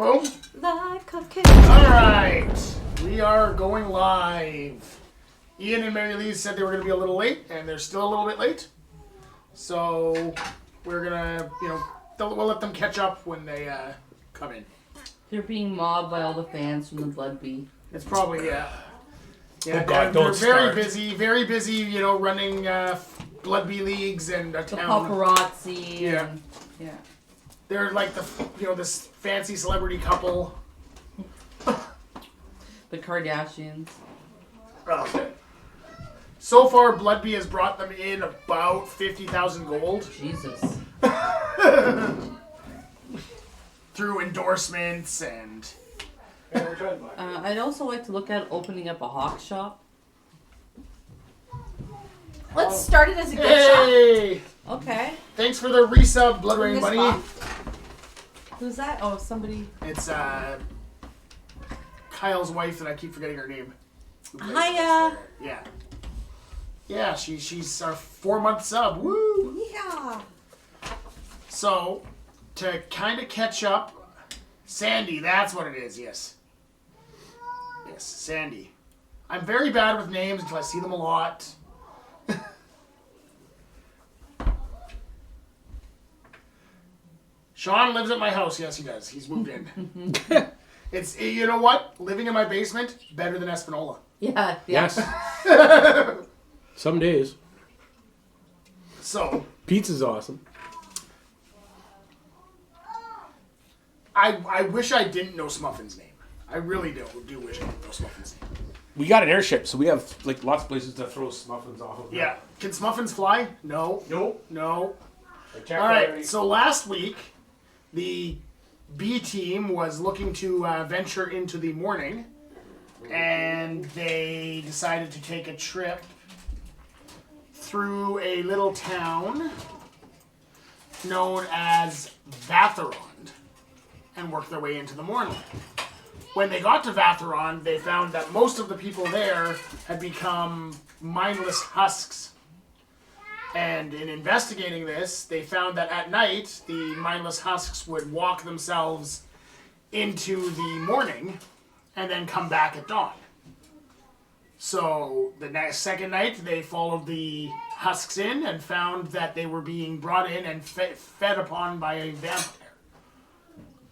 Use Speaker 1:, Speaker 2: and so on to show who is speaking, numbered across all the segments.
Speaker 1: Boom.
Speaker 2: Live cupcake.
Speaker 1: All right. We are going live. Ian and Mary Lee said they were going to be a little late, and they're still a little bit late. So we're going to, we'll let them catch up when they come in.
Speaker 2: They're being mobbed by all the fans from the Bloodby.
Speaker 1: It's probably, yeah.
Speaker 3: Oh God,
Speaker 1: they're very busy, running Bloodby leagues and a
Speaker 2: The
Speaker 1: town.
Speaker 2: paparazzi.
Speaker 1: Yeah.
Speaker 2: And, yeah.
Speaker 1: They're like this fancy celebrity couple.
Speaker 2: The Kardashians.
Speaker 1: Okay. So far, Bloodby has brought them in about 50,000 gold.
Speaker 2: Jesus.
Speaker 1: Through endorsements and...
Speaker 2: I'd also like to look at opening up a hawk shop.
Speaker 4: Let's start it as a gift
Speaker 1: Hey!
Speaker 4: shop.
Speaker 2: Okay.
Speaker 1: Thanks for the resub, Blood Rain
Speaker 4: This
Speaker 1: Bunny.
Speaker 4: box.
Speaker 2: Who's that? Oh, somebody.
Speaker 1: It's Kyle's wife that I keep forgetting her name.
Speaker 2: Hiya.
Speaker 1: Yeah. Yeah, she's our 4-month sub. Woo!
Speaker 4: Yeah.
Speaker 1: So, to kind of catch up, Sandy, that's what it is, yes. Yes, Sandy. I'm very bad with names until I see them a lot. Sean lives at my house. Yes, he does. He's moved in. It's, you know what? Living in my basement, better than Espanola.
Speaker 2: Yeah.
Speaker 3: Yes. Some days.
Speaker 1: So,
Speaker 3: Pizza's awesome.
Speaker 1: I wish I didn't know Smuffin's name. I really do wish I didn't know Smuffin's name.
Speaker 3: We got an airship, so we have like lots of places to throw muffins off of.
Speaker 1: Yeah. Can Smuffins fly? No.
Speaker 3: Nope.
Speaker 1: No.
Speaker 3: All
Speaker 1: Alright, so last week, the B team was looking to venture into the morning, and they decided to take a trip through a little town known as Vatharond and work their way into the Mournland. When they got to Vatharond, they found that most of the people there had become mindless husks. And in investigating this, they found that at night, the mindless husks would walk themselves into the morning and then come back at dawn. So the second night, they followed the husks in and found that they were being brought in and fed upon by a vampire,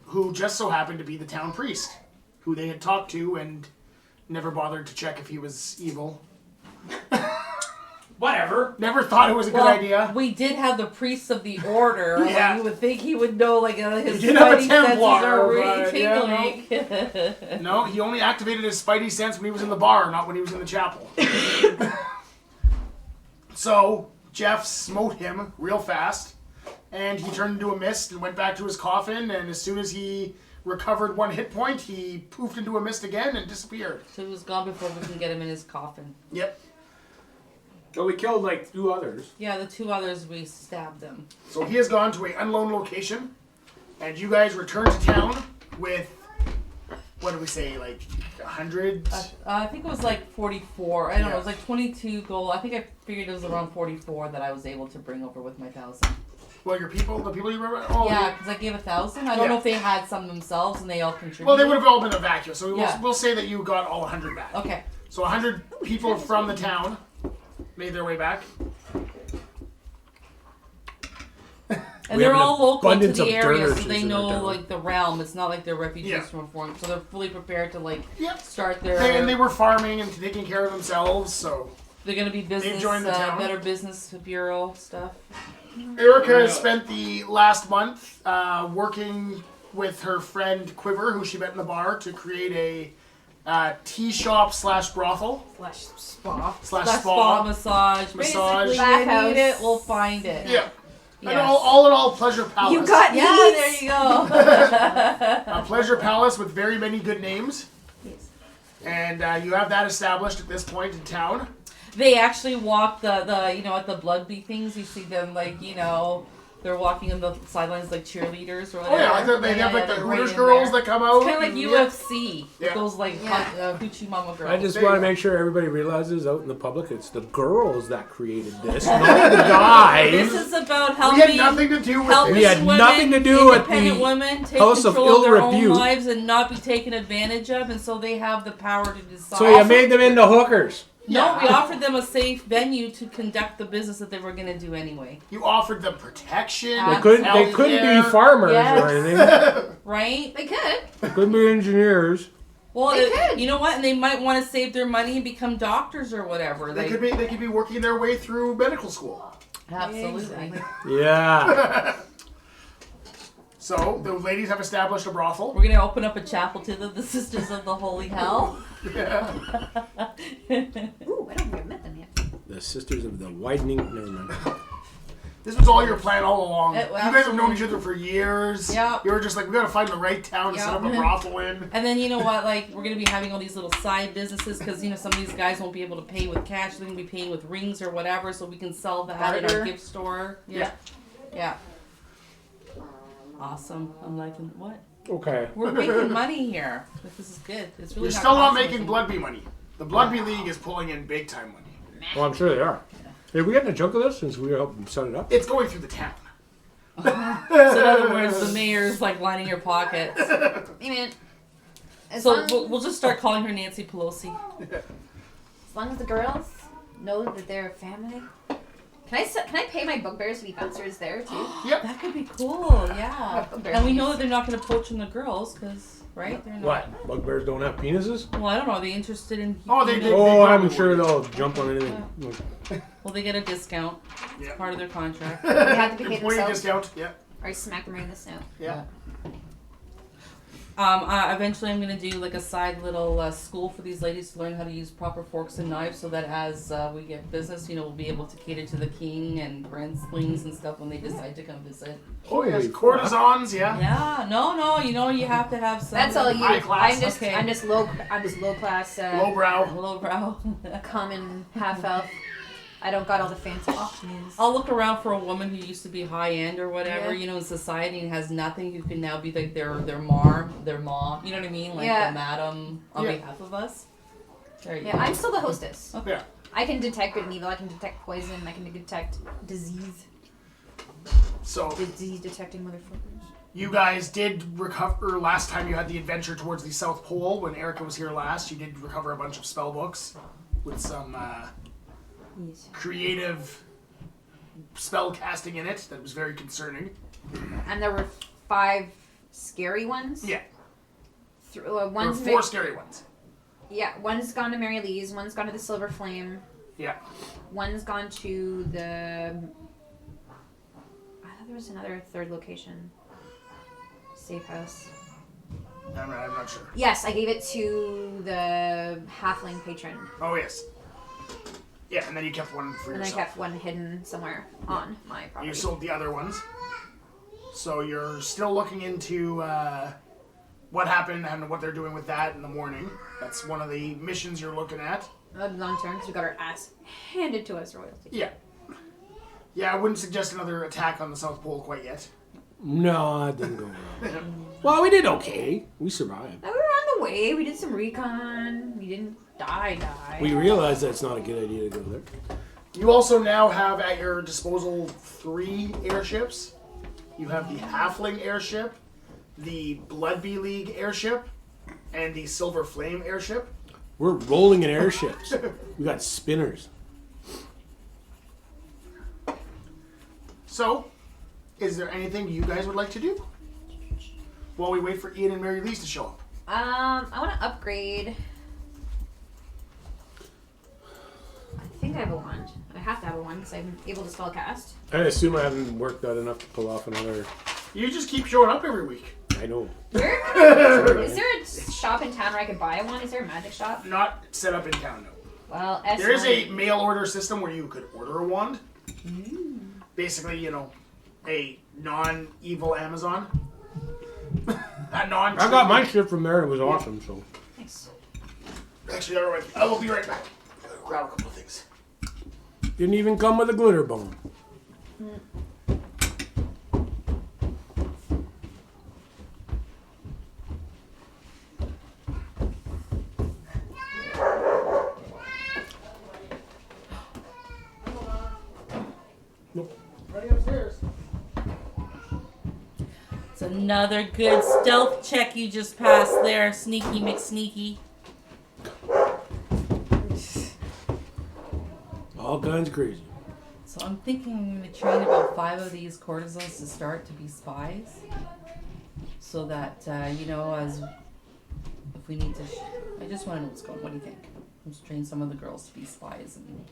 Speaker 1: who just so happened to be the town priest, who they had talked to and never bothered to check if he was evil.
Speaker 3: Whatever.
Speaker 1: Never thought it was a good idea.
Speaker 2: We did have the priests of the order.
Speaker 1: Yeah.
Speaker 2: Like, you would think he would know, like, his
Speaker 1: He did have a
Speaker 2: spidey senses
Speaker 1: Templar,
Speaker 2: are
Speaker 1: but,
Speaker 2: really
Speaker 1: yeah,
Speaker 2: tingling.
Speaker 1: No, he only activated his spidey sense when he was in the bar, not when he was in the chapel. So, Jeff smote him real fast, and he turned into a mist and went back to his coffin, and as soon as he recovered 1 hit point, he poofed into a mist again and disappeared.
Speaker 2: So he was gone before we can get him in his coffin.
Speaker 1: Yep.
Speaker 3: So we killed like 2 others.
Speaker 2: Yeah, the 2 others, we stabbed them.
Speaker 1: So he has gone to an unknown location, and you guys return to town with, what did we say, like 100?
Speaker 2: I think it was like 44. I don't know,
Speaker 1: Yeah.
Speaker 2: it was like 22 gold. I think I figured it was around 44 that I was able to bring over with my 1,000.
Speaker 1: Well, the people you remember? Oh,
Speaker 2: Yeah, because I gave 1,000. I don't
Speaker 1: Yeah.
Speaker 2: know if they had some themselves and they all contributed.
Speaker 1: Well, they would have all been evacuated, so
Speaker 2: Yeah.
Speaker 1: we'll say that you got all 100 back.
Speaker 2: Okay.
Speaker 1: So 100 people from the town made their way back.
Speaker 2: And
Speaker 3: We
Speaker 2: they're
Speaker 3: have an
Speaker 2: all local to
Speaker 3: abundance
Speaker 2: the
Speaker 3: of
Speaker 2: area, so
Speaker 3: dirt
Speaker 2: they
Speaker 3: urchins in
Speaker 2: know
Speaker 3: our town.
Speaker 2: like the realm. It's not like they're refugees
Speaker 1: Yeah.
Speaker 2: from a foreign, so they're fully prepared to like
Speaker 1: Yep.
Speaker 2: start their.
Speaker 1: And they were farming and taking care of themselves, so...
Speaker 2: They're gonna be business,
Speaker 1: joined the town.
Speaker 2: Better Business Bureau stuff.
Speaker 1: Erica has spent the last month working with her friend Quiver, who she met in the bar, to create a tea shop / brothel
Speaker 4: Slash spa.
Speaker 1: /
Speaker 2: Spa
Speaker 1: spa.
Speaker 2: massage.
Speaker 1: Massage.
Speaker 2: Basically,
Speaker 4: Bathhouse.
Speaker 2: we need it, we'll find it.
Speaker 1: Yeah.
Speaker 2: Yes.
Speaker 1: And all in all, Pleasure Palace.
Speaker 4: You got
Speaker 2: Yeah, there
Speaker 4: these?
Speaker 2: you go.
Speaker 1: A Pleasure Palace with very many good names.
Speaker 2: Yes.
Speaker 1: And you have that established at this point in town.
Speaker 2: They actually walk the at the Bloodby things. You see them They're walking on the sidelines like cheerleaders or
Speaker 1: Oh
Speaker 2: whatever.
Speaker 1: yeah, like they have like the
Speaker 2: they're
Speaker 1: Hooters
Speaker 2: right in
Speaker 1: girls
Speaker 2: there.
Speaker 1: that come out.
Speaker 2: It's kind of like UFC.
Speaker 1: Yeah.
Speaker 2: Those like
Speaker 4: Yeah.
Speaker 2: hoochie mama girls.
Speaker 3: I just
Speaker 1: There you
Speaker 3: want to
Speaker 1: go.
Speaker 3: make sure everybody realizes out in the public it's the girls that created this, not the guys.
Speaker 2: This is about
Speaker 1: We
Speaker 2: helping.
Speaker 1: had nothing to do with
Speaker 2: helping
Speaker 3: We had
Speaker 1: this.
Speaker 3: nothing to do with
Speaker 2: independent
Speaker 3: the
Speaker 2: women take
Speaker 3: House of
Speaker 2: control of their
Speaker 3: Ill
Speaker 2: own
Speaker 3: Repute.
Speaker 2: lives and not be taken advantage of, and so they have the power to decide.
Speaker 3: So you made them into hookers.
Speaker 2: No, we
Speaker 1: Yeah.
Speaker 2: offered them a safe venue to conduct the business that they were going to do anyway.
Speaker 1: You offered them protection.
Speaker 3: They couldn't
Speaker 1: healthcare.
Speaker 3: be farmers
Speaker 2: Yes.
Speaker 3: or anything.
Speaker 2: Right?
Speaker 4: They could.
Speaker 3: They couldn't be engineers.
Speaker 2: Well,
Speaker 4: They could.
Speaker 2: you know what? And they might want to save their money and become doctors or whatever.
Speaker 1: They could be working their way through medical school.
Speaker 2: Absolutely.
Speaker 3: Yeah.
Speaker 1: So the ladies have established a brothel.
Speaker 2: We're going to open up a chapel to the Sisters of the Holy Hell.
Speaker 1: Yeah.
Speaker 4: Ooh, I don't think I've met them yet.
Speaker 3: The Sisters of the Widening. Never mind.
Speaker 1: This was all your plan all along.
Speaker 2: It-
Speaker 1: You guys have known
Speaker 2: absolutely.
Speaker 1: each other for years.
Speaker 2: Yeah.
Speaker 1: You were just like, we gotta find the right town to set up a
Speaker 2: Yeah.
Speaker 1: brothel in.
Speaker 2: And then, you know what? Like, we're going to be having all these little side businesses because, you know, some of these guys won't be able to pay with cash. They're going to be paying with rings or whatever, so we can sell that at our
Speaker 4: Barter.
Speaker 2: gift store.
Speaker 1: Yeah.
Speaker 2: Yeah. Awesome. I'm liking what?
Speaker 3: Okay.
Speaker 2: We're making money here. This is good. It's really
Speaker 1: You're still not
Speaker 2: costing
Speaker 1: making
Speaker 2: us
Speaker 1: Bloodby money. The Bloodby League is pulling in big time money.
Speaker 3: Well, I'm sure they are. Did we get a chunk of this since we helped them set it up?
Speaker 1: It's going through the town.
Speaker 2: anything. So in other words, the mayor's like lining your pockets.
Speaker 4: Hey man, as
Speaker 2: So
Speaker 4: long,
Speaker 2: we'll just start calling her Nancy Pelosi.
Speaker 4: as long as the girls know that they're a family. Can I pay my bugbears to be fencers there too?
Speaker 1: Yep.
Speaker 2: That could be cool, yeah.
Speaker 4: Bugbear
Speaker 2: And we know
Speaker 4: penis.
Speaker 2: that they're not going to poach on the girls, because, right? They're not.
Speaker 3: What? Bugbears don't have penises?
Speaker 2: Well, I don't know. Are they interested in?
Speaker 1: Oh, they did.
Speaker 3: Oh, I'm
Speaker 1: probably
Speaker 3: sure
Speaker 1: would.
Speaker 3: they'll jump on anything.
Speaker 2: Well, they get a discount.
Speaker 1: Yeah.
Speaker 2: Part of their contract.
Speaker 4: They have to pay
Speaker 1: Employee
Speaker 4: themselves,
Speaker 1: discount. Yeah.
Speaker 4: or I smack them right in the snout.
Speaker 1: Yeah.
Speaker 2: Eventually, I'm going to do like a side little school for these ladies to learn how to use proper forks and knives, so that as we get business, you know, we'll be able to cater to the king and princelings and stuff when they decide to come visit.
Speaker 1: Oh yes.
Speaker 3: Holy
Speaker 1: Courtesans. Yeah.
Speaker 2: Yeah, no, you know, you have to have some.
Speaker 4: That's all you.
Speaker 1: High class.
Speaker 4: I'm
Speaker 2: Okay.
Speaker 4: just low class,
Speaker 1: Lowbrow.
Speaker 2: Lowbrow.
Speaker 4: common half elf. I don't got all the fancy options.
Speaker 2: I'll look around for a woman who used to be high end or whatever,
Speaker 4: Yeah.
Speaker 2: you know, in society and has nothing, who can now be like their mom. You know what I mean? Like
Speaker 4: Yeah.
Speaker 2: the madam on
Speaker 1: Yeah.
Speaker 2: behalf of us. There you
Speaker 4: Yeah,
Speaker 2: go.
Speaker 4: I'm still the hostess.
Speaker 1: Yeah.
Speaker 4: I can detect good and evil. I can detect poison. I can detect disease.
Speaker 1: So
Speaker 4: Disease detecting motherfuckers.
Speaker 1: you guys did recover last time you had the adventure towards the South Pole when Erica was here last. You did recover a bunch of spell books with some
Speaker 4: Yes.
Speaker 1: creative spell casting in it that was very concerning.
Speaker 4: And there were 5 scary ones.
Speaker 1: Yeah.
Speaker 4: Th-
Speaker 1: There were
Speaker 4: one's
Speaker 1: 4 scary ones.
Speaker 4: yeah, one's gone to Mary Lee's. One's gone to the Silver Flame.
Speaker 1: Yeah.
Speaker 4: One's gone to the. I thought there was another third location. Safe house.
Speaker 1: I'm not sure.
Speaker 4: Yes, I gave it to the halfling patron,
Speaker 1: Oh yes. Yeah, and then you kept one for
Speaker 4: and I
Speaker 1: yourself.
Speaker 4: kept one hidden somewhere on my property.
Speaker 1: You sold the other ones. So you're still looking into what happened and what they're doing with that in the morning. That's one of the missions you're looking at.
Speaker 4: Long term, because we got our ass handed to us royalty.
Speaker 1: Yeah. Yeah, I wouldn't suggest another attack on the South Pole quite yet.
Speaker 3: No, it didn't go well. Well, we did okay. We survived.
Speaker 4: We were on the way. We did some recon. We didn't die.
Speaker 3: We realized that's not a good idea to go there.
Speaker 1: You also now have at your disposal 3 airships. You have the Halfling airship, the Bloodby League airship, and the Silver Flame airship.
Speaker 3: We're rolling in airships. We got spinners.
Speaker 1: So, is there anything you guys would like to do while we wait for Ian and Mary Lee's to show up?
Speaker 4: I want to upgrade. I think I have a wand. I have to have a wand because I'm able to spell cast.
Speaker 3: I assume I haven't worked out enough to pull off another.
Speaker 1: You just keep showing up every week.
Speaker 3: I know.
Speaker 4: Is there a shop in town where I could buy one? Is there a magic shop?
Speaker 1: Not set up in town, no.
Speaker 4: Well,
Speaker 1: There is a mail order system where you could order a wand. Basically, you know, a non-evil Amazon. A non.
Speaker 3: I got my shit from there and it was awesome, so.
Speaker 4: Nice.
Speaker 1: Actually, all right. I will be right back. Grab a couple of things.
Speaker 3: Didn't even come with a glitter bomb.
Speaker 2: Another good stealth check you just passed there, Sneaky McSneaky.
Speaker 3: All kinds of crazy.
Speaker 2: So I'm thinking I'm going to train about 5 of these courtesans to start to be spies. So that, you know, as if we need to... I just want to know what's going on. What do you think? Let's train some of the girls to be spies. And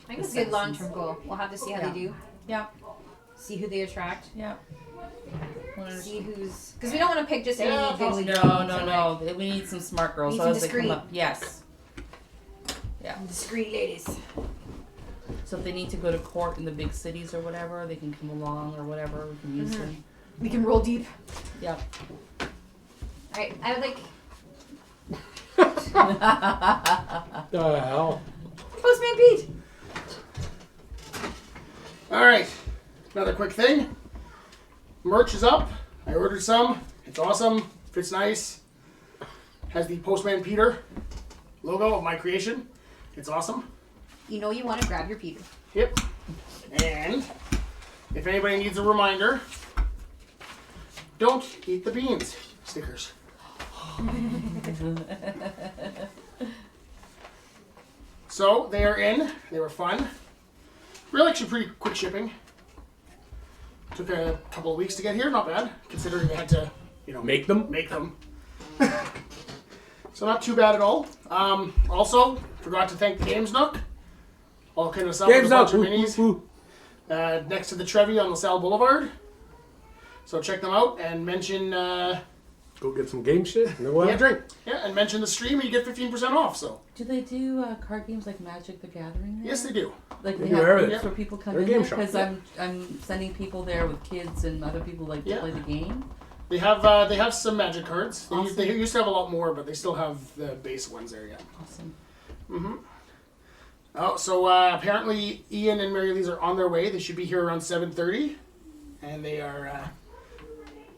Speaker 4: I think it's a good long-term goal. We'll have to see how they do.
Speaker 2: yeah,
Speaker 4: See who they attract.
Speaker 2: yeah.
Speaker 4: See who's... Because we don't want to pick just any big league.
Speaker 2: No. We need some smart girls.
Speaker 4: Need
Speaker 2: So
Speaker 4: some
Speaker 2: as they come
Speaker 4: discreet.
Speaker 2: up, yes. Yeah.
Speaker 4: Discreet ladies.
Speaker 2: So if they need to go to court in the big cities or whatever, they can come along or whatever. We can use them.
Speaker 4: We can roll deep.
Speaker 2: Yep.
Speaker 4: Alright, I would like...
Speaker 3: The hell?
Speaker 4: Postman Pete!
Speaker 1: Alright, another quick thing. Merch is up. I ordered some. It's awesome. Fits nice. Has the Postman Peter logo of my creation. It's awesome.
Speaker 4: You know you want to grab your Peter.
Speaker 1: Yep. And if anybody needs a reminder, don't eat the beans. Stickers. So they are in. They were fun. Really, actually, pretty quick shipping. Took a couple of weeks to get here. Not bad, considering they had to, you know,
Speaker 3: Make them?
Speaker 1: Make them. So not too bad at all. Also, forgot to thank the Games Nook. All kind of stuff.
Speaker 3: Games
Speaker 1: with a bunch
Speaker 3: up.
Speaker 1: of minis. Next to the Trevi on LaSalle Boulevard. So check them out and mention.
Speaker 3: Go get some game shit and then we'll have a drink.
Speaker 1: Yeah, and mention the stream and you get 15% off. So
Speaker 2: Do they do card games like Magic the Gathering there?
Speaker 1: yes, they do.
Speaker 2: Like
Speaker 3: They
Speaker 2: they
Speaker 3: do
Speaker 2: have
Speaker 3: everything.
Speaker 2: groups where people come
Speaker 3: They're
Speaker 2: in
Speaker 3: a game
Speaker 2: there?
Speaker 3: shop.
Speaker 2: Because I'm sending people there with kids and other people like to
Speaker 1: Yeah.
Speaker 2: play the game.
Speaker 1: They have some Magic cards.
Speaker 2: Awesome.
Speaker 1: They used to have a lot more, but they still have the base ones there. Yeah.
Speaker 2: Awesome.
Speaker 1: Oh, so apparently Ian and Mary Lee's are on their way. They should be here around 7:30, and they are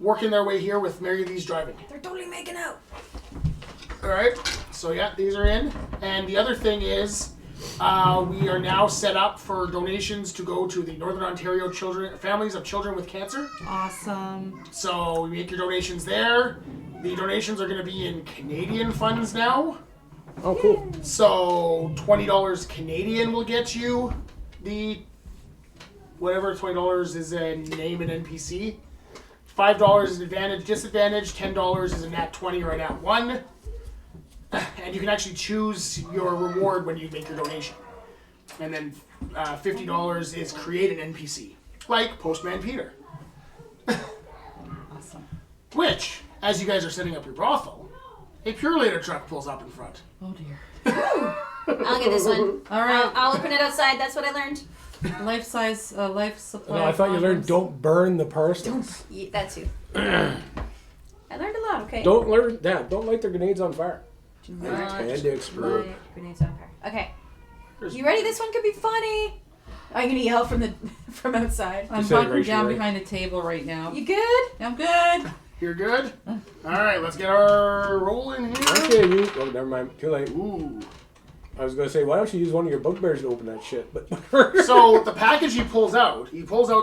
Speaker 1: working their way here with Mary Lee's driving.
Speaker 4: They're totally making out.
Speaker 1: All right. So yeah, these are in. And the other thing is, we are now set up for donations to go to the Northern Ontario Families of Children with Cancer.
Speaker 2: Awesome.
Speaker 1: So we make your donations there. The donations are going to be in Canadian funds now.
Speaker 3: Oh, cool.
Speaker 1: So $20 Canadian will get you the whatever. $20 is a name and NPC. $5 is advantage, disadvantage. $10 is a nat 20 or a nat 1. And you can actually choose your reward when you make your donation. And then $50 is create an NPC, like Postman Peter.
Speaker 2: Awesome.
Speaker 1: Which, as you guys are setting up your brothel, a Purelator truck pulls up in front.
Speaker 2: Oh dear.
Speaker 4: I'll get this one.
Speaker 2: All right.
Speaker 4: I'll open it outside. That's what I learned.
Speaker 2: Life size, life supply.
Speaker 3: No, I thought you learned
Speaker 2: condoms.
Speaker 3: don't burn the parcels.
Speaker 4: Yeah, that too. I learned a lot. Okay.
Speaker 3: Don't light their grenades on fire.
Speaker 4: Do not
Speaker 3: And to explode.
Speaker 4: light grenades on fire. Okay. You ready? This one could be funny. I'm gonna yell from outside.
Speaker 2: I'm
Speaker 3: Just say it
Speaker 2: bunking
Speaker 3: right,
Speaker 2: down
Speaker 3: Sheree.
Speaker 2: behind a table right now.
Speaker 4: You good?
Speaker 2: I'm good.
Speaker 1: You're good? Alright, let's get our roll in here.
Speaker 3: Okay, you. Oh, never mind. Too late.
Speaker 1: Ooh.
Speaker 3: I was gonna say, why don't you use one of your bugbears to open that shit? But
Speaker 1: So the package he pulls out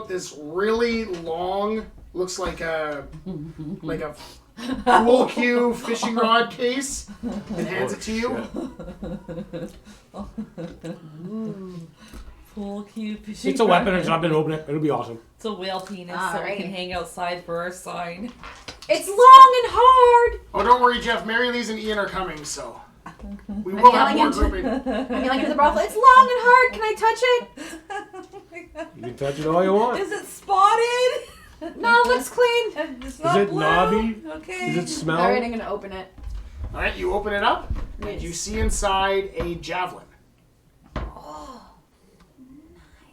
Speaker 1: this really long, looks like a pool cue fishing rod case, and hands it to you.
Speaker 2: Pool cue fishing.
Speaker 3: it's a weapon. It's not been open. It'll be awesome.
Speaker 2: It's a whale penis, so we
Speaker 4: Alrighty.
Speaker 2: can hang outside for our sign.
Speaker 4: It's long and hard.
Speaker 1: Oh, don't worry, Jeff. Mary Lee's and Ian are coming, so we
Speaker 4: I'm
Speaker 1: will have
Speaker 4: yelling
Speaker 1: more
Speaker 4: into-
Speaker 1: grouping.
Speaker 4: I'm yelling to the brothel. It's long and hard. Can I touch it?
Speaker 3: You can touch it all you want.
Speaker 2: Is it spotted?
Speaker 4: No, it looks clean.
Speaker 2: It's not
Speaker 3: it
Speaker 2: blue.
Speaker 3: knobby?
Speaker 2: Okay.
Speaker 3: Does it smell?
Speaker 4: All right, I'm gonna open it.
Speaker 1: All right, you open it up, and
Speaker 4: Nice.
Speaker 1: you see inside a javelin.
Speaker 4: Oh,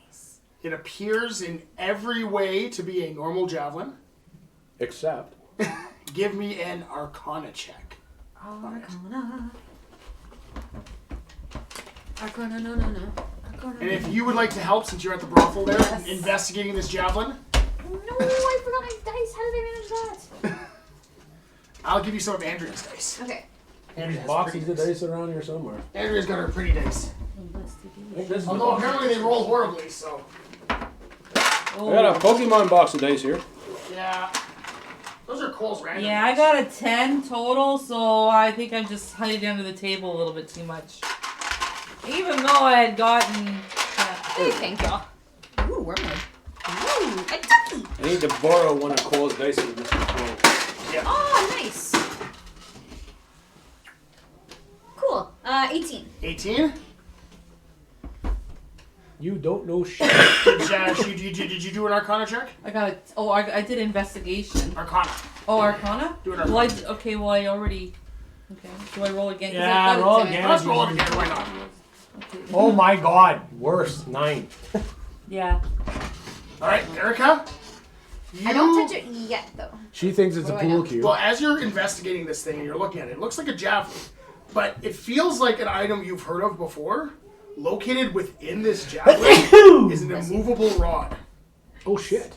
Speaker 4: nice.
Speaker 1: It appears in every way to be a normal javelin.
Speaker 3: Except.
Speaker 1: Give me an Arcana check.
Speaker 4: Arcana. Arcana, no. Arcana.
Speaker 1: And if you would like to help, since you're at the brothel there,
Speaker 4: Yes.
Speaker 1: investigating this javelin,
Speaker 4: No, I forgot my dice. How did I manage that?
Speaker 1: I'll give you some of Andrea's dice.
Speaker 4: Okay.
Speaker 1: Andrea has
Speaker 3: Boxes
Speaker 1: pretty
Speaker 3: of dice around here somewhere.
Speaker 1: Andrea's got her pretty dice.
Speaker 3: I think this is the
Speaker 1: Although
Speaker 3: box.
Speaker 1: apparently they roll horribly, so.
Speaker 3: I got a Pokemon box of dice here.
Speaker 1: Yeah. Those are Cole's random.
Speaker 2: Yeah, I got a 10 total, so I think I'm just hiding under the table a little bit too much. Even though I had gotten...
Speaker 4: Hey, thank y'all. Ooh, wormwood. Ooh, a ducky.
Speaker 3: I need to borrow one of Cole's dice with Mr. Cole.
Speaker 1: Yeah.
Speaker 4: Oh, nice. Cool. 18.
Speaker 1: 18?
Speaker 3: You don't know shit.
Speaker 1: Did you do an Arcana check?
Speaker 2: I got a... Oh, I did investigation.
Speaker 1: Arcana.
Speaker 2: Oh, Arcana?
Speaker 1: Do an
Speaker 2: Well,
Speaker 1: Arcana.
Speaker 2: okay, well, I already... Okay. Do I roll again? 'Cause
Speaker 3: Yeah,
Speaker 2: I got a
Speaker 3: roll
Speaker 2: 10.
Speaker 3: again.
Speaker 1: Let's roll it again. Why not?
Speaker 2: Okay.
Speaker 3: Oh my god. Worse. 9.
Speaker 2: Yeah.
Speaker 1: All right, Erica.
Speaker 4: I don't touch it yet, though.
Speaker 3: She thinks it's
Speaker 4: What
Speaker 3: a
Speaker 4: do I
Speaker 3: pool
Speaker 4: know?
Speaker 3: cue.
Speaker 1: Well, as you're investigating this thing and you're looking at it, it looks like a javelin, but it feels like an item you've heard of before. Located within this javelin is an immovable rod.
Speaker 3: Oh shit.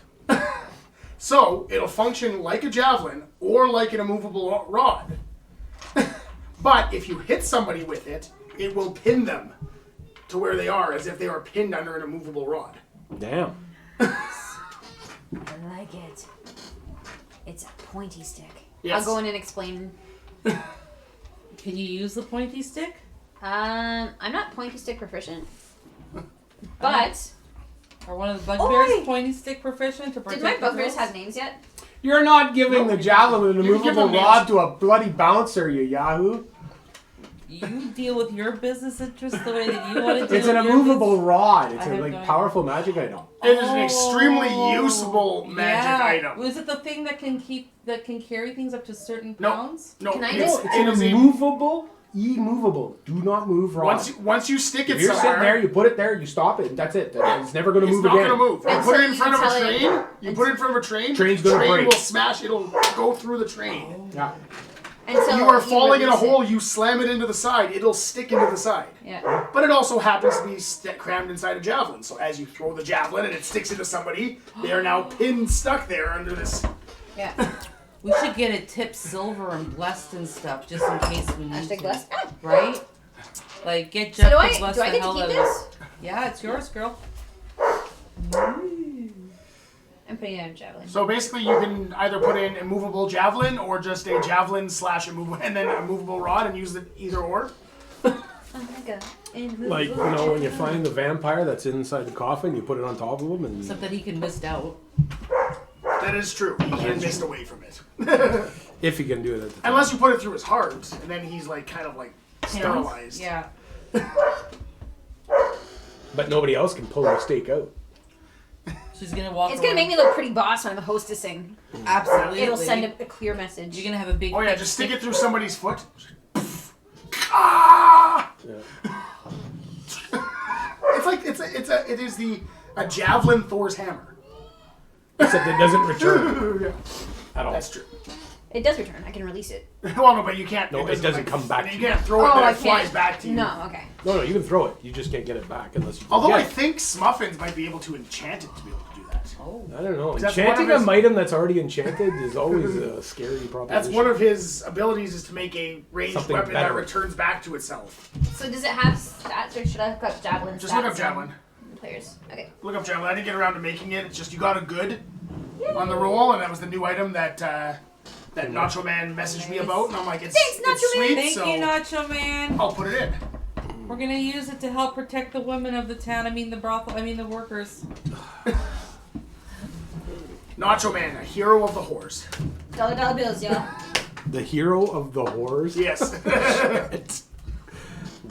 Speaker 1: So it'll function like a javelin or like an immovable rod. But if you hit somebody with it, it will pin them to where they are as if they are pinned under an immovable rod.
Speaker 3: Damn.
Speaker 4: I like it. It's a pointy stick.
Speaker 1: Yes.
Speaker 4: I'll go in and explain.
Speaker 2: Can you use the pointy stick?
Speaker 4: I'm not pointy stick proficient. But
Speaker 2: Or one of the bugbears
Speaker 4: Oi!
Speaker 2: pointy stick proficient to
Speaker 4: did
Speaker 2: protect
Speaker 4: my
Speaker 2: the
Speaker 4: bugbears
Speaker 2: girls?
Speaker 4: have names yet?
Speaker 3: You're not giving the javelin an
Speaker 1: You give
Speaker 3: immovable
Speaker 1: them
Speaker 3: rod
Speaker 1: names.
Speaker 3: to a bloody bouncer, you yahoo.
Speaker 2: You deal with your business interests the way that you want to deal
Speaker 3: It's an
Speaker 2: with your
Speaker 3: immovable rod. It's
Speaker 2: I
Speaker 3: a
Speaker 2: have
Speaker 3: like
Speaker 2: no idea.
Speaker 3: powerful magic item.
Speaker 1: It is an extremely
Speaker 2: Oh,
Speaker 1: usable magic
Speaker 2: yeah.
Speaker 1: item.
Speaker 2: Was it the thing that can carry things up to certain
Speaker 1: No.
Speaker 2: pounds?
Speaker 1: No,
Speaker 4: Can I
Speaker 1: it's,
Speaker 4: just-
Speaker 3: It's
Speaker 1: it
Speaker 3: an
Speaker 1: is a,
Speaker 3: immovable. Do not move rod.
Speaker 1: once you stick it
Speaker 3: If you're sitting there,
Speaker 1: somewhere,
Speaker 3: you put it there, you stop it, and that's it. It's never going to
Speaker 1: it's
Speaker 3: move
Speaker 1: not
Speaker 3: again.
Speaker 1: gonna move. You
Speaker 4: And
Speaker 1: put
Speaker 4: so
Speaker 1: it in
Speaker 4: you
Speaker 1: front of a
Speaker 4: tell it-
Speaker 1: train. You put it in front of a train.
Speaker 3: Train's
Speaker 1: the
Speaker 3: gonna
Speaker 1: train
Speaker 3: break.
Speaker 1: will smash. It'll go through the train.
Speaker 3: Yeah.
Speaker 4: Until
Speaker 1: You are falling in a
Speaker 4: release it.
Speaker 1: hole. You slam it into the side. It'll stick into the side.
Speaker 4: Yeah.
Speaker 1: But it also happens to be crammed inside a javelin. So as you throw the javelin and it sticks into somebody, they are now pinned, stuck there under this.
Speaker 4: Yeah.
Speaker 2: We should get it tipped silver and blessed and stuff just in case we need
Speaker 4: Hashtag
Speaker 2: to.
Speaker 4: blessed. Ah.
Speaker 2: Right? Like, get
Speaker 4: So
Speaker 2: Jeff
Speaker 4: do
Speaker 2: to
Speaker 4: I
Speaker 2: bless
Speaker 4: do I
Speaker 2: the
Speaker 4: get to
Speaker 2: hell
Speaker 4: keep
Speaker 2: out of
Speaker 4: this?
Speaker 2: it. Yeah, it's yours, girl.
Speaker 4: I'm putting it in a javelin.
Speaker 1: So basically, you can either put in immovable javelin or just a javelin / immovable, and then a movable rod, and use it either or.
Speaker 4: Oh my god.
Speaker 3: Like, you know, when you find the vampire that's inside the coffin, you put it on top of him, and
Speaker 2: Except that he can mist out.
Speaker 1: That is true. He can mist away from it.
Speaker 3: if you can do it at the time.
Speaker 1: Unless you put it through his heart, and then he's like kind of like sterilized.
Speaker 2: Yeah.
Speaker 3: But nobody else can pull the stake out.
Speaker 2: She's gonna walk
Speaker 4: It's gonna
Speaker 2: around.
Speaker 4: make me look pretty boss when I'm hostessing.
Speaker 2: Absolutely.
Speaker 4: It'll send a clear message.
Speaker 2: You're gonna have a big.
Speaker 1: Oh yeah,
Speaker 2: thick
Speaker 1: just stick
Speaker 2: stick.
Speaker 1: it through somebody's foot. Ah!
Speaker 3: Yeah.
Speaker 1: It's like it is a javelin Thor's hammer.
Speaker 3: Except it doesn't return
Speaker 1: Yeah,
Speaker 3: at all.
Speaker 1: that's true.
Speaker 4: It does return. I can release it.
Speaker 1: Well, no, but you can't.
Speaker 3: No, it doesn't come back
Speaker 1: You
Speaker 3: to
Speaker 1: can't throw it,
Speaker 4: Oh,
Speaker 1: and
Speaker 4: I
Speaker 1: it flies
Speaker 4: can't.
Speaker 1: back to you.
Speaker 4: No, okay.
Speaker 3: No, you can throw it. You just can't get it back unless you.
Speaker 1: Although I
Speaker 3: forget.
Speaker 1: think Smuffins might be able to enchant it to be able to do that.
Speaker 2: Oh.
Speaker 3: I don't know.
Speaker 1: That's
Speaker 3: Enchanting
Speaker 1: one of his-
Speaker 3: an item that's already enchanted is always a scary proposition.
Speaker 1: That's one of his abilities, is to make a ranged
Speaker 3: Something
Speaker 1: weapon
Speaker 3: better.
Speaker 1: that returns back to itself.
Speaker 4: So does it have stats, or should I look up javelin
Speaker 1: Just
Speaker 4: stats
Speaker 1: look up
Speaker 4: on
Speaker 1: javelin.
Speaker 4: the players? Okay.
Speaker 1: Look up javelin. I didn't get around to making it. It's just you got a good on the roll, and that was the new item that that Nacho Man messaged me about, and I'm like, it's,
Speaker 4: Thanks,
Speaker 1: it's
Speaker 4: Nacho Man.
Speaker 1: sweet,
Speaker 2: Thank
Speaker 1: so
Speaker 2: you, Nacho Man.
Speaker 1: I'll put it in.
Speaker 2: We're gonna use it to help protect the women of the town. I mean the brothel. I mean the workers.
Speaker 1: Nacho Man, a hero of the horse.
Speaker 4: Dollar bills, y'all.
Speaker 3: The hero of the whores.
Speaker 1: Yes.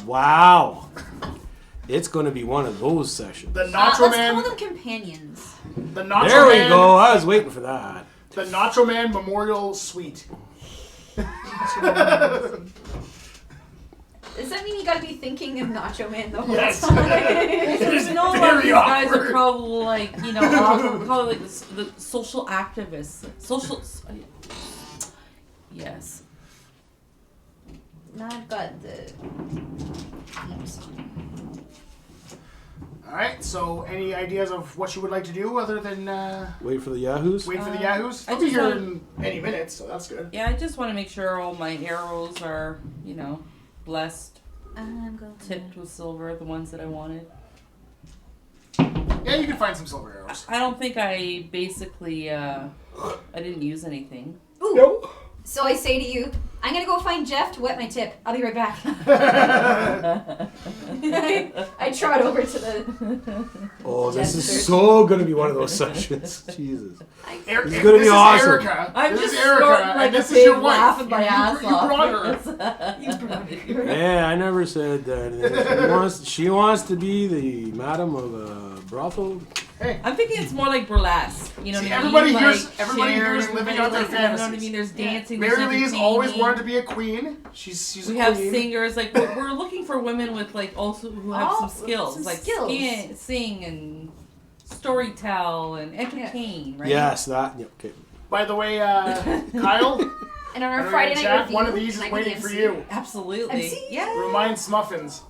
Speaker 3: Wow. It's going to be one of those sessions.
Speaker 1: The Nacho
Speaker 4: Let's
Speaker 1: Man.
Speaker 4: call them companions.
Speaker 1: The Nacho
Speaker 3: There we
Speaker 1: Man.
Speaker 3: go. I was waiting for that.
Speaker 1: The Nacho Man Memorial Suite.
Speaker 4: Does that mean you gotta be thinking of Nacho Man the whole
Speaker 1: Yes.
Speaker 4: time?
Speaker 2: Because you know, a lot of
Speaker 1: Very
Speaker 2: these guys are
Speaker 1: awkward.
Speaker 2: probably like, you know, probably like the social activists. Yes.
Speaker 4: Now I've got the themes on.
Speaker 1: Alright, so any ideas of what you would like to do other than
Speaker 3: Wait for the Yahoos.
Speaker 1: wait for the Yahoos?
Speaker 2: I
Speaker 1: I'll be
Speaker 2: just
Speaker 1: here
Speaker 2: want-
Speaker 1: in any minute, so that's good.
Speaker 2: Yeah, I just want to make sure all my arrows are, you know, blessed,
Speaker 4: I'm going
Speaker 2: tipped with silver, the ones that I wanted.
Speaker 1: Yeah, you can find some silver arrows.
Speaker 2: I don't think I basically I didn't use anything.
Speaker 4: Ooh.
Speaker 3: Nope.
Speaker 4: So I say to you, I'm gonna go find Jeff to wet my tip. I'll be right back. I trot over to the.
Speaker 3: Oh, this
Speaker 4: Jester.
Speaker 3: is so going to be one of those sessions. Jesus.
Speaker 1: It's
Speaker 3: gonna be awesome.
Speaker 1: Erica.
Speaker 2: I'm
Speaker 1: This
Speaker 2: just
Speaker 1: is Erica,
Speaker 2: snorting like
Speaker 1: and
Speaker 2: a
Speaker 1: this is your
Speaker 2: pig,
Speaker 1: wife.
Speaker 2: laughing my ass
Speaker 1: you
Speaker 2: off.
Speaker 1: brought her.
Speaker 3: Yeah, I never said that. She wants to be the madam of a brothel.
Speaker 1: Hey,
Speaker 2: I'm thinking it's more like burlesque. You know
Speaker 1: See,
Speaker 2: what I
Speaker 1: everybody
Speaker 2: mean?
Speaker 1: here's-
Speaker 2: Like
Speaker 1: everybody
Speaker 2: Cher,
Speaker 1: here's living out their
Speaker 2: everybody, like, you know what I
Speaker 1: fantasies.
Speaker 2: mean? There's dancing.
Speaker 1: Mary
Speaker 2: there's
Speaker 1: Lee's always
Speaker 2: entertaining.
Speaker 1: wanted to be a queen. She's
Speaker 2: We
Speaker 1: a
Speaker 2: have
Speaker 1: queen.
Speaker 2: singers, like we're looking for women with like also who have
Speaker 4: Oh,
Speaker 2: some skills,
Speaker 4: some
Speaker 2: like
Speaker 4: skills.
Speaker 2: sing and storytell and entertain, right?
Speaker 3: Yes, that. Yeah, okay.
Speaker 1: By the way, Kyle,
Speaker 4: And on
Speaker 1: I
Speaker 4: our
Speaker 1: know
Speaker 4: Friday
Speaker 1: you're in
Speaker 4: night
Speaker 1: chat,
Speaker 4: review,
Speaker 1: one of these is
Speaker 4: can I be
Speaker 1: waiting
Speaker 4: the
Speaker 1: for
Speaker 4: MC?
Speaker 1: you.
Speaker 2: Absolutely.
Speaker 4: MC?
Speaker 2: Yeah.
Speaker 1: Remind Smuffins.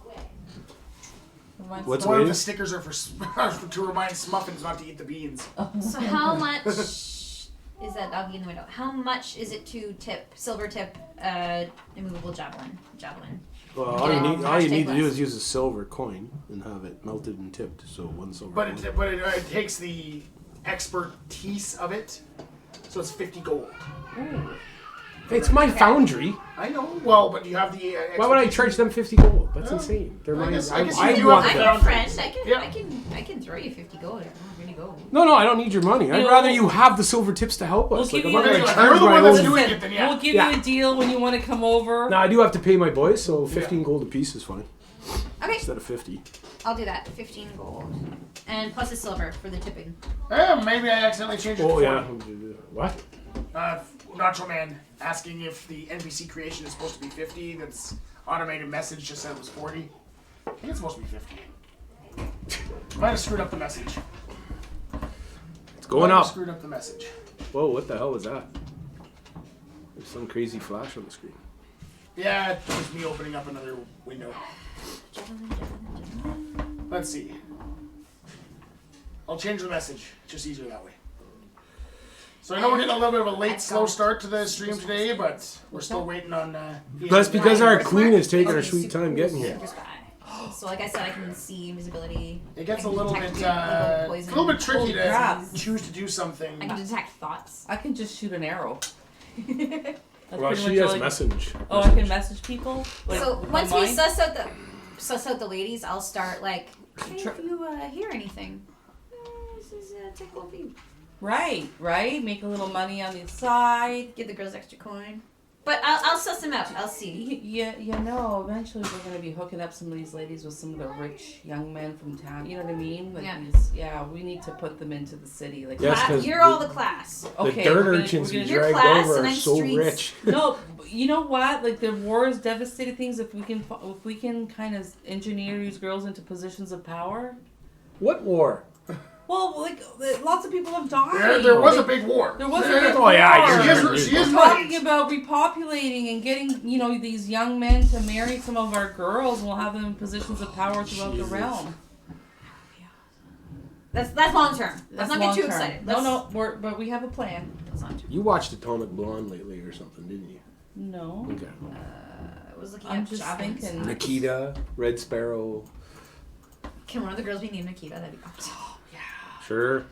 Speaker 2: Reminds
Speaker 3: What's
Speaker 2: me-
Speaker 1: One of
Speaker 3: waiting?
Speaker 1: the stickers are for to remind Smuffins not to eat the beans.
Speaker 4: So how much is that doggy in the window? How much is it to tip silver tip immovable javelin?
Speaker 3: Well, all you need
Speaker 4: Hashtag
Speaker 3: to do
Speaker 4: less.
Speaker 3: is use a silver coin and have it melted and tipped. So one silver.
Speaker 1: But
Speaker 3: coin.
Speaker 1: it takes the expertise of it, so it's 50 gold.
Speaker 3: It's my foundry.
Speaker 1: I know. Well, but you have the.
Speaker 3: Why would I charge them 50 gold? That's insane. They're
Speaker 1: I
Speaker 3: mine.
Speaker 1: guess-
Speaker 3: I,
Speaker 1: I guess
Speaker 3: I
Speaker 1: you do
Speaker 3: want
Speaker 1: have
Speaker 4: I'm
Speaker 1: the
Speaker 3: them.
Speaker 4: your friend.
Speaker 1: Yeah.
Speaker 4: I can throw you 50 gold. I don't really go.
Speaker 3: No, I don't need your money. I'd
Speaker 2: know,
Speaker 3: rather you have the silver tips to help us.
Speaker 2: We'll
Speaker 3: Like,
Speaker 2: give
Speaker 3: I'm not
Speaker 2: you
Speaker 3: going to
Speaker 2: the-
Speaker 3: charge
Speaker 1: You're the
Speaker 3: my
Speaker 1: one that's
Speaker 3: own.
Speaker 1: doing it, then yeah.
Speaker 2: We'll give
Speaker 3: Yeah.
Speaker 2: you a deal when you want to come over.
Speaker 3: No, I do have to pay my boys, so 15 gold a piece is fine
Speaker 4: Okay,
Speaker 3: instead of 50.
Speaker 4: I'll do that. 15 gold. And plus a silver for the tipping.
Speaker 1: Maybe I accidentally changed it to
Speaker 3: Oh
Speaker 1: 40.
Speaker 3: yeah. What?
Speaker 1: Nacho Man asking if the NPC creation is supposed to be 50. That's automated message just said it was 40. I think it's supposed to be 50. Might have screwed up the message.
Speaker 3: It's going
Speaker 1: Might have
Speaker 3: up.
Speaker 1: Screwed up the message.
Speaker 3: Whoa! What the hell was that? There's some crazy flash on the screen.
Speaker 1: Yeah, it's just me opening up another window. Let's see. I'll change the message. It's just easier that way. So I know we're getting a little bit of a late, slow start to the stream today, but we're still waiting on.
Speaker 3: That's because our queen is taking her
Speaker 4: Okay,
Speaker 3: sweet
Speaker 4: super
Speaker 3: time
Speaker 4: cool,
Speaker 3: getting here.
Speaker 4: super spy. So like I said, I can see invisibility.
Speaker 1: It gets
Speaker 4: I
Speaker 1: a
Speaker 4: can
Speaker 1: little
Speaker 4: detect
Speaker 1: bit,
Speaker 4: level
Speaker 1: it's a little bit tricky
Speaker 2: Holy
Speaker 1: to
Speaker 2: crap.
Speaker 1: choose to do something.
Speaker 4: I can detect thoughts.
Speaker 2: I can just shoot an arrow. That's
Speaker 3: Well,
Speaker 2: pretty
Speaker 3: she
Speaker 2: much
Speaker 3: has
Speaker 2: all I-
Speaker 3: message.
Speaker 2: Oh, I can message people. Like,
Speaker 4: So
Speaker 2: with
Speaker 4: once
Speaker 2: my
Speaker 4: we
Speaker 2: mind?
Speaker 4: suss out the ladies, I'll start like, hey,
Speaker 2: Tr-
Speaker 4: if you hear anything, this is take a little fee.
Speaker 2: Right. Make a little money on the side.
Speaker 4: Give the girls extra coin. But I'll suss them out. I'll see.
Speaker 2: You know, eventually we're going to be hooking up some of these ladies with some of the rich young men from town. You know what I mean? Like
Speaker 4: Yeah.
Speaker 2: we need to put them into the city. Like,
Speaker 3: Yes, 'cause
Speaker 4: You're all the class.
Speaker 3: The
Speaker 2: okay,
Speaker 3: dirt
Speaker 2: we're gonna-
Speaker 3: urchins
Speaker 2: we're
Speaker 3: we
Speaker 2: gonna-
Speaker 4: You're
Speaker 3: dragged
Speaker 4: class
Speaker 3: over
Speaker 4: and
Speaker 3: are
Speaker 4: I'm
Speaker 3: so
Speaker 4: streets.
Speaker 3: rich.
Speaker 2: No, you know what? Like the war has devastated things. If we can kind of engineer these girls into positions of power.
Speaker 3: What war?
Speaker 2: Well, like lots of people have died.
Speaker 1: There was a big war.
Speaker 2: There was a big
Speaker 3: Oh, yeah,
Speaker 2: war.
Speaker 1: She is
Speaker 2: We're
Speaker 1: right.
Speaker 2: talking about repopulating and getting, these young men to marry some of our girls, and we'll have them in positions of power throughout
Speaker 3: Jesus.
Speaker 2: the realm.
Speaker 4: That's long term. Let's not get too
Speaker 2: long-term.
Speaker 4: excited.
Speaker 2: No, but we have a plan.
Speaker 4: That's long term.
Speaker 3: You watched Atomic Blonde lately or something, didn't you?
Speaker 2: No.
Speaker 3: Okay.
Speaker 4: I was looking
Speaker 2: I'm
Speaker 4: at
Speaker 2: just
Speaker 4: Javins.
Speaker 2: thinking.
Speaker 3: Nikita, Red Sparrow.
Speaker 4: Can one of the girls be named Nikita? That'd be awesome.
Speaker 3: Sure.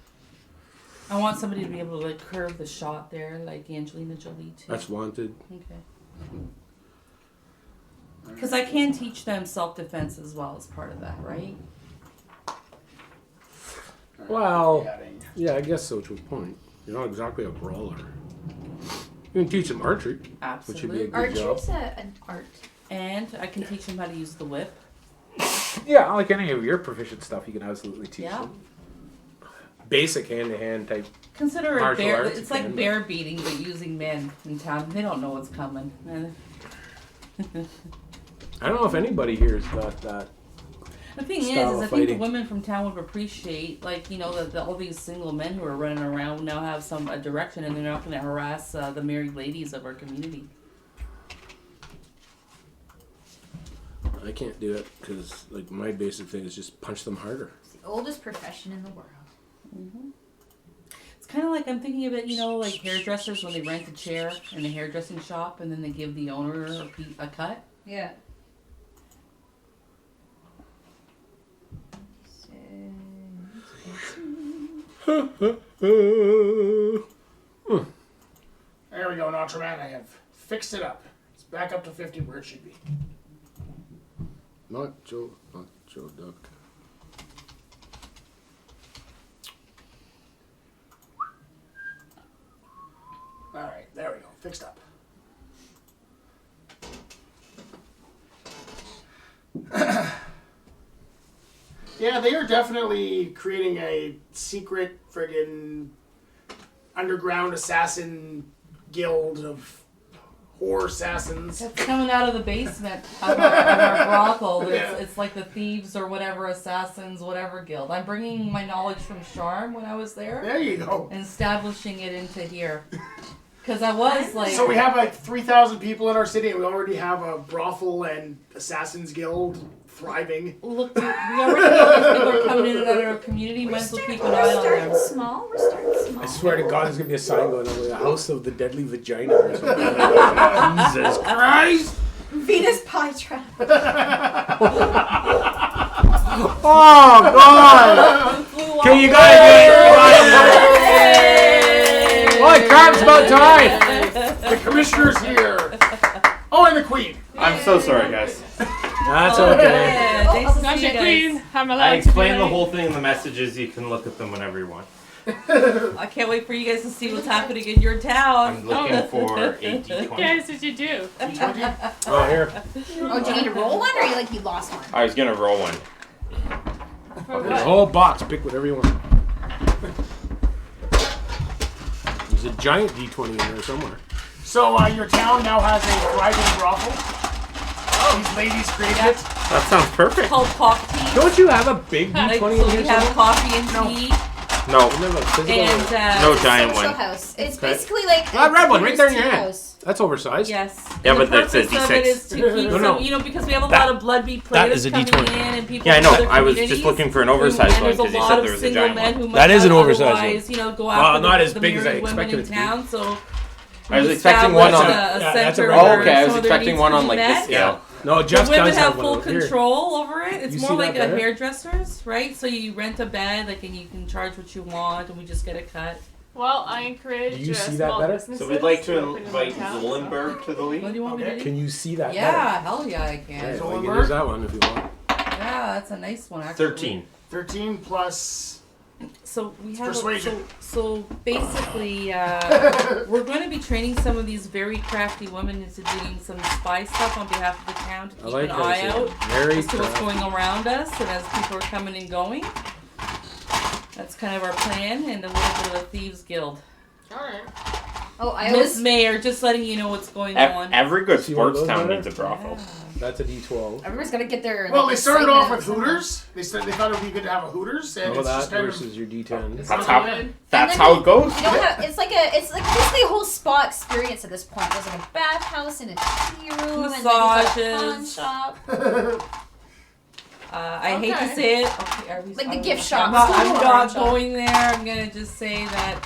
Speaker 2: I want somebody to be able to like curve the shot there, like Angelina Jolie too.
Speaker 3: That's wanted.
Speaker 2: Okay. Because I can teach them self-defense as well as part of that, right?
Speaker 3: Well, yeah, I guess so to a point. You're not exactly a brawler. You can teach them archery, which would be a
Speaker 2: Absolutely.
Speaker 3: good job.
Speaker 4: Archer's an art.
Speaker 2: And I can teach them how to use the whip.
Speaker 3: Yeah, like any of your proficient stuff, you can absolutely teach
Speaker 2: Yeah.
Speaker 3: them. Basic hand-to-hand type.
Speaker 2: Consider it
Speaker 3: Martial
Speaker 2: bear.
Speaker 3: arts
Speaker 2: It's
Speaker 3: you
Speaker 2: like
Speaker 3: can.
Speaker 2: bear beating, but using men in town. They don't know what's coming.
Speaker 3: I don't know if anybody here has got that.
Speaker 2: The thing
Speaker 3: Style
Speaker 2: is
Speaker 3: of
Speaker 2: I think the
Speaker 3: fighting.
Speaker 2: women from town would appreciate, like, that all these single men who are running around now have a direction, and they're not going to harass the married ladies of our community.
Speaker 3: I can't do it because, like, my basic thing is just punch them harder.
Speaker 4: It's the oldest profession in the world.
Speaker 2: It's kind of like I'm thinking of it, like hairdressers when they rent a chair in a hairdressing shop, and then they give the owner a cut.
Speaker 4: Yeah.
Speaker 1: There we go, Notre-Man. I have fixed it up. It's back up to 50 where it should be.
Speaker 3: Nacho duck.
Speaker 1: Alright, there we go. Fixed up. Yeah, they are definitely creating a secret friggin' underground assassin guild of whore assassins.
Speaker 2: That's coming out of the basement of our brothel.
Speaker 1: Yeah.
Speaker 2: It's like the thieves or whatever, assassins, whatever guild. I'm bringing my knowledge from Charm when I was there
Speaker 1: There you go.
Speaker 2: and establishing it into here. Because I was like...
Speaker 1: So we have like 3,000 people in our city, and we already have a brothel and assassins guild thriving.
Speaker 2: Look, we already know these people are coming in and out of our community. Might as well keep an eye on them.
Speaker 4: We're starting small.
Speaker 3: I swear to God, there's gonna be a sign going up, the House of the Deadly Vagina or something. Jesus Christ!
Speaker 4: Venus Pytra.
Speaker 3: Oh God! Okay, you gotta do it. Holy crap! It's about time.
Speaker 1: The commissioner's here. Oh, and the queen.
Speaker 5: I'm so sorry, guys.
Speaker 3: That's okay.
Speaker 2: Yeah, nice to see you
Speaker 6: Gotcha,
Speaker 2: guys.
Speaker 6: Queen. I'm allowed
Speaker 5: I explained
Speaker 6: to
Speaker 5: the
Speaker 6: be
Speaker 5: whole thing in the messages. You can look at them whenever you want.
Speaker 2: I can't wait for you guys to see what's happening in your town.
Speaker 5: I'm looking for a
Speaker 6: What
Speaker 5: D20.
Speaker 6: guys did you do?
Speaker 3: Oh, here.
Speaker 4: Oh, do you need to roll one, or you lost one?
Speaker 5: I was gonna roll one.
Speaker 6: For
Speaker 3: There's a
Speaker 6: what?
Speaker 3: whole box. Pick whatever you want. There's a giant D20 in there somewhere.
Speaker 1: So your town now has a thriving brothel. These ladies created it.
Speaker 5: That sounds
Speaker 2: It's
Speaker 5: perfect.
Speaker 2: called coffee.
Speaker 3: Don't you have a big
Speaker 2: Like,
Speaker 3: D20
Speaker 2: so
Speaker 3: in here
Speaker 2: we have
Speaker 3: somewhere?
Speaker 2: coffee and tea
Speaker 5: No,
Speaker 3: Isn't there a physical
Speaker 2: and
Speaker 5: no
Speaker 4: It's a
Speaker 5: giant
Speaker 4: social
Speaker 5: one.
Speaker 4: house. It's
Speaker 3: Okay.
Speaker 4: basically like
Speaker 3: That red one right there in your
Speaker 4: tea
Speaker 3: hand.
Speaker 4: house.
Speaker 3: That's oversized.
Speaker 2: yes.
Speaker 5: Yeah,
Speaker 2: And
Speaker 5: but
Speaker 2: the
Speaker 5: that's a
Speaker 2: purpose of it
Speaker 5: D6.
Speaker 2: is to keep
Speaker 3: No,
Speaker 2: some,
Speaker 3: no.
Speaker 2: you know, because we have a
Speaker 5: That-
Speaker 2: lot of Bloodby
Speaker 3: that
Speaker 2: players
Speaker 3: is a
Speaker 2: coming
Speaker 3: D20.
Speaker 2: in and people
Speaker 5: Yeah, I
Speaker 2: from
Speaker 5: know.
Speaker 2: other
Speaker 5: I was just
Speaker 2: communities.
Speaker 5: looking for an oversized
Speaker 2: And
Speaker 5: one
Speaker 2: there's a
Speaker 5: because you
Speaker 2: lot
Speaker 5: said
Speaker 2: of
Speaker 5: there was a
Speaker 2: single
Speaker 5: giant
Speaker 2: men
Speaker 5: one.
Speaker 2: who might
Speaker 3: That is an
Speaker 2: not
Speaker 3: oversized one.
Speaker 2: otherwise, you know, go
Speaker 3: Well,
Speaker 2: after
Speaker 3: not
Speaker 2: the,
Speaker 3: as
Speaker 2: the
Speaker 3: big as I
Speaker 2: married women
Speaker 3: expected
Speaker 2: in
Speaker 3: it to be.
Speaker 2: town. So
Speaker 5: I was
Speaker 2: we
Speaker 5: expecting one on.
Speaker 2: established
Speaker 3: Yeah, that's a
Speaker 2: center
Speaker 3: regular-
Speaker 5: Oh,
Speaker 2: where
Speaker 5: okay. I was
Speaker 2: some of their
Speaker 5: expecting
Speaker 2: needs
Speaker 5: one
Speaker 2: can
Speaker 5: on
Speaker 2: be
Speaker 5: like
Speaker 2: met.
Speaker 5: this scale.
Speaker 3: No,
Speaker 2: The
Speaker 3: Jeff
Speaker 2: women
Speaker 3: does
Speaker 2: have
Speaker 3: have
Speaker 2: full
Speaker 3: one over here.
Speaker 2: control over it. It's
Speaker 3: You
Speaker 2: more
Speaker 3: see
Speaker 2: like
Speaker 3: that
Speaker 2: a
Speaker 3: better?
Speaker 2: hairdresser's, right? So you rent a bed, like, and you can charge what you want, and we just get a cut.
Speaker 6: Well, I encourage
Speaker 3: Do you see that
Speaker 6: small
Speaker 3: better?
Speaker 6: businesses
Speaker 5: So we'd like to
Speaker 6: open in
Speaker 5: invite
Speaker 6: my town,
Speaker 5: Zollenberg to the
Speaker 2: What do
Speaker 5: league.
Speaker 2: you want me to do?
Speaker 3: Can you see that
Speaker 2: Yeah, hell yeah, I can.
Speaker 3: better?
Speaker 1: So
Speaker 3: Well, you
Speaker 1: we're-
Speaker 3: can use that one if you want.
Speaker 2: Yeah, that's a nice one, actually.
Speaker 5: 13.
Speaker 1: 13 plus.
Speaker 2: So we have
Speaker 1: Persuasion.
Speaker 2: so basically, we're going to be training some of these very crafty women into doing some spy stuff on behalf of the town to
Speaker 3: I
Speaker 2: keep
Speaker 3: like
Speaker 2: an
Speaker 3: how
Speaker 2: eye
Speaker 3: it's
Speaker 2: out
Speaker 3: very
Speaker 2: as to what's
Speaker 3: crafty.
Speaker 2: going around us, and as people are coming and going. That's kind of our plan, and a little bit of a thieves guild.
Speaker 1: Alright.
Speaker 4: Oh, I
Speaker 2: Miss
Speaker 4: always.
Speaker 2: Mayor, just letting you know what's going on.
Speaker 5: Every good
Speaker 3: See one of
Speaker 5: sports
Speaker 3: those
Speaker 5: town
Speaker 3: better?
Speaker 5: needs a brothel.
Speaker 3: That's a D12.
Speaker 4: Everyone's gotta get their.
Speaker 1: Well,
Speaker 4: like,
Speaker 1: they started off
Speaker 4: excitement
Speaker 1: with
Speaker 4: out somewhere.
Speaker 1: Hooters. They said they thought it would be good to have a Hooters, and
Speaker 3: Oh,
Speaker 1: it's just
Speaker 3: that
Speaker 1: kind
Speaker 3: versus your D10.
Speaker 5: That's
Speaker 6: That's
Speaker 5: how.
Speaker 6: good.
Speaker 5: That's
Speaker 4: then
Speaker 5: how it goes.
Speaker 4: You know how it's like basically a whole spa experience at this point. There's like a bathhouse and a tea room and then there's a pawn
Speaker 2: Massages.
Speaker 4: shop.
Speaker 2: I hate to
Speaker 6: Okay.
Speaker 2: say it. Okay, are we,
Speaker 4: Like the
Speaker 2: I'm-
Speaker 4: gift shop.
Speaker 2: I'm not,
Speaker 4: It's
Speaker 2: I'm
Speaker 4: still a
Speaker 2: not
Speaker 4: pawn shop.
Speaker 2: going there. I'm gonna just say that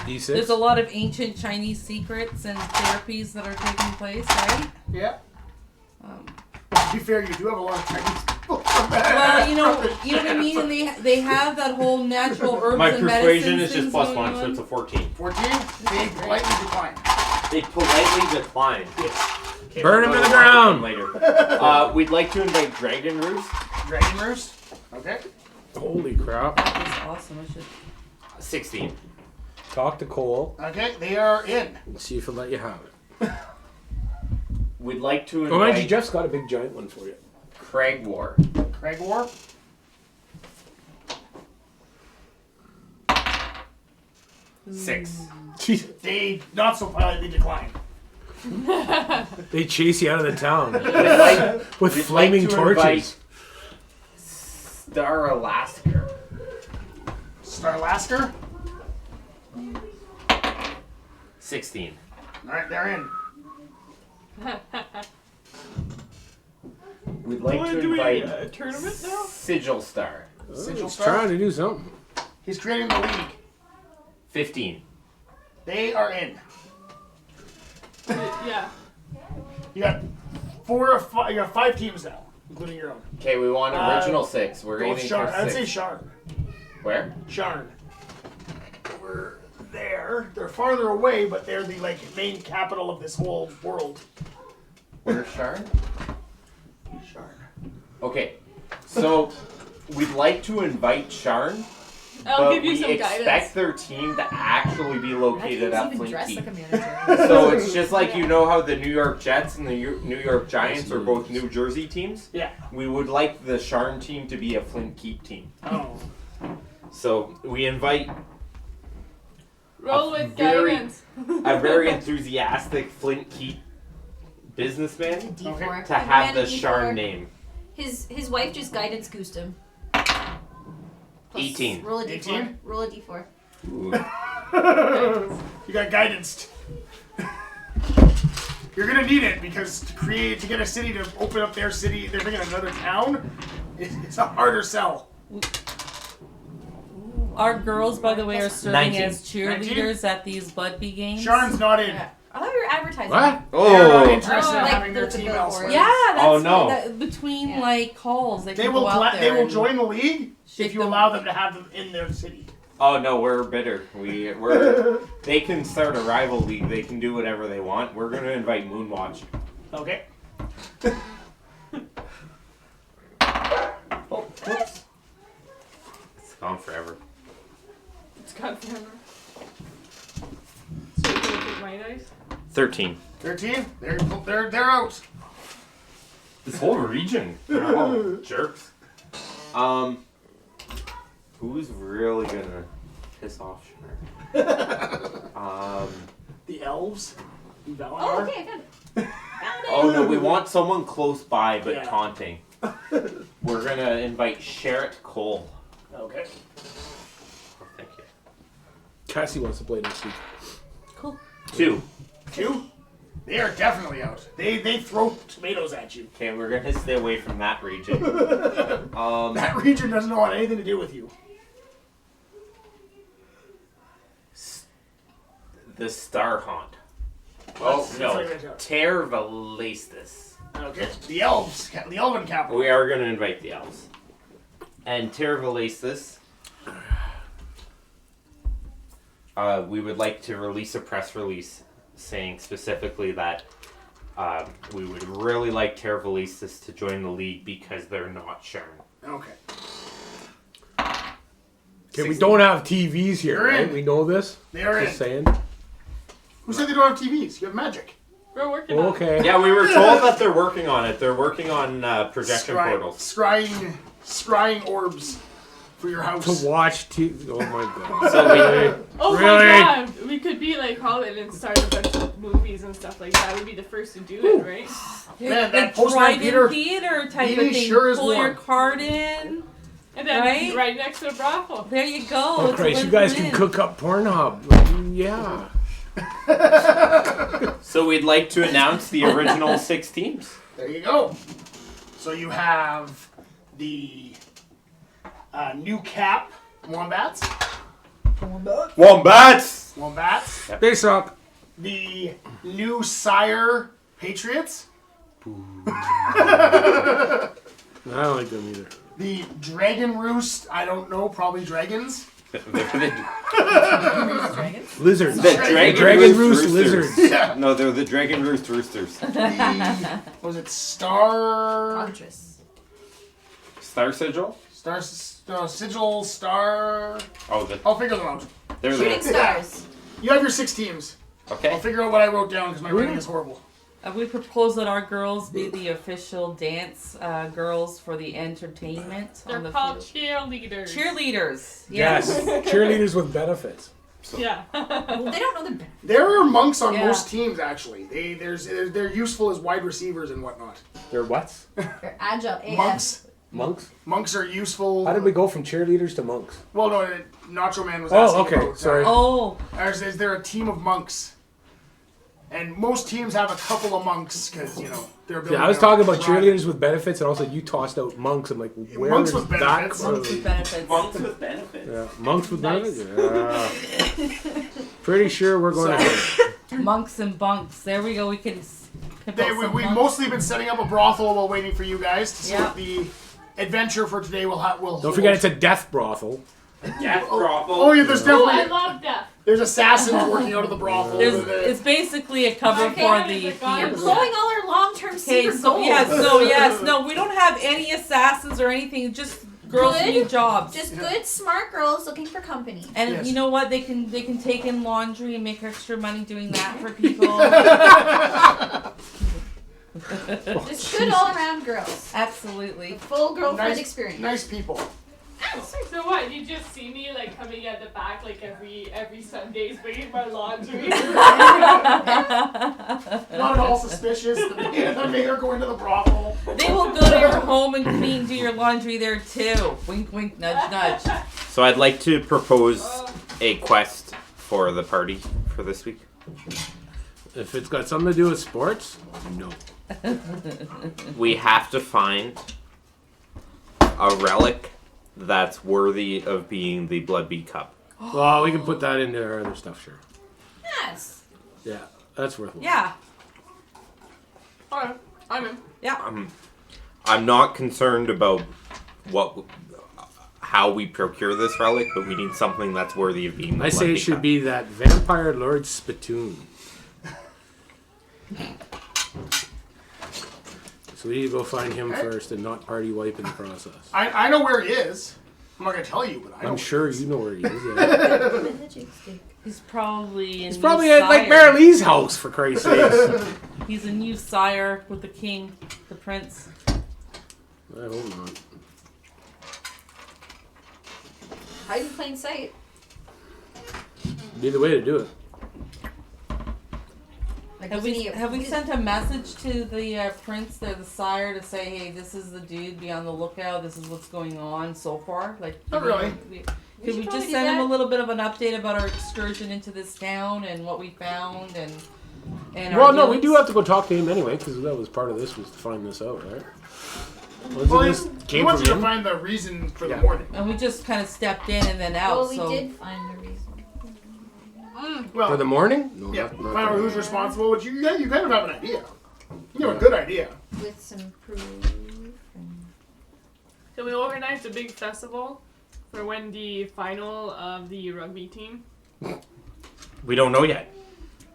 Speaker 3: D6.
Speaker 2: there's a lot of ancient Chinese secrets and therapies that are taking place, right?
Speaker 1: Yeah.
Speaker 2: Um,
Speaker 1: To be fair, you do have a lot of Chinese people from that.
Speaker 2: well, you know what I mean. And they have that whole natural herbs
Speaker 5: My
Speaker 2: and
Speaker 5: persuasion
Speaker 2: medicines
Speaker 5: is just
Speaker 2: things
Speaker 5: plus
Speaker 2: going
Speaker 5: 1, so
Speaker 2: on.
Speaker 5: it's a 14.
Speaker 1: 14. They politely decline.
Speaker 5: They politely decline. Okay,
Speaker 3: Burn
Speaker 5: we'll
Speaker 3: him
Speaker 5: go
Speaker 3: to the
Speaker 5: on
Speaker 3: ground.
Speaker 5: Later. We'd like to invite Dragon Roost.
Speaker 1: Dragon Roost. Okay.
Speaker 3: Holy crap.
Speaker 2: That's awesome. I should.
Speaker 5: 16.
Speaker 3: Talk to Cole.
Speaker 1: Okay, they are in.
Speaker 3: See if he'll let you have it.
Speaker 5: We'd like to
Speaker 3: Oh, mind you,
Speaker 5: invite
Speaker 3: Jeff's got a big giant one for you.
Speaker 5: Craig War.
Speaker 1: Craig War.
Speaker 5: Six.
Speaker 3: Jeez,
Speaker 1: They not so politely decline.
Speaker 3: they chase you out of the town
Speaker 5: We'd like,
Speaker 3: with
Speaker 5: we'd
Speaker 3: flaming
Speaker 5: like to
Speaker 3: torches.
Speaker 5: invite Star Alaska.
Speaker 1: Starlasker.
Speaker 5: 16.
Speaker 1: Alright, they're in.
Speaker 5: We'd like to
Speaker 6: do we
Speaker 5: invite
Speaker 6: a tournament now?
Speaker 5: Sigil Star.
Speaker 3: Oh,
Speaker 1: Sigil
Speaker 3: he's
Speaker 1: Star?
Speaker 3: trying to do something.
Speaker 1: He's creating the league.
Speaker 5: 15.
Speaker 1: They are in.
Speaker 6: Yeah.
Speaker 1: You got 4 or 5. You got 5 teams now, including your own.
Speaker 5: Okay, we want original 6. We're
Speaker 1: Go with
Speaker 5: aiming
Speaker 1: Sharn.
Speaker 5: for
Speaker 1: I'd
Speaker 5: 6.
Speaker 1: say Sharn.
Speaker 5: Where?
Speaker 1: Sharn. Over there. They're farther away, but they're the like main capital of this whole world.
Speaker 5: Where's Sharn?
Speaker 1: Sharn.
Speaker 5: Okay, so we'd like to invite Sharn,
Speaker 6: I'll
Speaker 5: but
Speaker 6: give you
Speaker 5: we
Speaker 6: some
Speaker 5: expect
Speaker 6: guidance.
Speaker 5: their team to actually be
Speaker 4: I
Speaker 5: located
Speaker 4: can't
Speaker 5: at
Speaker 4: even
Speaker 5: Flint
Speaker 4: dress
Speaker 5: Keep.
Speaker 4: like a manager.
Speaker 5: So it's just like you know how the New York Jets and the New York Giants are both New Jersey teams?
Speaker 1: Yeah.
Speaker 5: We would like the Sharn team to be a Flint Keep team.
Speaker 1: Oh.
Speaker 5: So we invite
Speaker 6: Roll with
Speaker 5: very-
Speaker 6: guidance.
Speaker 5: a very enthusiastic Flint Keep businessman
Speaker 4: D4.
Speaker 5: to have the
Speaker 4: Give him a
Speaker 5: Sharn
Speaker 4: D4.
Speaker 5: name.
Speaker 4: His wife just guidance goosed him. Plus,
Speaker 5: 18.
Speaker 4: Roll a D4.
Speaker 1: 18?
Speaker 4: Roll a D4.
Speaker 5: Ooh.
Speaker 1: You got guidance. You're gonna need it because to get a city to open up their city, they're bringing another town. It's a harder sell.
Speaker 2: Our girls, by the way, are serving
Speaker 5: 19.
Speaker 2: as cheerleaders at these Bloodby games.
Speaker 1: Sharn's not in.
Speaker 4: Yeah. I thought we were advertising.
Speaker 3: What?
Speaker 1: They're not
Speaker 5: Oh,
Speaker 1: interested in
Speaker 4: like
Speaker 1: having their
Speaker 4: the
Speaker 1: team
Speaker 4: billboard.
Speaker 1: elsewhere.
Speaker 2: Yeah, that's
Speaker 5: Oh, no.
Speaker 2: that, between
Speaker 4: Yeah.
Speaker 2: like calls, they
Speaker 1: They
Speaker 2: can
Speaker 1: will
Speaker 2: go out there.
Speaker 1: they will
Speaker 2: and
Speaker 1: join the league
Speaker 2: shake
Speaker 1: if you
Speaker 2: them.
Speaker 1: allow them to have them in their city.
Speaker 5: oh no, we're bitter. They can start a rival league. They can do whatever they want. We're gonna invite Moonwatch.
Speaker 1: Okay.
Speaker 5: Oh, whoops. It's gone forever.
Speaker 6: It's got forever. So you can pick my dice?
Speaker 5: 13.
Speaker 1: 13. They're out.
Speaker 5: This whole region. They're all jerks. Who's really gonna piss off Sharn?
Speaker 1: The elves. Valinor.
Speaker 4: Oh, okay, good. Found it.
Speaker 5: Oh no, we want someone close by but
Speaker 1: Yeah.
Speaker 5: taunting. We're gonna invite Sherritt Cole.
Speaker 1: Okay.
Speaker 5: Oh, thank you.
Speaker 3: Cassie wants to play next week.
Speaker 2: Cool.
Speaker 5: 2.
Speaker 1: 2. They are definitely out. They throw tomatoes at you.
Speaker 5: Okay, we're gonna stay away from that region.
Speaker 1: That region doesn't want anything to do with you.
Speaker 5: The Star Haunt.
Speaker 1: Oh
Speaker 5: No,
Speaker 1: no.
Speaker 5: Tervalestis.
Speaker 1: Okay. The elves. The elven capital.
Speaker 5: We are gonna invite the elves. And Tervalestis. We would like to release a press release saying specifically that we would really like Tervalestis to join the league because they're not Sharn.
Speaker 1: Okay.
Speaker 3: Okay, we don't have TVs here,
Speaker 1: You're
Speaker 3: right?
Speaker 1: in.
Speaker 3: We know this.
Speaker 1: They're
Speaker 3: Just
Speaker 1: in.
Speaker 3: saying.
Speaker 1: Who said they don't have TVs? You have magic.
Speaker 6: We're working on it.
Speaker 3: Okay.
Speaker 5: Yeah, we were told that they're working on it. They're working on projection portals.
Speaker 1: Scrying orbs for your house.
Speaker 3: To watch TV. Oh my god.
Speaker 5: So we,
Speaker 6: Oh
Speaker 3: Really?
Speaker 6: my god! We could be like Hollywood and start a bunch of movies and stuff like that. We'd be the first to do it, right?
Speaker 1: Man, that
Speaker 2: Like
Speaker 1: Postman
Speaker 2: drive-in
Speaker 1: Peter
Speaker 2: theater type
Speaker 1: Beanie
Speaker 2: of thing.
Speaker 1: sure is
Speaker 2: Pull your
Speaker 1: warm.
Speaker 2: card in.
Speaker 6: And then
Speaker 2: Right?
Speaker 6: right next to the brothel.
Speaker 2: There you go.
Speaker 3: Oh
Speaker 2: It's a
Speaker 3: Christ, you
Speaker 2: win
Speaker 3: guys
Speaker 2: for
Speaker 3: can
Speaker 2: win.
Speaker 3: cook up Pornhub. Yeah.
Speaker 5: so we'd like to announce the original 6 teams.
Speaker 1: There you go. So you have the new cap Wombats.
Speaker 5: Wombats!
Speaker 1: Wombats.
Speaker 3: They suck.
Speaker 1: The new Sire Patriots.
Speaker 3: I don't like them either.
Speaker 1: The Dragon Roost. I don't know. Probably dragons.
Speaker 5: the
Speaker 4: Dragons.
Speaker 3: Lizards.
Speaker 5: Dragon
Speaker 3: Roost
Speaker 5: Roosters.
Speaker 3: lizards.
Speaker 1: Yeah.
Speaker 5: No, they're the Dragon Roost Roosters.
Speaker 1: The was it Star
Speaker 4: Contress.
Speaker 5: Star Sigil?
Speaker 1: Sigil Star?
Speaker 5: Oh,
Speaker 1: I'll figure them out.
Speaker 5: they're
Speaker 4: Shooting
Speaker 5: the...
Speaker 4: stars.
Speaker 1: You have your 6 teams. I'll
Speaker 5: Okay.
Speaker 1: figure out what I wrote down because my writing is horrible.
Speaker 2: We propose that our girls be the official dance girls for the entertainment on
Speaker 6: They're
Speaker 2: the
Speaker 6: called
Speaker 2: field.
Speaker 6: cheerleaders.
Speaker 2: Cheerleaders.
Speaker 3: Yes. Cheerleaders with benefits.
Speaker 6: Yeah.
Speaker 4: Well, they don't know the benefits.
Speaker 1: There are monks on
Speaker 2: Yeah.
Speaker 1: most teams actually. They're useful as wide receivers and whatnot.
Speaker 3: They're what?
Speaker 4: They're agile AF.
Speaker 1: Monks.
Speaker 3: Monks?
Speaker 1: Monks are useful.
Speaker 3: How did we go from cheerleaders to monks?
Speaker 1: Well, no, Nacho Man was asking.
Speaker 3: Oh, okay.
Speaker 1: about,
Speaker 3: Sorry.
Speaker 2: Oh,
Speaker 1: Is there a team of monks? And most teams have a couple of monks because they're.
Speaker 3: Yeah, I was talking about cheerleaders with benefits, and also you tossed out monks. I'm like, where
Speaker 1: Monks
Speaker 3: is
Speaker 1: with
Speaker 3: that?
Speaker 1: benefits.
Speaker 2: monks with benefits.
Speaker 5: Monks with benefits.
Speaker 3: Yeah, monks with
Speaker 6: Nice.
Speaker 3: benefits. Yeah. Pretty sure we're going to.
Speaker 2: Monks and bunks. There we go. We can. Pimp out some
Speaker 1: We've
Speaker 2: monks.
Speaker 1: mostly been setting up a brothel while waiting for you guys to see
Speaker 2: Yeah.
Speaker 1: what the adventure for today will.
Speaker 3: Don't forget, it's a death brothel.
Speaker 5: Death brothel.
Speaker 1: Oh yeah, there's
Speaker 6: Oh, I
Speaker 1: definitely
Speaker 6: love death.
Speaker 1: There's assassins working out of the brothel.
Speaker 2: It's basically a cover for the
Speaker 4: You're
Speaker 2: thieves.
Speaker 4: blowing all our long-term
Speaker 2: Okay,
Speaker 4: secret
Speaker 2: so
Speaker 4: goals.
Speaker 2: yes, no, we don't have any assassins or anything. Just girls who
Speaker 4: Good.
Speaker 2: need jobs.
Speaker 4: Just good, smart girls looking for company.
Speaker 2: And
Speaker 1: Yes.
Speaker 2: you know what? They can take in laundry and make extra money doing that for people.
Speaker 4: Just good all-around girls.
Speaker 2: Absolutely.
Speaker 4: Full girlfriend
Speaker 1: Nice-
Speaker 4: experience.
Speaker 1: Nice people.
Speaker 6: So what? You just see me like coming at the back like every Sundays bringing my laundry.
Speaker 1: Not at all suspicious. The mayor going to the brothel.
Speaker 2: They will go to your home and do your laundry there too. Wink, wink, nudge, nudge.
Speaker 5: So I'd like to propose a quest for the party for this week.
Speaker 3: If it's got something to do with sports, no.
Speaker 5: We have to find a relic that's worthy of being the Bloodby Cup.
Speaker 3: Well, we can put that into our other stuff, sure.
Speaker 4: Yes.
Speaker 3: Yeah, that's worth it.
Speaker 2: Yeah.
Speaker 6: Alright, I'm in.
Speaker 5: I'm not concerned about how we procure this relic, but we need something that's worthy of being the
Speaker 3: I say
Speaker 5: Bloodby
Speaker 3: it should
Speaker 5: Cup.
Speaker 3: be that Vampire Lord spittoon. So we need to go find him first and not party wipe in the process.
Speaker 1: I know where he is. I'm not gonna tell you, but I know.
Speaker 3: I'm sure
Speaker 1: where he is.
Speaker 3: you know where he is. Yeah.
Speaker 2: He's probably in
Speaker 3: He's
Speaker 2: New
Speaker 3: probably at like
Speaker 2: Sire.
Speaker 3: Marilee's house, for Christ's sakes.
Speaker 2: He's a new sire with the king, the prince.
Speaker 3: I hope not.
Speaker 4: Hide in plain sight.
Speaker 3: Be the way to do it.
Speaker 4: Like,
Speaker 2: Have we sent a message to the prince, the sire, to say, hey, this is the dude, be on the lookout, this is what's going on so far? Like,
Speaker 1: Not really.
Speaker 2: Could we just send him a little bit of an update about our excursion into this town and what we found and
Speaker 3: Well,
Speaker 2: our
Speaker 3: no, we
Speaker 2: dealings?
Speaker 3: do have to go talk to him anyway, because that was part of this, was to find this out, right? Wasn't
Speaker 1: Well,
Speaker 3: this
Speaker 1: he
Speaker 3: came
Speaker 1: wants
Speaker 3: from
Speaker 1: you to
Speaker 3: him?
Speaker 1: find the reason for the
Speaker 3: Yeah.
Speaker 1: morning.
Speaker 2: And we just kind of stepped in and then out.
Speaker 4: Well, we
Speaker 2: so
Speaker 4: did find the reason.
Speaker 1: Well,
Speaker 3: For the morning? No,
Speaker 1: yeah,
Speaker 3: not
Speaker 1: find out
Speaker 3: that.
Speaker 1: who's responsible. Which you kind of have an idea. You have a good idea.
Speaker 4: With some proof. And...
Speaker 6: So we organized a big festival for when the final of the rugby team.
Speaker 5: We don't know yet.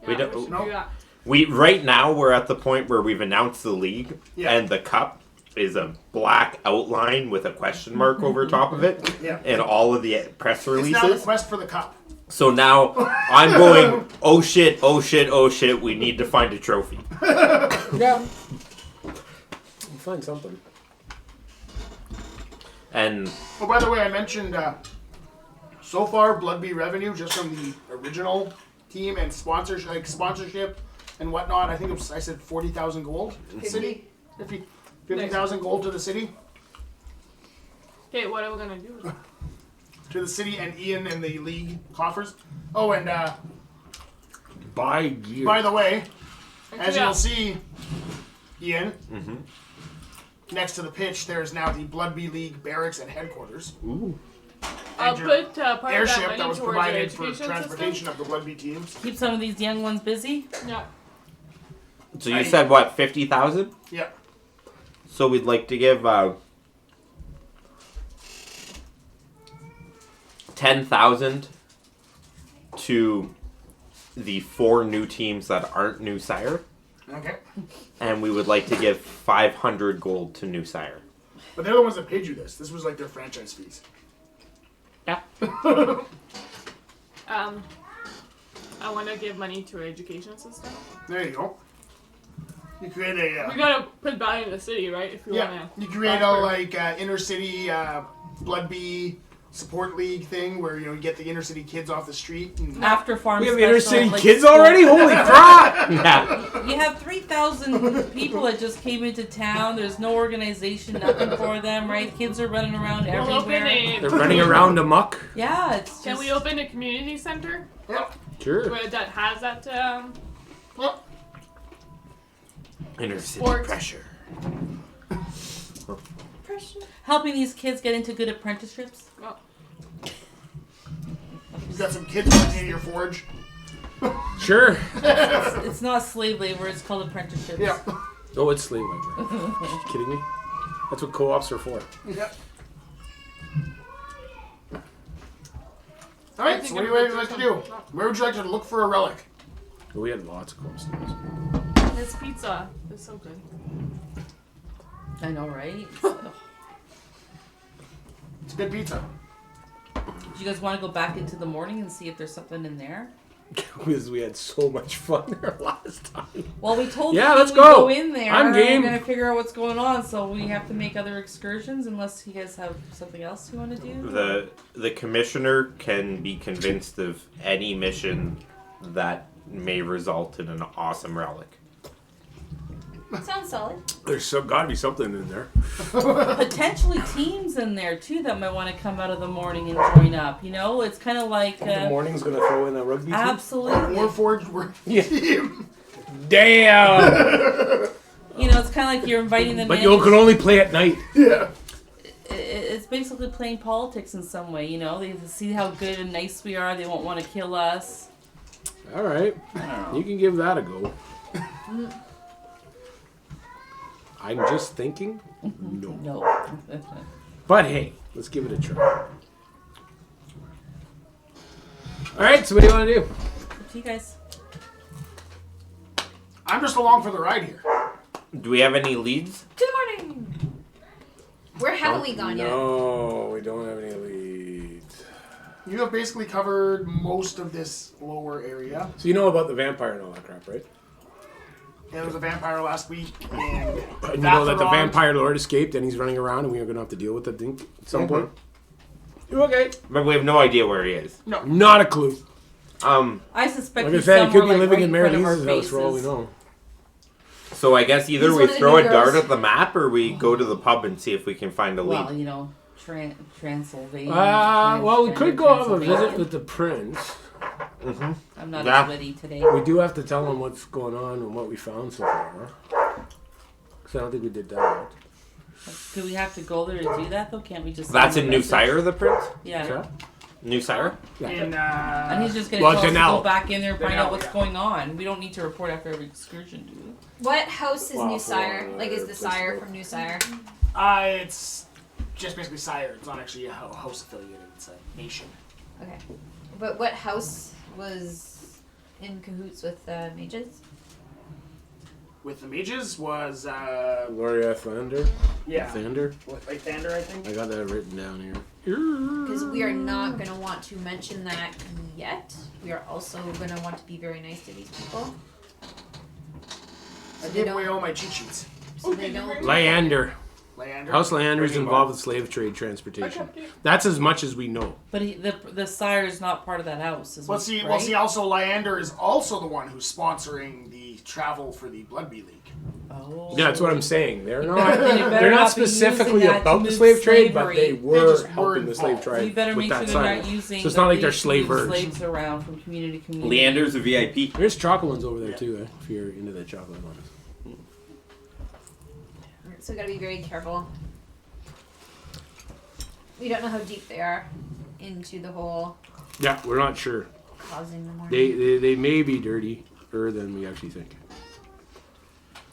Speaker 5: We
Speaker 6: Yeah,
Speaker 5: don't-
Speaker 6: should
Speaker 1: no.
Speaker 6: do that.
Speaker 5: Right now we're at the point where we've announced the league,
Speaker 1: Yeah.
Speaker 5: and the cup is a black outline with a question mark over top of it,
Speaker 1: Yeah.
Speaker 5: and all of the press
Speaker 1: It's now the
Speaker 5: releases.
Speaker 1: quest for the cup.
Speaker 5: So now I'm going, oh shit, oh shit, oh shit, we need to find a trophy.
Speaker 3: Yeah. We'll find something.
Speaker 5: And
Speaker 1: Oh, by the way, I mentioned so far Bloodby revenue just from the original team and sponsorship and whatnot. I think it was, I said 40,000 gold to the city. 50,000 gold to the city.
Speaker 6: Okay, what are we gonna do?
Speaker 1: To the city and Ian and the league coffers. Oh, and
Speaker 3: Buy gear.
Speaker 1: by the way, as
Speaker 6: Yeah.
Speaker 1: you'll see, Ian,
Speaker 5: mm-hmm.
Speaker 1: next to the pitch, there is now the Bloodby League barracks and headquarters.
Speaker 5: Ooh.
Speaker 6: I'll
Speaker 1: your
Speaker 6: put part of that
Speaker 1: Airship
Speaker 6: money
Speaker 1: that was
Speaker 6: towards
Speaker 1: provided
Speaker 6: your
Speaker 1: for
Speaker 6: education
Speaker 1: transportation of the Bloodby teams.
Speaker 2: keep some of these young ones busy.
Speaker 6: system. Yeah.
Speaker 5: So you said what, 50,000?
Speaker 1: Yeah.
Speaker 5: So we'd like to give 10,000 to the 4 new teams that aren't New Sire,
Speaker 1: Okay.
Speaker 5: and we would like to give 500 gold to New Sire.
Speaker 1: But they're the ones that paid you this. This was like their franchise fees.
Speaker 5: Yeah.
Speaker 6: I want to give money to our education system.
Speaker 1: There you go. You create a
Speaker 6: We gotta put value in the city, right? If we
Speaker 1: yeah.
Speaker 6: wanna.
Speaker 1: You create a like inner city Bloodby support league thing where you get the inner city kids off the street. And
Speaker 2: After farm
Speaker 3: We have
Speaker 2: special,
Speaker 3: inner city
Speaker 2: like
Speaker 3: kids
Speaker 2: school.
Speaker 3: already? Holy crap!
Speaker 5: Yeah.
Speaker 2: You have 3,000 people that just came into town. There's no organization, nothing for them, right? Kids are running around
Speaker 6: We'll open
Speaker 2: everywhere.
Speaker 3: They're running around amok.
Speaker 2: Yeah, it's just...
Speaker 6: Can we open a community center
Speaker 3: Sure.
Speaker 6: where that has that?
Speaker 5: Inner city
Speaker 6: Sports.
Speaker 5: pressure.
Speaker 2: helping these kids get into good apprenticeships?
Speaker 1: you've got some kids working in your forge.
Speaker 3: Sure.
Speaker 2: It's not slave labor, it's called apprenticeships.
Speaker 1: Yeah.
Speaker 3: Oh, it's slave labor. You kidding me? That's what co-ops are for.
Speaker 1: Yeah. All right. So what would you like to do? Where would you like to look for a relic?
Speaker 3: We had lots of cool stories.
Speaker 6: This pizza is so good.
Speaker 2: I know, right?
Speaker 1: It's good pizza.
Speaker 2: Do you guys want to go back into the morning and see if there's something in there?
Speaker 3: Because we had so much fun there last time.
Speaker 2: Well, we told
Speaker 3: Yeah,
Speaker 2: you
Speaker 3: let's
Speaker 2: we
Speaker 3: go.
Speaker 2: go in there.
Speaker 3: I'm game.
Speaker 2: We're gonna figure out what's going on, so we have to make other excursions unless you guys have something else you want to do.
Speaker 5: The commissioner can be convinced of any mission that may result in an awesome relic.
Speaker 4: Sounds solid.
Speaker 3: There's gotta be something in there.
Speaker 2: Potentially teams in there too that might want to come out of the morning and join up. You know, it's kind of like
Speaker 3: The morning's gonna throw in a rugby team.
Speaker 2: absolutely.
Speaker 1: Warforged were team.
Speaker 3: Damn!
Speaker 2: You know, it's kind of like you're inviting them
Speaker 3: But
Speaker 2: in.
Speaker 3: you can only play at night.
Speaker 1: Yeah.
Speaker 2: It's basically playing politics in some way. You know, they see how good and nice we are. They won't want to kill us.
Speaker 3: All right, you can give that a go. I'm just thinking, no.
Speaker 2: No.
Speaker 3: But hey, let's give it a try. All right, so what do you want to do?
Speaker 2: Up to you guys.
Speaker 1: I'm just along for the ride here.
Speaker 5: Do we have any leads?
Speaker 4: To the morning. Where haven't we gone yet?
Speaker 3: No, we don't have any leads.
Speaker 1: You have basically covered most of this lower area.
Speaker 3: So you know about the vampire and all that crap, right?
Speaker 1: Yeah, there was a vampire last week, and
Speaker 3: And you know that the
Speaker 1: Vatharon-
Speaker 3: vampire lord escaped and he's running around and we are going to have to deal with it at some point? You okay?
Speaker 5: But we have no idea where he is.
Speaker 3: Not a clue.
Speaker 2: I suspect
Speaker 3: Like I
Speaker 2: he's
Speaker 3: said, he
Speaker 2: somewhere
Speaker 3: could be
Speaker 2: like
Speaker 3: living
Speaker 2: right
Speaker 3: in
Speaker 2: front of our
Speaker 3: Marilene's house for all we
Speaker 2: faces.
Speaker 3: know.
Speaker 5: So I guess either
Speaker 4: He's
Speaker 5: we
Speaker 4: one of the
Speaker 5: throw a
Speaker 4: new
Speaker 5: dart
Speaker 4: girls.
Speaker 5: at the map or we go to the pub and see if we can find a lead.
Speaker 2: Well, you know, Transylvania.
Speaker 3: Well, we could go have a visit
Speaker 2: Transylvania.
Speaker 3: with the prince.
Speaker 2: I'm not
Speaker 5: Yeah.
Speaker 2: as witty today.
Speaker 3: We do have to tell him what's going on and what we found so far. Because I don't think we did that.
Speaker 2: Do we have to go there to do that though? Can't we just?
Speaker 5: That's
Speaker 2: send
Speaker 5: in
Speaker 2: him a
Speaker 5: New
Speaker 2: message?
Speaker 5: Sire, the prince?
Speaker 2: Yeah.
Speaker 3: Okay.
Speaker 5: New Sire?
Speaker 1: And,
Speaker 2: And he's just gonna
Speaker 3: Well,
Speaker 2: tell us to
Speaker 3: Janelle.
Speaker 2: go back in there and find
Speaker 1: Janelle,
Speaker 2: out what's
Speaker 1: yeah.
Speaker 2: going on. We don't need to report after every excursion, do we?
Speaker 4: What house is
Speaker 3: Well,
Speaker 4: New Sire?
Speaker 3: for,
Speaker 4: Like, is the
Speaker 3: place
Speaker 4: Sire
Speaker 3: to go.
Speaker 4: from New Sire?
Speaker 1: it's just basically Sire. It's not actually a house affiliated. It's a nation.
Speaker 4: Okay. But what house was in cahoots with mages?
Speaker 1: With the mages was,
Speaker 3: Gloria Thunder?
Speaker 1: yeah,
Speaker 3: Thunder?
Speaker 1: with Lathander, I think.
Speaker 3: I got that written down here.
Speaker 4: Because we are not going to want to mention that yet. We are also going to want to be very nice to these people.
Speaker 1: I
Speaker 4: they
Speaker 1: gave
Speaker 4: don't-
Speaker 1: away all my cheat sheets.
Speaker 4: So they don't.
Speaker 3: Leander.
Speaker 1: Leander.
Speaker 3: House Leander is
Speaker 1: Pretty
Speaker 3: involved with slave trade transportation. That's as much as we know.
Speaker 2: But the sire is not part of that house, is
Speaker 1: Well,
Speaker 2: what,
Speaker 1: see,
Speaker 2: right?
Speaker 1: well, see. Also, Leander is also the one who's sponsoring the travel for the Bloodby League.
Speaker 2: Oh.
Speaker 3: Yeah, that's what I'm saying. They're
Speaker 2: You
Speaker 3: not.
Speaker 2: better
Speaker 3: They're not
Speaker 2: not be using
Speaker 3: specifically
Speaker 2: that to
Speaker 3: about the
Speaker 2: move
Speaker 3: slave trade, but
Speaker 2: slavery.
Speaker 3: they
Speaker 1: They
Speaker 3: were
Speaker 1: just were
Speaker 3: helping the slave
Speaker 1: involved.
Speaker 3: trade.
Speaker 2: You better
Speaker 3: with
Speaker 2: make
Speaker 3: that
Speaker 2: sure they're
Speaker 3: side.
Speaker 2: not using.
Speaker 3: So it's not like they're
Speaker 2: these
Speaker 3: slavers.
Speaker 2: slaves around from community to community.
Speaker 5: Leander's a VIP.
Speaker 3: There's chocolate ones over there
Speaker 1: Yeah.
Speaker 3: too, if you're into the chocolate ones.
Speaker 4: So we got to be very careful. We don't know how deep they are into the whole
Speaker 3: Yeah, we're not sure.
Speaker 4: causing the morning.
Speaker 3: They may be dirtier than we actually think.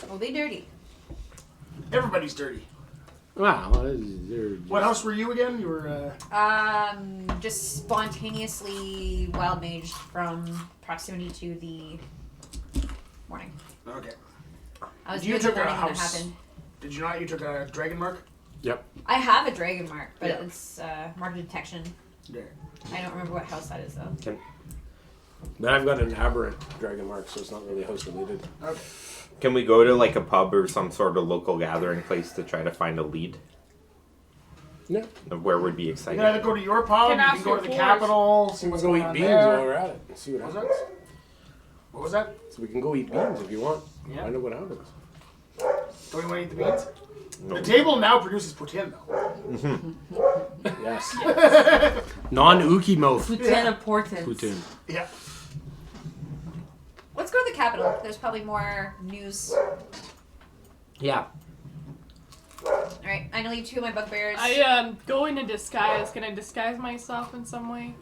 Speaker 4: Oh, they dirty.
Speaker 1: Everybody's dirty.
Speaker 3: Wow, they're
Speaker 1: What house were you again? You were.
Speaker 4: Just spontaneously wild maged from proximity to the morning.
Speaker 1: Okay.
Speaker 4: I was
Speaker 1: You
Speaker 4: near the
Speaker 1: took a
Speaker 4: morning when it
Speaker 1: house.
Speaker 4: happened.
Speaker 1: Did you not? You took a dragon mark.
Speaker 3: Yep.
Speaker 4: I have a dragon mark, but
Speaker 1: Yeah.
Speaker 4: it's mark of detection.
Speaker 1: Yeah.
Speaker 4: I don't remember what house that is though.
Speaker 3: But I've got an aberrant dragon mark, so it's not really house related.
Speaker 1: Okay.
Speaker 5: Can we go to like a pub or some sort of local gathering place to try to find a lead?
Speaker 3: Yeah.
Speaker 5: Of where would be
Speaker 1: You
Speaker 5: exciting?
Speaker 1: can either go to your pub,
Speaker 6: Can
Speaker 1: you
Speaker 6: ask
Speaker 1: can go to
Speaker 6: your
Speaker 1: the
Speaker 6: forge.
Speaker 1: capital, see
Speaker 3: We
Speaker 1: what's
Speaker 3: can go
Speaker 1: going
Speaker 3: eat
Speaker 1: on
Speaker 3: beans
Speaker 1: there.
Speaker 3: while we're at it. And see what
Speaker 1: What was
Speaker 3: happens.
Speaker 1: that? What was that?
Speaker 3: So we can go eat beans if you want.
Speaker 1: Yeah.
Speaker 3: Find out what happens.
Speaker 1: Don't you want to eat the beans?
Speaker 5: No.
Speaker 1: The table now produces poutine, though.
Speaker 3: Yes. Non-ookie mouth.
Speaker 2: Poutine of portents.
Speaker 3: Poutine.
Speaker 1: Yeah.
Speaker 4: Let's go to the capital. There's probably more news.
Speaker 3: Yeah.
Speaker 4: Alright, I know you two of my bugbears.
Speaker 6: I go in a disguise. Can I disguise myself in some way?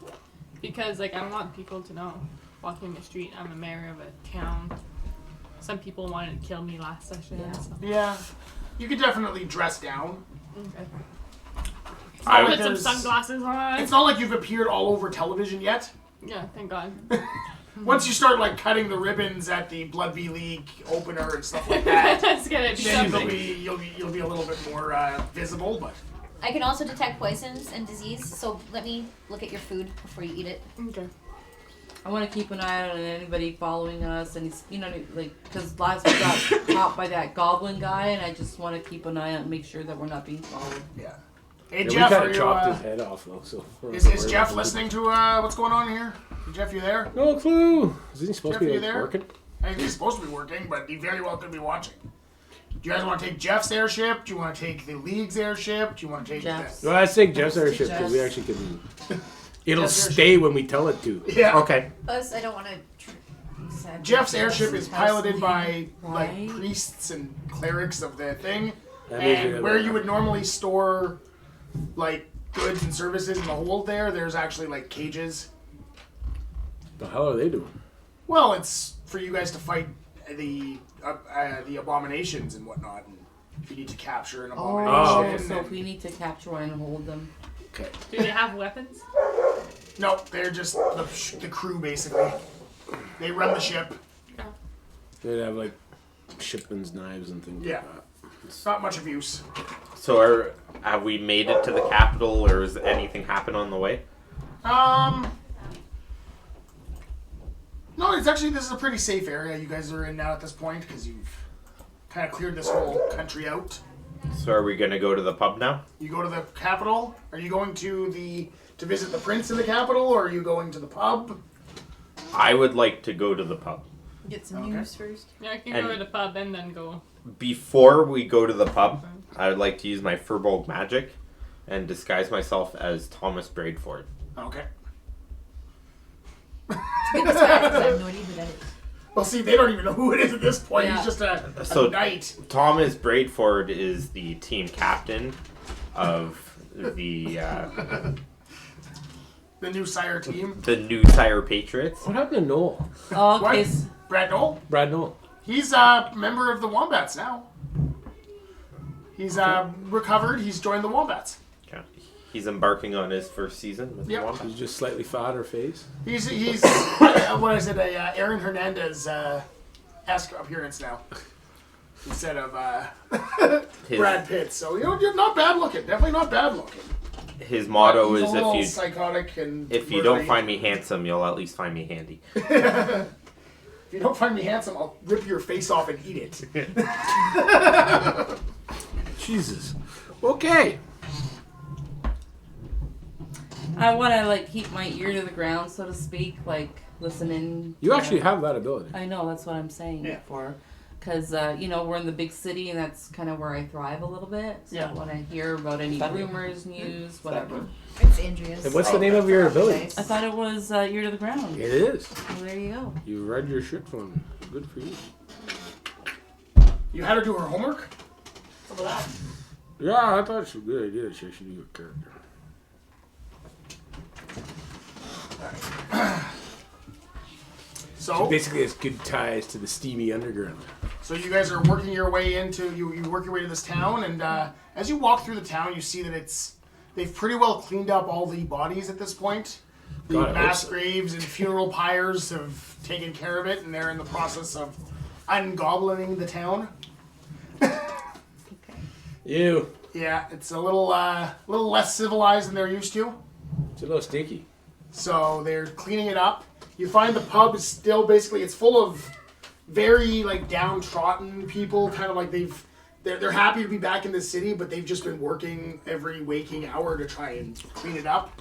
Speaker 6: Because like I don't want people to know. Walking the street, I'm a mayor of a town. Some people wanted to kill me last session.
Speaker 4: Yeah.
Speaker 6: So.
Speaker 1: Yeah. You could definitely dress down.
Speaker 6: Okay.
Speaker 5: I
Speaker 6: Put
Speaker 5: would.
Speaker 6: some
Speaker 1: there's-
Speaker 6: sunglasses on.
Speaker 1: It's not like you've appeared all over television yet.
Speaker 6: Yeah, thank God.
Speaker 1: Once you start like cutting the ribbons at the Bloodby League opener and stuff like that,
Speaker 6: It's gonna be
Speaker 1: then
Speaker 6: something.
Speaker 1: you'll be a little bit more visible. But
Speaker 4: I can also detect poisons and disease, so let me look at your food before you eat it.
Speaker 6: Okay.
Speaker 2: I want to keep an eye on anybody following us, and because last we got caught by that goblin guy, and I just want to keep an eye on, and make sure that we're not being followed.
Speaker 1: yeah. Hey
Speaker 3: Yeah,
Speaker 1: Jeff,
Speaker 3: we
Speaker 1: are
Speaker 3: kind of
Speaker 1: you,
Speaker 3: chopped his head off though. So
Speaker 1: is Jeff listening to what's going on here? Jeff, you there?
Speaker 3: No clue. Isn't he supposed
Speaker 1: Jeff,
Speaker 3: to be
Speaker 1: you
Speaker 3: like,
Speaker 1: there?
Speaker 3: working?
Speaker 1: I think he's supposed to be working, but he very well could be watching. Do you guys want to take Jeff's airship? Do you want to take the League's airship? Do you want to take
Speaker 2: Jeff's.
Speaker 3: Well, let's take Jeff's airship because we
Speaker 2: Jeff's.
Speaker 3: actually can. It'll
Speaker 1: Jeff's airship.
Speaker 3: stay when we tell it to.
Speaker 1: Yeah.
Speaker 5: Okay.
Speaker 4: Plus, I don't want to.
Speaker 1: Jeff's airship is piloted by like
Speaker 2: Right.
Speaker 1: priests and clerics of the thing,
Speaker 3: That means
Speaker 1: and
Speaker 3: you're
Speaker 1: where
Speaker 3: gonna-
Speaker 1: you would normally store like goods and services in the hold there's actually like cages.
Speaker 3: The hell are they doing?
Speaker 1: Well, it's for you guys to fight the abominations and whatnot, and if you need to capture an
Speaker 2: Oh,
Speaker 1: abomination.
Speaker 2: so if we need to capture one and hold them.
Speaker 1: Okay.
Speaker 6: Do they have weapons?
Speaker 1: No, they're just the crew basically. They run the ship.
Speaker 3: They'd have like shipments, knives, and things
Speaker 1: Yeah.
Speaker 3: like that.
Speaker 1: It's not much of use.
Speaker 5: So have we made it to the capital, or has anything happened on the way?
Speaker 1: No, it's actually, this is a pretty safe area you guys are in now at this point because you've kind of cleared this whole country out.
Speaker 5: So are we gonna go to the pub now?
Speaker 1: You go to the capital. Are you going to visit the prince in the capital, or are you going to the pub?
Speaker 5: I would like to go to the pub.
Speaker 4: Get some
Speaker 1: Okay.
Speaker 4: news first.
Speaker 6: Yeah, I can
Speaker 5: And-
Speaker 6: go to the pub and then go.
Speaker 5: Before we go to the pub, I would like to use my Furbolg magic and disguise myself as Thomas Braidford.
Speaker 1: Okay.
Speaker 4: Good disguise, 'cause I have no idea who that is.
Speaker 1: Well, see, they don't even know who it is at this point.
Speaker 2: Yeah.
Speaker 1: He's just a
Speaker 5: So-
Speaker 1: knight.
Speaker 5: Thomas Braidford is the team captain of the
Speaker 1: The new Sire team.
Speaker 5: New Sire Patriots.
Speaker 3: What happened to Noel?
Speaker 2: Oh,
Speaker 1: What?
Speaker 2: okay. s-
Speaker 1: Brad Knoll.
Speaker 3: Brad Noel.
Speaker 1: He's a member of the Wombats now. He's recovered. He's joined the Wombats.
Speaker 5: Okay. He's embarking on his first season with
Speaker 1: Yep.
Speaker 5: the Wombats.
Speaker 3: He's just slightly fatter face.
Speaker 1: He's what I said, a Aaron Hernandez-esque appearance now. Instead of
Speaker 5: His,
Speaker 1: Brad Pitt. So, you're not bad looking. Definitely not bad looking.
Speaker 5: his motto
Speaker 1: He's
Speaker 5: is
Speaker 1: a little
Speaker 5: if you
Speaker 1: psychotic and
Speaker 5: don't
Speaker 1: murdery.
Speaker 5: find me handsome, you'll at least find me handy.
Speaker 1: If you don't find me handsome, I'll rip your face off and eat it.
Speaker 3: Jesus. Okay.
Speaker 2: I want to keep my ear to the ground, so to speak, listening.
Speaker 3: You actually have that ability.
Speaker 2: I know, that's what I'm saying
Speaker 1: Yeah.
Speaker 2: for. Because, we're in the big city, and that's kind of where I thrive a little bit. So
Speaker 1: Yeah.
Speaker 2: I want to hear about any rumors, news, whatever.
Speaker 4: It's Andrea's.
Speaker 3: And what's the name of your ability?
Speaker 2: I thought it was ear to the ground.
Speaker 3: It is.
Speaker 2: Well, there you go.
Speaker 3: You read your shit for me. Good for you.
Speaker 1: You had her do her homework? Some of that.
Speaker 3: Yeah, I thought it was a good idea. She should do a character.
Speaker 1: So,
Speaker 3: Basically, it's good ties to the steamy underground.
Speaker 1: so you guys are working your way into, you work your way to this town, and as you walk through the town, you see that they've pretty well cleaned up all the bodies at this point. The
Speaker 3: God, I hope
Speaker 1: mass
Speaker 3: so.
Speaker 1: graves and funeral pyres have taken care of it, and they're in the process of ungoblining the town.
Speaker 3: Ew.
Speaker 1: Yeah, it's a little less civilized than they're used to.
Speaker 3: It's a little stinky.
Speaker 1: So they're cleaning it up. You find the pub is still basically, it's full of very downtrodden people, kind of like they're happy to be back in the city, but they've just been working every waking hour to try and clean it up.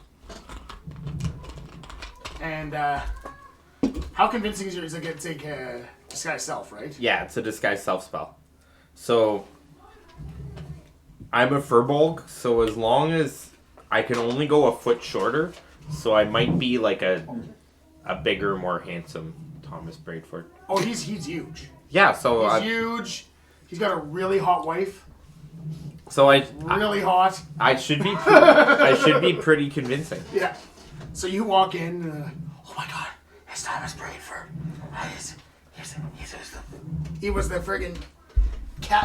Speaker 1: And how convincing is it? It's like disguise self, right?
Speaker 5: Yeah, it's a disguise self spell. So I'm a Furbolg, so as long as I can only go a foot shorter, so I might be like a bigger, more handsome Thomas Braidford.
Speaker 1: Oh, he's huge.
Speaker 5: Yeah, so
Speaker 1: He's huge. He's got a really hot wife.
Speaker 5: so I
Speaker 1: Really hot.
Speaker 5: should be pretty convincing.
Speaker 1: Yeah. So you walk in, oh my god, it's Thomas Braidford. He was the friggin'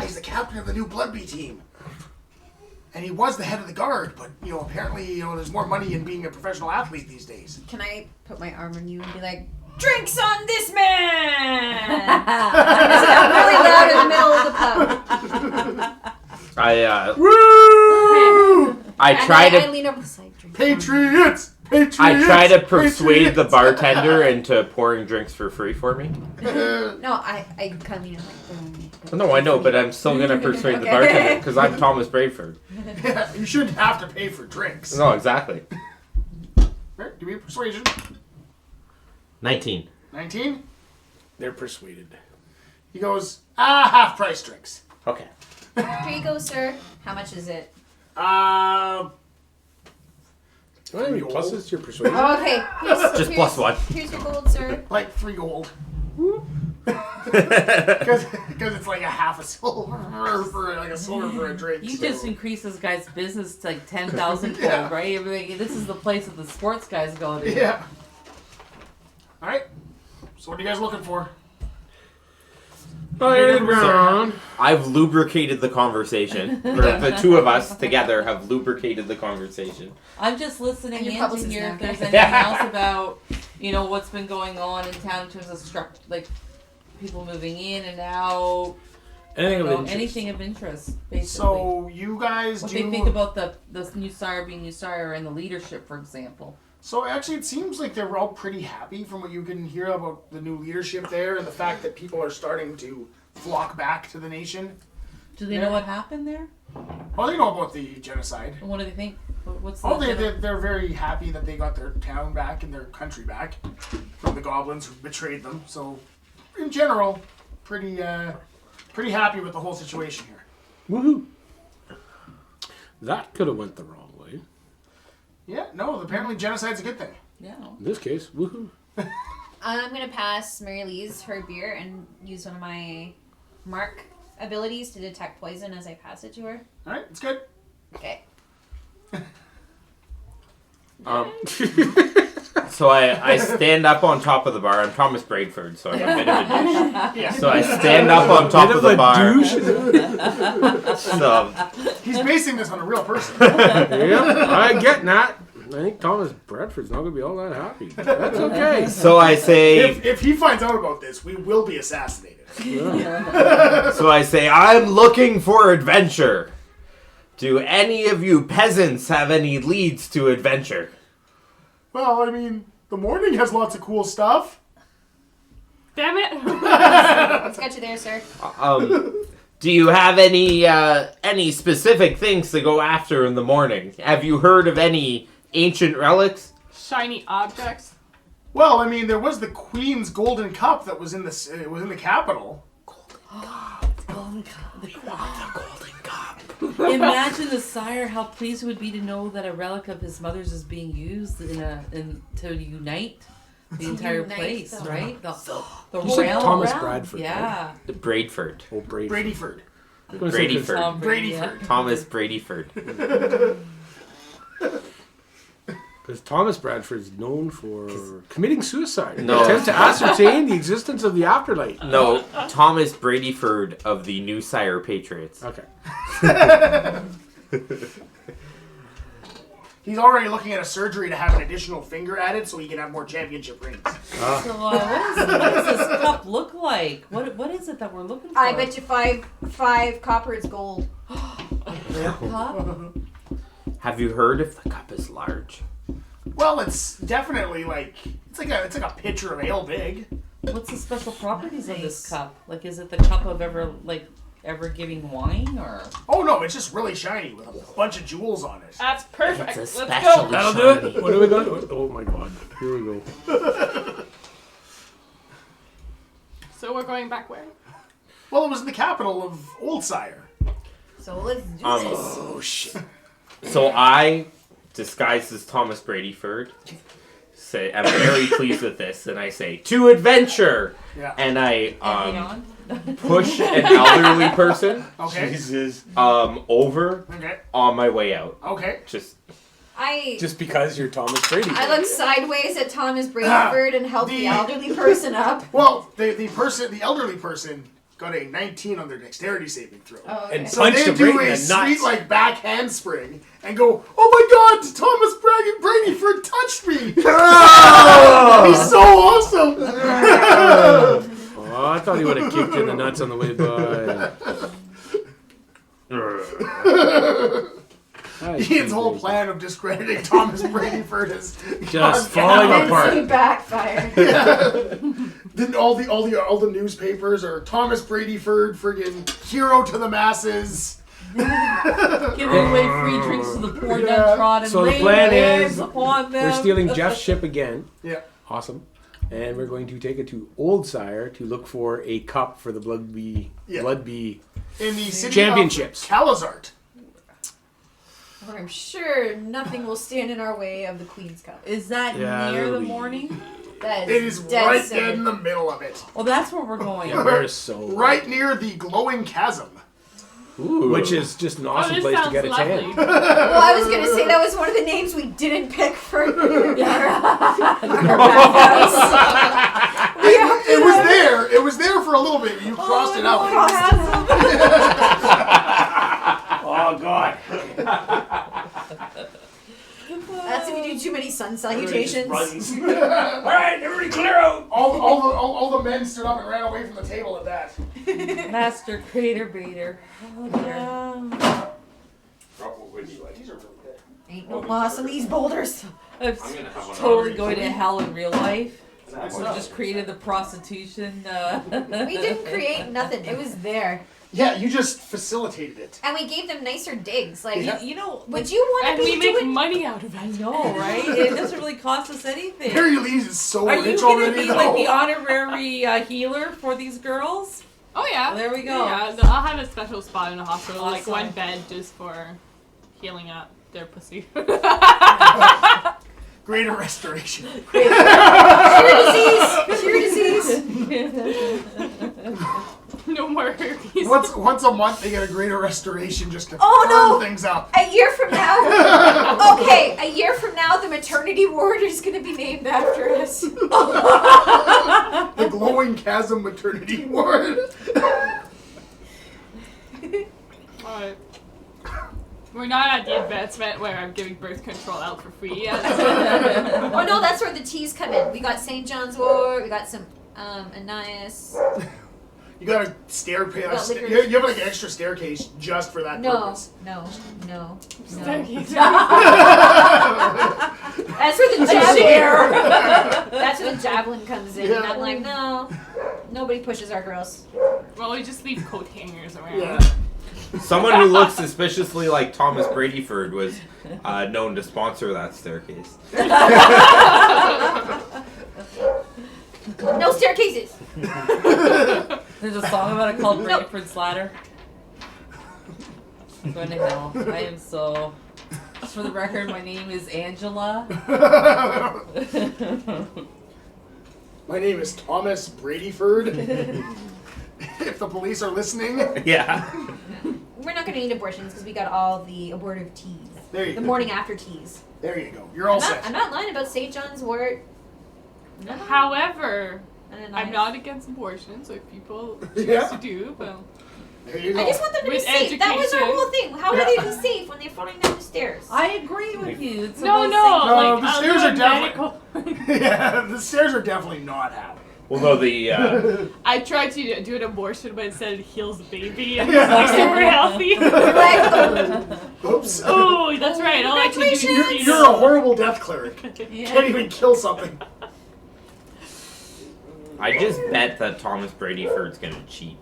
Speaker 1: he's the captain of the new Bloodby team. And he was the head of the guard, but apparently, there's more money in being a professional athlete these days.
Speaker 4: Can I put my arm on you and be like, drinks on this man? I'm really loud in the middle of the pub.
Speaker 5: I try
Speaker 4: I
Speaker 5: to
Speaker 4: lean over the side. Drink.
Speaker 1: Patriots! Patriots!
Speaker 5: I try to persuade
Speaker 1: Patriots!
Speaker 5: the bartender into pouring drinks for free for me.
Speaker 4: No, I kind of lean over like.
Speaker 5: No, I know, but I'm still gonna persuade the bartender because I'm Thomas Bradford.
Speaker 1: Yeah, you shouldn't have to pay for drinks.
Speaker 5: No, exactly.
Speaker 1: Right, give me a persuasion.
Speaker 5: 19.
Speaker 1: 19?
Speaker 3: They're persuaded.
Speaker 1: He goes, half price drinks.
Speaker 5: Okay.
Speaker 4: Here you go, sir. How much is it?
Speaker 3: Do you want any pluses to your persuasion?
Speaker 4: Oh, okay.
Speaker 5: Just plus one.
Speaker 4: Here's your gold, sir.
Speaker 1: Like 3 gold. Because it's like a half a silver for a silver for a drink.
Speaker 2: You just increase this guy's business to like 10,000 fold,
Speaker 1: Yeah.
Speaker 2: right? This is the place that the sports guys go to.
Speaker 1: Yeah. All right. So what are you guys looking for?
Speaker 5: I've lubricated the conversation. Or the two of us together have lubricated the conversation.
Speaker 2: I'm just listening
Speaker 4: And your
Speaker 2: in to
Speaker 4: publicist
Speaker 2: hear
Speaker 4: now.
Speaker 2: if there's anything else about, what's been going on in town in terms of people moving in and out. Anything of interest, basically.
Speaker 1: So you guys
Speaker 2: what
Speaker 1: do...
Speaker 2: they think about the new sire being new sire and the leadership, for example.
Speaker 1: So actually it seems like they're all pretty happy from what you can hear about the new leadership there and the fact that people are starting to flock back to the nation.
Speaker 2: Do they know what happened there?
Speaker 1: Oh, they know about the genocide.
Speaker 2: And what do they think? What's
Speaker 1: Oh,
Speaker 2: the
Speaker 1: they're very happy that they got their town back and their country back from the goblins who betrayed them. So, in general, pretty happy with the whole situation here.
Speaker 3: Woohoo! That could have went the wrong way.
Speaker 1: Yeah, no, apparently genocide's a good thing.
Speaker 2: Yeah.
Speaker 3: In this case, woohoo!
Speaker 4: I'm going to pass Mary Lee's her beer and use one of my mark abilities to detect poison as I pass it to her.
Speaker 1: All right, it's good.
Speaker 4: Okay.
Speaker 5: So I stand up on top of the bar. I'm Thomas Bradford, so I'm a bit of a douche.
Speaker 1: Yeah.
Speaker 5: So I stand up on top of the bar. So
Speaker 1: He's basing this on a real person.
Speaker 3: Yeah, I get that. I think Thomas Bradford's not going to be all that happy. That's okay.
Speaker 5: so I say
Speaker 1: If he finds out about this, we will be assassinated.
Speaker 5: so I say I'm looking for adventure. Do any of you peasants have any leads to adventure?
Speaker 1: Well, I mean, the morning has lots of cool stuff.
Speaker 6: Damn it!
Speaker 4: Let's get you there, sir.
Speaker 5: Do you have any specific things to go after in the morning? Have you heard of any ancient relics?
Speaker 6: Shiny objects.
Speaker 1: Well, I mean, there was the Queen's golden cup that was in the capital.
Speaker 2: Golden cup. The golden cup. Imagine the sire how pleased he would be to know that a relic of his mother's is being used to unite the entire place, right? The
Speaker 3: You said
Speaker 2: realm.
Speaker 3: Thomas Bradford.
Speaker 2: Yeah.
Speaker 5: The Bradeford.
Speaker 3: Oh, Brady.
Speaker 1: Bradyford.
Speaker 5: Bradyford.
Speaker 2: Tom Brady,
Speaker 1: Bradyford.
Speaker 5: Thomas Bradyford.
Speaker 3: Because Thomas Bradford is known for committing suicide. in
Speaker 5: No.
Speaker 3: an attempt to ascertain the existence of the afterlife.
Speaker 5: No, Thomas Bradyford of the New Sire Patriots.
Speaker 3: Okay.
Speaker 1: He's already looking at a surgery to have an additional finger added so he can have more championship rings.
Speaker 2: So what does this cup look like? What is it that we're looking for?
Speaker 4: I bet you five copper is gold.
Speaker 2: Cup?
Speaker 5: Have you heard if the cup is large?
Speaker 1: Well, it's definitely it's like a pitcher of ale big.
Speaker 2: What's the special properties of this cup? Like, is it the cup of ever giving wine, or?
Speaker 1: Oh no, it's just really shiny with a bunch of jewels on it.
Speaker 6: That's perfect.
Speaker 5: It's
Speaker 6: Let's
Speaker 5: especially
Speaker 6: go.
Speaker 3: That'll do it. What do we got? Oh my god. Here we go.
Speaker 6: So we're going back where?
Speaker 1: Well, it was in the capital of Old Sire.
Speaker 4: So let's do this.
Speaker 1: Oh shit.
Speaker 5: So I, disguised as Thomas Bradyford, say I'm very pleased with this, and I say to adventure,
Speaker 1: Yeah.
Speaker 5: and I
Speaker 2: Beyond?
Speaker 5: push an elderly person
Speaker 1: Okay.
Speaker 5: over
Speaker 1: Okay.
Speaker 5: on my way out.
Speaker 1: Okay.
Speaker 3: Just because you're Thomas Brady.
Speaker 4: I look sideways at Thomas Bradford and help the elderly person up.
Speaker 1: Well, the elderly person got a 19 on their dexterity saving throw.
Speaker 4: Oh, okay.
Speaker 3: And
Speaker 1: So
Speaker 3: punched
Speaker 1: they
Speaker 3: him
Speaker 1: do
Speaker 3: right in
Speaker 1: a
Speaker 3: the
Speaker 1: sweet
Speaker 3: nuts.
Speaker 1: like back handspring and go, "Oh my God! Thomas Bradyford touched me! He's so awesome!"
Speaker 3: Oh, I thought he would have kicked you in the nuts on the way by.
Speaker 1: Ian's whole plan of discrediting Thomas Bradyford is
Speaker 3: Just falling
Speaker 1: down.
Speaker 3: apart.
Speaker 4: He backfired.
Speaker 1: Then all the newspapers are Thomas Bradyford, friggin' hero to the masses.
Speaker 2: Giving away free drinks to the poor
Speaker 1: Yeah.
Speaker 2: downtrodden.
Speaker 3: So the
Speaker 2: laying
Speaker 3: plan
Speaker 2: hands
Speaker 3: is
Speaker 2: upon them.
Speaker 3: we're stealing Jeff's ship again.
Speaker 1: Yeah.
Speaker 3: Awesome. And we're going to take it to Old Sire to look for a cup for the Bloodby
Speaker 1: In the city
Speaker 3: Championships.
Speaker 1: of Calazart.
Speaker 4: Where I'm sure nothing will stand in our way of the Queen's Cup.
Speaker 2: Is that
Speaker 3: Yeah,
Speaker 2: near the
Speaker 3: that'll be-
Speaker 2: morning?
Speaker 4: That
Speaker 1: It is
Speaker 4: dead
Speaker 1: right
Speaker 4: center.
Speaker 1: dead in the middle of it.
Speaker 2: Well, that's where we're going.
Speaker 3: Yeah, we're so
Speaker 1: Right near the glowing chasm.
Speaker 3: Ooh. Which is just an awesome
Speaker 6: this
Speaker 3: place to
Speaker 6: sounds
Speaker 3: get its
Speaker 6: lovely.
Speaker 3: hand.
Speaker 4: Well, I was gonna say that was one of the names we didn't pick for our
Speaker 1: It was there. It was there for a little bit. You crossed it out.
Speaker 3: Oh God.
Speaker 4: That's if you do too many sun salutations.
Speaker 3: Alright, everybody clear out!
Speaker 1: All the men stood up and ran away from the table at that.
Speaker 2: Master Crater Baiter. Oh, dear.
Speaker 1: These are really good.
Speaker 4: Ain't no loss on these boulders.
Speaker 2: I'm totally going to hell in real life. We just created the prostitution.
Speaker 4: We didn't create nothing. It was there.
Speaker 1: Yeah, you just facilitated it.
Speaker 4: And we gave them nicer digs. Like,
Speaker 1: Yeah.
Speaker 2: You know,
Speaker 4: would you want
Speaker 6: And
Speaker 4: to
Speaker 6: we
Speaker 4: be
Speaker 6: make
Speaker 4: doing...
Speaker 6: money out of
Speaker 2: I
Speaker 6: it.
Speaker 2: know, right? It doesn't really cost us anything.
Speaker 1: Harry Lees is so
Speaker 2: Are you
Speaker 1: rich
Speaker 2: going to
Speaker 1: already,
Speaker 2: be
Speaker 1: though.
Speaker 2: like the honorary healer for these girls?
Speaker 6: Oh yeah.
Speaker 2: Well, there we go.
Speaker 6: Yeah, I'll have a special spot in the hospital, like
Speaker 2: Awesome.
Speaker 6: one bed just for healing up their pussy.
Speaker 1: Greater restoration.
Speaker 4: Cure disease!
Speaker 6: No more herpes.
Speaker 1: Once a month they get a greater restoration just to
Speaker 4: Oh,
Speaker 1: firm
Speaker 4: no.
Speaker 1: things up.
Speaker 4: A year from now, okay, a year from now, the maternity ward is going to be named after us.
Speaker 1: The glowing chasm maternity ward.
Speaker 6: Alright. We're not at the advancement where I'm giving birth control out for free yet.
Speaker 4: Oh no, that's where the teas come in. We got St. John's wort, we got some Anais.
Speaker 1: You got a staircase.
Speaker 4: Well, liquor-
Speaker 1: You have like an extra staircase just for that
Speaker 4: No,
Speaker 1: purpose.
Speaker 4: no.
Speaker 6: Staircase.
Speaker 4: That's where the javelin. That's where the javelin comes in, and
Speaker 1: Yeah.
Speaker 4: I'm like, no, nobody pushes our girls.
Speaker 6: Well, we just leave coat hangers around.
Speaker 1: Yeah.
Speaker 5: Someone who looks suspiciously like Thomas Bradyford was known to sponsor that staircase.
Speaker 4: No staircases.
Speaker 2: There's a song about it called
Speaker 4: Nope.
Speaker 2: Brantford's Ladder. I'm going to hell. I am so... Just for the record, my name is Angela.
Speaker 1: My name is Thomas Bradyford. If the police are listening,
Speaker 5: Yeah.
Speaker 4: We're not going to need abortions because we got all the abortive teas.
Speaker 1: there you
Speaker 4: The
Speaker 1: go.
Speaker 4: morning after teas.
Speaker 1: There you go. You're all set.
Speaker 4: I'm not lying about St. John's wort. No.
Speaker 6: However,
Speaker 4: And
Speaker 6: I'm not against abortion, so if people choose
Speaker 1: Yeah.
Speaker 6: to do, well,
Speaker 1: There you go.
Speaker 4: I just want them to be
Speaker 6: With
Speaker 4: safe. That was our
Speaker 6: education.
Speaker 4: whole thing. How would they be safe when they're falling down the stairs?
Speaker 2: I agree with you. It's
Speaker 6: no,
Speaker 2: about
Speaker 6: no,
Speaker 1: No,
Speaker 6: like
Speaker 1: the
Speaker 6: I'll
Speaker 1: stairs
Speaker 6: do
Speaker 1: are
Speaker 6: a
Speaker 1: definitely-
Speaker 6: medical-
Speaker 1: Yeah, the stairs are definitely not happening.
Speaker 5: Well, no, the
Speaker 6: I tried to do an abortion, but instead it heals the baby and it's like super healthy.
Speaker 4: Like,
Speaker 1: Oops.
Speaker 6: Oh, that's right. I'll actually do
Speaker 4: Congratulations.
Speaker 1: You're a horrible death cleric.
Speaker 2: Yeah.
Speaker 1: Can't even kill something.
Speaker 5: I just bet that Thomas Bradyford's gonna cheat.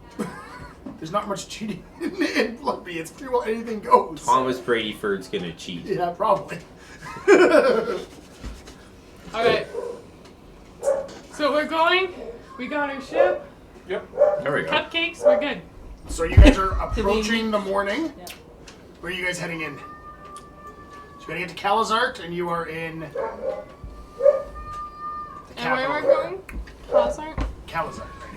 Speaker 1: There's not much cheating in Bloodby. It's pretty well anything goes.
Speaker 5: Thomas Bradyford's gonna cheat.
Speaker 1: Yeah, probably.
Speaker 6: Alright. So we're going. We got our ship.
Speaker 5: There we go.
Speaker 6: Cupcakes, we're good.
Speaker 1: So you guys are approaching the morning.
Speaker 2: Yeah.
Speaker 1: Where are you guys heading in? So you're gonna get to Calazart, and you are in the
Speaker 6: And where we're
Speaker 1: capital.
Speaker 6: going? Calazart?
Speaker 1: Calazart, right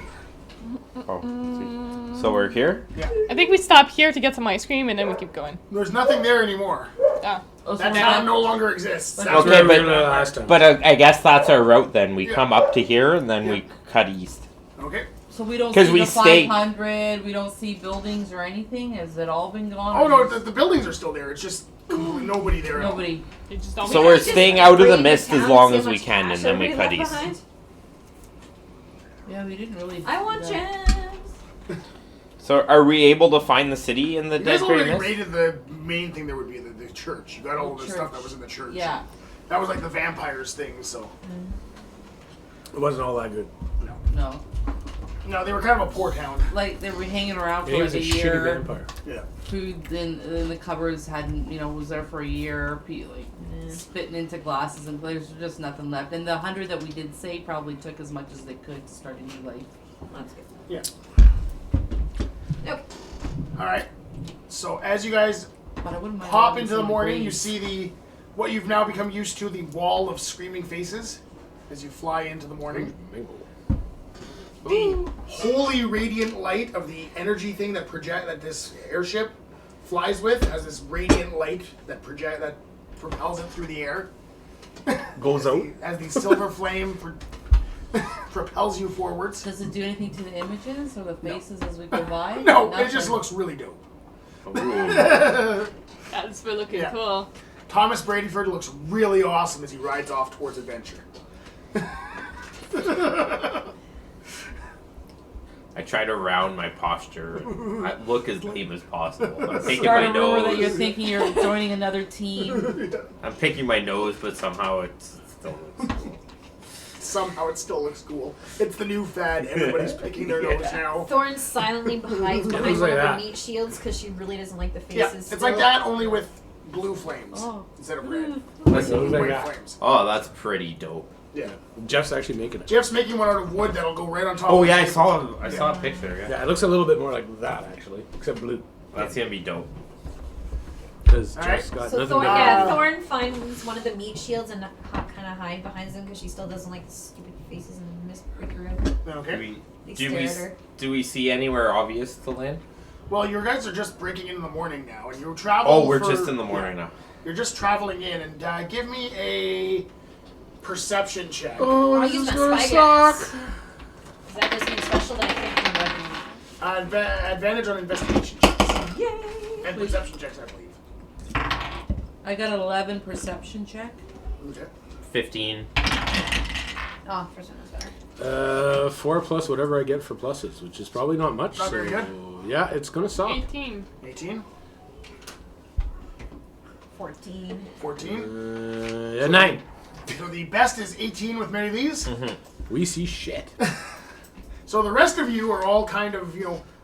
Speaker 1: here.
Speaker 5: Oh, so we're here?
Speaker 6: I think we stop here to get some ice cream and then we keep going.
Speaker 1: There's nothing there anymore.
Speaker 6: Ah.
Speaker 2: Oh, so
Speaker 1: That
Speaker 2: we're
Speaker 1: town
Speaker 2: not-
Speaker 1: no longer exists.
Speaker 2: But-
Speaker 1: That's
Speaker 5: Okay,
Speaker 1: where
Speaker 5: but-
Speaker 1: we were
Speaker 3: last time.
Speaker 5: But I guess that's our route then. We
Speaker 1: Yeah.
Speaker 5: come up to here and then we cut east.
Speaker 1: Okay.
Speaker 2: So we don't
Speaker 5: 'Cause
Speaker 2: see
Speaker 5: we
Speaker 2: the
Speaker 5: stay-
Speaker 2: 500. We don't see buildings or anything. Has it all been gone?
Speaker 1: Oh no, the buildings are still there. It's just nobody there. at all.
Speaker 2: Nobody.
Speaker 6: They just don't
Speaker 5: So
Speaker 6: make
Speaker 5: we're
Speaker 6: it.
Speaker 5: staying out of the
Speaker 4: Break the
Speaker 5: mist as
Speaker 4: town,
Speaker 5: long
Speaker 4: see
Speaker 5: as
Speaker 4: how
Speaker 5: we
Speaker 4: much
Speaker 5: can, and
Speaker 4: cash
Speaker 5: then we
Speaker 4: everybody
Speaker 5: cut
Speaker 4: left
Speaker 5: east.
Speaker 4: behind.
Speaker 2: Yeah, we didn't really.
Speaker 4: I want
Speaker 2: do that.
Speaker 4: gems.
Speaker 5: So are we able to find the city in the
Speaker 1: You guys
Speaker 5: Dead Grey
Speaker 1: already
Speaker 5: Mist?
Speaker 1: raided the main thing there would be the church. You got all
Speaker 2: The
Speaker 1: the stuff
Speaker 2: church.
Speaker 1: that was in the church.
Speaker 2: Yeah.
Speaker 1: That was like the vampires thing, so.
Speaker 3: It wasn't all that good.
Speaker 2: No.
Speaker 1: No, they were kind of a poor town.
Speaker 2: Like they were hanging around
Speaker 3: He
Speaker 2: for
Speaker 3: was
Speaker 2: like
Speaker 3: a
Speaker 2: a
Speaker 3: shitty
Speaker 2: year.
Speaker 3: vampire.
Speaker 1: Yeah.
Speaker 2: Food in the cupboards hadn't, was there for a year. Like spitting into glasses, and there's just nothing left. And the 100 that we did save probably took as much as they could to start a new life.
Speaker 4: That's good.
Speaker 1: Yeah.
Speaker 4: Okay.
Speaker 1: Alright. So as you guys
Speaker 2: But I wouldn't mind
Speaker 1: hop
Speaker 2: having
Speaker 1: into the
Speaker 2: some
Speaker 1: morning, you
Speaker 2: graves.
Speaker 1: see what you've now become used to, the wall of screaming faces as you fly into the morning. The holy radiant light of the energy thing that this airship flies with has this radiant light that propels it through the air.
Speaker 3: Goes out.
Speaker 1: As the silver flame propels you forwards.
Speaker 2: Does it do anything to the images or the faces as we go by?
Speaker 1: No, it
Speaker 2: Nothing.
Speaker 1: just looks really dope.
Speaker 6: That's been looking
Speaker 1: Yeah.
Speaker 6: cool.
Speaker 1: Thomas Bradyford looks really awesome as he rides off towards adventure.
Speaker 5: I try to round my posture. I look as lame as possible. I'm picking
Speaker 2: Start
Speaker 5: my
Speaker 2: a rumor that you're
Speaker 5: nose.
Speaker 2: thinking you're joining another team.
Speaker 5: I'm picking my nose, but somehow it still looks cool.
Speaker 1: Somehow it still looks cool. It's the new fad. Everybody's picking their nose now.
Speaker 4: Thorn silently hides behind
Speaker 3: looks
Speaker 4: one
Speaker 3: like
Speaker 4: of her
Speaker 3: that.
Speaker 4: meat shields because she really doesn't like the faces.
Speaker 1: Yeah, it's like that, only with blue flames
Speaker 2: Oh.
Speaker 1: instead of red.
Speaker 3: Looks like
Speaker 1: White
Speaker 3: that.
Speaker 1: flames.
Speaker 5: Oh, that's pretty dope.
Speaker 1: Yeah.
Speaker 3: Jeff's actually making it.
Speaker 1: Jeff's making one out of wood that'll go right on top.
Speaker 5: Oh
Speaker 1: of the
Speaker 5: yeah, I
Speaker 1: table.
Speaker 5: saw a picture. Yeah,
Speaker 3: Yeah, it looks a little bit more like that actually, except blue.
Speaker 5: that's gonna be dope.
Speaker 3: Because
Speaker 1: Alright.
Speaker 3: Jeff's got
Speaker 4: So
Speaker 3: nothing
Speaker 4: Thorn,
Speaker 3: to
Speaker 1: Uh,
Speaker 4: Thorn finds one of the meat shields and kind of hide behind them because she still doesn't like the stupid faces and mist breaker out.
Speaker 5: Do
Speaker 1: Okay.
Speaker 5: we
Speaker 4: They
Speaker 5: do
Speaker 4: stare
Speaker 5: we
Speaker 4: at her.
Speaker 5: do we see anywhere obvious to land?
Speaker 1: Well, you guys are just breaking in the morning now, and you travel.
Speaker 5: Oh, we're
Speaker 1: for-
Speaker 5: just in the morning now.
Speaker 1: You're just traveling in, and give me a perception check.
Speaker 3: Oh,
Speaker 4: I'll
Speaker 3: this
Speaker 4: use
Speaker 3: is
Speaker 4: my
Speaker 3: gonna
Speaker 4: spy
Speaker 3: suck.
Speaker 4: gas. Is that just something special that I can't remember?
Speaker 1: Advantage on investigation checks
Speaker 4: Yay!
Speaker 1: and perception checks, I believe.
Speaker 2: I got an 11 perception check.
Speaker 1: Okay.
Speaker 5: 15.
Speaker 4: Oh, first one was better.
Speaker 3: 4 plus whatever I get for pluses, which is probably not much.
Speaker 1: Not very good.
Speaker 3: Yeah, it's gonna suck.
Speaker 6: 18.
Speaker 1: 18,
Speaker 4: 14.
Speaker 1: 14.
Speaker 3: Yeah, 9.
Speaker 1: So the best is 18 with many of these.
Speaker 3: We see shit.
Speaker 1: So the rest of you are all kind of,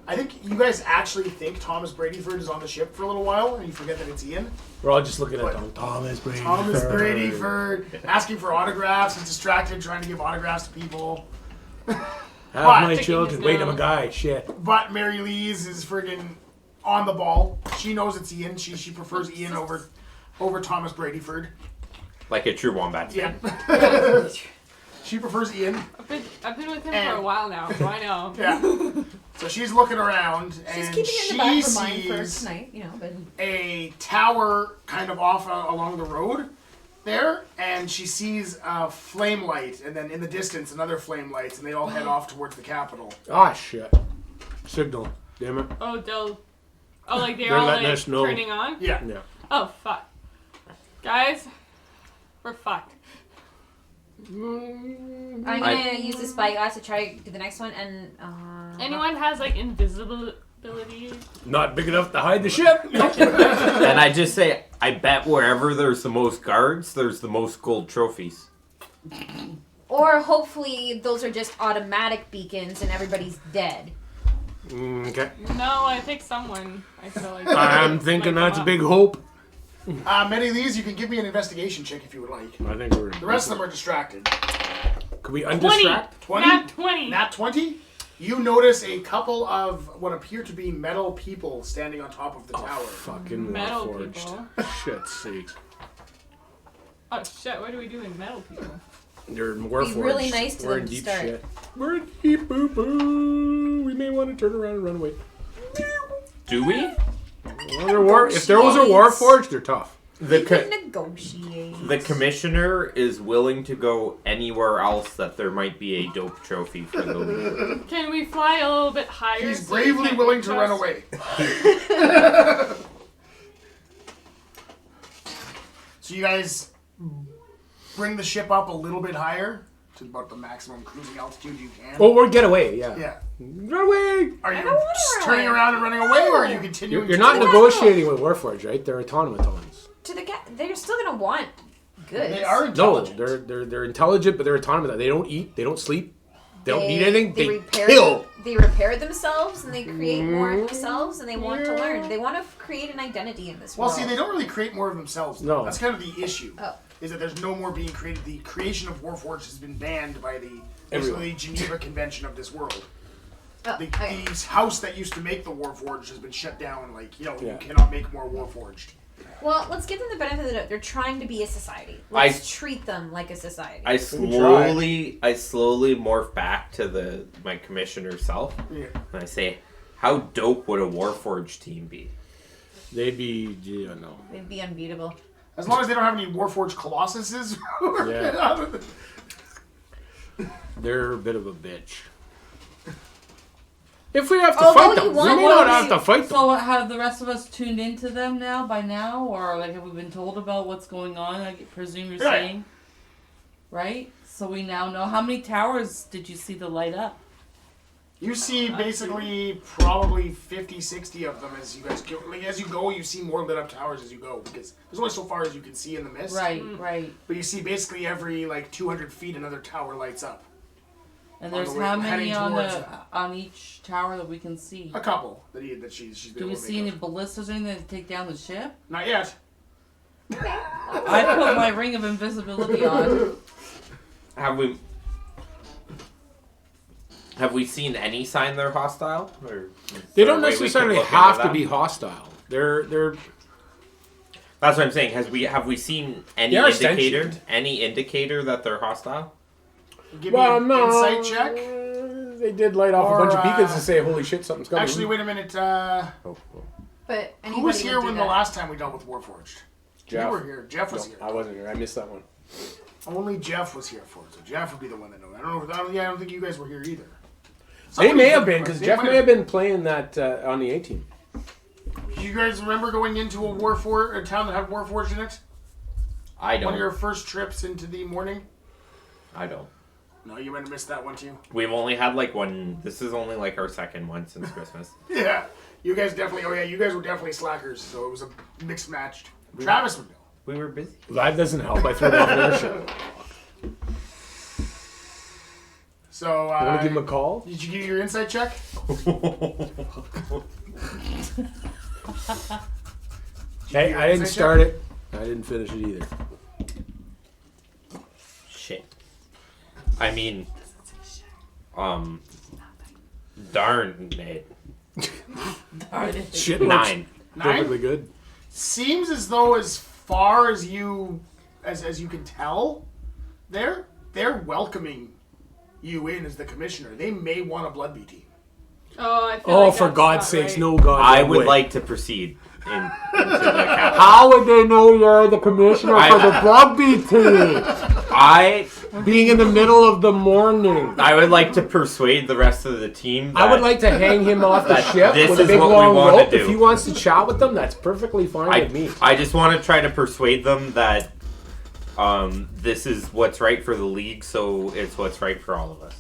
Speaker 1: I think you guys actually think Thomas Bradyford is on the ship for a little while, and you forget that it's Ian.
Speaker 3: We're all just looking at
Speaker 1: What?
Speaker 3: Thomas Brady.
Speaker 1: Thomas Bradyford asking for autographs. He's distracted trying to give autographs to people.
Speaker 3: Have
Speaker 1: What?
Speaker 3: my
Speaker 6: Picking
Speaker 3: children.
Speaker 6: his
Speaker 3: Wait, I'm a
Speaker 6: nose.
Speaker 3: guy. Shit.
Speaker 1: But Mary Lee's is friggin' on the ball. She knows it's Ian. She prefers Ian over Thomas Bradyford.
Speaker 5: Like a true wombat.
Speaker 1: Yeah. She prefers Ian.
Speaker 6: I've been with him
Speaker 1: And-
Speaker 6: for a while now, so I know.
Speaker 1: Yeah. So she's looking around
Speaker 4: She's
Speaker 1: and
Speaker 4: keeping it in the back
Speaker 1: she
Speaker 4: of her mind for
Speaker 1: sees
Speaker 4: tonight, but
Speaker 1: a tower kind of off along the road there, and she sees a flame light, and then in the distance another flame lights, and they all head off towards the capital.
Speaker 3: Ah, shit. Signal. Damn it.
Speaker 6: Oh, like they're
Speaker 3: They're
Speaker 6: all
Speaker 3: letting
Speaker 6: like
Speaker 3: us know.
Speaker 6: turning on?
Speaker 1: Yeah.
Speaker 3: Yeah.
Speaker 6: Oh, fuck. Guys, we're fucked.
Speaker 4: I'm gonna use the spy glass to try to do the next one, and
Speaker 6: Anyone has like invisibility?
Speaker 3: Not big enough to hide the ship.
Speaker 5: And I just say, I bet wherever there's the most guards, there's the most gold trophies.
Speaker 4: or hopefully those are just automatic beacons and everybody's dead.
Speaker 3: Okay.
Speaker 6: No, I think someone. I feel like.
Speaker 3: I'm thinking
Speaker 6: might
Speaker 3: that's a
Speaker 6: come
Speaker 3: big
Speaker 6: up.
Speaker 3: hope.
Speaker 1: Many of these you can give me an investigation check if you would like.
Speaker 3: I think we're.
Speaker 1: The rest of them are distracted.
Speaker 3: Could we
Speaker 6: 20!
Speaker 3: undistract?
Speaker 1: 20?
Speaker 6: Not 20!
Speaker 1: Nat 20? You notice a couple of what appear to be metal people standing on top of the
Speaker 3: Oh,
Speaker 1: tower.
Speaker 3: fucking
Speaker 6: Metal
Speaker 3: Warforged.
Speaker 6: people.
Speaker 3: Shit's sakes.
Speaker 6: Oh shit, what are we doing, metal people?
Speaker 3: You're Warforged.
Speaker 4: really nice to
Speaker 3: We're
Speaker 4: them
Speaker 3: in
Speaker 4: to
Speaker 3: deep
Speaker 4: start.
Speaker 3: shit. We're in deep boo boo. We may want to turn around and run away.
Speaker 5: Do we?
Speaker 3: Well, if there was a Warforged, they're tough.
Speaker 5: The
Speaker 4: can negotiate.
Speaker 5: the commissioner is willing to go anywhere else that there might be a dope trophy for the league.
Speaker 6: Can we fly a little bit higher?
Speaker 1: He's
Speaker 6: so he
Speaker 1: bravely
Speaker 6: can't
Speaker 1: willing
Speaker 6: reach
Speaker 1: to
Speaker 6: us?
Speaker 1: run away. So you guys bring the ship up a little bit higher to about the maximum cruising altitude you can.
Speaker 3: Oh, or get away, yeah.
Speaker 1: Yeah.
Speaker 3: Run away!
Speaker 1: Are you
Speaker 4: don't wanna
Speaker 1: just
Speaker 4: run
Speaker 1: turning
Speaker 4: away.
Speaker 1: around and running away, or are you continuing?
Speaker 3: You're
Speaker 1: to
Speaker 3: not
Speaker 1: do it?
Speaker 3: negotiating with Warforged, right? They're automatons.
Speaker 4: To the they're still gonna want goods.
Speaker 1: They are
Speaker 3: No,
Speaker 1: intelligent.
Speaker 3: they're intelligent, but they're automatons. They don't eat, they don't sleep, they don't need anything, they
Speaker 4: repair
Speaker 3: kill.
Speaker 4: They repair themselves and they create more of themselves and they want to learn. They want to create an identity in this
Speaker 1: Well,
Speaker 4: world.
Speaker 1: see, they don't really create more of themselves.
Speaker 3: No.
Speaker 1: That's kind of the issue.
Speaker 4: Oh.
Speaker 1: Is that there's no more being created. The creation of Warforged has been banned by the
Speaker 3: Everyone.
Speaker 1: basically Geneva Convention of this world.
Speaker 4: Oh,
Speaker 1: The
Speaker 4: okay.
Speaker 1: house that used to make the Warforged has been shut down. Like, you
Speaker 3: Yeah.
Speaker 1: cannot make more Warforged.
Speaker 4: Well, let's give them the benefit of the doubt. They're trying to be a society. Let's treat them like a society.
Speaker 5: I slowly morph back to my commissioner self,
Speaker 1: Yeah.
Speaker 5: and I say, "How dope would a Warforged team be?"
Speaker 3: They'd be, no.
Speaker 4: They'd be unbeatable.
Speaker 1: As long as they don't have any Warforged Colossuses.
Speaker 3: Yeah. They're a bit of a bitch. If we have to
Speaker 4: Although
Speaker 3: fight them,
Speaker 4: you
Speaker 3: we
Speaker 4: want
Speaker 3: may not
Speaker 4: to-
Speaker 3: have to fight them.
Speaker 2: So have the rest of us tuned into them now, by now? Or like have we been told about what's going on? I presume you're
Speaker 1: Yeah.
Speaker 2: saying? Right? So we now know. How many towers did you see the light up?
Speaker 1: You see basically probably 50, 60 of them as you guys go. Like, as you go, you see more lit up towers as you go because there's only so far as you can see in the mist.
Speaker 2: Right, right.
Speaker 1: But you see basically every 200 feet another tower lights up.
Speaker 2: And
Speaker 1: On
Speaker 2: there's
Speaker 1: the way-
Speaker 2: how many
Speaker 1: heading
Speaker 2: on
Speaker 1: towards
Speaker 2: the
Speaker 1: it.
Speaker 2: on each tower that we can see?
Speaker 1: A couple that she's been
Speaker 2: Do we
Speaker 1: able to
Speaker 2: see
Speaker 1: make
Speaker 2: any
Speaker 1: up.
Speaker 2: ballistas or anything to take down the ship?
Speaker 1: Not yet.
Speaker 2: I put my ring of invisibility on.
Speaker 5: Have we seen any sign they're hostile? Or
Speaker 3: They
Speaker 5: is there
Speaker 3: don't
Speaker 5: a way we can
Speaker 3: necessarily
Speaker 5: look into
Speaker 3: have to
Speaker 5: that?
Speaker 3: be hostile. They're
Speaker 5: That's what I'm saying. Have we seen any
Speaker 3: They are
Speaker 5: indicator?
Speaker 3: sentient.
Speaker 5: Any indicator that they're hostile?
Speaker 1: Give me an insight check.
Speaker 3: They did light off
Speaker 1: Or,
Speaker 3: a bunch of beacons to say, "Holy shit, something's coming."
Speaker 1: Actually, wait a minute.
Speaker 4: But
Speaker 1: Who was
Speaker 4: anybody
Speaker 1: here
Speaker 4: would do
Speaker 1: when the
Speaker 4: that.
Speaker 1: last time we dealt with Warforged?
Speaker 3: Jeff.
Speaker 1: You were here. Jeff was
Speaker 3: No,
Speaker 1: here.
Speaker 3: I wasn't here. I missed that one.
Speaker 1: Only Jeff was here for it, so Jeff would be the one that knows. I don't know. I don't think you guys were here either.
Speaker 3: They
Speaker 1: Somebody
Speaker 3: may have
Speaker 1: did-
Speaker 3: been because
Speaker 1: they
Speaker 3: Jeff
Speaker 1: might
Speaker 3: may have been playing that on the A team.
Speaker 1: Do you guys remember going into a town that had Warforged in it?
Speaker 5: I
Speaker 1: One of your
Speaker 5: don't.
Speaker 1: first trips into the morning?
Speaker 5: I don't.
Speaker 1: No, you might have missed that one too.
Speaker 5: We've only had one. This is only our second one since Christmas.
Speaker 1: Yeah, you guys definitely. Oh yeah, you guys were definitely slackers. So it was a mixed match. Travis would know.
Speaker 5: We were busy.
Speaker 3: That doesn't help. I threw it off leadership.
Speaker 1: So
Speaker 3: You want to give him a call?
Speaker 1: did you give your insight check?
Speaker 3: Hey, I didn't start it. I didn't finish it either.
Speaker 5: Shit. I mean, darn it.
Speaker 3: Shit,
Speaker 5: 9.
Speaker 3: perfectly good.
Speaker 1: Seems as though, as far as you, as you can tell, they're welcoming you in as the commissioner. They may want a Bloodby team.
Speaker 6: Oh, I feel
Speaker 3: Oh,
Speaker 6: like
Speaker 3: for
Speaker 6: that's
Speaker 3: God's
Speaker 6: not
Speaker 3: sakes,
Speaker 6: right.
Speaker 3: no God.
Speaker 5: I would like to proceed into the capital.
Speaker 3: How would they know you're the commissioner for the Bloodby team? Being in the middle of the morning.
Speaker 5: I would like to persuade the rest of the team.
Speaker 3: I would like to hang him off the ship
Speaker 5: this
Speaker 3: with a
Speaker 5: is
Speaker 3: big
Speaker 5: what we
Speaker 3: long
Speaker 5: wanna
Speaker 3: rope.
Speaker 5: do.
Speaker 3: If he wants to chat with them, that's perfectly fine with me.
Speaker 5: I just want to try to persuade them that this is what's right for the league, so it's what's right for all of us.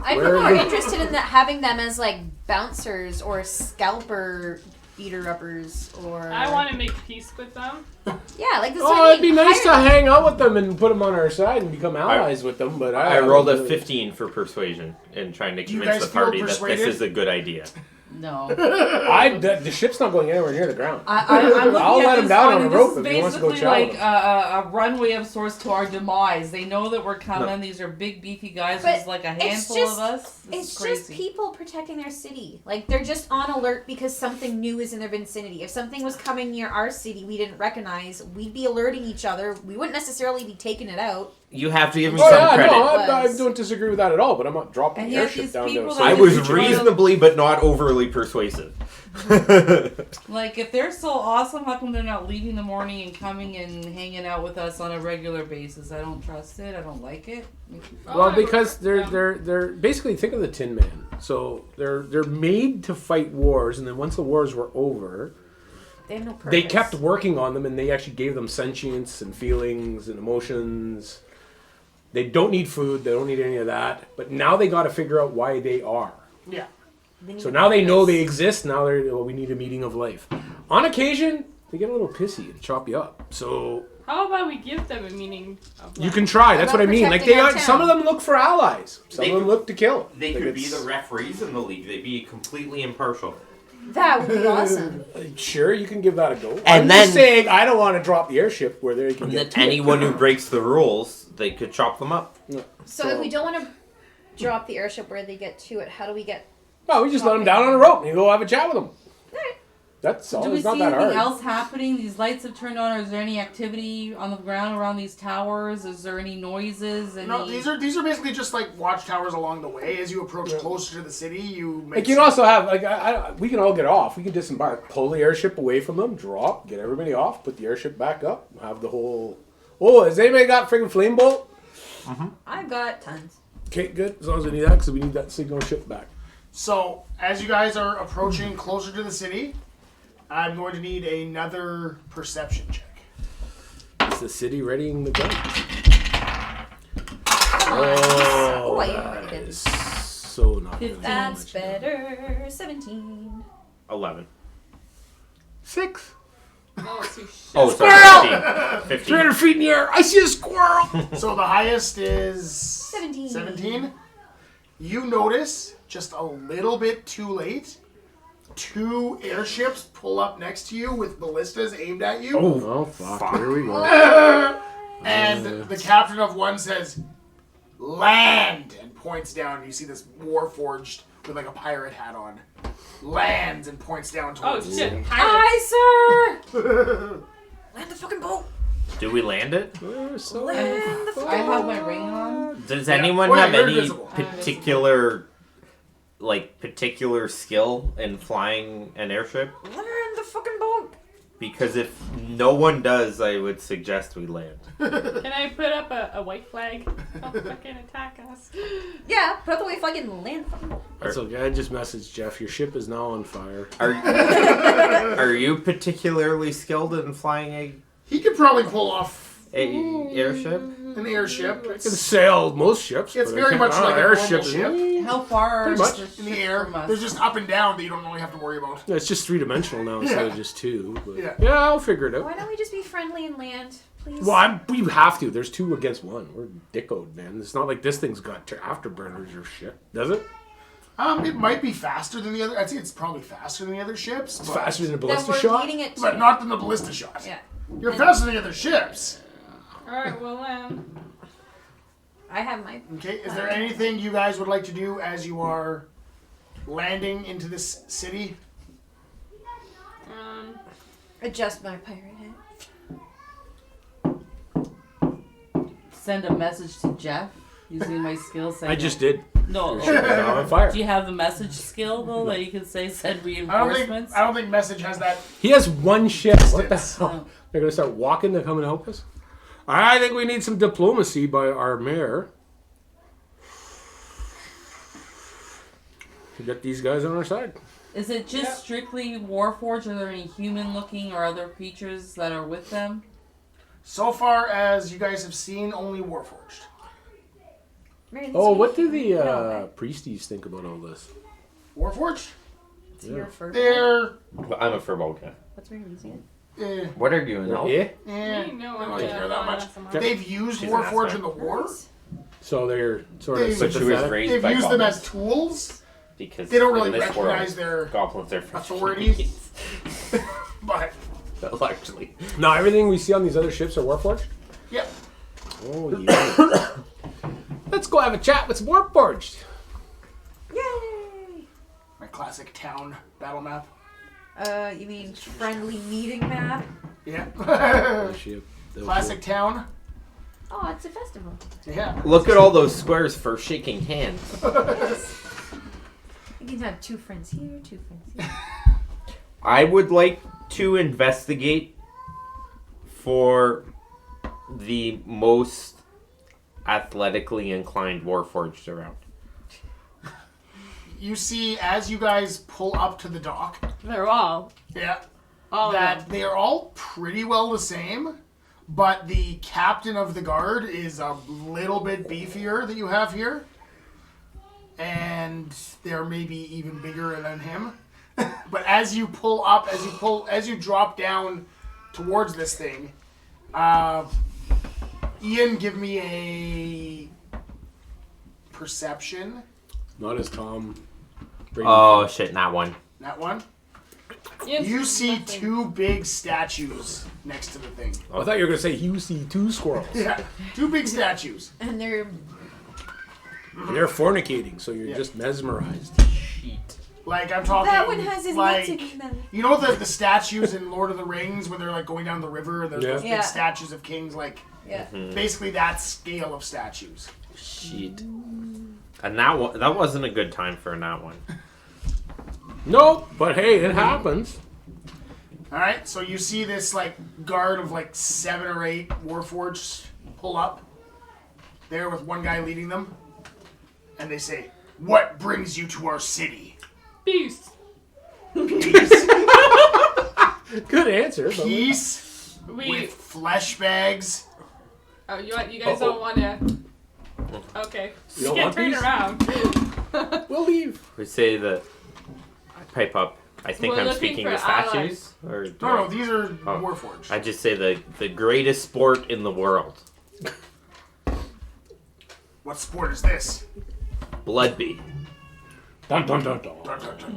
Speaker 4: I'd be
Speaker 3: Where
Speaker 4: more
Speaker 3: are you-
Speaker 4: interested in having them as bouncers or scalper beater uppers or.
Speaker 6: I want to make peace with them.
Speaker 4: Yeah, this.
Speaker 3: Oh, it'd be nice to hang out with them and put them on our side and become allies with them. But
Speaker 5: I rolled a 15 for persuasion and trying to
Speaker 1: you
Speaker 5: convince
Speaker 1: guys
Speaker 5: the party
Speaker 1: feel
Speaker 5: that
Speaker 1: persuaded?
Speaker 5: this is a good idea.
Speaker 2: No.
Speaker 3: The ship's not going anywhere near the ground.
Speaker 2: I'm looking
Speaker 3: I'll
Speaker 2: at
Speaker 3: let him
Speaker 2: this
Speaker 3: down
Speaker 2: one,
Speaker 3: on a
Speaker 2: and
Speaker 3: rope
Speaker 2: this
Speaker 3: if
Speaker 2: is
Speaker 3: he wants to go
Speaker 2: basically
Speaker 3: chat with
Speaker 2: like
Speaker 3: them.
Speaker 2: a runway of sorts to our demise. They know that we're coming. These are big, beefy guys.
Speaker 4: But
Speaker 2: There's like a handful
Speaker 4: just-
Speaker 2: of us. This
Speaker 4: It's
Speaker 2: is crazy.
Speaker 4: just people protecting their city. They're just on alert because something new is in their vicinity. If something was coming near our city we didn't recognize, we'd be alerting each other. We wouldn't necessarily be taking it out.
Speaker 5: You have to give me
Speaker 3: Oh
Speaker 5: some
Speaker 3: yeah,
Speaker 5: credit.
Speaker 3: no, I don't disagree with that at all. But I'm not dropping
Speaker 2: And
Speaker 3: the
Speaker 2: yet
Speaker 3: airship
Speaker 2: these
Speaker 3: down
Speaker 2: people
Speaker 3: there.
Speaker 2: that
Speaker 5: I
Speaker 2: Like,
Speaker 5: was
Speaker 2: if you-
Speaker 5: reasonably but not overly persuasive.
Speaker 2: Like, if they're so awesome, how come they're not leaving in the morning and coming and hanging out with us on a regular basis? I don't trust it. I don't like it.
Speaker 3: Well, because they're basically, think of the Tin Man. So they're made to fight wars, and then once the wars were over,
Speaker 4: They have no purpose.
Speaker 3: they kept working on them, and they actually gave them sentience and feelings and emotions. They don't need food. They don't need any of that. But now they got to figure out why they are.
Speaker 1: Yeah.
Speaker 3: So now they know they exist. Now we need a meeting of life. On occasion, they get a little pissy and chop you up. So
Speaker 6: How about we give them a meaning of
Speaker 3: you
Speaker 6: life?
Speaker 3: can try. That's
Speaker 4: How
Speaker 3: what I
Speaker 4: about
Speaker 3: mean. Like
Speaker 4: protecting our
Speaker 3: some of
Speaker 4: town?
Speaker 3: them look for allies. Some
Speaker 5: They
Speaker 3: of them
Speaker 5: could-
Speaker 3: look to kill.
Speaker 5: They
Speaker 3: Like
Speaker 5: could be
Speaker 3: it's-
Speaker 5: the referees in the league. They'd be completely impartial.
Speaker 4: That would be awesome.
Speaker 3: Sure, you can give that a go.
Speaker 5: And
Speaker 3: I'm
Speaker 5: then-
Speaker 3: just saying, I don't want to drop the airship where they can
Speaker 5: And
Speaker 3: get
Speaker 5: then anyone who breaks the rules, they could chop them up.
Speaker 4: So if we don't want to drop the airship where they get to it, how do we get?
Speaker 3: Well, we just let them down on a rope and you go have a chat with them.
Speaker 4: Alright.
Speaker 3: That's all.
Speaker 2: Do we
Speaker 3: It's
Speaker 2: see
Speaker 3: not that
Speaker 2: anything
Speaker 3: hard.
Speaker 2: else happening? These lights have turned on, or is there any activity on the ground around these towers? Is there any noises? Any...
Speaker 1: No, these are basically just like watchtowers along the way. As you approach closer to the city, you make
Speaker 3: Like you can also have we can all get off. We can disembark, pull the airship away from them, drop, get everybody off, put the airship back up, have the whole. Oh, has anybody got friggin' flame bolt?
Speaker 4: I've got tons.
Speaker 3: Okay, good. As long as we need that, because we need that signal ship back.
Speaker 1: So, as you guys are approaching closer to the city, I'm going to need another perception check.
Speaker 3: Is the city readying the guns?
Speaker 4: Oh, I
Speaker 3: that
Speaker 4: already did.
Speaker 3: is so not good.
Speaker 2: 15.
Speaker 4: That's better. 17.
Speaker 5: 11.
Speaker 3: 6.
Speaker 6: Oh, so
Speaker 5: Oh, sorry. 15.
Speaker 3: 300 feet in the air. I see a squirrel.
Speaker 1: So the highest is
Speaker 4: 17.
Speaker 1: 17. You notice, just a little bit too late, 2 airships pull up next to you with ballistas aimed at you.
Speaker 3: Oh, fuck. Here we go.
Speaker 1: And the captain of one says, "Land," and points down. You see this Warforged with like a pirate hat on. Lands and points down
Speaker 6: Oh
Speaker 1: towards the
Speaker 6: shit!
Speaker 1: city.
Speaker 4: Aye, sir! Land the fucking boat!
Speaker 5: Do we land it?
Speaker 3: We're so
Speaker 4: Land the fucking
Speaker 2: I have my ring on.
Speaker 5: Does
Speaker 1: Yeah.
Speaker 5: anyone
Speaker 1: Oh, yeah,
Speaker 5: have
Speaker 1: you're
Speaker 5: any
Speaker 1: invisible.
Speaker 5: particular skill in flying an airship?
Speaker 4: Land the fucking boat!
Speaker 5: Because if no one does, I would suggest we land.
Speaker 6: Can I put up a white flag? Don't fucking attack us.
Speaker 4: Yeah, put up the way fucking land the fucking boat.
Speaker 3: That's okay. I just messaged Jeff. Your ship is now on fire.
Speaker 5: Are you particularly skilled in flying
Speaker 1: He could probably pull off
Speaker 5: a airship?
Speaker 1: an airship.
Speaker 3: I can
Speaker 1: It's
Speaker 3: sail most ships.
Speaker 1: It's
Speaker 3: but I
Speaker 1: very
Speaker 3: can't-
Speaker 1: much like a normal
Speaker 3: airship.
Speaker 1: ship.
Speaker 2: How far are
Speaker 3: Pretty much.
Speaker 2: the
Speaker 1: in the
Speaker 2: ships
Speaker 1: air.
Speaker 2: from us?
Speaker 1: There's just up and down that you don't really have to worry about.
Speaker 3: Yeah, it's just 3-dimensional now instead of
Speaker 1: Yeah.
Speaker 3: just 2. But
Speaker 1: Yeah.
Speaker 3: I'll figure it
Speaker 4: Why
Speaker 3: out.
Speaker 4: don't we just be friendly and land, please?
Speaker 3: Well, we have to. There's 2 against 1. We're dickoed, man. It's not like this thing's got afterburners or shit. Does it?
Speaker 1: It might be faster than the other. I'd say it's probably faster than the other ships.
Speaker 3: It's
Speaker 1: but,
Speaker 3: faster than a
Speaker 4: Then
Speaker 3: ballista
Speaker 4: we're
Speaker 3: shot.
Speaker 4: leading it to...
Speaker 1: but not than the ballista shot.
Speaker 4: Yeah.
Speaker 1: You're faster than the other ships.
Speaker 6: Alright, well
Speaker 4: I have my...
Speaker 1: Okay. Is there anything you guys would like to do as you are landing into this city?
Speaker 4: Adjust my pirate hat.
Speaker 2: Send a message to Jeff using my skill set.
Speaker 3: I just did.
Speaker 2: No.
Speaker 3: Your ship is now on fire.
Speaker 2: Do you have the message skill though that you can say send
Speaker 1: I
Speaker 2: reinforcements?
Speaker 1: don't think message has that.
Speaker 3: He has 1 ship. What the
Speaker 1: Distance.
Speaker 3: hell? They're going to start walking to come and help us? I think we need some diplomacy by our mayor. We got these guys on our side.
Speaker 2: Is it just strictly Warforged? Are there any human-looking or other creatures that are with them?
Speaker 1: So far as you guys have seen, only Warforged.
Speaker 4: Mary,
Speaker 3: Oh,
Speaker 4: this
Speaker 3: what do
Speaker 4: week-
Speaker 3: the
Speaker 4: No,
Speaker 3: priesties think about all this?
Speaker 1: Warforged?
Speaker 4: it's your fur.
Speaker 1: They're.
Speaker 5: I'm a furball guy.
Speaker 4: What's Mary using it?
Speaker 1: Eh,
Speaker 5: What are you in?
Speaker 3: Yeah.
Speaker 1: eh,
Speaker 6: you know
Speaker 1: I don't
Speaker 6: what
Speaker 1: care that much.
Speaker 3: Okay.
Speaker 1: They've used
Speaker 5: She's an
Speaker 1: Warforged
Speaker 5: aspect.
Speaker 1: in the war.
Speaker 3: So they're sort of
Speaker 1: They-
Speaker 5: But she was
Speaker 3: sympathetic.
Speaker 5: raised
Speaker 1: They've
Speaker 5: by
Speaker 1: used them
Speaker 5: goblins.
Speaker 1: as tools,
Speaker 5: Because
Speaker 1: they don't really
Speaker 5: in this
Speaker 1: recognize
Speaker 5: world,
Speaker 1: their
Speaker 5: goblins are for
Speaker 1: authority.
Speaker 5: cheats.
Speaker 1: but
Speaker 5: Largely.
Speaker 3: Now, everything we see on these other ships are Warforged?
Speaker 1: yep.
Speaker 3: Oh, yeah. Let's go have a chat with some Warforged.
Speaker 4: Yay!
Speaker 1: My classic town battle map.
Speaker 4: You mean friendly meeting map?
Speaker 1: Yeah.
Speaker 3: Oh, ship. Those
Speaker 1: Classic town.
Speaker 4: Oh, it's a festival.
Speaker 1: Yeah.
Speaker 5: Look at all those squares for shaking hands.
Speaker 4: You can have 2 friends here, 2 friends here.
Speaker 5: I would like to investigate for the most athletically inclined warforged around.
Speaker 1: You see, as you guys pull up to the dock,
Speaker 6: They're all. All
Speaker 1: that
Speaker 6: of them.
Speaker 1: they are all pretty well the same, but the captain of the guard is a little bit beefier that you have here, and they're maybe even bigger than him. But as you pull up, as you drop down towards this thing, Ian, give me a perception.
Speaker 3: Not as Tom. Brady.
Speaker 5: Oh shit, not one.
Speaker 1: That one.
Speaker 6: Ian's
Speaker 1: You see
Speaker 6: nothing.
Speaker 1: 2 big statues next to the thing.
Speaker 3: I thought you were gonna say you see 2 squirrels.
Speaker 1: Yeah, 2 big statues.
Speaker 4: And they're
Speaker 3: And they're fornicating, so you're
Speaker 1: Yeah.
Speaker 3: just mesmerized.
Speaker 5: Shit.
Speaker 1: Like I'm talking.
Speaker 4: that one has his
Speaker 1: like,
Speaker 4: nuts in his mouth.
Speaker 1: you know the statues in Lord of the Rings when they're like going down the river and there's those
Speaker 4: Yeah.
Speaker 1: big statues of kings, like
Speaker 4: Yeah.
Speaker 1: basically that scale of statues.
Speaker 5: Shit. And that wasn't a good time for that one.
Speaker 3: Nope, but hey, it happens.
Speaker 1: All right, so you see this like guard of like 7 or 8 warforged pull up there with one guy leading them, and they say, "What brings you to our city?"
Speaker 6: Peace.
Speaker 1: Peace.
Speaker 3: Good answer. But
Speaker 1: Peace
Speaker 6: We.
Speaker 1: with flesh bags.
Speaker 6: Oh, you guys don't want to. Okay.
Speaker 3: You don't
Speaker 6: Get
Speaker 3: want
Speaker 6: turned
Speaker 3: these?
Speaker 6: around.
Speaker 3: we'll leave.
Speaker 5: We say that. I pipe up. I think
Speaker 6: We're
Speaker 5: I'm
Speaker 6: looking
Speaker 5: speaking
Speaker 6: for
Speaker 5: to statues. Or do
Speaker 1: No, these are
Speaker 5: Oh.
Speaker 1: warforged.
Speaker 5: I just say the greatest sport in the world.
Speaker 1: What sport is this?
Speaker 5: Bloodby.
Speaker 3: Dun dun dun dun.
Speaker 1: Dun, dun, dun,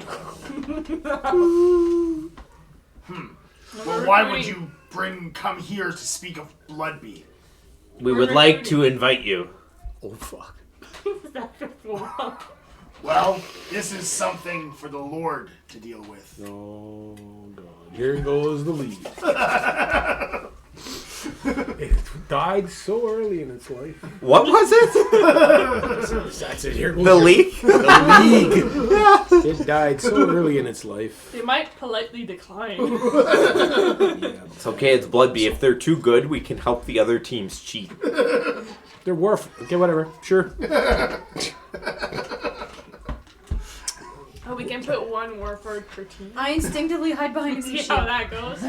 Speaker 1: dun. Well, why would you come here to speak of Bloodby?
Speaker 5: We would like to invite you.
Speaker 3: Oh fuck.
Speaker 1: Well, this is something for the Lord to deal with.
Speaker 3: Oh god. Here goes the lead. It died so early in its life.
Speaker 5: What was it?
Speaker 3: That's it. Here goes
Speaker 5: The leak?
Speaker 3: The league. It died so early in its life.
Speaker 6: They might politely decline.
Speaker 3: Yeah.
Speaker 5: It's okay, it's Bloodby. If they're too good, we can help the other teams cheat.
Speaker 3: They're warf. Okay, whatever. Sure.
Speaker 6: Oh, we can put 1 warford per team.
Speaker 4: I instinctively hide behind a
Speaker 6: See
Speaker 4: meat
Speaker 6: how
Speaker 4: shield.
Speaker 6: that goes.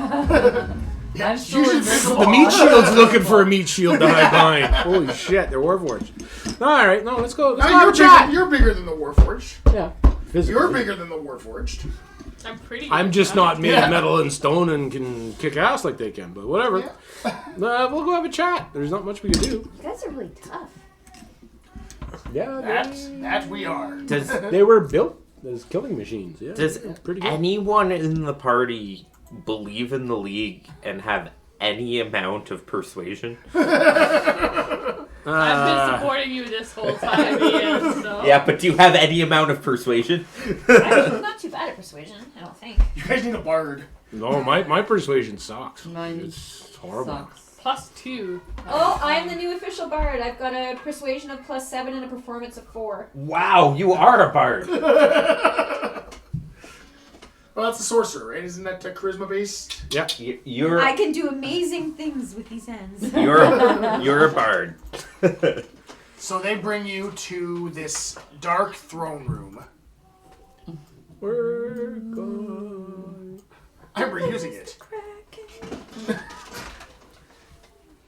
Speaker 1: Yeah,
Speaker 2: I'm still
Speaker 1: usually
Speaker 2: invisible.
Speaker 3: The meat shield's looking for a meat shield to hide behind. Holy shit, they're warforged. All right, no, let's go. Let's go
Speaker 1: No,
Speaker 3: have a chat.
Speaker 1: you're bigger than the Warforged.
Speaker 3: Yeah.
Speaker 1: You're
Speaker 3: Physically.
Speaker 1: bigger than the Warforged.
Speaker 6: I'm pretty.
Speaker 3: I'm
Speaker 6: good
Speaker 3: just
Speaker 6: at
Speaker 3: not
Speaker 6: that.
Speaker 3: made
Speaker 1: Yeah.
Speaker 3: of metal and stone and can kick ass like they can, but whatever. We'll go have a chat. There's not much we can do.
Speaker 4: You guys are really tough.
Speaker 3: Yeah,
Speaker 1: That we are.
Speaker 5: Does
Speaker 3: they were built as killing machines. Yeah,
Speaker 5: Does
Speaker 3: pretty good.
Speaker 5: anyone in the party believe in the league and have any amount of persuasion?
Speaker 6: I've been supporting you this whole time, Ian, so.
Speaker 5: Yeah, but do you have any amount of persuasion?
Speaker 4: Actually, I'm not too bad at persuasion, I don't think.
Speaker 1: You guys need a bard.
Speaker 3: No, my persuasion sucks.
Speaker 2: Mine
Speaker 3: It's horrible.
Speaker 2: sucks.
Speaker 6: +2.
Speaker 4: Oh, I am the new official bard. I've got a persuasion of +7 and a performance of 4.
Speaker 5: Wow, you are a bard.
Speaker 1: Well, that's a sorcerer, right? Isn't that charisma based?
Speaker 3: Yeah.
Speaker 5: You're
Speaker 4: I can do amazing things with these hands.
Speaker 5: you're a bard.
Speaker 1: So they bring you to this dark throne room.
Speaker 3: We're gone.
Speaker 1: I'm reusing it.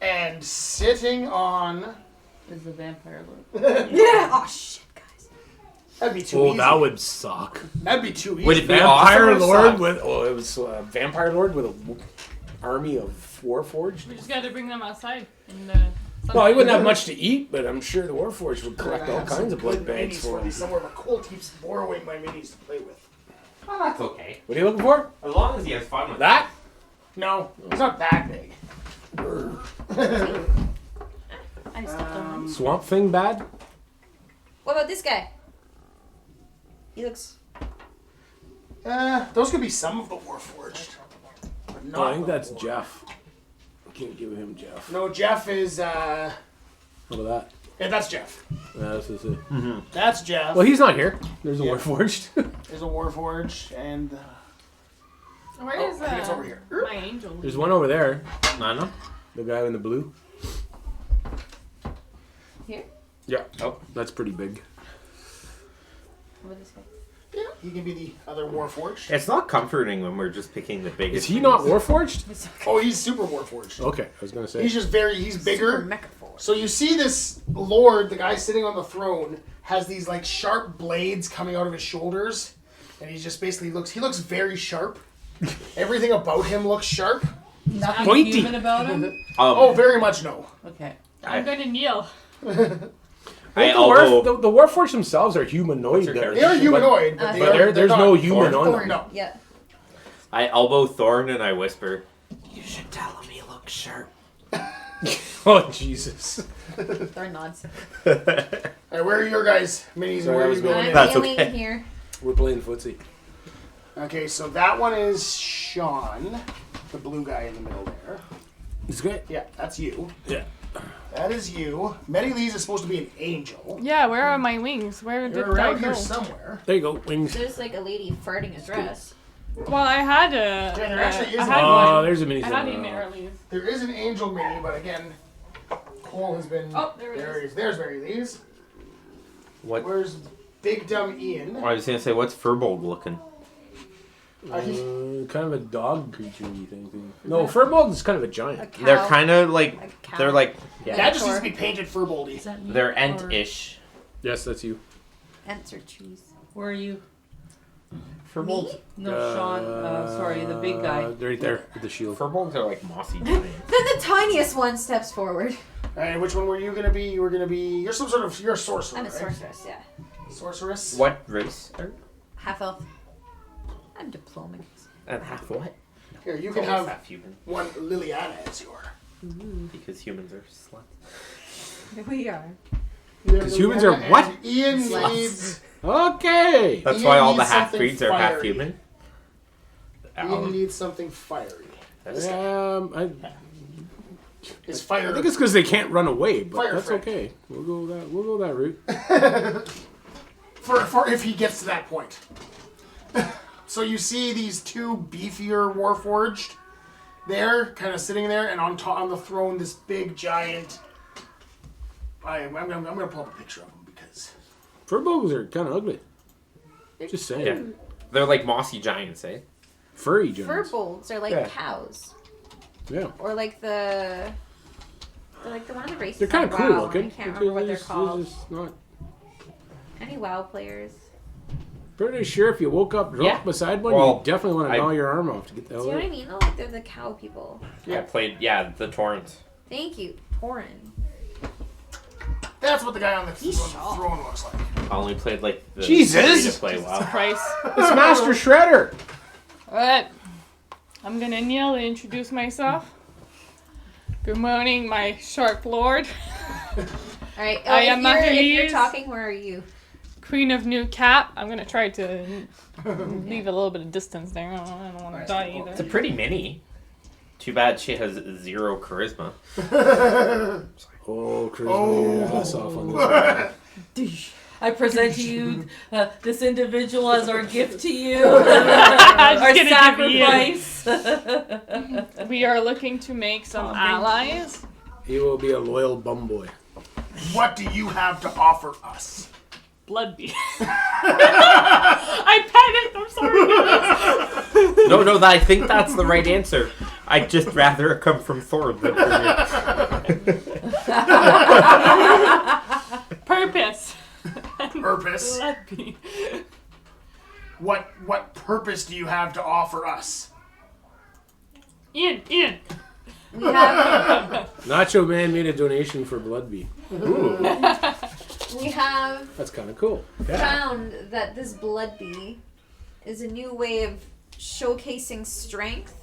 Speaker 1: And sitting on...
Speaker 2: Is the vampire look.
Speaker 4: Yeah. Oh shit, guys.
Speaker 1: That'd be too
Speaker 3: Oh,
Speaker 1: easy.
Speaker 3: that would suck.
Speaker 1: That'd be too easy.
Speaker 5: Would it be
Speaker 3: Vampire
Speaker 5: awesome or
Speaker 3: Lord
Speaker 5: suck?
Speaker 3: with it was a Vampire Lord with a army of Warforged.
Speaker 6: We just gotta bring them outside. And,
Speaker 3: Well, he wouldn't have much to eat, but I'm sure the Warforged would collect all kinds of blood bags for him.
Speaker 1: me somewhere, but Cole keeps borrowing my minis to play with.
Speaker 5: Oh, that's okay.
Speaker 3: What are you looking for?
Speaker 5: As long as he has fun with
Speaker 3: That?
Speaker 1: No, it's not that big.
Speaker 4: I just stepped on one.
Speaker 3: Swamp Thing bad?
Speaker 4: What about this guy? He looks.
Speaker 1: Those could be some of the Warforged. But
Speaker 3: No,
Speaker 1: not
Speaker 3: I think
Speaker 1: the
Speaker 3: that's
Speaker 1: war.
Speaker 3: Jeff. I can't give him Jeff.
Speaker 1: No, Jeff is,
Speaker 3: How about that?
Speaker 1: Yeah, that's Jeff.
Speaker 3: Yeah, this is it.
Speaker 1: That's Jeff.
Speaker 3: Well, he's not here. There's a
Speaker 1: Yeah.
Speaker 3: Warforged.
Speaker 1: There's a Warforged, and
Speaker 6: Where is
Speaker 1: I think it's over here.
Speaker 6: my angel?
Speaker 3: There's one over there.
Speaker 5: Nana?
Speaker 3: The guy in the blue.
Speaker 4: Here?
Speaker 3: Yeah.
Speaker 5: Oh.
Speaker 3: That's pretty big.
Speaker 4: What is it?
Speaker 1: Yeah, he can be the other Warforged.
Speaker 5: It's not comforting when we're just picking the biggest.
Speaker 3: Is he not
Speaker 5: things.
Speaker 3: Warforged?
Speaker 1: Oh, he's super Warforged.
Speaker 3: Okay, I was gonna say.
Speaker 1: He's just he's bigger.
Speaker 4: Mechaforce.
Speaker 1: So you see this lord, the guy sitting on the throne, has these like sharp blades coming out of his shoulders, and he just basically looks very sharp. Everything about him looks sharp.
Speaker 2: Nothing
Speaker 3: Pointy.
Speaker 2: human about him?
Speaker 1: Oh, very much no.
Speaker 2: Okay.
Speaker 6: I'm going to kneel.
Speaker 5: I
Speaker 3: the
Speaker 5: elbow.
Speaker 3: Warforged themselves are humanoid.
Speaker 5: What's your
Speaker 3: There.
Speaker 5: character?
Speaker 1: They are humanoid, but,
Speaker 3: But there's
Speaker 1: not
Speaker 3: no human on
Speaker 4: Thorn.
Speaker 3: them.
Speaker 1: No.
Speaker 4: Yeah.
Speaker 5: I elbow Thorn and I whisper, "You should tell him he looks sharp."
Speaker 3: Oh, Jesus.
Speaker 4: Thorn nods.
Speaker 1: Alright, where are your guys' minis?
Speaker 3: Sorry,
Speaker 1: Where
Speaker 3: I
Speaker 1: are
Speaker 3: was
Speaker 1: you going
Speaker 3: going-
Speaker 1: in?
Speaker 5: That's
Speaker 4: kneeling
Speaker 5: okay.
Speaker 4: here.
Speaker 3: We're playing footsie.
Speaker 1: Okay, so that one is Sean, the blue guy in the middle there.
Speaker 3: It's good.
Speaker 1: Yeah, that's you.
Speaker 3: Yeah.
Speaker 1: That is you. Many Lee's is supposed to be an angel.
Speaker 6: Yeah, where are my wings? Where
Speaker 1: They're
Speaker 6: did I
Speaker 1: around
Speaker 6: go?
Speaker 1: here somewhere.
Speaker 3: There you go. Wings.
Speaker 4: There's like a lady farting a dress.
Speaker 6: Well, I had a.
Speaker 1: Yeah, there actually is
Speaker 6: I
Speaker 1: a-
Speaker 6: had
Speaker 3: Oh,
Speaker 6: one.
Speaker 3: there's a mini.
Speaker 6: I had a Mary
Speaker 1: There is an angel mini, but again, Cole has been.
Speaker 6: Oh, there it
Speaker 1: he is. There's Mary Lee's.
Speaker 5: What?
Speaker 1: Where's Big Dumb Ian?
Speaker 5: I was gonna say, what's Furbolg looking?
Speaker 3: Kind of a dog creature-y thing. No, Furbolg is kind of a giant.
Speaker 4: A cow.
Speaker 5: They're kind of like
Speaker 4: A cow.
Speaker 5: they're like
Speaker 1: That just needs to be painted Furboldy.
Speaker 5: they're ent-ish.
Speaker 3: Yes, that's you.
Speaker 4: Ants or cheese.
Speaker 2: Where are you?
Speaker 5: Furbolgs.
Speaker 2: No, Sean. Sorry, the big guy.
Speaker 3: Right there with the shield.
Speaker 5: Furbolgs are like mossy giants.
Speaker 4: Then the tiniest one steps forward.
Speaker 1: Alright, which one were you gonna be? You were gonna be. You're some sort of. You're a sorcerer.
Speaker 4: I'm a
Speaker 1: right?
Speaker 4: sorceress, yeah.
Speaker 1: Sorceress.
Speaker 5: What race?
Speaker 4: Half elf. I'm diplomatic.
Speaker 5: And half what?
Speaker 1: Here, you can
Speaker 5: Always
Speaker 1: have
Speaker 5: half human
Speaker 1: one Liliana as your.
Speaker 5: because humans are sluts.
Speaker 4: We are.
Speaker 3: Because humans are what?
Speaker 1: And Ian
Speaker 4: Sluts.
Speaker 1: needs.
Speaker 3: Okay.
Speaker 5: That's
Speaker 1: Ian
Speaker 5: why all the
Speaker 1: needs
Speaker 5: half
Speaker 1: something
Speaker 5: breeds are half
Speaker 1: fiery.
Speaker 5: human.
Speaker 1: Ian needs something fiery.
Speaker 3: I
Speaker 1: It's fire.
Speaker 3: think it's because they can't run away, but
Speaker 1: Fire
Speaker 3: that's
Speaker 1: friend.
Speaker 3: okay. We'll go that route.
Speaker 1: for if he gets to that point. So you see these two beefier Warforged there, kind of sitting there, and on top on the throne, this big giant. I'm gonna pull up a picture of him because
Speaker 3: Furbolgs are kind of ugly. Just saying.
Speaker 5: Yeah, they're like mossy giants, eh?
Speaker 3: Furry giants.
Speaker 4: Furbolgs are like
Speaker 5: Yeah.
Speaker 4: cows.
Speaker 3: Yeah.
Speaker 4: Or like the... They're like the one of the races
Speaker 3: They're kind of
Speaker 4: on
Speaker 3: cool
Speaker 4: WoW.
Speaker 3: looking.
Speaker 4: I can't remember what they're
Speaker 3: just
Speaker 4: called.
Speaker 3: not.
Speaker 4: Any WoW players?
Speaker 3: Pretty sure if you woke up drunk
Speaker 5: Yeah.
Speaker 3: beside one,
Speaker 5: Well,
Speaker 3: you definitely want
Speaker 5: I-
Speaker 3: to gnaw your arm off to get the
Speaker 4: Do
Speaker 3: hell
Speaker 4: you know
Speaker 3: out.
Speaker 4: what I mean? Though? Like they're the cow people.
Speaker 5: I played, the Torrent.
Speaker 4: Thank you. Torin.
Speaker 1: that's what the guy on the
Speaker 4: He's
Speaker 1: throne
Speaker 4: short.
Speaker 1: looks like.
Speaker 5: I only played like the
Speaker 3: Jesus!
Speaker 5: free to play WoW.
Speaker 6: Christ.
Speaker 3: It's Master Shredder.
Speaker 6: Alright. I'm gonna kneel and introduce myself. Good morning, my sharp lord.
Speaker 4: Alright,
Speaker 6: I am
Speaker 4: if you're
Speaker 6: Mahelis.
Speaker 4: talking, where are you?
Speaker 6: Queen of New Cap. I'm gonna try to leave a little bit of distance there. I don't want to die
Speaker 5: It's a
Speaker 6: either.
Speaker 5: pretty mini. Too bad she has 0 charisma.
Speaker 3: Oh, charisma your ass off on this one.
Speaker 2: I present to you this individual as our gift to you.
Speaker 6: I'm
Speaker 2: Our
Speaker 6: just gonna give
Speaker 2: sacrifice.
Speaker 6: We are looking to make some allies.
Speaker 3: He will be a loyal bum boy.
Speaker 1: What do you have to offer us?
Speaker 6: Bloodby. I panicked. I'm sorry.
Speaker 5: No, I think that's the right answer. I'd just rather it come from Thor than from you.
Speaker 6: Purpose.
Speaker 1: Purpose.
Speaker 6: Bloodby.
Speaker 1: What purpose do you have to offer us?
Speaker 6: Ian.
Speaker 4: We have
Speaker 3: Nacho Man made a donation for Bloodby.
Speaker 4: we have
Speaker 3: That's kind of cool.
Speaker 4: found that this Bloodby is a new way of showcasing strength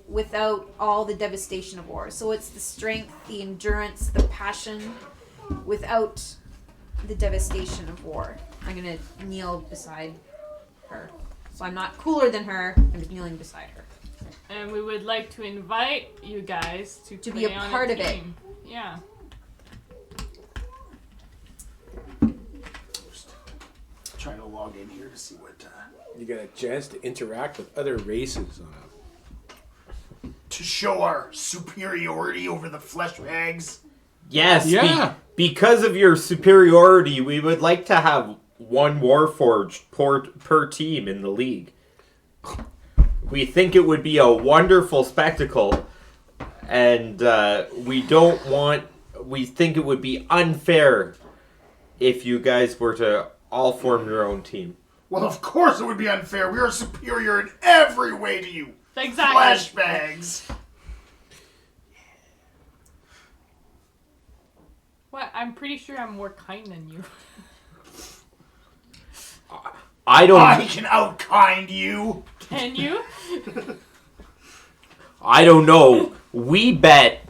Speaker 4: without all the devastation of war. So it's the strength, the endurance, the passion without the devastation of war. I'm gonna kneel beside her. So I'm not cooler than her, I'm just kneeling beside her.
Speaker 6: And we would like to invite you guys to
Speaker 4: To
Speaker 6: play
Speaker 4: be a
Speaker 6: on
Speaker 4: part of it.
Speaker 6: team. Yeah.
Speaker 1: log in here to see what.
Speaker 3: You get a chance to interact with other races on
Speaker 1: To show our superiority over the flesh bags.
Speaker 5: Yes,
Speaker 3: Yeah.
Speaker 5: because of your superiority, we would like to have one Warforged per team in the league. We think it would be a wonderful spectacle, and we think it would be unfair if you guys were to all form your own team.
Speaker 1: Well, of course it would be unfair. We are superior in every way to you.
Speaker 6: Exactly.
Speaker 1: Flesh bags.
Speaker 6: What? I'm pretty sure I'm more kind than you.
Speaker 5: I don't.
Speaker 1: I can outkind you.
Speaker 6: Can you?
Speaker 5: I don't know. We bet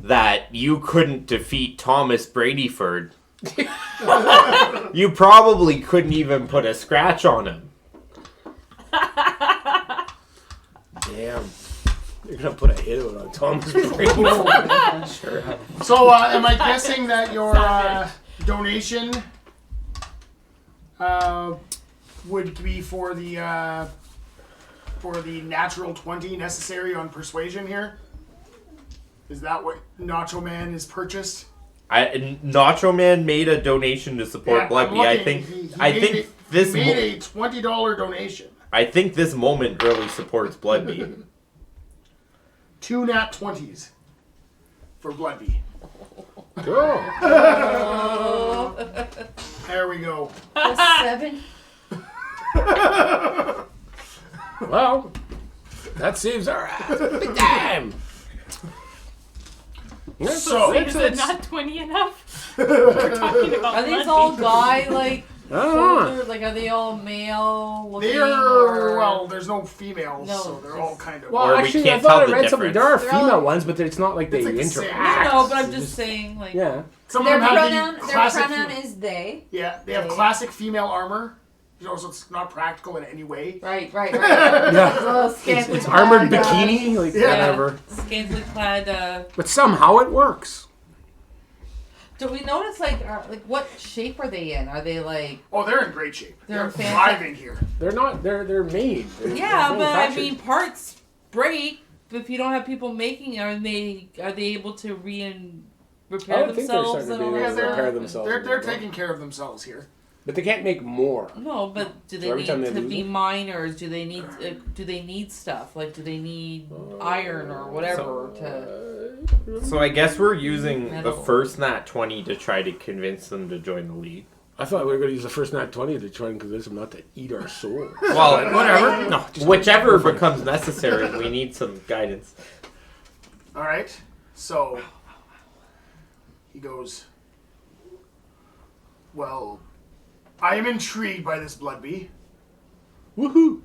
Speaker 5: that you couldn't defeat Thomas Bradyford. You probably couldn't even put a scratch on him.
Speaker 3: Damn. You're going to put a hit out on Thomas Brady. Sure.
Speaker 1: So, am I guessing that your donation would be for the natural 20 necessary on persuasion here? Is that what Nacho Man is purchased?
Speaker 5: Nacho Man made a donation to support
Speaker 1: I'm
Speaker 5: Bloodby.
Speaker 1: looking. He made a $20 donation.
Speaker 5: I think this moment really supports Bloodby.
Speaker 1: 2 nat 20s for Bloodby.
Speaker 3: Cool.
Speaker 1: There we go.
Speaker 4: Plus 7.
Speaker 3: Well, that saves our ass. Big time.
Speaker 1: So,
Speaker 6: Is it not 20 enough? We're talking about
Speaker 2: Are these
Speaker 6: Bloodby.
Speaker 2: all guy like?
Speaker 3: I don't know.
Speaker 2: Soldiers? Like, are they all male looking?
Speaker 1: they're,
Speaker 2: or...
Speaker 1: well, there's no females,
Speaker 2: No,
Speaker 1: so they're all kind of...
Speaker 3: Well,
Speaker 5: Or we
Speaker 3: actually,
Speaker 5: can't
Speaker 3: I thought
Speaker 5: tell
Speaker 3: I
Speaker 5: the
Speaker 3: read something. There are
Speaker 5: difference.
Speaker 3: female
Speaker 4: They're all-
Speaker 3: ones, but it's not like they
Speaker 1: It's like the same.
Speaker 3: interact.
Speaker 2: No, but I'm
Speaker 3: It's
Speaker 2: just saying, like.
Speaker 3: Yeah.
Speaker 1: Some
Speaker 4: Their
Speaker 1: of them have
Speaker 4: pronoun,
Speaker 1: the
Speaker 4: their
Speaker 1: classic...
Speaker 4: pronoun is they.
Speaker 1: Yeah, they have
Speaker 4: They.
Speaker 1: classic female armor. You know, so it's not practical in any way.
Speaker 2: Right. There's a
Speaker 3: Yeah.
Speaker 2: little
Speaker 3: It's,
Speaker 2: scantily
Speaker 3: it's armored
Speaker 2: clad,
Speaker 3: bikini, like
Speaker 1: Yeah.
Speaker 3: whatever.
Speaker 2: Scantily clad.
Speaker 3: But somehow it works.
Speaker 2: Do we notice like what shape are they in? Are they like?
Speaker 1: Oh, they're in great shape.
Speaker 2: They're
Speaker 1: They're
Speaker 2: fantastic.
Speaker 1: thriving here.
Speaker 3: They're not. They're made. They're
Speaker 2: Yeah, but I
Speaker 3: manufactured.
Speaker 2: mean parts break. If you don't have people making, are they able to
Speaker 3: I
Speaker 2: repair
Speaker 3: don't think they're
Speaker 2: themselves
Speaker 3: starting
Speaker 2: and
Speaker 3: to
Speaker 2: all
Speaker 3: be
Speaker 2: that
Speaker 3: able to repair
Speaker 2: stuff?
Speaker 3: themselves.
Speaker 1: They're taking care of themselves here.
Speaker 3: But they can't make more.
Speaker 2: No, but do
Speaker 3: So
Speaker 2: they
Speaker 3: every
Speaker 2: need
Speaker 3: time they
Speaker 2: to
Speaker 3: lose
Speaker 2: be
Speaker 3: it?
Speaker 2: miners? Do they need stuff? Like, do they need iron or whatever
Speaker 5: So I guess we're using
Speaker 2: Metal.
Speaker 5: the first nat 20 to try to convince them to join the league.
Speaker 3: I thought we were going to use the first nat 20 to try and convince them not to eat our souls.
Speaker 5: Well,
Speaker 3: Whatever. No, just
Speaker 5: whichever becomes necessary. We need some guidance.
Speaker 1: All right. So he goes, well, I am intrigued by this Bloodby.
Speaker 3: Woohoo!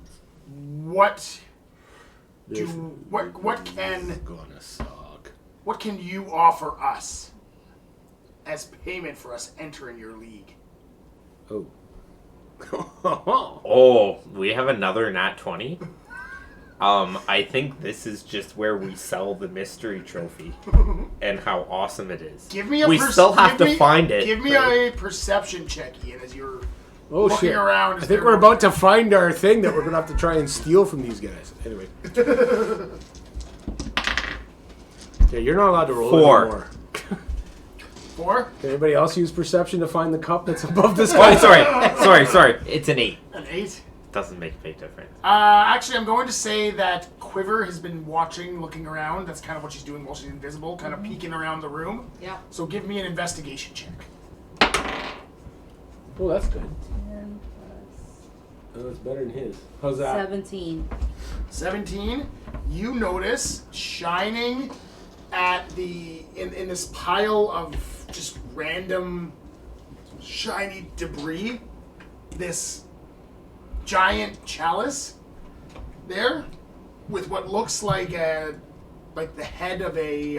Speaker 1: What
Speaker 3: This
Speaker 1: what
Speaker 3: gonna suck.
Speaker 1: what can you offer us as payment for us entering your league?
Speaker 3: Oh.
Speaker 5: Oh, we have another nat 20? I think this is just where we sell the mystery trophy and how awesome it is.
Speaker 1: Give me a
Speaker 5: We still have to find it.
Speaker 1: Give me
Speaker 5: but-
Speaker 1: a perception check, Ian, as you're
Speaker 3: Oh
Speaker 1: looking
Speaker 3: shit!
Speaker 1: around.
Speaker 3: I think we're about to find our thing that we're gonna have to try and steal from these guys. Anyway. Yeah, you're not allowed to roll
Speaker 5: 4.
Speaker 3: anymore.
Speaker 1: 4,
Speaker 3: Can anybody else use perception to find the cup that's above this
Speaker 5: Oh,
Speaker 3: guy?
Speaker 5: sorry. It's an 8.
Speaker 1: an 8.
Speaker 5: Doesn't make a big difference.
Speaker 1: Actually, I'm going to say that Quiver has been watching, looking around. That's kind of what she's doing while she's invisible, kind of peeking around the room.
Speaker 2: Yeah.
Speaker 1: So give me an investigation check.
Speaker 3: Oh, that's good. Oh, that's better than his. How's that?
Speaker 2: 17.
Speaker 1: 17. You notice shining at the in this pile of just random shiny debris, this giant chalice there with what looks like the head of a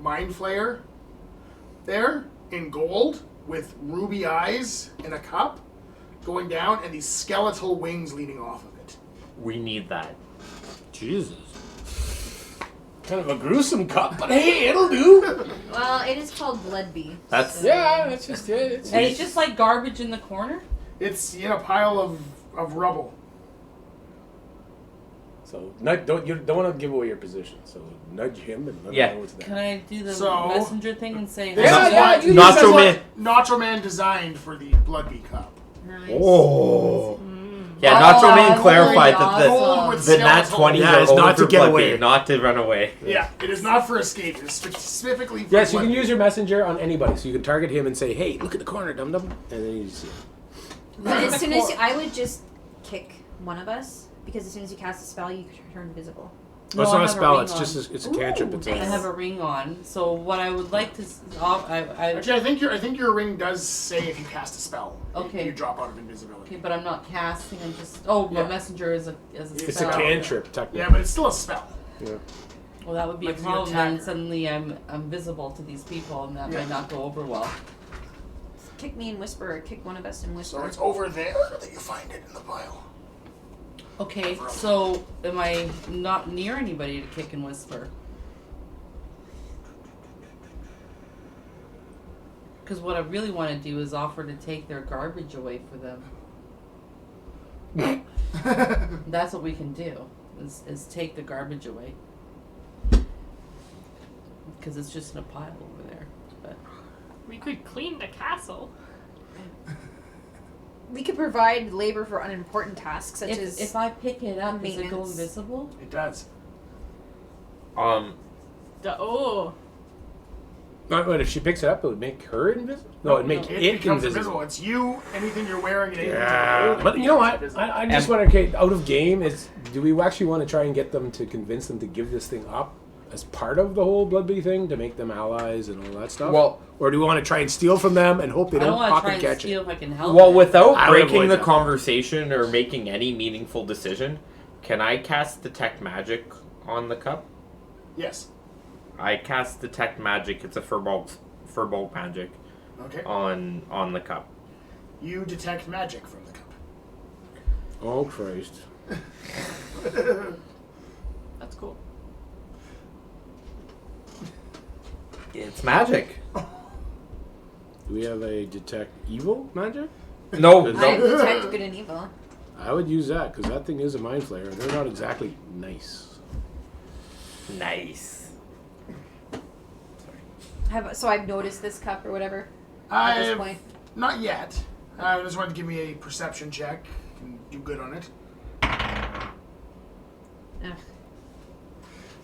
Speaker 1: mind flayer there in gold with ruby eyes and a cup going down and these skeletal wings leading off of it.
Speaker 5: We need that.
Speaker 3: Jesus. Kind of a gruesome cup, but hey, it'll do.
Speaker 4: Well, it is called Bloodby.
Speaker 5: That's-
Speaker 4: so-
Speaker 3: Yeah, that's just it.
Speaker 2: And it's just like garbage in the corner.
Speaker 1: It's in a pile of rubble.
Speaker 3: So you don't want to give away your position. So nudge him and let
Speaker 5: Yeah.
Speaker 3: him know it's there.
Speaker 2: Can I do the
Speaker 1: So-
Speaker 2: messenger thing and say,
Speaker 1: This
Speaker 5: Not-
Speaker 1: is what
Speaker 5: Nacho
Speaker 1: this is
Speaker 5: Man.
Speaker 1: what Nacho Man designed for the Bloodby Cup.
Speaker 4: Nice.
Speaker 5: Oh. Yeah,
Speaker 2: Oh,
Speaker 5: Nacho Man
Speaker 2: that's
Speaker 5: clarified
Speaker 2: really
Speaker 5: that
Speaker 1: Gold with
Speaker 5: the nat
Speaker 1: skeletal.
Speaker 5: 20s
Speaker 3: Yeah,
Speaker 5: are
Speaker 3: it's
Speaker 5: only
Speaker 3: not to
Speaker 5: for
Speaker 3: get
Speaker 5: Bloodby,
Speaker 3: away.
Speaker 5: not to run away.
Speaker 1: Yeah, it is not for escape. It is specifically for
Speaker 3: Yes, you can
Speaker 1: Bloodby.
Speaker 3: use your messenger on anybody. So you can target him and say, "Hey, look at the corner, dum dum," and then you see.
Speaker 4: But as soon as I would just kick one of us, because as soon as you cast a spell, you turn invisible.
Speaker 3: Oh, it's
Speaker 2: No, I
Speaker 3: not a
Speaker 2: have a
Speaker 3: spell.
Speaker 2: ring
Speaker 3: It's
Speaker 2: on.
Speaker 3: just it's a cantrip. It's
Speaker 2: I have a ring on. So what I would like to,
Speaker 1: Actually, I think your ring does say if you cast a spell,
Speaker 2: Okay.
Speaker 1: you drop out of invisibility.
Speaker 2: okay, but I'm not casting. I'm just. Oh, my
Speaker 1: Yeah.
Speaker 2: messenger is a
Speaker 3: It's a
Speaker 2: spell.
Speaker 3: cantrip, technically.
Speaker 1: Yeah, but it's still a spell.
Speaker 3: Yeah.
Speaker 2: Well, that would be
Speaker 1: Like
Speaker 2: a
Speaker 1: the
Speaker 2: problem. Then
Speaker 1: attacker.
Speaker 2: suddenly I'm visible to these people, and that
Speaker 1: Yeah.
Speaker 2: might not go over well.
Speaker 4: Kick me and whisper, or kick one of us and whisper.
Speaker 1: So it's over there that you find it in the pile.
Speaker 2: Okay, so am I not near anybody to kick and whisper? Because what I really want to do is offer to take their garbage away for them. That's what we can do, is take the garbage away. Because it's just in a pile over there. But
Speaker 6: We could clean the castle.
Speaker 4: We could provide labor for unimportant tasks, such as
Speaker 2: if I pick it up, does it go
Speaker 4: maintenance.
Speaker 2: invisible?
Speaker 1: It does.
Speaker 6: Oh.
Speaker 3: But if she picks it up, it would make her invisible. No, it'd make
Speaker 1: It
Speaker 3: it
Speaker 1: becomes
Speaker 3: invisible.
Speaker 1: invisible. It's you, anything you're wearing, and anything
Speaker 3: Yeah,
Speaker 1: you're holding.
Speaker 3: but you know what?
Speaker 1: becomes invisible.
Speaker 3: I just want to, okay, out of game is, do we actually want to try and get them to convince them to give this thing up as part of the whole Bloodby thing to make them allies and all that stuff?
Speaker 5: Well-
Speaker 3: or do we want to try and steal from them and hope they
Speaker 2: I don't
Speaker 3: don't
Speaker 2: want to
Speaker 3: pop
Speaker 2: try
Speaker 3: and
Speaker 2: and
Speaker 3: catch
Speaker 2: steal
Speaker 3: it?
Speaker 2: if I can help
Speaker 5: Well,
Speaker 2: it.
Speaker 5: without
Speaker 3: I would
Speaker 5: breaking
Speaker 3: avoid
Speaker 5: the
Speaker 3: that.
Speaker 5: conversation or making any meaningful decision, can I cast Detect Magic on the cup?
Speaker 1: Yes.
Speaker 5: I cast Detect Magic. It's a Firbolg magic
Speaker 1: Okay.
Speaker 5: on the cup.
Speaker 1: You detect magic from the cup.
Speaker 3: Oh, Christ.
Speaker 6: That's cool.
Speaker 5: It's magic.
Speaker 3: Do we have a detect evil magic?
Speaker 5: No,
Speaker 4: I
Speaker 5: no.
Speaker 4: detect good and evil.
Speaker 3: I would use that because that thing is a mind flayer. They're not exactly nice.
Speaker 5: Nice.
Speaker 4: So I've noticed this cup or whatever at this point.
Speaker 1: Not yet. I just wanted to give me a perception check. And do good on it.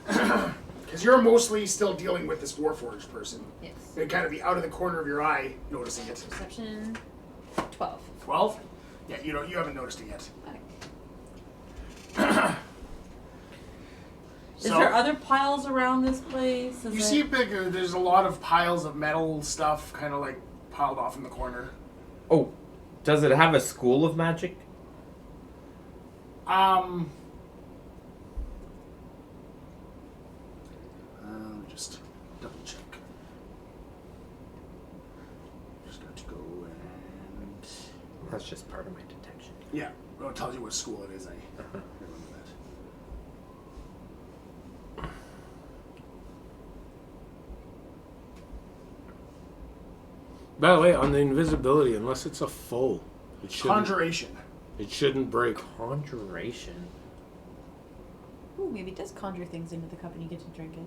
Speaker 4: Ugh.
Speaker 1: Because you're mostly still dealing with this Warforged person.
Speaker 4: Yes.
Speaker 1: You'd kind of be out of the corner of your eye noticing it.
Speaker 4: Perception 12.
Speaker 1: 12? Yeah, you haven't noticed it yet.
Speaker 2: Is there other piles around this place?
Speaker 1: You see there's a lot of piles of metal stuff kind of like piled off in the corner.
Speaker 5: Oh, does it have a school of magic?
Speaker 1: Just double check. Just got to go and
Speaker 5: That's just part of my detection.
Speaker 1: yeah, well, it tells you what school it is. I remember that.
Speaker 3: By the way, on the invisibility, unless it's a full, it shouldn't,
Speaker 1: Conjuration.
Speaker 3: it shouldn't break.
Speaker 5: Conjuration.
Speaker 4: Ooh, maybe it does conjure things into the cup and you get to drink it.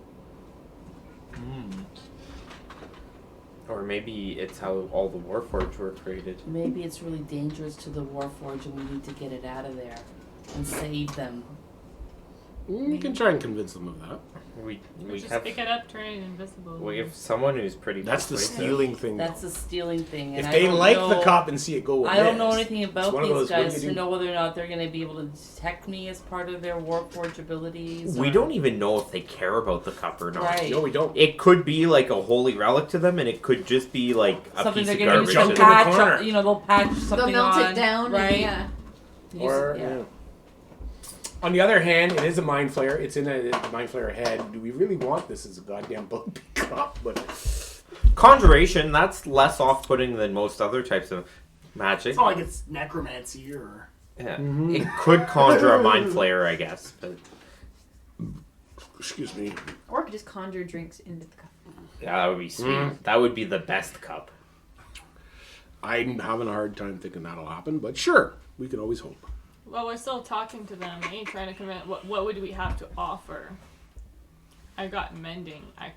Speaker 5: Or maybe it's how all the Warforged were created.
Speaker 2: Maybe it's really dangerous to the Warforged and we need to get it out of there and save them.
Speaker 3: You can try and convince them of that.
Speaker 5: We
Speaker 6: Just
Speaker 5: have
Speaker 6: pick it up, turn it invisible.
Speaker 5: we have someone who's pretty.
Speaker 3: That's the
Speaker 5: persuasive.
Speaker 3: stealing thing.
Speaker 2: That's the stealing thing. And
Speaker 3: If
Speaker 2: I
Speaker 3: they
Speaker 2: don't
Speaker 3: like
Speaker 2: know,
Speaker 3: the cop and see it go,
Speaker 2: I don't know anything about
Speaker 3: one of
Speaker 2: these
Speaker 3: those, what do
Speaker 2: guys
Speaker 3: you
Speaker 2: to
Speaker 3: do?
Speaker 2: know whether or not they're going to be able to detect me as part of their Warforged abilities.
Speaker 5: We
Speaker 2: or-
Speaker 5: don't even know if they care about the cup or not.
Speaker 2: Right.
Speaker 3: No, we don't.
Speaker 5: It could be like a holy relic to them, and it could just be like a
Speaker 2: something
Speaker 5: piece
Speaker 2: they're
Speaker 5: of
Speaker 2: going to
Speaker 5: garbage.
Speaker 2: use to
Speaker 3: Junk in the
Speaker 2: patch,
Speaker 3: corner.
Speaker 2: up, they'll patch something
Speaker 4: They'll melt
Speaker 2: on,
Speaker 4: it down
Speaker 2: right?
Speaker 4: and yeah.
Speaker 2: Use
Speaker 3: Or,
Speaker 2: it, yeah.
Speaker 3: yeah. On the other hand, it is a mind flayer. It's in a mind flayer head. Do we really want this as a goddamn Bloodby cop? But
Speaker 5: Conjuration, that's less off-putting than most other types of magic.
Speaker 1: It's not like it's necromancy or.
Speaker 5: Yeah. It could conjure a mind flayer, I guess. But
Speaker 3: excuse me.
Speaker 4: Or it could just conjure drinks into the cup.
Speaker 5: yeah, that would be sweet. That would be the best cup.
Speaker 3: I'm having a hard time thinking that'll happen, but sure, we can always hope.
Speaker 6: Well, we're still talking to them. Trying to convince. What would we have to offer? I got mending. I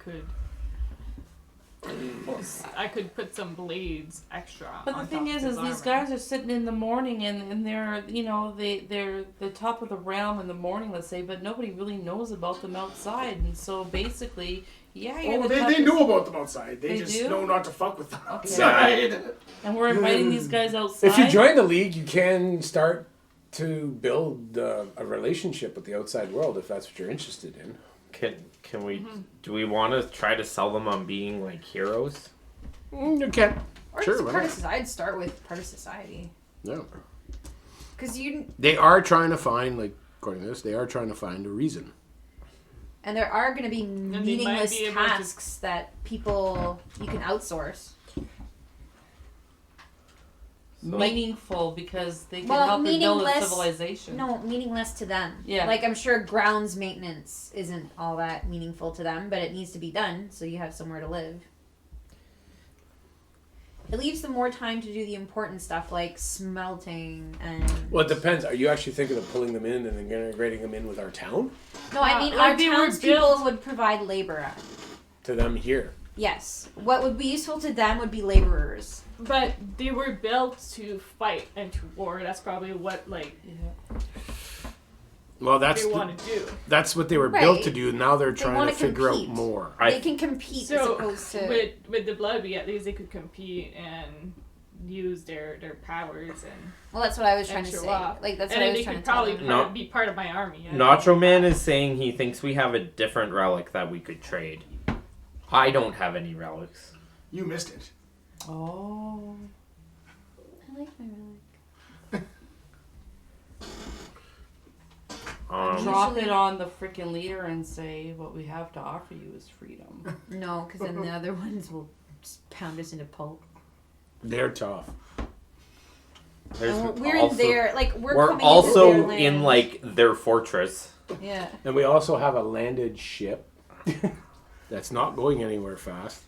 Speaker 6: could put some blades extra.
Speaker 2: But the
Speaker 6: on
Speaker 2: thing
Speaker 6: top
Speaker 2: is
Speaker 6: of his
Speaker 2: these
Speaker 6: armor.
Speaker 2: guys are sitting in the morning and they're, they're the top of the realm in the morning, let's say, but nobody really knows about them outside. And so basically, you're the
Speaker 1: They
Speaker 2: toughest-
Speaker 1: know about them outside. They just
Speaker 2: do?
Speaker 1: know not to fuck with them outside.
Speaker 2: And we're inviting these guys outside.
Speaker 3: If you join the league, you can start to build a relationship with the outside world if that's what you're interested in.
Speaker 5: Can we? Do we want to try to sell them on being like heroes?
Speaker 3: You can.
Speaker 4: Or
Speaker 3: Sure,
Speaker 4: just
Speaker 3: why
Speaker 4: part
Speaker 3: not?
Speaker 4: of society. I'd start with part of society.
Speaker 3: No.
Speaker 4: Because
Speaker 3: They are trying to find, like, according to this, they are trying to find a reason.
Speaker 4: and there are going to be
Speaker 6: they might
Speaker 4: meaningless
Speaker 6: be able to-
Speaker 4: tasks that people you can outsource.
Speaker 2: meaningful because they can
Speaker 4: Well,
Speaker 2: help them build a
Speaker 4: meaningless-
Speaker 2: civilization.
Speaker 4: No, meaningless to them.
Speaker 2: Yeah.
Speaker 4: Like, I'm sure grounds maintenance isn't all that meaningful to them, but it needs to be done so you have somewhere to live. It leaves them more time to do the important stuff like smelting and...
Speaker 3: Well, it depends. Are you actually thinking of pulling them in and then integrating them in with our town?
Speaker 4: No, I mean,
Speaker 6: like
Speaker 4: our
Speaker 6: they were
Speaker 4: townspeople
Speaker 6: built-
Speaker 4: would provide labor.
Speaker 3: To them here?
Speaker 4: Yes. What would be useful to them would be laborers.
Speaker 6: But they were built to fight and to war. That's probably what
Speaker 3: Well,
Speaker 6: they want to do.
Speaker 3: that's what they were
Speaker 4: Right.
Speaker 3: built to do. Now they're trying
Speaker 4: wanna
Speaker 3: to figure
Speaker 4: compete.
Speaker 3: out more.
Speaker 4: They can compete as
Speaker 6: So
Speaker 4: opposed to...
Speaker 6: with the Bloodby, at least they could compete and use their powers and
Speaker 4: Well, that's what I was trying to
Speaker 6: show
Speaker 4: say.
Speaker 6: off.
Speaker 4: Like, that's
Speaker 6: and
Speaker 4: what I
Speaker 6: then
Speaker 4: was
Speaker 6: they
Speaker 4: trying
Speaker 6: could
Speaker 4: to tell
Speaker 6: probably
Speaker 4: them.
Speaker 5: No.
Speaker 6: be part of my army. Yeah.
Speaker 5: Nacho Man is saying he thinks we have a different relic that we could trade. I don't have any relics.
Speaker 1: You missed it.
Speaker 2: Oh.
Speaker 4: I like my relic.
Speaker 2: Drop
Speaker 4: Usually-
Speaker 2: it on the freaking leader and say, what we have to offer you is freedom.
Speaker 4: No, because then the other ones will just pound us into pulp.
Speaker 3: They're tough.
Speaker 5: There's
Speaker 4: And we're
Speaker 5: also-
Speaker 4: in there, like, we're
Speaker 5: We're
Speaker 4: coming into
Speaker 5: also
Speaker 4: their land.
Speaker 5: in like their fortress.
Speaker 4: Yeah.
Speaker 3: And we also have a landed ship that's not going anywhere fast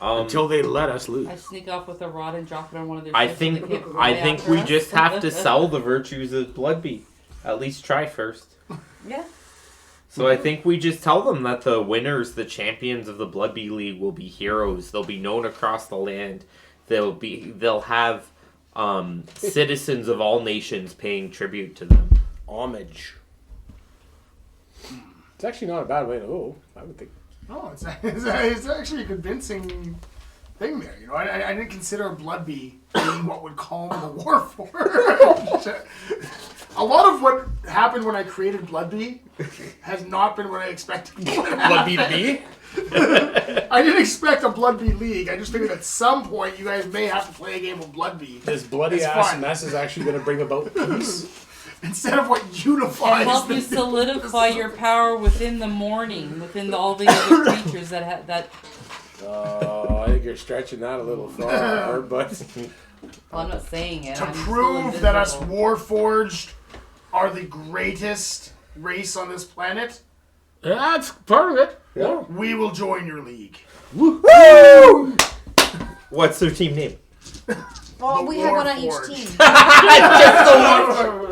Speaker 3: until they let us loose.
Speaker 2: I sneak off with a rod and drop it on one of their
Speaker 5: I
Speaker 2: ships so
Speaker 5: think
Speaker 2: they can't fly after
Speaker 5: we
Speaker 2: us.
Speaker 5: just have to sell the virtues of Bloodby. At least try first.
Speaker 4: Yeah.
Speaker 5: So I think we just tell them that the winners, the champions of the Bloodby League, will be heroes. They'll be known across the land. They'll have citizens of all nations paying tribute to them.
Speaker 3: Homage. It's actually not a bad way to go, I would think.
Speaker 1: No, it's actually a convincing thing there. You know, I didn't consider Bloodby being what would calm the war forge. A lot of what happened when I created Bloodby has not been what I expected.
Speaker 3: Bloodby to be?
Speaker 1: I didn't expect a Bloodby league. I just figured at some point you guys may have to play a game of Bloodby
Speaker 3: This bloody
Speaker 1: It's
Speaker 3: ass
Speaker 1: fun.
Speaker 3: mess is actually going to bring about peace.
Speaker 1: instead of what unifies.
Speaker 2: And help you
Speaker 1: the-
Speaker 2: solidify your power within the morning, within all the other creatures that have that.
Speaker 3: I think you're stretching that a little far, but
Speaker 2: Well, I'm not saying it.
Speaker 1: to
Speaker 2: I'm still
Speaker 1: prove that us
Speaker 2: invisible.
Speaker 1: Warforged are the greatest race on this planet,
Speaker 3: that's part of it. Yeah.
Speaker 1: we will join your league.
Speaker 3: Woo!
Speaker 5: What's their team name?
Speaker 4: Well,
Speaker 1: The
Speaker 4: we have one on each
Speaker 1: Warforged.
Speaker 4: team.
Speaker 5: Just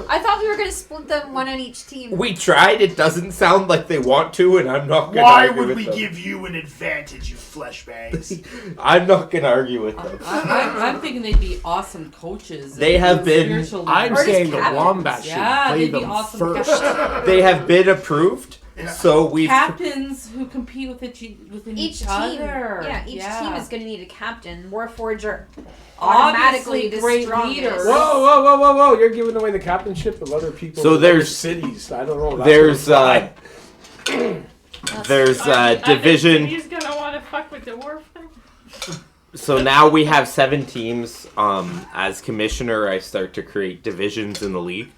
Speaker 4: I thought we were going to split them one on each team.
Speaker 5: we tried. It doesn't sound like they want to, and I'm not gonna
Speaker 1: Why
Speaker 5: argue
Speaker 1: would
Speaker 5: with
Speaker 1: we
Speaker 5: them.
Speaker 1: give you an advantage, you flesh bags?
Speaker 5: I'm not gonna argue with them.
Speaker 2: I'm thinking they'd be awesome coaches.
Speaker 5: They
Speaker 2: and
Speaker 5: have been-
Speaker 2: spiritual
Speaker 3: I'm
Speaker 4: Or just
Speaker 3: saying the
Speaker 4: captains.
Speaker 3: Wombat should
Speaker 2: Yeah,
Speaker 3: play
Speaker 2: they'd be
Speaker 3: them
Speaker 2: awesome
Speaker 3: first.
Speaker 5: They have been approved,
Speaker 1: Yeah.
Speaker 5: so we've.
Speaker 2: captains who compete within
Speaker 4: Each
Speaker 2: each
Speaker 4: team,
Speaker 2: other.
Speaker 4: yeah, each team is going to need a captain. Warforged are
Speaker 2: Obviously
Speaker 4: automatically the
Speaker 2: great
Speaker 4: strongest.
Speaker 2: leaders.
Speaker 3: Whoa! You're giving away the captainship of other people.
Speaker 5: So
Speaker 3: in other
Speaker 5: there's-
Speaker 3: cities. I don't know. That's
Speaker 5: There's
Speaker 3: what
Speaker 5: there's
Speaker 6: I think
Speaker 5: division.
Speaker 6: He's gonna want to fuck with the warfare.
Speaker 5: So now we have 7 teams. As commissioner, I start to create divisions in the league.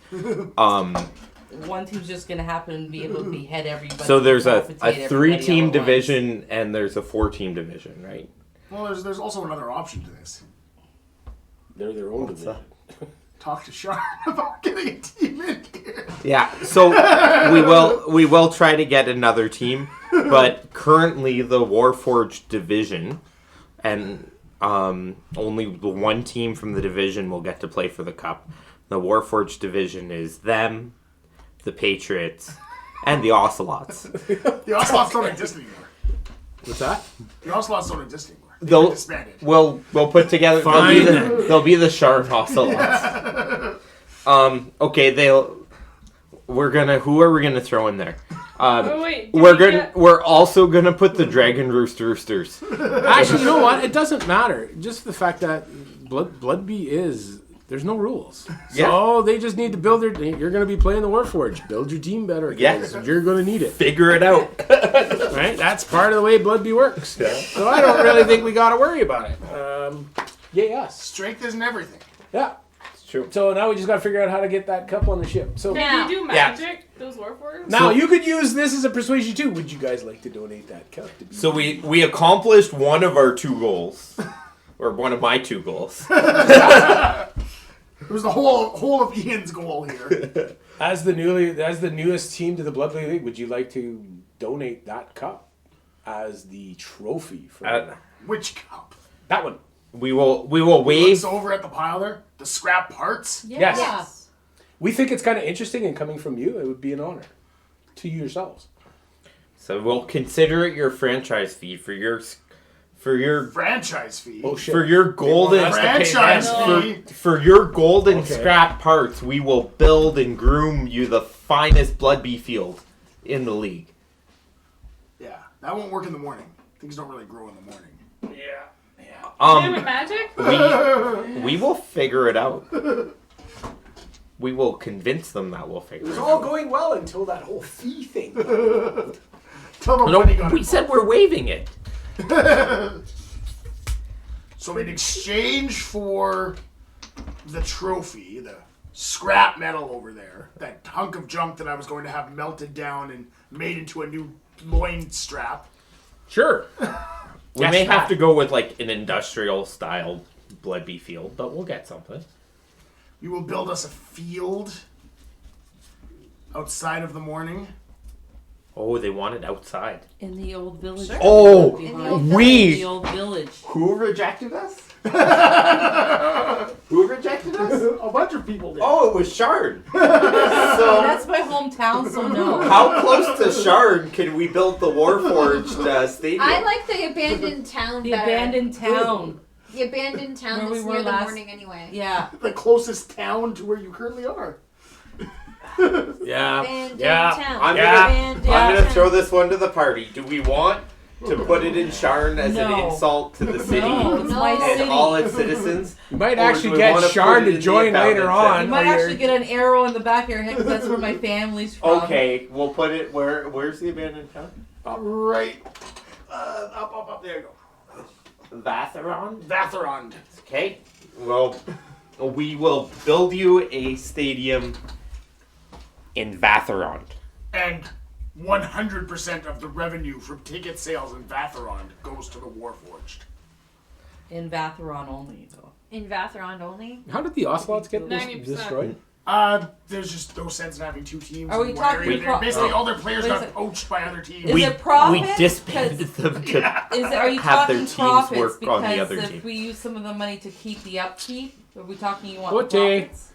Speaker 2: One team's just gonna happen to be able to behead everybody.
Speaker 5: So there's a
Speaker 2: decapitate everybody
Speaker 5: 3-team
Speaker 2: all at once.
Speaker 5: division and there's a 4-team division, right?
Speaker 1: Well, there's also another option to this.
Speaker 3: they're their own
Speaker 5: What's
Speaker 3: division.
Speaker 1: Talk to Sean about getting a team in here.
Speaker 5: Yeah. So we will try to get another team, but currently the Warforged division and Only the one team from the division will get to play for the cup. The Warforged division is them, the Patriots, and the Ocelots.
Speaker 1: The Ocelots don't exist anymore.
Speaker 3: What's that?
Speaker 1: The Ocelots don't exist anymore.
Speaker 5: They'll-
Speaker 1: They're disbanded.
Speaker 5: We'll put together.
Speaker 3: Fine.
Speaker 5: They'll be the Sharn Ocelots. Okay, who are we gonna throw in there?
Speaker 6: Wait, wait.
Speaker 5: We're also gonna put the Dragon Roosters.
Speaker 3: Actually, you know what? It doesn't matter. Just the fact that Bloodby is. There's no rules.
Speaker 5: Yeah.
Speaker 3: So they just need to build their. You're going to be playing the Warforged. Build your team better. 'Cause
Speaker 5: Yeah.
Speaker 3: You're going to need it.
Speaker 5: Figure it out.
Speaker 3: Right? That's part of the way Bloodby works.
Speaker 5: Yeah.
Speaker 3: So I don't really think we got to worry about it. Yes.
Speaker 1: Strength isn't everything.
Speaker 3: Yeah.
Speaker 5: It's true.
Speaker 3: So now we just got to figure out how to get that cup on the ship. So
Speaker 6: Can you do magic? Those Warforged?
Speaker 3: now you could use this as a persuasion too. Would you guys like to donate that cup? To be
Speaker 5: So we accomplished one of our 2 goals, or one of my 2 goals.
Speaker 1: It was the whole of Ian's goal here.
Speaker 3: As the newest team to the Bloodby League, would you like to donate that cup as the trophy for
Speaker 1: Which cup?
Speaker 3: that one?
Speaker 5: We will waive.
Speaker 1: It's over at the pile there. The scrap parts.
Speaker 3: Yes.
Speaker 2: Yeah.
Speaker 3: We think it's kind of interesting, and coming from you, it would be an honor to you yourselves.
Speaker 5: So we'll consider it your franchise fee for your
Speaker 1: Franchise fee.
Speaker 3: Oh shit!
Speaker 5: for your golden
Speaker 3: Well, that's the
Speaker 1: Franchise
Speaker 3: payment.
Speaker 1: fee.
Speaker 5: for your golden
Speaker 3: Okay.
Speaker 5: scrap parts. We will build and groom you the finest Bloodby field in the league.
Speaker 1: Yeah, that won't work in the morning. Things don't really grow in the morning.
Speaker 6: Do it magic?
Speaker 5: We will figure it out. We will convince them that we'll figure
Speaker 3: It was
Speaker 5: it
Speaker 3: all
Speaker 5: out.
Speaker 3: going well until that whole fee thing.
Speaker 1: Tell them
Speaker 5: No,
Speaker 1: when you got
Speaker 5: we
Speaker 1: it.
Speaker 5: said we're waiving it.
Speaker 1: So in exchange for the trophy, the scrap metal over there, that hunk of junk that I was going to have melted down and made into a new loin strap,
Speaker 3: Sure.
Speaker 5: We
Speaker 3: Yes,
Speaker 5: may have
Speaker 3: that.
Speaker 5: to go with like an industrial style Bloodby field, but we'll get something.
Speaker 1: you will build us a field outside of the morning.
Speaker 5: Oh, they want it outside.
Speaker 2: In the old village.
Speaker 5: Oh,
Speaker 4: In the old
Speaker 5: we.
Speaker 2: The old village.
Speaker 5: Who rejected us? Who rejected us?
Speaker 1: A bunch of people did.
Speaker 5: Oh, it was Shard. So,
Speaker 2: That's my hometown, so no.
Speaker 5: how close to Shard can we build the Warforged stadium?
Speaker 4: I like the abandoned town
Speaker 2: The
Speaker 4: better.
Speaker 2: abandoned town.
Speaker 4: The abandoned town
Speaker 2: Where we
Speaker 4: that's
Speaker 2: were
Speaker 4: near the
Speaker 2: last-
Speaker 4: morning anyway.
Speaker 2: Yeah.
Speaker 1: The closest town to where you currently are.
Speaker 3: Yeah.
Speaker 4: Abandoned
Speaker 3: Yeah.
Speaker 4: town.
Speaker 5: I'm
Speaker 4: Abandoned
Speaker 5: I'm gonna
Speaker 4: town.
Speaker 5: throw this one to the party. Do we want to put it in Sharn as an
Speaker 2: No.
Speaker 5: insult to the city
Speaker 2: No, it's my
Speaker 4: No.
Speaker 5: and
Speaker 2: city.
Speaker 5: all its citizens?
Speaker 3: You might
Speaker 5: Or
Speaker 3: actually
Speaker 5: do we
Speaker 3: get
Speaker 5: wanna
Speaker 3: Shard
Speaker 5: put it
Speaker 3: to
Speaker 5: in
Speaker 3: join
Speaker 5: the
Speaker 3: later
Speaker 5: abandoned
Speaker 3: on.
Speaker 2: You
Speaker 5: town?
Speaker 2: might
Speaker 3: or
Speaker 2: actually get an arrow in the back of your head because that's where my family's from.
Speaker 5: Okay, we'll put it where's the abandoned town?
Speaker 1: Right. Up. There you go.
Speaker 5: Vatheron?
Speaker 1: Vatherond.
Speaker 5: Okay. Well, we will build you a stadium in Vatheron.
Speaker 1: And 100% of the revenue from ticket sales in Vatherond goes to the Warforged.
Speaker 2: In Vatheron only, though.
Speaker 4: In Vatherond only?
Speaker 3: How did the Ocelots get
Speaker 6: 90%.
Speaker 3: destroyed?
Speaker 1: There's just no sense in having two teams.
Speaker 2: Are we
Speaker 1: in one
Speaker 2: talking
Speaker 1: area.
Speaker 2: pro-
Speaker 1: Basically, all their players
Speaker 2: Wait a
Speaker 1: got
Speaker 2: sec.
Speaker 1: poached by other teams.
Speaker 2: Is
Speaker 5: we,
Speaker 2: it profit?
Speaker 5: we disbanded them to
Speaker 2: Are you
Speaker 5: have their
Speaker 2: talking
Speaker 5: teams
Speaker 2: profits?
Speaker 5: work
Speaker 2: Because
Speaker 5: on the other
Speaker 2: if
Speaker 5: team.
Speaker 2: we use some of the money to keep the upkeep, are we talking you want
Speaker 3: Putte.
Speaker 2: profits?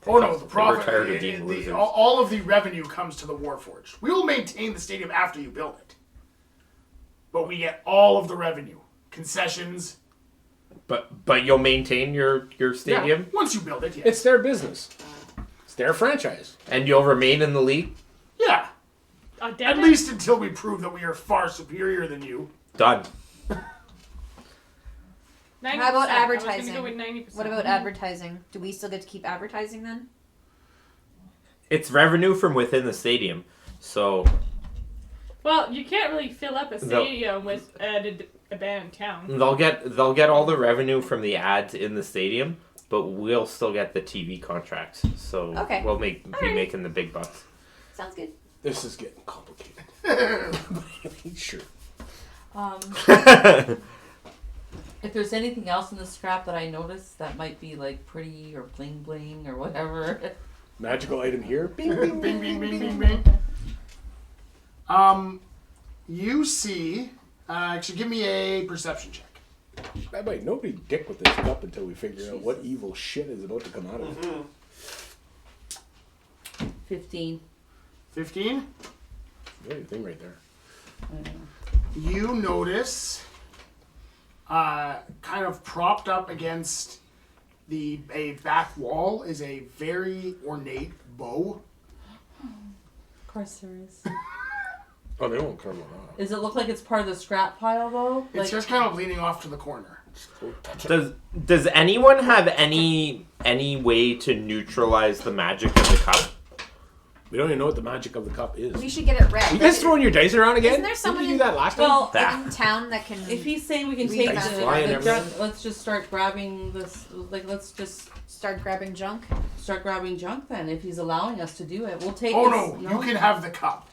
Speaker 1: Oh no, the
Speaker 5: They were
Speaker 1: profit.
Speaker 5: tired of being losers.
Speaker 1: All of the revenue comes to the Warforged. We will maintain the stadium after you build it, but we get all of the revenue, concessions.
Speaker 5: But you'll maintain your stadium
Speaker 1: Once you build it, yes.
Speaker 3: It's their business. It's their franchise.
Speaker 5: and you'll remain in the league.
Speaker 1: Yeah.
Speaker 6: Oh,
Speaker 1: At
Speaker 6: damn it.
Speaker 1: least until we prove that we are far superior than you.
Speaker 5: Done.
Speaker 6: 90%.
Speaker 4: How about
Speaker 6: I was gonna
Speaker 4: advertising?
Speaker 6: go with 90%.
Speaker 4: What about advertising? Do we still get to keep advertising then?
Speaker 5: It's revenue from within the stadium. So
Speaker 6: Well, you can't really fill up a stadium with an abandoned town.
Speaker 5: they'll get all the revenue from the ads in the stadium, but we'll still get the TV contracts. So
Speaker 4: Okay.
Speaker 5: we'll be
Speaker 4: Alright.
Speaker 5: making the big bucks.
Speaker 4: Sounds good.
Speaker 3: This is getting complicated. Sure.
Speaker 2: If there's anything else in the scrap that I noticed that might be like pretty or bling bling or whatever.
Speaker 3: Magical item here. Bing,
Speaker 1: Bing, bing, bing, bing, bing. You see. Actually, give me a perception check.
Speaker 3: I might nobody dick with this cup until we figure out what evil shit is about to come out of it.
Speaker 2: 15.
Speaker 1: 15.
Speaker 3: Very thing right there.
Speaker 2: I don't know.
Speaker 1: You notice, kind of propped up against a back wall is a very ornate bow.
Speaker 2: Of course there is.
Speaker 3: Oh, they won't cover that.
Speaker 2: Does it look like it's part of the scrap pile though?
Speaker 1: It's just kind of leaning off to the corner.
Speaker 5: Does anyone have any way to neutralize the magic of the cup?
Speaker 3: We don't even know what the magic of the cup is.
Speaker 4: We should get it red.
Speaker 3: You guys throwing your dice around again?
Speaker 4: Isn't there someone
Speaker 3: Didn't you do that last time?
Speaker 2: Well,
Speaker 5: That.
Speaker 4: in town that can?
Speaker 2: if he's saying we can
Speaker 4: Read
Speaker 2: take
Speaker 4: dice
Speaker 2: the,
Speaker 3: flying
Speaker 2: the
Speaker 3: everywhere.
Speaker 2: junk, let's just start grabbing this. Like, let's just
Speaker 4: start grabbing junk.
Speaker 2: start grabbing junk then. If he's allowing us to do it, we'll take.
Speaker 1: Oh
Speaker 2: this,
Speaker 1: no, you can have the cup.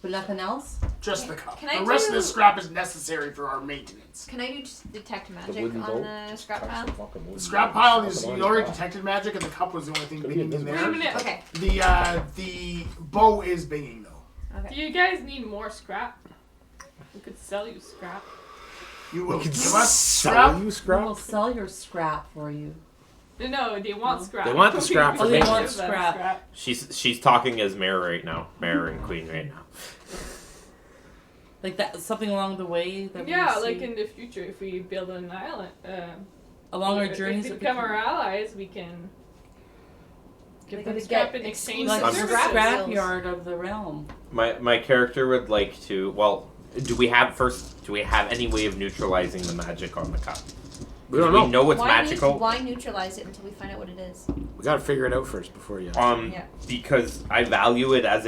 Speaker 2: but nothing else.
Speaker 1: Just the cup.
Speaker 4: Can I
Speaker 1: The rest of
Speaker 4: do-
Speaker 1: the scrap is necessary for our maintenance.
Speaker 4: Can I do just detect
Speaker 3: The
Speaker 4: magic
Speaker 3: wooden
Speaker 4: on
Speaker 3: bowl?
Speaker 4: the scrap
Speaker 3: Touch
Speaker 4: pile?
Speaker 3: the fucking wooden
Speaker 1: The scrap
Speaker 3: bowl.
Speaker 1: pile is
Speaker 3: Fucking
Speaker 1: you
Speaker 3: on
Speaker 1: already
Speaker 3: top.
Speaker 1: detected magic, and the cup was the only thing
Speaker 3: Could be
Speaker 1: binging in
Speaker 3: invisible.
Speaker 6: Wait a
Speaker 1: there.
Speaker 6: minute.
Speaker 4: Okay.
Speaker 1: The bow is binging though.
Speaker 6: Do
Speaker 4: Okay.
Speaker 6: you guys need more scrap? We could sell you scrap.
Speaker 1: You will
Speaker 3: We can
Speaker 1: give us
Speaker 3: sell
Speaker 1: scrap.
Speaker 3: you
Speaker 2: We'll
Speaker 3: scrap?
Speaker 2: sell your scrap for you.
Speaker 6: No, they want scrap.
Speaker 3: They want the scrap
Speaker 6: We
Speaker 3: for
Speaker 6: can
Speaker 2: they
Speaker 6: give
Speaker 2: want
Speaker 6: them
Speaker 2: scrap.
Speaker 5: She's talking as mayor right now, mayor and queen right now.
Speaker 2: Like that, something along the way that
Speaker 6: Yeah,
Speaker 2: we
Speaker 6: like
Speaker 2: see.
Speaker 6: in the future, if we build an island,
Speaker 2: along our
Speaker 6: if
Speaker 2: journeys.
Speaker 6: they
Speaker 2: that we
Speaker 6: become
Speaker 2: can-
Speaker 6: our allies, we can give
Speaker 4: They
Speaker 6: them
Speaker 4: could
Speaker 6: scrap
Speaker 4: get
Speaker 6: in exchange
Speaker 2: like
Speaker 6: for
Speaker 5: I'm
Speaker 2: the
Speaker 6: services.
Speaker 4: scrap deals.
Speaker 2: scrapyard of the realm.
Speaker 5: My character would like to. Well, do we have any way of neutralizing the magic on the cup?
Speaker 3: We don't
Speaker 5: Do
Speaker 3: know.
Speaker 5: we know it's
Speaker 4: why
Speaker 5: magical?
Speaker 4: why neutralize it until we find out what it is?
Speaker 3: We gotta figure it out first before you.
Speaker 4: Yeah.
Speaker 5: Because I value it as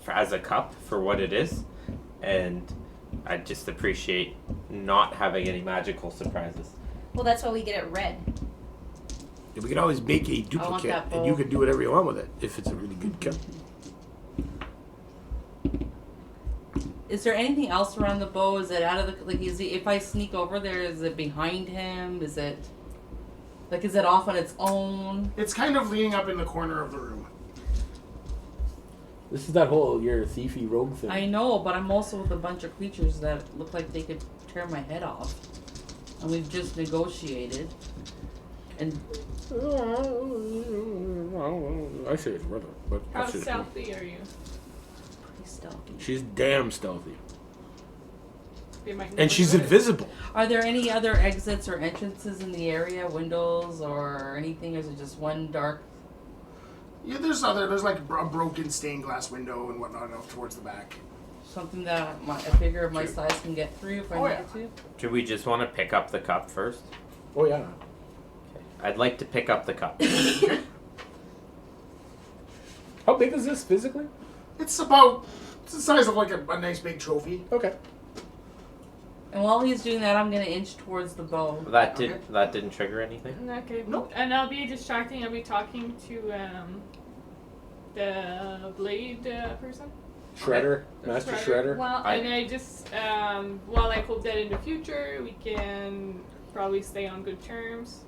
Speaker 5: as a cup for what it is, and I just appreciate not having any magical surprises.
Speaker 4: Well, that's why we get it red.
Speaker 3: We could always make a
Speaker 2: want
Speaker 3: duplicate,
Speaker 2: that
Speaker 3: and you
Speaker 2: bowl.
Speaker 3: could do whatever you want with it if it's a really good cup.
Speaker 2: Is there anything else around the bow? Is it out of the like? Is he? If I sneak over there, is it behind him? Is it like? Is it off on its own?
Speaker 1: It's kind of leaning up in the corner of the room.
Speaker 3: This is that whole you're a thiefy rogue thing.
Speaker 2: I know, but I'm also with a bunch of creatures that look like they could tear my head off, and we've just negotiated. And
Speaker 3: I say it's worth it, but
Speaker 6: How
Speaker 3: that's just me.
Speaker 6: stealthy are you?
Speaker 2: pretty stealthy.
Speaker 3: She's damn stealthy,
Speaker 6: They might
Speaker 3: and
Speaker 6: never
Speaker 3: she's
Speaker 6: do it.
Speaker 3: invisible.
Speaker 2: Are there any other exits or entrances in the area, windows or anything? Or is it just one dark?
Speaker 1: Yeah, there's like a broken stained glass window and whatnot off towards the back.
Speaker 2: Something that a figure of my size can get through if I
Speaker 1: Oh,
Speaker 2: need to?
Speaker 5: Do we just want to pick up the cup first?
Speaker 3: Oh yeah.
Speaker 5: I'd like to pick up the cup.
Speaker 3: How big is this physically?
Speaker 1: It's the size of like a nice big trophy.
Speaker 3: Okay.
Speaker 2: And while he's doing that, I'm gonna inch towards the bow.
Speaker 5: That didn't trigger anything.
Speaker 6: Okay.
Speaker 1: Nope.
Speaker 6: And I'll be distracting. I'll be talking to the blade person.
Speaker 3: Shredder, Master Shredder.
Speaker 6: Well, and I just while I hope that in the future we can probably stay on good terms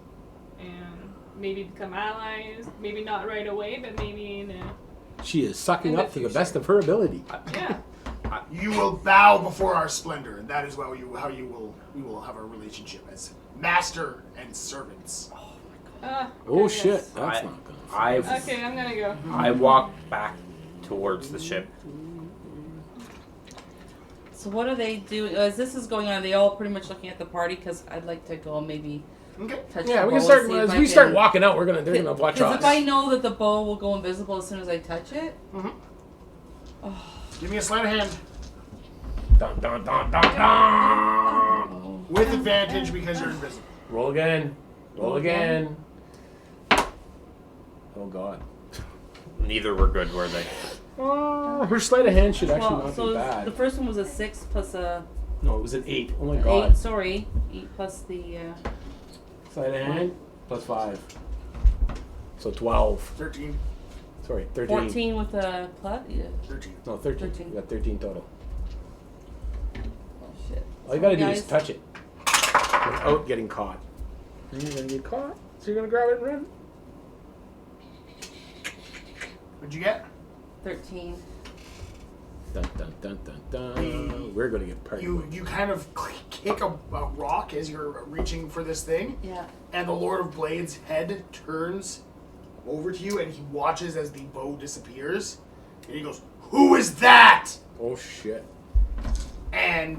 Speaker 6: and maybe become allies. Maybe not right away, but maybe in a
Speaker 3: She is sucking
Speaker 6: In the
Speaker 3: up to the
Speaker 6: future.
Speaker 3: best of her ability.
Speaker 6: yeah.
Speaker 1: You will bow before our splendor, and that is how we will have our relationship as master and servants.
Speaker 3: Oh
Speaker 6: yes.
Speaker 3: shit, that's
Speaker 5: I-
Speaker 3: not good.
Speaker 6: Okay, I'm gonna go.
Speaker 5: I walked back towards the ship.
Speaker 2: So what are they doing? As this is going on, are they all pretty much looking at the party? Because I'd like to go and maybe
Speaker 1: Okay.
Speaker 2: touch
Speaker 3: Yeah,
Speaker 2: the
Speaker 3: we
Speaker 2: bow
Speaker 3: can start
Speaker 2: and see if
Speaker 3: as
Speaker 2: I
Speaker 3: we start
Speaker 2: can-
Speaker 3: walking out. They're gonna watch
Speaker 2: Because
Speaker 3: us.
Speaker 2: if I know that the bow will go invisible as soon as I touch it,
Speaker 1: Give me a sleight of hand
Speaker 3: Dun, dun, dun, dun, dun.
Speaker 2: oh,
Speaker 1: with advantage because you're invisible.
Speaker 3: Roll again. Roll again. Oh god.
Speaker 5: Neither were good, were they?
Speaker 3: Her sleight of hand should actually
Speaker 2: well,
Speaker 3: not
Speaker 2: so
Speaker 3: be
Speaker 2: the
Speaker 3: bad.
Speaker 2: first one was a 6 plus a
Speaker 3: No, it was an 8. Oh my god.
Speaker 2: 8. Sorry, 8 plus the.
Speaker 3: Sleight of hand plus 5. So 12.
Speaker 1: 13.
Speaker 3: Sorry, 13.
Speaker 2: 14 with a plus? Yeah.
Speaker 1: 13.
Speaker 3: No, 13.
Speaker 2: 13.
Speaker 3: You got 13 total.
Speaker 2: Oh shit.
Speaker 3: All you gotta do
Speaker 2: Guys,
Speaker 3: is touch it without getting caught. And you're gonna get caught, so you're gonna grab it and run.
Speaker 1: What'd you get?
Speaker 2: 13.
Speaker 3: Dun dun dun dun dun. We're gonna get party.
Speaker 1: You kind of kick a rock as you're reaching for this thing,
Speaker 2: Yeah.
Speaker 1: and the Lord of Blades' head turns over to you, and he watches as the bow disappears, and he goes, "Who is that?"
Speaker 3: Oh shit.
Speaker 1: And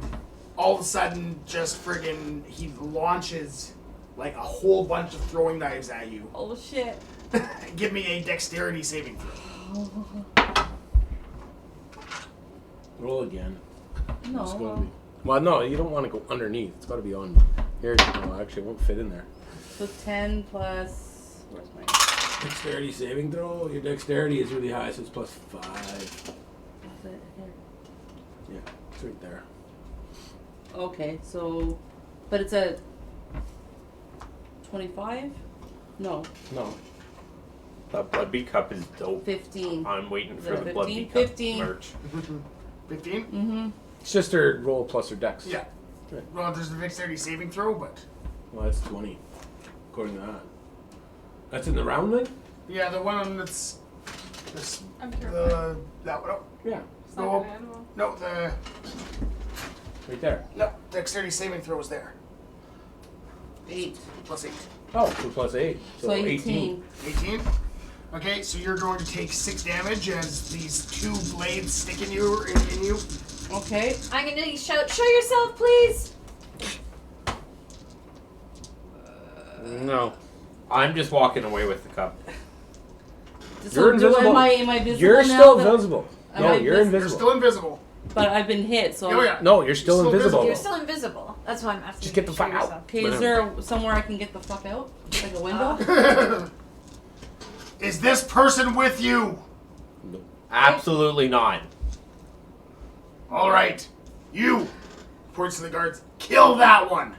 Speaker 1: all of a sudden, just friggin', he launches like a whole bunch of throwing knives at you.
Speaker 2: Oh shit.
Speaker 1: Give me a dexterity saving throw.
Speaker 3: Roll again. It's gotta
Speaker 2: No.
Speaker 3: be. Well, no, you don't want to go underneath. It's got to be on. Here, no, actually, it won't fit in there.
Speaker 2: So 10 plus. Where's my?
Speaker 3: Dexterity saving throw. Your dexterity is really high, so it's plus 5.
Speaker 2: Is it here?
Speaker 3: Yeah, it's right there.
Speaker 2: Okay, so, but it's a 25? No,
Speaker 3: No.
Speaker 5: That Bloodby cup is dope.
Speaker 2: 15.
Speaker 5: I'm waiting
Speaker 2: Is
Speaker 5: for
Speaker 2: it
Speaker 5: the
Speaker 2: 15?
Speaker 5: Bloodby cup
Speaker 2: 15.
Speaker 5: merch.
Speaker 1: 15?
Speaker 2: Mm-hmm.
Speaker 3: It's just her roll plus her dex.
Speaker 1: Yeah.
Speaker 3: Right.
Speaker 1: Well, there's a dexterity saving throw, but
Speaker 3: Well, that's 20, according to that. That's in the round then?
Speaker 1: yeah, the one that's this
Speaker 6: I'm terrified.
Speaker 1: that one. Oh,
Speaker 3: Yeah,
Speaker 6: It's not
Speaker 1: no.
Speaker 6: an animal.
Speaker 1: no, the
Speaker 3: right there.
Speaker 1: no dexterity saving throw is there.
Speaker 2: 8.
Speaker 1: Plus 8.
Speaker 3: Oh, so plus 8.
Speaker 2: So 18.
Speaker 1: 18. Okay, so you're going to take 6 damage as these 2 blades stick in you. In you.
Speaker 2: Okay.
Speaker 4: I'm gonna shout, "Show yourself, please!"
Speaker 5: No. I'm just walking away with the cup.
Speaker 3: You're invisible.
Speaker 2: Am I visible
Speaker 3: You're
Speaker 2: now
Speaker 3: still
Speaker 2: that-
Speaker 3: invisible.
Speaker 2: Am
Speaker 3: No,
Speaker 2: I
Speaker 3: you're
Speaker 2: vis-
Speaker 1: You're
Speaker 3: invisible.
Speaker 1: still invisible.
Speaker 2: But I've been hit, so.
Speaker 1: Oh yeah.
Speaker 3: No, you're still invisible.
Speaker 4: You're still invisible. That's why I'm asking.
Speaker 3: Just
Speaker 4: you
Speaker 3: get
Speaker 4: to
Speaker 3: the
Speaker 4: show
Speaker 3: fuck out.
Speaker 4: yourself.
Speaker 2: Okay, is there somewhere I can get the fuck out? Like a window?
Speaker 1: Is this person with you?
Speaker 5: Absolutely not.
Speaker 1: All right, you. Points to the guards. Kill that one.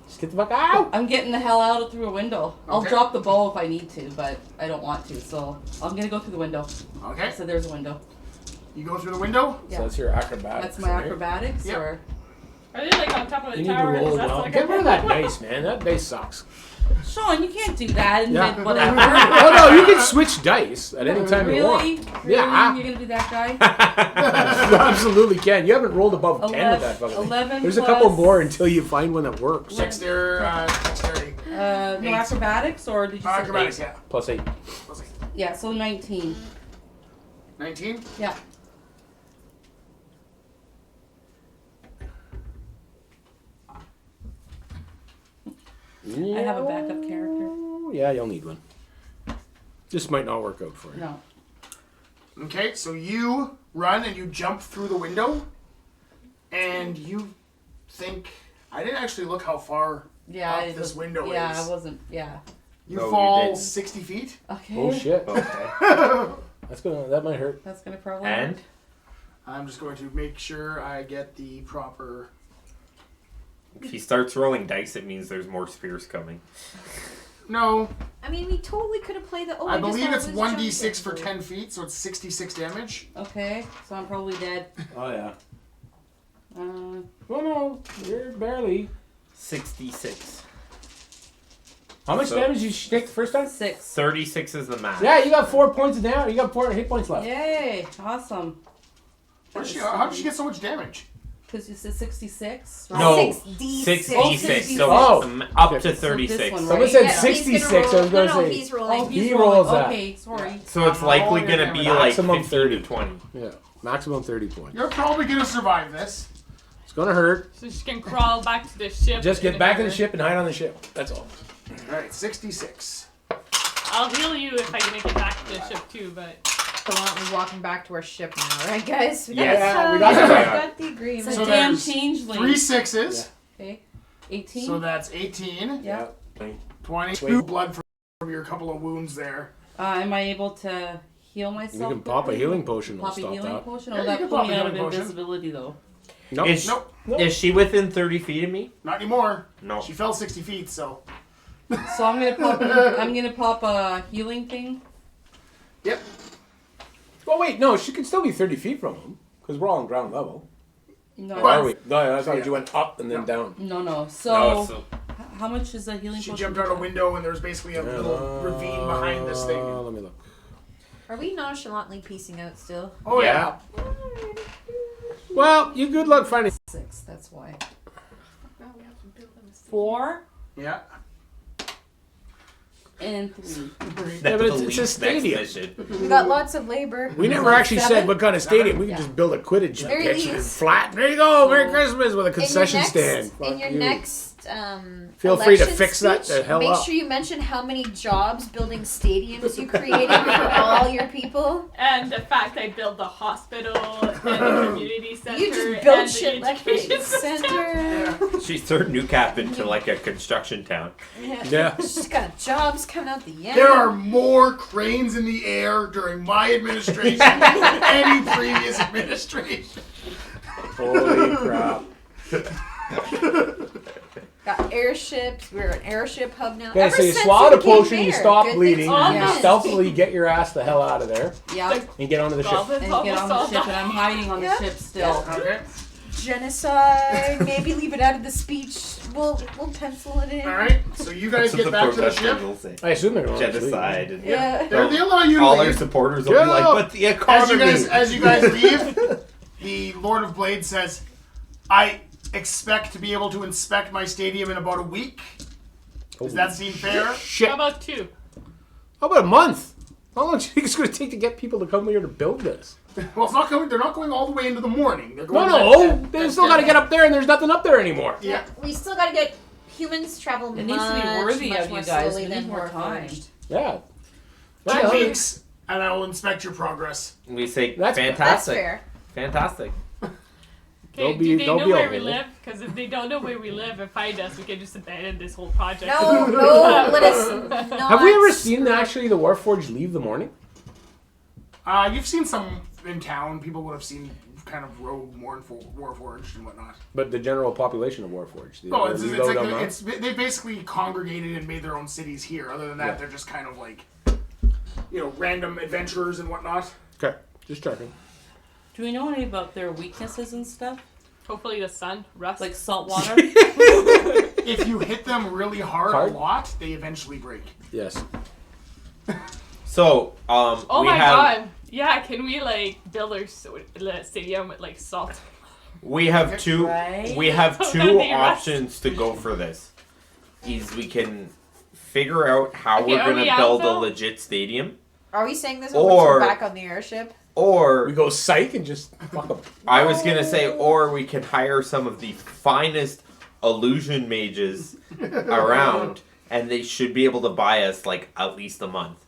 Speaker 3: Just get the fuck out.
Speaker 2: I'm getting the hell out through a window. I'll
Speaker 1: Okay.
Speaker 2: drop the bow if I need to, but I don't want to, so I'm gonna go through the window.
Speaker 1: Okay.
Speaker 2: So there's a window.
Speaker 1: You go through the window.
Speaker 2: Yeah.
Speaker 3: So that's your acrobatics.
Speaker 2: That's my
Speaker 3: right?
Speaker 2: acrobatics,
Speaker 1: Yep.
Speaker 2: or
Speaker 6: Are they like on top of the
Speaker 3: You need to
Speaker 6: tower?
Speaker 3: roll
Speaker 6: Is
Speaker 3: it
Speaker 6: that
Speaker 3: well.
Speaker 6: like
Speaker 3: Get
Speaker 6: a-
Speaker 3: rid of that dice, man. That dice sucks.
Speaker 2: Sean, you can't do that and
Speaker 3: Yeah.
Speaker 2: then whatever.
Speaker 3: Oh no, you can switch dice at any time you want.
Speaker 2: Really? Really?
Speaker 3: Yeah.
Speaker 2: You're gonna be that guy?
Speaker 3: You absolutely can. You haven't rolled above 10 with that fucking thing.
Speaker 2: 11
Speaker 3: There's a couple
Speaker 2: plus-
Speaker 3: more until you find one that works.
Speaker 1: Dexterity.
Speaker 2: No
Speaker 1: 8.
Speaker 2: acrobatics, or did you say
Speaker 1: Acrobatics,
Speaker 2: eight?
Speaker 1: yeah.
Speaker 3: Plus 8.
Speaker 1: Plus 8.
Speaker 2: Yeah, so 19.
Speaker 1: 19.
Speaker 2: Yeah. I have a backup character.
Speaker 3: Yeah, you'll need one. This might not work out for you.
Speaker 2: No.
Speaker 1: Okay, so you run and you jump through the window, and you think I didn't actually look how far
Speaker 2: Yeah,
Speaker 1: up this window
Speaker 2: yeah,
Speaker 1: is.
Speaker 2: I wasn't. Yeah.
Speaker 1: You
Speaker 5: No, you
Speaker 1: fall
Speaker 5: didn't.
Speaker 1: 60 feet.
Speaker 2: Okay.
Speaker 3: Oh shit.
Speaker 5: Okay.
Speaker 3: That might hurt.
Speaker 2: That's gonna probably.
Speaker 5: And?
Speaker 2: hurt.
Speaker 1: I'm just going to make sure I get the proper.
Speaker 5: If he starts rolling dice, it means there's more spears coming.
Speaker 1: No,
Speaker 4: I mean, we totally could have played the. Oh,
Speaker 1: I
Speaker 4: just
Speaker 1: believe
Speaker 4: thought
Speaker 1: it's
Speaker 4: it was
Speaker 1: 1d6 for
Speaker 4: jumping.
Speaker 1: 10 feet, so it's 66 damage.
Speaker 2: Okay, so I'm probably dead.
Speaker 3: Oh yeah.
Speaker 2: Uh,
Speaker 3: Oh no, you're barely.
Speaker 5: 66.
Speaker 3: How much
Speaker 5: So-
Speaker 3: damage did you take the first time?
Speaker 2: 6.
Speaker 5: 36 is the max.
Speaker 3: Yeah, you got 4 points down. You got 4 hit points left.
Speaker 2: Yay! Awesome.
Speaker 1: How did she get so much damage?
Speaker 2: Because you said 66. right?
Speaker 5: No,
Speaker 4: 6d6.
Speaker 5: 6d6. So
Speaker 3: Oh.
Speaker 5: up to
Speaker 2: So this
Speaker 5: 36.
Speaker 2: one,
Speaker 3: Someone
Speaker 2: right?
Speaker 3: said
Speaker 4: Yeah, he's
Speaker 3: 66.
Speaker 4: gonna
Speaker 3: I was
Speaker 4: roll.
Speaker 3: going to
Speaker 4: No,
Speaker 3: say.
Speaker 4: he's rolling.
Speaker 2: Oh, he's
Speaker 3: He
Speaker 2: rolling.
Speaker 3: rolls that.
Speaker 2: Okay, sorry.
Speaker 5: So it's likely
Speaker 1: rolling
Speaker 5: going to
Speaker 1: your
Speaker 5: be
Speaker 1: damage.
Speaker 5: like
Speaker 3: Maximum
Speaker 5: 15
Speaker 3: 30.
Speaker 5: to 20.
Speaker 3: Yeah, maximum 30 points.
Speaker 1: You're probably going to survive this.
Speaker 3: It's gonna hurt.
Speaker 6: So she can crawl back to the ship.
Speaker 3: Just get
Speaker 6: in
Speaker 3: back in
Speaker 6: her-
Speaker 3: the ship and hide on the ship. That's all.
Speaker 1: Alright, 66.
Speaker 6: I'll heal you if I can make it back to the ship too, but
Speaker 4: So we're walking back to our ship now, right, guys?
Speaker 5: Yeah,
Speaker 3: we got
Speaker 4: we
Speaker 3: that.
Speaker 4: got the agreement.
Speaker 2: It's
Speaker 1: So
Speaker 2: a damn
Speaker 1: there's
Speaker 2: changeling.
Speaker 1: 3 6s,
Speaker 2: Okay. 18.
Speaker 1: so that's 18.
Speaker 2: yeah.
Speaker 1: 22 blood from your couple of wounds there.
Speaker 2: Am I able to heal
Speaker 3: You
Speaker 2: myself?
Speaker 3: can pop a healing potion. Will
Speaker 2: Pop a
Speaker 3: stop
Speaker 2: healing
Speaker 3: that.
Speaker 2: potion?
Speaker 1: Yeah,
Speaker 2: Oh,
Speaker 1: you
Speaker 2: that
Speaker 1: can
Speaker 2: put
Speaker 1: pop
Speaker 2: me
Speaker 1: a
Speaker 2: out of
Speaker 1: healing potion.
Speaker 2: invisibility, though.
Speaker 3: Nope.
Speaker 5: Is,
Speaker 1: Nope,
Speaker 5: is she within 30 feet of me?
Speaker 1: not anymore.
Speaker 5: No.
Speaker 1: She fell 60 feet, so.
Speaker 2: So I'm gonna pop a healing thing.
Speaker 1: Yep.
Speaker 3: Oh wait, no, she could still be 30 feet from him because we're all on ground level.
Speaker 2: No,
Speaker 3: Or are we? No, I thought you went up and then down.
Speaker 2: no. So,
Speaker 5: No, so
Speaker 2: how much is a healing
Speaker 1: She
Speaker 2: potion?
Speaker 1: jumped out a window and there's basically a little ravine behind this thing.
Speaker 3: Let me look.
Speaker 4: Are we nonchalantly piecing out still?
Speaker 1: Oh yeah.
Speaker 5: Yeah.
Speaker 3: Well, you good luck finding.
Speaker 2: 6. That's why. 4
Speaker 1: Yeah.
Speaker 2: and 3.
Speaker 3: Yeah, but
Speaker 5: The
Speaker 3: it's a
Speaker 5: league's next
Speaker 3: stadium.
Speaker 5: mission.
Speaker 4: We got lots of labor.
Speaker 3: We never actually said what kind of stadium. We could
Speaker 2: Yeah.
Speaker 3: just build a Quidditch
Speaker 4: Very
Speaker 3: pitch and
Speaker 4: least.
Speaker 3: flat. There you go. Merry Christmas with a concession
Speaker 4: in your next,
Speaker 3: stand. Fuck
Speaker 4: In your
Speaker 3: you.
Speaker 4: next
Speaker 3: Feel free to
Speaker 4: election
Speaker 3: fix that
Speaker 4: speech,
Speaker 3: the hell
Speaker 4: make
Speaker 3: up.
Speaker 4: sure you mention how many jobs building stadiums you created for all your people.
Speaker 6: And the fact I built the hospital and the community center.
Speaker 4: You just built
Speaker 6: and
Speaker 4: shit
Speaker 6: the
Speaker 4: left,
Speaker 6: education
Speaker 4: right,
Speaker 6: system.
Speaker 4: center.
Speaker 5: She turned New Cap into like a construction town.
Speaker 3: Yeah.
Speaker 4: Just got jobs coming out the end.
Speaker 1: There are more cranes in the air during my administration than any previous administration.
Speaker 3: Holy crap.
Speaker 4: Got airships. We're an airship hub now.
Speaker 3: Okay,
Speaker 4: Ever
Speaker 3: so you
Speaker 4: since
Speaker 3: swallow
Speaker 4: we
Speaker 3: the
Speaker 4: became
Speaker 3: potion, you
Speaker 4: mayor,
Speaker 3: stop
Speaker 4: good
Speaker 3: bleeding,
Speaker 4: things
Speaker 3: and
Speaker 4: happen.
Speaker 3: you
Speaker 6: Yes.
Speaker 3: stealthily get your ass the hell out of there
Speaker 2: Yeah.
Speaker 3: and get onto the ship.
Speaker 6: Goblins
Speaker 2: And get on the
Speaker 6: almost
Speaker 2: ship,
Speaker 6: all
Speaker 2: and I'm hiding on the
Speaker 4: Yeah.
Speaker 2: ship still.
Speaker 1: Okay.
Speaker 4: Genocide. Maybe leave it out of the speech. We'll pencil it in.
Speaker 1: All right. So you guys
Speaker 5: That's
Speaker 1: get
Speaker 5: what
Speaker 1: back to the
Speaker 5: protesters
Speaker 1: ship.
Speaker 5: will say.
Speaker 3: I assume they're going to
Speaker 5: Genocide. And
Speaker 4: Yeah.
Speaker 1: They allow you to
Speaker 5: all our
Speaker 1: leave.
Speaker 5: supporters will be like,
Speaker 3: Go!
Speaker 5: but the
Speaker 1: As
Speaker 5: economy.
Speaker 1: you guys leave, the Lord of Blades says, "I expect to be able to inspect my stadium in about a week. Does that seem fair?"
Speaker 3: Shit.
Speaker 6: How about 2?
Speaker 3: How about a month? How long do you think it's going to take to get people to come here to build this?
Speaker 1: Well, it's not coming. They're not going all the way into the morning. They're
Speaker 3: No,
Speaker 1: going
Speaker 3: they still got to get up there, and there's nothing up there anymore.
Speaker 1: Yeah.
Speaker 4: We still gotta get humans travel
Speaker 2: It needs to be worthy
Speaker 4: much
Speaker 2: of you
Speaker 4: more
Speaker 2: guys.
Speaker 4: slowly
Speaker 2: We
Speaker 4: than
Speaker 2: need more time.
Speaker 4: Warforged.
Speaker 3: Yeah.
Speaker 1: 2
Speaker 3: Well,
Speaker 1: weeks, and I will inspect your progress.
Speaker 5: We say,
Speaker 3: That's-
Speaker 4: That's
Speaker 5: fantastic.
Speaker 4: fair.
Speaker 5: Fantastic.
Speaker 6: Okay,
Speaker 3: They'll
Speaker 6: do they
Speaker 3: be
Speaker 6: know where we
Speaker 3: able.
Speaker 6: live? Because if they don't know where we live and find us, we can just abandon this whole project.
Speaker 4: No, let us not.
Speaker 3: Have we ever seen actually the Warforged leave the morning?
Speaker 1: You've seen some in town. People would have seen kind of rogue Warforged and whatnot.
Speaker 3: But the general population of Warforged.
Speaker 1: Oh, they've basically congregated and made their own cities here. Other than that,
Speaker 3: Yeah.
Speaker 1: they're just kind of like, random adventurers and whatnot.
Speaker 3: Okay, just checking.
Speaker 2: Do we know any about their weaknesses and stuff?
Speaker 6: Hopefully the sun, rust.
Speaker 2: Like salt water?
Speaker 1: If you hit them really hard
Speaker 3: Hard?
Speaker 1: a lot, they eventually break.
Speaker 3: Yes.
Speaker 5: So,
Speaker 6: oh
Speaker 5: we
Speaker 6: my
Speaker 5: have
Speaker 6: god. Yeah, can we build our stadium with salt?
Speaker 5: we have two
Speaker 2: Right?
Speaker 5: we have
Speaker 6: So
Speaker 5: two
Speaker 6: then they rust.
Speaker 5: options to go for this. Is we can figure out how
Speaker 6: Okay,
Speaker 5: we're
Speaker 6: are
Speaker 5: gonna
Speaker 6: we out,
Speaker 5: build a
Speaker 6: though?
Speaker 5: legit stadium,
Speaker 4: Are we saying this
Speaker 5: Or-
Speaker 4: once we're back on the airship?
Speaker 5: or
Speaker 3: We go psych and just fuck them.
Speaker 5: I was gonna say, or we can hire some of the finest illusion mages around, and they should be able to buy us at least a month.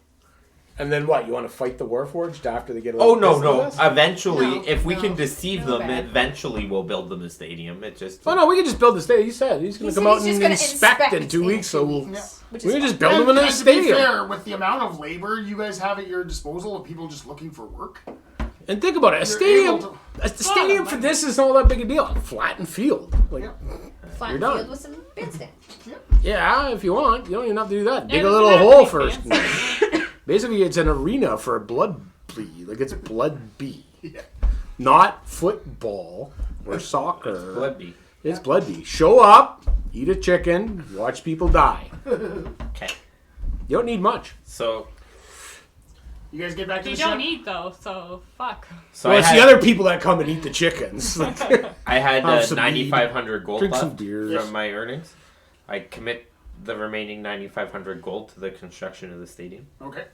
Speaker 3: And then what? You want to fight the Warforged after they get a
Speaker 5: Oh
Speaker 3: little
Speaker 5: no,
Speaker 3: pissed
Speaker 5: no!
Speaker 3: with us?
Speaker 5: Eventually,
Speaker 4: No,
Speaker 5: if we
Speaker 4: no,
Speaker 5: can deceive
Speaker 4: no
Speaker 5: them,
Speaker 4: bad.
Speaker 5: eventually we'll build them a stadium. It just
Speaker 3: Oh no, we can just build the stadium. He said he's going
Speaker 4: He
Speaker 3: to come
Speaker 4: said
Speaker 3: out
Speaker 4: he's
Speaker 3: and
Speaker 4: just gonna
Speaker 3: inspect in
Speaker 4: inspect
Speaker 3: 2
Speaker 4: in
Speaker 3: weeks. So
Speaker 4: 2
Speaker 3: we'll,
Speaker 4: weeks, which
Speaker 3: we
Speaker 4: is
Speaker 3: can just
Speaker 4: fine.
Speaker 3: build them in a
Speaker 1: To be
Speaker 3: stadium.
Speaker 1: fair, with the amount of labor you guys have at your disposal of people just looking for work,
Speaker 3: And think about it. A
Speaker 1: You're
Speaker 3: stadium,
Speaker 1: able
Speaker 3: a stadium for this is not all that big a deal. A flattened field. Like,
Speaker 4: Flat
Speaker 3: You're done.
Speaker 4: field with some bandstand.
Speaker 3: yeah, if you want, you don't even have to do that. Dig a
Speaker 6: it
Speaker 3: little
Speaker 6: doesn't
Speaker 3: hole
Speaker 6: have to be
Speaker 3: first.
Speaker 6: fancy.
Speaker 3: Basically, it's an arena for Bloodby. Like it's Bloodby, not football or soccer.
Speaker 5: Bloodby.
Speaker 3: It's Bloodby. Show up, eat a chicken, watch people die.
Speaker 5: Okay.
Speaker 3: You don't need much.
Speaker 5: So,
Speaker 1: you guys get back to
Speaker 6: They
Speaker 1: the ship.
Speaker 6: don't eat though, so fuck.
Speaker 3: Well,
Speaker 5: I
Speaker 3: it's
Speaker 5: had,
Speaker 3: the other people that come and eat the chickens. Like,
Speaker 5: I had
Speaker 3: Have some
Speaker 5: 9,500 gold
Speaker 3: drink some
Speaker 5: left
Speaker 3: beers.
Speaker 5: from my earnings. I commit the remaining 9,500 gold to the construction of the stadium.
Speaker 1: Okay.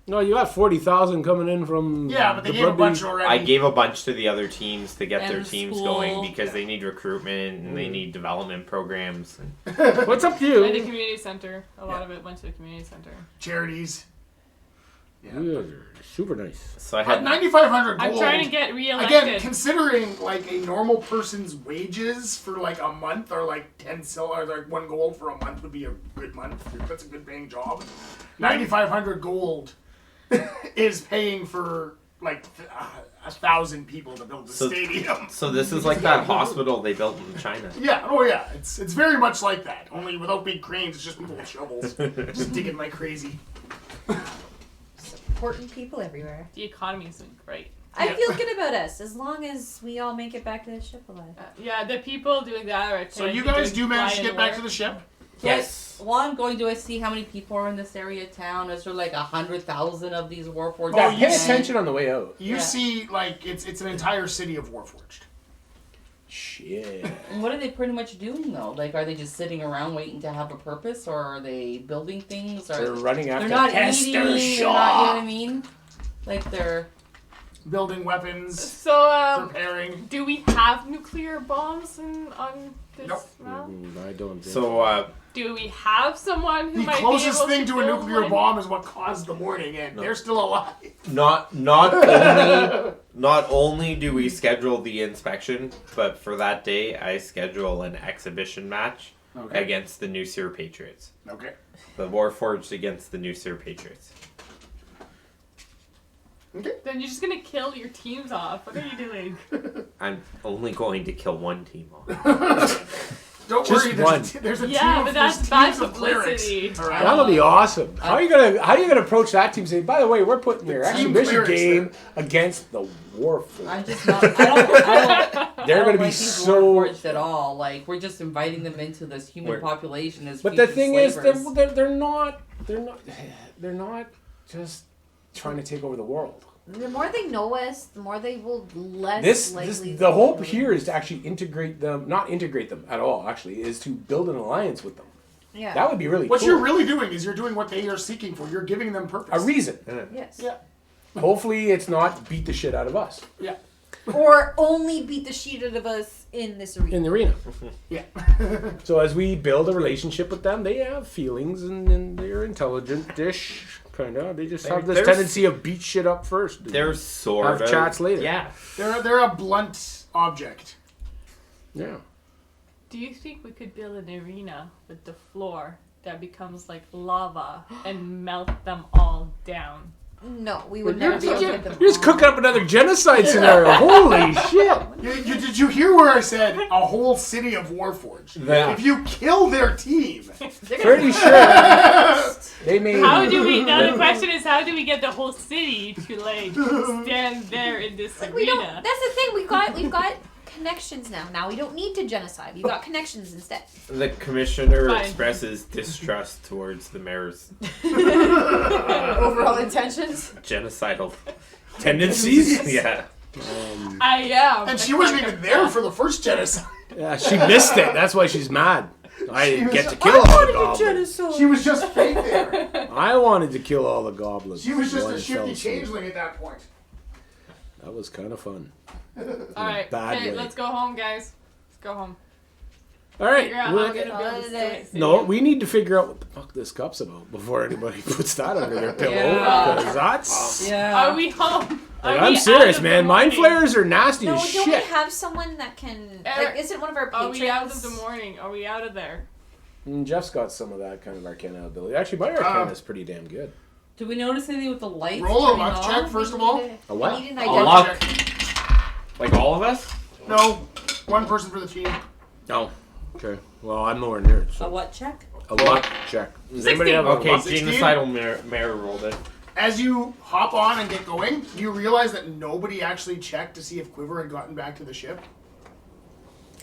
Speaker 3: No, you got 40,000 coming in from.
Speaker 1: Yeah, but they
Speaker 3: the
Speaker 1: gave a
Speaker 3: Bloodby.
Speaker 1: bunch already.
Speaker 5: I gave a bunch to the other teams to get
Speaker 2: And
Speaker 5: their
Speaker 2: the
Speaker 5: teams
Speaker 2: school.
Speaker 5: going because they need recruitment and they need development programs.
Speaker 3: What's up to
Speaker 6: And the
Speaker 3: you?
Speaker 6: community center. A lot of it went to the community center.
Speaker 1: charities. Yeah.
Speaker 3: You're super nice.
Speaker 5: So I
Speaker 1: At
Speaker 5: had
Speaker 1: 9,500 gold.
Speaker 6: I'm trying to get reelected.
Speaker 1: Again, considering a normal person's wages for a month are 10 silver, or 1 gold for a month would be a good month. That's a good paying job. 9,500 gold is paying for 1,000 people to build the
Speaker 5: So-
Speaker 1: stadium.
Speaker 5: so this is like that hospital they built in China.
Speaker 1: Yeah, oh yeah, it's very much like that. Only without big cranes, it's just people with shovels, just digging like crazy.
Speaker 4: Supporting people everywhere.
Speaker 6: The economy's been great.
Speaker 4: I
Speaker 1: Yeah.
Speaker 4: feel good about us as long as we all make it back to the ship alive.
Speaker 6: Yeah, the people doing that are.
Speaker 1: So you guys do manage to get back to the ship.
Speaker 5: Yes.
Speaker 2: While I'm going, do I see how many people are in this area of town? Is there 100,000 of these Warforged?
Speaker 3: Yeah,
Speaker 1: you
Speaker 3: pay
Speaker 1: see-
Speaker 3: attention on the way out.
Speaker 1: You
Speaker 2: Yeah.
Speaker 1: see, it's an entire city of Warforged.
Speaker 3: Shit.
Speaker 2: And what are they pretty much doing though? Like, are they just sitting around waiting to have a purpose, or are they building things? Or
Speaker 3: They're running after
Speaker 2: they're not
Speaker 3: Hester
Speaker 2: eating. They're not, you know what I mean? Like they're.
Speaker 1: Building weapons,
Speaker 6: So,
Speaker 1: preparing.
Speaker 6: do we have nuclear bombs on this
Speaker 1: Nope.
Speaker 6: map?
Speaker 3: I don't think
Speaker 5: So,
Speaker 6: Do we have someone who
Speaker 1: The
Speaker 6: might
Speaker 1: closest
Speaker 6: be able
Speaker 1: thing to a
Speaker 6: build
Speaker 1: nuclear
Speaker 6: one?
Speaker 1: bomb is what caused the morning, and
Speaker 3: No.
Speaker 1: they're still alive.
Speaker 5: not only do we schedule the inspection, but for that day I schedule an exhibition match
Speaker 1: Okay.
Speaker 5: against the New Seer Patriots.
Speaker 1: Okay.
Speaker 5: The Warforged against the New Seer Patriots.
Speaker 6: Then you're just gonna kill your teams off. What are you doing?
Speaker 5: I'm only going to kill one team off.
Speaker 1: Don't
Speaker 3: Just
Speaker 1: worry,
Speaker 3: one.
Speaker 1: there's a
Speaker 6: Yeah,
Speaker 1: team,
Speaker 6: but
Speaker 1: there's
Speaker 6: that's bad
Speaker 1: teams of clerics
Speaker 6: publicity.
Speaker 1: around.
Speaker 3: that'll be awesome. How are you gonna approach that team? And say, by the way, we're putting your
Speaker 1: team
Speaker 3: exhibition
Speaker 1: clerics
Speaker 3: game against the Warforged.
Speaker 2: I'm just not. I don't.
Speaker 3: They're
Speaker 2: I don't
Speaker 3: gonna be
Speaker 2: like these
Speaker 3: so.
Speaker 2: Warforged at all. Like we're just inviting them into this human
Speaker 5: We're-
Speaker 2: population as.
Speaker 3: But the
Speaker 2: future
Speaker 3: thing is,
Speaker 2: slavers.
Speaker 3: they're not just trying to take over the world.
Speaker 4: The more they know us, the more they will less
Speaker 3: This
Speaker 4: likely.
Speaker 3: the hope here is to actually integrate them, not integrate them at all. Actually, is to build an alliance with them.
Speaker 4: Yeah.
Speaker 3: That would be really
Speaker 1: What
Speaker 3: cool.
Speaker 1: you're really doing is you're doing what they are seeking for. You're giving them purpose.
Speaker 3: A reason.
Speaker 4: Yes.
Speaker 1: Yeah.
Speaker 3: Hopefully, it's not beat the shit out of us
Speaker 1: Yeah.
Speaker 4: Or only beat the shit out of us in this arena.
Speaker 3: in the arena.
Speaker 1: Yeah.
Speaker 3: So as we build a relationship with them, they have feelings and they're intelligent-ish, kind of. They just have this
Speaker 5: There's-
Speaker 3: tendency of beat shit up first.
Speaker 5: They're sort
Speaker 3: Have
Speaker 5: of
Speaker 3: chats later.
Speaker 5: Yeah.
Speaker 1: They're a blunt object.
Speaker 3: Yeah.
Speaker 6: Do you think we could build an arena with the floor that becomes like lava and melt them all down?
Speaker 4: No, we would
Speaker 3: You're,
Speaker 4: never be able to get them.
Speaker 3: you're just cooking up another genocide scenario. Holy shit.
Speaker 1: Did you hear where I said a whole city of Warforged?
Speaker 3: Yeah.
Speaker 1: If you kill their team,
Speaker 3: Pretty sure they made.
Speaker 6: How do we? Now the question is, how do we get the whole city to like stand there in this
Speaker 4: We don't.
Speaker 6: arena?
Speaker 4: That's the thing. We've got connections now. Now we don't need to genocide. We've got connections instead.
Speaker 5: The commissioner
Speaker 6: Fine.
Speaker 5: expresses distrust towards the mayor's
Speaker 4: Overall intentions.
Speaker 5: genocidal
Speaker 3: tendencies?
Speaker 5: Yeah.
Speaker 6: I am.
Speaker 1: and she wasn't even there for the first genocide.
Speaker 3: Yeah, she missed it. That's why she's mad. I
Speaker 1: She
Speaker 3: didn't
Speaker 1: was
Speaker 3: get to
Speaker 1: just-
Speaker 3: kill all the goblins.
Speaker 1: She was just fake there.
Speaker 3: I wanted to kill all the goblins.
Speaker 1: She was just
Speaker 3: One
Speaker 1: a
Speaker 3: fell
Speaker 1: shifty
Speaker 3: asleep.
Speaker 1: changeling at that point.
Speaker 3: That was kind of fun.
Speaker 6: All right.
Speaker 3: Bad
Speaker 6: Okay,
Speaker 3: way.
Speaker 6: let's go home, guys. Let's go home.
Speaker 3: All right.
Speaker 6: Figure out
Speaker 3: well,
Speaker 6: how I'm gonna build this city.
Speaker 3: no, we need to figure out what the fuck this cup's about before anybody puts that under their pillow.
Speaker 2: Yeah.
Speaker 3: Because that's.
Speaker 2: Yeah.
Speaker 6: Are we home? Are
Speaker 3: Like,
Speaker 6: we
Speaker 3: I'm
Speaker 6: out
Speaker 3: serious,
Speaker 6: of
Speaker 3: man.
Speaker 6: the
Speaker 3: Mind
Speaker 6: morning?
Speaker 3: flayers are nasty
Speaker 4: No,
Speaker 3: as
Speaker 4: don't
Speaker 3: shit.
Speaker 4: we have someone that can?
Speaker 6: Eric,
Speaker 4: Like, isn't one of our
Speaker 6: Are
Speaker 4: patrons?
Speaker 6: we out of the morning? Are we out of there?
Speaker 3: Jeff's got some of that kind of arcana ability. Actually, my arcana is pretty damn good.
Speaker 2: Do we notice anything with the lights?
Speaker 1: Roll a
Speaker 2: turning
Speaker 1: luck
Speaker 2: on?
Speaker 1: check first of all.
Speaker 3: A what?
Speaker 4: We need an
Speaker 5: A
Speaker 4: identity.
Speaker 5: luck.
Speaker 1: Check.
Speaker 5: Like all of us?
Speaker 1: No, one person for the team.
Speaker 3: No. Okay. Well, I'm nowhere near it.
Speaker 2: A
Speaker 3: So.
Speaker 2: what check?
Speaker 3: A luck check. Does anybody
Speaker 6: 16.
Speaker 3: have a
Speaker 5: Okay,
Speaker 3: luck?
Speaker 1: 16?
Speaker 5: genocidal mayor rolled it.
Speaker 1: As you hop on and get going, you realize that nobody actually checked to see if Quiver had gotten back to the ship.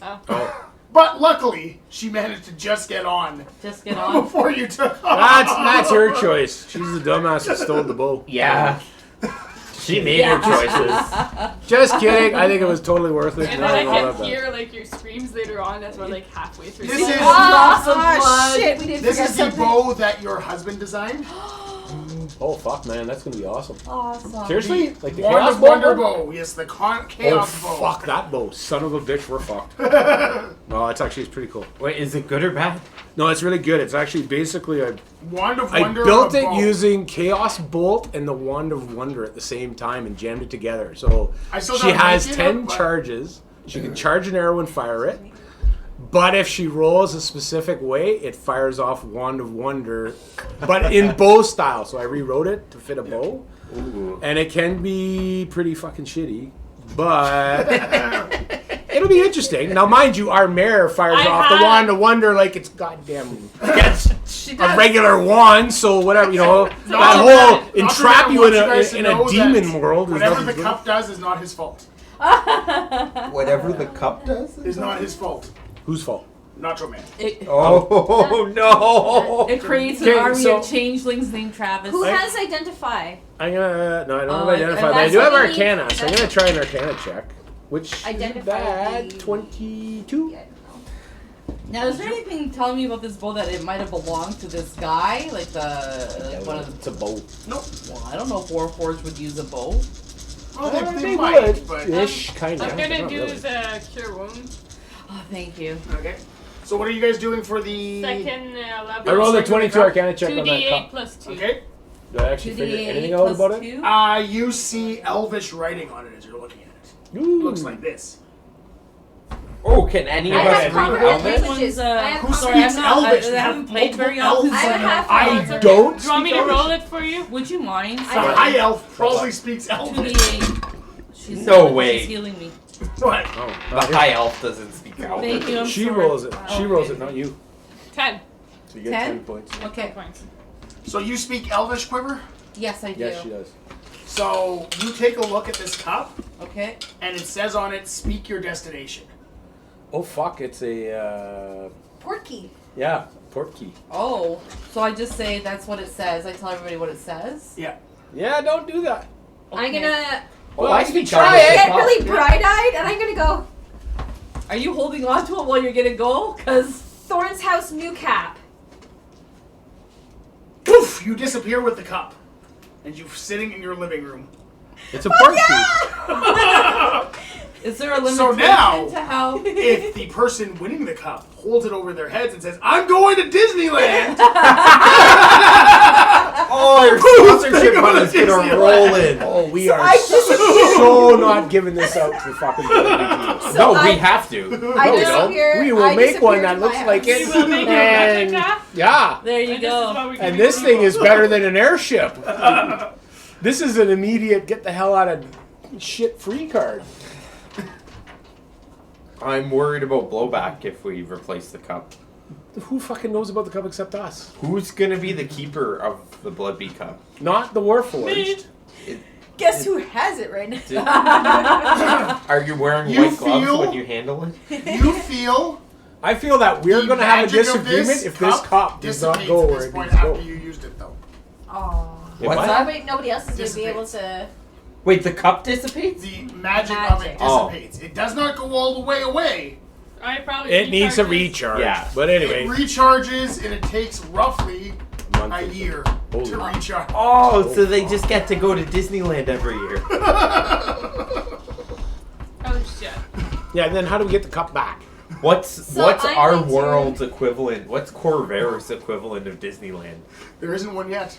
Speaker 6: Oh.
Speaker 1: But luckily, she managed to just get on
Speaker 2: Just get on.
Speaker 1: before you took off.
Speaker 3: That's her choice. She's the dumbass that stole the bow.
Speaker 5: Yeah. She made her choices.
Speaker 3: Just kidding. I think it was totally worth it.
Speaker 6: And
Speaker 3: No,
Speaker 6: then I
Speaker 3: not
Speaker 6: can
Speaker 3: that bad.
Speaker 6: hear like your screams later on as we're like halfway through.
Speaker 1: This
Speaker 6: the
Speaker 1: is-
Speaker 4: Oh, shit! We didn't
Speaker 1: This
Speaker 4: forget
Speaker 1: is the
Speaker 4: something.
Speaker 1: bow that your husband designed.
Speaker 3: Oh fuck, man, that's gonna be awesome.
Speaker 2: Awesome.
Speaker 3: Seriously? Like the
Speaker 1: Wand
Speaker 3: chaos
Speaker 1: of Wonder
Speaker 3: bow?
Speaker 1: bow. Yes, the
Speaker 3: Oh
Speaker 1: chaos bow.
Speaker 3: fuck that bow, son of a bitch, we're fucked. No, it's pretty cool.
Speaker 5: Wait, is it good or bad?
Speaker 3: No, it's really good. It's actually basically
Speaker 1: Wand of
Speaker 3: I
Speaker 1: Wonder.
Speaker 3: built
Speaker 1: a
Speaker 3: it
Speaker 1: bow.
Speaker 3: using Chaos Bolt and the Wand of Wonder at the same time and jammed it together. So
Speaker 1: I still
Speaker 3: she
Speaker 1: don't
Speaker 3: has
Speaker 1: like it,
Speaker 3: 10
Speaker 1: but-
Speaker 3: charges. She can charge an arrow and fire it. But if she rolls a specific way, it fires off Wand of Wonder, but in bow style. So I rewrote it to fit a bow.
Speaker 5: Ooh.
Speaker 3: And it can be pretty fucking shitty, but it'll be interesting. Now, mind you, our mayor fires
Speaker 6: I
Speaker 3: off the
Speaker 6: had-
Speaker 3: Wand of Wonder like it's goddamn
Speaker 2: She
Speaker 3: a
Speaker 2: does.
Speaker 3: regular wand, so whatever, you know, that
Speaker 1: Not
Speaker 3: whole
Speaker 1: that- not
Speaker 3: entrap
Speaker 1: that
Speaker 3: you
Speaker 1: I
Speaker 3: in
Speaker 1: want you guys
Speaker 3: a,
Speaker 1: to
Speaker 3: in a
Speaker 1: know
Speaker 3: demon
Speaker 1: that
Speaker 3: world is
Speaker 1: Whatever
Speaker 3: nothing
Speaker 1: the
Speaker 3: good.
Speaker 1: cup does is not his fault.
Speaker 5: Whatever the cup does?
Speaker 1: Is not his fault.
Speaker 3: Whose fault?
Speaker 1: Nacho Man.
Speaker 2: It,
Speaker 5: Oh, no!
Speaker 2: it creates an
Speaker 3: Okay,
Speaker 2: army
Speaker 3: so-
Speaker 2: of changelings named Travis.
Speaker 4: Who has identify?
Speaker 3: I'm gonna, no, I don't have
Speaker 2: Oh,
Speaker 3: identify,
Speaker 2: and
Speaker 3: but I
Speaker 4: that's
Speaker 3: do have
Speaker 4: what we need.
Speaker 3: Arcana, so I'm gonna try an Arcana check. Which is
Speaker 4: Identify
Speaker 3: bad.
Speaker 4: the-
Speaker 3: 22.
Speaker 4: Yeah, I don't know.
Speaker 2: Now, is there anything telling me about this bow that it might have belonged to this guy? Like one of
Speaker 3: It's a bow.
Speaker 1: Nope.
Speaker 2: Well, I don't know if Warforged would use a bow.
Speaker 1: Well,
Speaker 3: They
Speaker 1: they might,
Speaker 3: would.
Speaker 1: but
Speaker 3: Ish, kind of.
Speaker 6: I'm gonna do the cure wound.
Speaker 2: Oh, thank you.
Speaker 1: okay. So what are you guys doing for the
Speaker 6: Second level.
Speaker 3: I rolled a
Speaker 1: Second
Speaker 3: 22
Speaker 1: cup.
Speaker 3: Arcana check on that
Speaker 6: 2d8
Speaker 3: cup.
Speaker 6: plus 2.
Speaker 1: Okay.
Speaker 3: Did I actually figure
Speaker 2: 2d8
Speaker 3: anything out
Speaker 2: plus
Speaker 3: about it?
Speaker 2: 2?
Speaker 1: You see Elvish writing on it as you're looking at it.
Speaker 3: Ooh.
Speaker 1: It looks like this.
Speaker 5: Oh, can any
Speaker 4: I
Speaker 5: of us
Speaker 4: have
Speaker 5: read
Speaker 4: comprehend
Speaker 5: Elvish?
Speaker 4: languages. I have
Speaker 1: Who
Speaker 2: Sorry,
Speaker 1: speaks
Speaker 2: I'm not,
Speaker 1: Elvish?
Speaker 2: I
Speaker 1: We have
Speaker 2: haven't played very
Speaker 1: multiple
Speaker 2: often.
Speaker 1: elves.
Speaker 4: I have
Speaker 1: I
Speaker 6: it's okay.
Speaker 1: don't
Speaker 6: Do you want me
Speaker 1: speak
Speaker 6: to roll
Speaker 1: Elvish.
Speaker 6: it for you?
Speaker 2: Would you mind?
Speaker 1: The high elf probably speaks Elvish.
Speaker 2: 2d8. She's
Speaker 5: No way.
Speaker 2: She's healing me.
Speaker 1: What?
Speaker 3: Oh,
Speaker 5: The high elf doesn't speak Elvish.
Speaker 2: Thank you. I'm
Speaker 3: she
Speaker 2: sorry.
Speaker 3: rolls it. She
Speaker 2: Oh,
Speaker 3: rolls
Speaker 2: okay.
Speaker 3: it, not you.
Speaker 6: 10.
Speaker 3: So you get
Speaker 2: 10?
Speaker 3: 10 points.
Speaker 2: Okay.
Speaker 6: Points.
Speaker 1: So you speak Elvish, Quiver?
Speaker 2: Yes, I do.
Speaker 3: Yes, she does.
Speaker 1: So you take a look at this cup,
Speaker 2: Okay.
Speaker 1: and it says on it, "Speak your destination."
Speaker 3: Oh fuck! It's a
Speaker 4: Portkey.
Speaker 3: yeah, port key.
Speaker 2: Oh, so I just say that's what it says. I tell everybody what it says.
Speaker 1: Yeah.
Speaker 3: Yeah, don't do that.
Speaker 4: I'm
Speaker 2: Okay.
Speaker 4: gonna
Speaker 3: Well,
Speaker 5: I
Speaker 3: you
Speaker 5: speak
Speaker 3: can try
Speaker 5: Elvish.
Speaker 3: it.
Speaker 4: get really bright-eyed, and I'm gonna go
Speaker 2: Are you holding on to it while you're gonna go? Cause
Speaker 4: Thorn's house, new cap.
Speaker 1: Poof! You disappear with the cup, and you're sitting in your living room.
Speaker 3: It's a port key.
Speaker 2: is there a limitation
Speaker 1: So now-
Speaker 2: to how?
Speaker 1: If the person winning the cup holds it over their heads and says, "I'm going to Disneyland,"
Speaker 5: Oh, your sponsorship
Speaker 1: Think about
Speaker 5: money's
Speaker 1: it,
Speaker 5: gonna
Speaker 1: Disneyland.
Speaker 5: roll in.
Speaker 3: Oh, we
Speaker 4: So
Speaker 3: are
Speaker 4: I disappear.
Speaker 3: so not giving this out to fucking people.
Speaker 4: So
Speaker 5: No,
Speaker 4: I-
Speaker 5: we have to.
Speaker 4: I
Speaker 3: No, we
Speaker 4: disappear.
Speaker 3: We will
Speaker 4: I
Speaker 3: make one
Speaker 4: disappear
Speaker 3: that
Speaker 4: to
Speaker 3: looks
Speaker 4: my
Speaker 3: like
Speaker 4: house.
Speaker 3: it.
Speaker 6: We will make a magic
Speaker 3: And
Speaker 6: app.
Speaker 3: yeah,
Speaker 2: There you
Speaker 6: And this is
Speaker 2: go.
Speaker 6: what we
Speaker 3: and
Speaker 6: can
Speaker 3: this
Speaker 6: do.
Speaker 3: thing is better than an airship. This is an immediate get the hell out of shit free card.
Speaker 5: I'm worried about blowback if we replace the cup.
Speaker 3: Who fucking knows about the cup except us?
Speaker 5: Who's gonna be the keeper of the Bloodby cup?
Speaker 3: Not the Warforged.
Speaker 4: Guess who has it right now?
Speaker 5: Are you wearing
Speaker 1: You
Speaker 5: white gloves
Speaker 1: feel-
Speaker 5: when you handle it?
Speaker 1: you feel
Speaker 3: I feel that we're
Speaker 1: the
Speaker 3: going to have a
Speaker 1: magic of
Speaker 3: disagreement if this cup does not
Speaker 1: dissipates
Speaker 3: go
Speaker 1: at
Speaker 3: where
Speaker 1: this
Speaker 3: it
Speaker 1: point
Speaker 3: needs to
Speaker 1: after
Speaker 3: go.
Speaker 1: you used it, though.
Speaker 4: Oh.
Speaker 5: What's
Speaker 3: What?
Speaker 5: that?
Speaker 4: Nobody else is gonna be able
Speaker 1: Dissipates.
Speaker 4: to.
Speaker 5: Wait, the cup dissipates?
Speaker 1: The magic of it
Speaker 4: Magic.
Speaker 5: Oh.
Speaker 1: dissipates. It does not go all the way away.
Speaker 6: I probably
Speaker 3: It needs a
Speaker 6: recharges.
Speaker 3: recharge.
Speaker 5: Yeah.
Speaker 3: But anyway,
Speaker 1: It recharges, and it takes roughly
Speaker 3: month
Speaker 1: a
Speaker 3: or so.
Speaker 1: year
Speaker 3: Holy
Speaker 1: to recharge.
Speaker 5: Oh, so they just get to go to Disneyland every year.
Speaker 6: Oh shit.
Speaker 3: Yeah, and then how do we get the cup back?
Speaker 5: What's
Speaker 4: So I'm
Speaker 5: our
Speaker 4: going to-
Speaker 5: world's equivalent? What's Corvair's equivalent of Disneyland?
Speaker 1: There isn't one yet.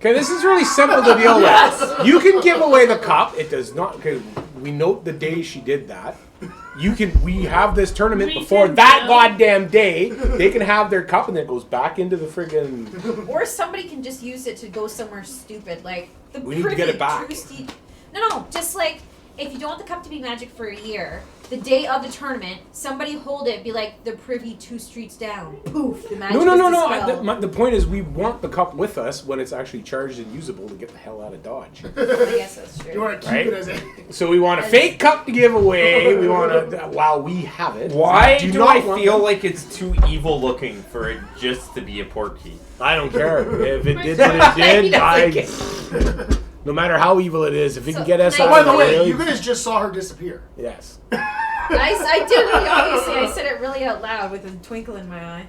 Speaker 3: Okay, this is really simple to deal with. You can give away the cup. It does not. Okay, we note the day she did that. You can. We have this tournament
Speaker 6: We
Speaker 3: before
Speaker 6: can
Speaker 3: that
Speaker 6: tell.
Speaker 3: goddamn day. They can have their cup and then it goes back into the friggin'.
Speaker 4: Or somebody can just use it to go somewhere stupid, like the
Speaker 3: We need to
Speaker 4: privy
Speaker 3: get it back.
Speaker 4: Trusty. No, just like if you don't want the cup to be magic for a year, the day of the tournament, somebody hold it, be like the privy 2 streets down. Poof, the magic.
Speaker 3: No.
Speaker 4: is
Speaker 3: The
Speaker 4: dispelled.
Speaker 3: the point is, we want the cup with us when it's actually charged and usable to get the hell out of Dodge.
Speaker 4: I guess that's true.
Speaker 1: You want to keep
Speaker 3: Right?
Speaker 1: it as a.
Speaker 3: So we want a fake cup to give away. We want to while we have it.
Speaker 5: Why
Speaker 3: We
Speaker 5: do
Speaker 3: not
Speaker 5: I
Speaker 3: want
Speaker 5: feel
Speaker 3: them.
Speaker 5: like it's too evil looking for it just to be a portkey?
Speaker 3: I don't care if it did what it did.
Speaker 5: He
Speaker 3: I. No matter how evil it is, if it
Speaker 4: So,
Speaker 3: can get us
Speaker 4: can I-
Speaker 3: out
Speaker 1: By
Speaker 3: of
Speaker 1: the
Speaker 3: the
Speaker 1: way,
Speaker 3: way,
Speaker 1: you guys just saw her disappear.
Speaker 3: yes.
Speaker 4: I did really obviously. I said it really out loud with a twinkle in my eye.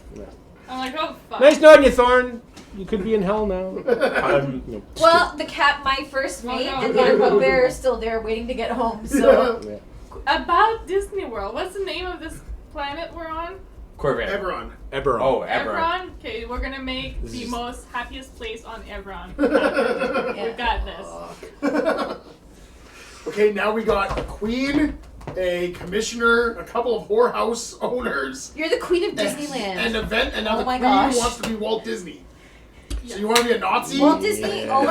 Speaker 6: I'm like, oh fuck.
Speaker 3: Nice knowing you, Thorn. You could be in hell now. I'm, no, just
Speaker 4: Well, the cat, my first
Speaker 6: Well,
Speaker 4: mate,
Speaker 6: no.
Speaker 4: and the other bugbear are still there waiting to get home. So
Speaker 3: kidding. Yeah.
Speaker 6: About Disney World, what's the name of this planet we're on?
Speaker 5: Corvair.
Speaker 1: Eberron.
Speaker 3: Eberron.
Speaker 5: Oh, Eberron.
Speaker 6: Ebron? Okay, we're gonna make
Speaker 3: This
Speaker 6: the
Speaker 3: is-
Speaker 6: most happiest place on Ebron.
Speaker 4: Yeah.
Speaker 6: We got this.
Speaker 1: Okay, now we got a queen, a commissioner, a couple of whorehouse owners,
Speaker 4: you're the queen of
Speaker 1: an
Speaker 4: Disneyland.
Speaker 1: event, and now
Speaker 4: Oh
Speaker 1: the
Speaker 4: my
Speaker 1: queen
Speaker 4: gosh.
Speaker 1: wants to be Walt Disney. So you want to be a Nazi?
Speaker 4: Walt Disney
Speaker 3: Yeah.
Speaker 4: owns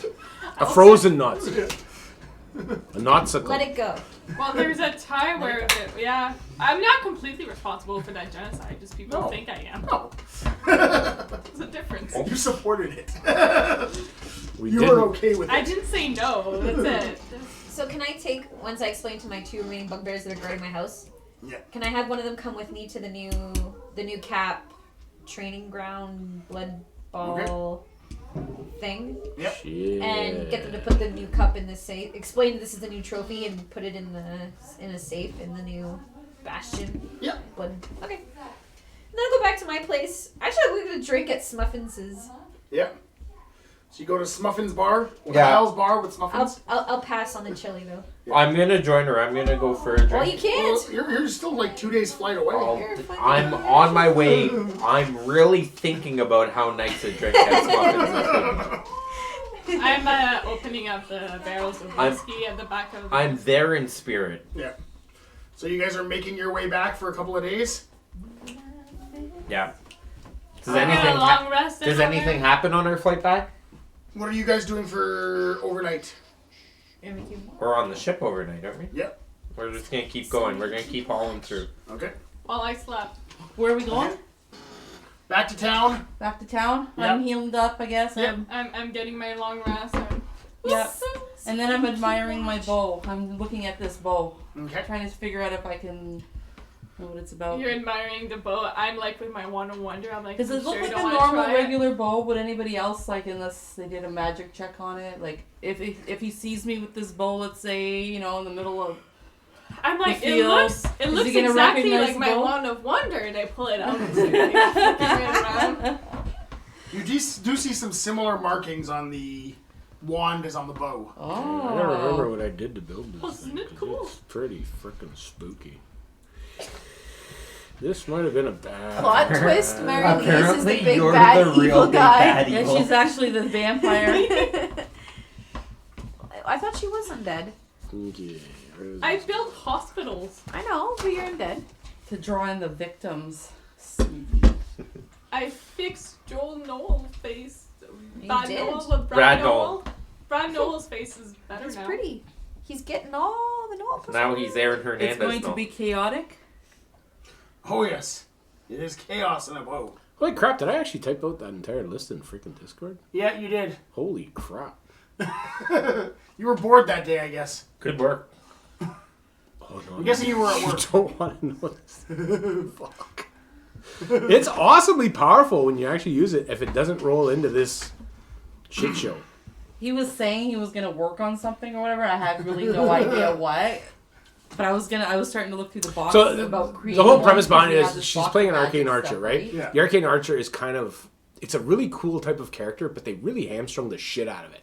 Speaker 4: everything.
Speaker 3: A frozen Nazi. A Nazicle.
Speaker 4: Let it go.
Speaker 6: Well, there's a time where, yeah, I'm not completely responsible for that genocide. Just people
Speaker 1: No.
Speaker 6: think I am.
Speaker 1: No.
Speaker 6: There's a difference.
Speaker 1: You supported it.
Speaker 3: We
Speaker 1: You
Speaker 3: didn't.
Speaker 1: were okay with it.
Speaker 6: I didn't say no. That's it.
Speaker 4: So can I take, once I explain to my 2 remaining bugbears that are guarding my house,
Speaker 1: Yeah.
Speaker 4: can I have one of them come with me to the new cap training ground blood ball thing
Speaker 1: Yep.
Speaker 3: Shit.
Speaker 4: and get them to put the new cup in the safe. Explain this is the new trophy and put it in a safe in the new bastion.
Speaker 1: Yep.
Speaker 4: Blood. Okay. And then I'll go back to my place. Actually, we're gonna drink at Smuffins's.
Speaker 1: Yep. So you go to Smuffin's bar, or
Speaker 5: Yeah.
Speaker 1: Kyle's bar with Smuffins.
Speaker 4: I'll pass on the chili though.
Speaker 5: I'm gonna join her. I'm gonna go for a drink.
Speaker 4: Well, you can't.
Speaker 1: Well, you're still like 2 days flight away.
Speaker 5: I'm on my way. I'm really thinking about how nice a drink at Smuffins is.
Speaker 6: I'm opening up the barrels of whiskey at the back of the...
Speaker 5: I'm there in spirit.
Speaker 1: Yeah. So you guys are making your way back for a couple of days.
Speaker 5: Yeah. Does
Speaker 6: Get a
Speaker 5: anything
Speaker 6: long rest
Speaker 5: does
Speaker 6: somewhere.
Speaker 5: anything happen on our flight back?
Speaker 1: What are you guys doing for overnight?
Speaker 5: We're on the ship overnight, aren't we?
Speaker 1: Yep.
Speaker 5: We're just gonna keep going. We're gonna keep hauling through.
Speaker 1: Okay.
Speaker 6: While I slept.
Speaker 2: Where are we going?
Speaker 1: Back to town.
Speaker 2: Back to town?
Speaker 1: Yep.
Speaker 2: I'm healed up, I guess.
Speaker 1: Yep.
Speaker 6: I'm getting my long rest. And...
Speaker 2: Yep. And then I'm admiring my bow. I'm looking at this bow.
Speaker 1: Okay.
Speaker 2: Trying to figure out if I can know what it's about.
Speaker 6: You're admiring the bow. I'm like with my Wand of Wonder. I'm like,
Speaker 2: Does it
Speaker 6: I'm
Speaker 2: look
Speaker 6: sure you
Speaker 2: like a
Speaker 6: don't wanna
Speaker 2: normal,
Speaker 6: try it?
Speaker 2: regular bow? Would anybody else, like, unless they did a magic check on it? Like, if he sees me with this bow, let's say, you know, in the middle of...
Speaker 6: I'm like,
Speaker 2: the
Speaker 6: it
Speaker 2: field,
Speaker 6: looks
Speaker 2: is he gonna
Speaker 6: exactly
Speaker 2: recognize
Speaker 6: like
Speaker 2: the
Speaker 6: my
Speaker 2: bow?
Speaker 6: Wand of Wonder, and I pull it out and start flicking it around.
Speaker 1: You do see some similar markings on the wand as on the bow.
Speaker 2: Oh.
Speaker 3: I don't remember what I did to build this.
Speaker 6: Wasn't
Speaker 3: thing,
Speaker 6: it
Speaker 3: 'cause
Speaker 6: cool?
Speaker 3: It's pretty freaking spooky. This might have been a bad
Speaker 4: Plot twist, Mary Louise is the
Speaker 5: Apparently
Speaker 4: big
Speaker 5: you're
Speaker 4: bad
Speaker 5: the real
Speaker 4: evil
Speaker 5: big
Speaker 4: guy.
Speaker 5: bad
Speaker 2: Yeah,
Speaker 5: evil.
Speaker 2: she's actually the vampire.
Speaker 4: I thought she was undead.
Speaker 3: Yeah,
Speaker 6: I built hospitals.
Speaker 4: I know, but you're undead.
Speaker 2: To draw in the victims.
Speaker 6: I fixed Joel Noel's face.
Speaker 4: You
Speaker 6: Brad
Speaker 4: did.
Speaker 6: Noel with
Speaker 5: Brad
Speaker 6: Brad Noel. Brad Noel's face is better
Speaker 4: He's
Speaker 6: now.
Speaker 4: pretty. He's getting all the Noel
Speaker 5: Now he's Aaron Hernandez.
Speaker 2: It's going
Speaker 5: now.
Speaker 2: to be chaotic.
Speaker 1: Oh yes. It is chaos in a bow.
Speaker 3: Holy crap, did I actually type out that entire list in freaking Discord?
Speaker 1: Yeah, you did.
Speaker 3: Holy crap.
Speaker 1: You were bored that day, I guess.
Speaker 5: Good work.
Speaker 3: Oh, no,
Speaker 1: I'm guessing you were at work.
Speaker 3: You don't want to know this. Fuck. It's awesomely powerful when you actually use it if it doesn't roll into this shit show.
Speaker 2: He was saying he was gonna work on something or whatever. I had really no idea what. But I was starting to look through the box
Speaker 3: So
Speaker 2: about
Speaker 3: the
Speaker 2: creating
Speaker 3: whole
Speaker 2: one
Speaker 3: premise behind it
Speaker 2: because we
Speaker 3: is
Speaker 2: have this
Speaker 3: she's
Speaker 2: box
Speaker 3: playing an
Speaker 2: of
Speaker 3: arcane
Speaker 2: magic
Speaker 3: archer,
Speaker 2: stuff,
Speaker 3: right?
Speaker 1: Yeah.
Speaker 3: The arcane archer is kind of, it's a really cool type of character, but they really hamstrung the shit out of it.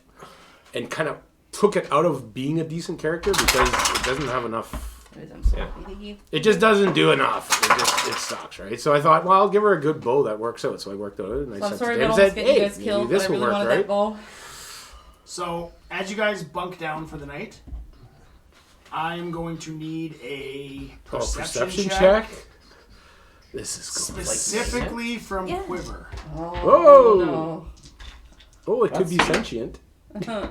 Speaker 3: And kind of took it out of being a decent character because it doesn't have enough.
Speaker 2: I'm so happy that you.
Speaker 3: It just doesn't do enough. It sucks, right? So I thought, well, I'll give her a good bow that works out. So I worked out it and I
Speaker 2: So I'm
Speaker 3: sent
Speaker 2: sorry
Speaker 3: it to
Speaker 2: about
Speaker 3: him and
Speaker 2: almost
Speaker 3: said,
Speaker 2: getting you
Speaker 3: hey,
Speaker 2: guys
Speaker 3: maybe
Speaker 2: killed,
Speaker 3: this
Speaker 2: but I
Speaker 3: will
Speaker 2: really
Speaker 3: work,
Speaker 2: wanted
Speaker 3: right?
Speaker 2: that bow.
Speaker 1: So, as you guys bunk down for the night, I'm going to need a perception check.
Speaker 3: This is going
Speaker 1: Specifically from
Speaker 4: Yeah.
Speaker 1: Quiver.
Speaker 3: Whoa. Oh, it could be sentient.
Speaker 2: No.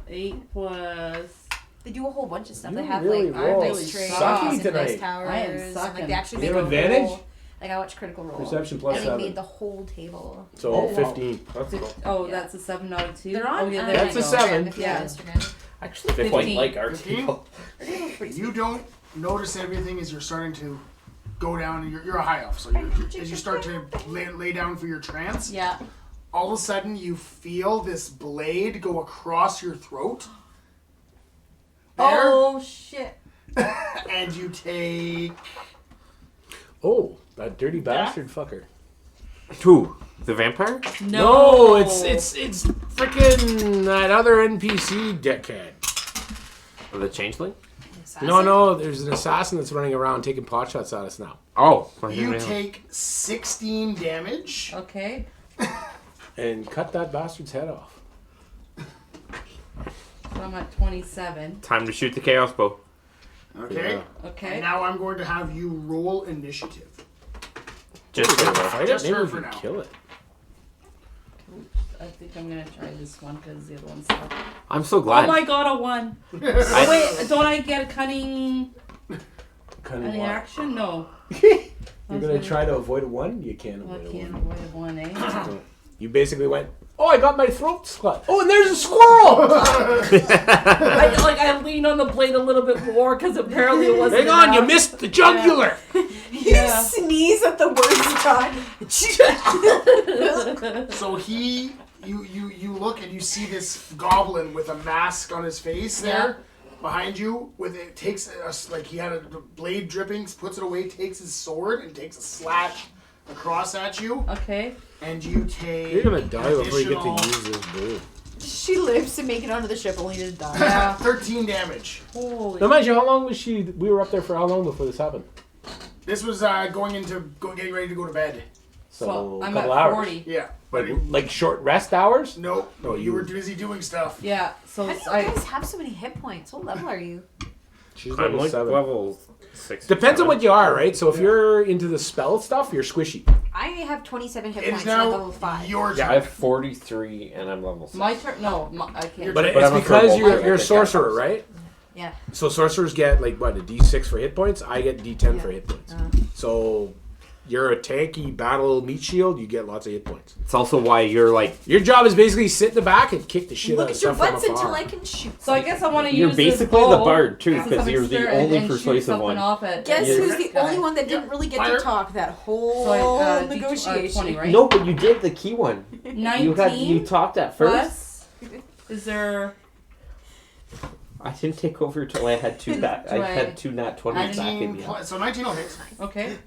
Speaker 2: 8 plus.
Speaker 4: They do a whole bunch of stuff.
Speaker 3: You
Speaker 4: They have
Speaker 3: really
Speaker 4: like
Speaker 3: roll
Speaker 4: dice trays
Speaker 3: sucky
Speaker 4: and
Speaker 3: tonight.
Speaker 4: dice towers.
Speaker 2: I am
Speaker 4: and, like
Speaker 2: sucking.
Speaker 4: they actually
Speaker 3: You
Speaker 4: make
Speaker 3: have
Speaker 4: a
Speaker 3: advantage?
Speaker 4: whole, like I watched Critical Role.
Speaker 3: Perception plus
Speaker 4: and they
Speaker 3: 7.
Speaker 4: made the whole table.
Speaker 3: So
Speaker 2: Oh, wow.
Speaker 3: 15.
Speaker 5: That's cool.
Speaker 2: Oh,
Speaker 4: Yeah.
Speaker 2: that's a 7 out of 2.
Speaker 4: They're on.
Speaker 2: Oh, yeah,
Speaker 4: uh,
Speaker 2: there
Speaker 3: That's
Speaker 2: you
Speaker 3: a
Speaker 2: go.
Speaker 3: 7.
Speaker 4: If you have
Speaker 2: Yeah.
Speaker 4: Instagram.
Speaker 5: Actually, quite
Speaker 2: 15.
Speaker 5: like our
Speaker 3: 15?
Speaker 5: people.
Speaker 1: You don't notice everything as you're starting to go down. And you're a high elf, so as you start to lay down for your trance,
Speaker 2: Yeah.
Speaker 1: all of a sudden you feel this blade go across your throat. There,
Speaker 2: Oh, shit.
Speaker 1: and you take.
Speaker 3: Oh, that dirty bastard fucker.
Speaker 5: Who? The vampire?
Speaker 3: No, it's freaking that other NPC dickhead.
Speaker 5: Or the changeling?
Speaker 3: No, there's an assassin that's running around taking pot shots at us now.
Speaker 5: Oh.
Speaker 1: You take 16 damage.
Speaker 2: Okay.
Speaker 3: And cut that bastard's head off.
Speaker 2: So I'm at 27.
Speaker 5: Time to shoot the chaos bow.
Speaker 1: Okay.
Speaker 3: Yeah.
Speaker 2: Okay.
Speaker 1: And now I'm going to have you roll initiative.
Speaker 5: Just
Speaker 3: We're gonna fight it?
Speaker 1: Just
Speaker 3: Maybe
Speaker 1: her
Speaker 3: we
Speaker 1: for
Speaker 3: can
Speaker 1: now.
Speaker 3: kill it.
Speaker 2: I think I'm gonna try this one because the other one's stuck.
Speaker 5: I'm so
Speaker 2: Oh
Speaker 5: glad.
Speaker 2: my god, a 1. Oh, wait, don't I get a cunning
Speaker 3: Cunning
Speaker 2: any
Speaker 3: what?
Speaker 2: action? No.
Speaker 3: You're gonna try to avoid a 1? You can't
Speaker 2: I
Speaker 3: avoid a
Speaker 2: can't
Speaker 3: 1.
Speaker 2: avoid a 1, eh?
Speaker 3: You basically went, oh, I got my throat slit. Oh, and there's a squirrel!
Speaker 2: I leaned on the blade a little bit more because apparently it wasn't
Speaker 3: Hang on, you
Speaker 2: enough.
Speaker 3: missed the jugular!
Speaker 2: Yeah.
Speaker 4: Sneeze at the worst time.
Speaker 1: So he you look and you see this goblin with a mask on his face there behind you. With it takes like he had a blade drippings, puts it away, takes his sword and takes a slash across at you.
Speaker 2: Okay.
Speaker 1: And you take.
Speaker 3: You're gonna die before you get
Speaker 1: additional-
Speaker 3: to use this bow.
Speaker 4: She lives to make it onto the ship, only to die.
Speaker 2: Yeah.
Speaker 1: 13 damage.
Speaker 2: Holy.
Speaker 3: Now, mind you, how long was she? We were up there for how long before this happened?
Speaker 1: This was getting ready to go to bed.
Speaker 2: So
Speaker 3: a
Speaker 2: I'm
Speaker 3: couple
Speaker 2: at
Speaker 3: hours.
Speaker 2: 40.
Speaker 1: Yeah, but
Speaker 3: Like short rest hours?
Speaker 1: no,
Speaker 3: No,
Speaker 1: you were busy doing stuff.
Speaker 2: Yeah. So
Speaker 4: How do you guys have so many hit points? What level are you?
Speaker 3: She's
Speaker 5: I'm
Speaker 3: level
Speaker 5: like
Speaker 3: 7.
Speaker 5: level 6.
Speaker 3: Depends on what you are, right? So if you're into the spell stuff, you're squishy.
Speaker 4: I have 27 hit
Speaker 1: It
Speaker 4: points
Speaker 1: is
Speaker 4: and I'm
Speaker 1: now
Speaker 4: level 5.
Speaker 1: your turn.
Speaker 5: Yeah, I have 43 and I'm level 6.
Speaker 2: my turn. No, I can't.
Speaker 3: But
Speaker 5: But
Speaker 3: it's
Speaker 5: I'm a
Speaker 3: because
Speaker 5: furball,
Speaker 3: you're a
Speaker 5: so
Speaker 3: sorcerer, right?
Speaker 4: Yeah.
Speaker 3: So sorcerers get like what, a D6 for hit points? I get D10 for hit points. So you're a tanky battle meat shield, you get lots of hit points.
Speaker 5: It's also why you're like
Speaker 3: Your job is basically sit in the back and kick the shit
Speaker 4: Look
Speaker 3: out of
Speaker 4: at your
Speaker 3: stuff from
Speaker 4: butts
Speaker 3: afar.
Speaker 4: until I can shoot.
Speaker 2: So I guess I want to
Speaker 5: you're
Speaker 2: use this
Speaker 5: basically
Speaker 2: bow
Speaker 5: the bard too,
Speaker 2: since
Speaker 5: because
Speaker 2: I'm
Speaker 5: you're the
Speaker 2: extra
Speaker 5: only
Speaker 2: and shoot
Speaker 5: persuasive
Speaker 2: something
Speaker 5: one.
Speaker 2: Off at
Speaker 4: Guess
Speaker 2: at
Speaker 4: who's
Speaker 2: this
Speaker 4: the
Speaker 2: guy.
Speaker 4: only one that didn't
Speaker 1: Yeah.
Speaker 4: really get
Speaker 1: Fire.
Speaker 4: to talk that whole
Speaker 2: So I,
Speaker 4: negotiation?
Speaker 2: 20, right?
Speaker 5: No, but you did the key one.
Speaker 2: 19
Speaker 5: You talked at first.
Speaker 2: plus. Is there?
Speaker 5: I didn't take over till I had two back. I
Speaker 2: Do I-
Speaker 5: had two nat 20s back in
Speaker 1: 19
Speaker 5: me.
Speaker 1: plus, so 19 will hit.
Speaker 2: Okay.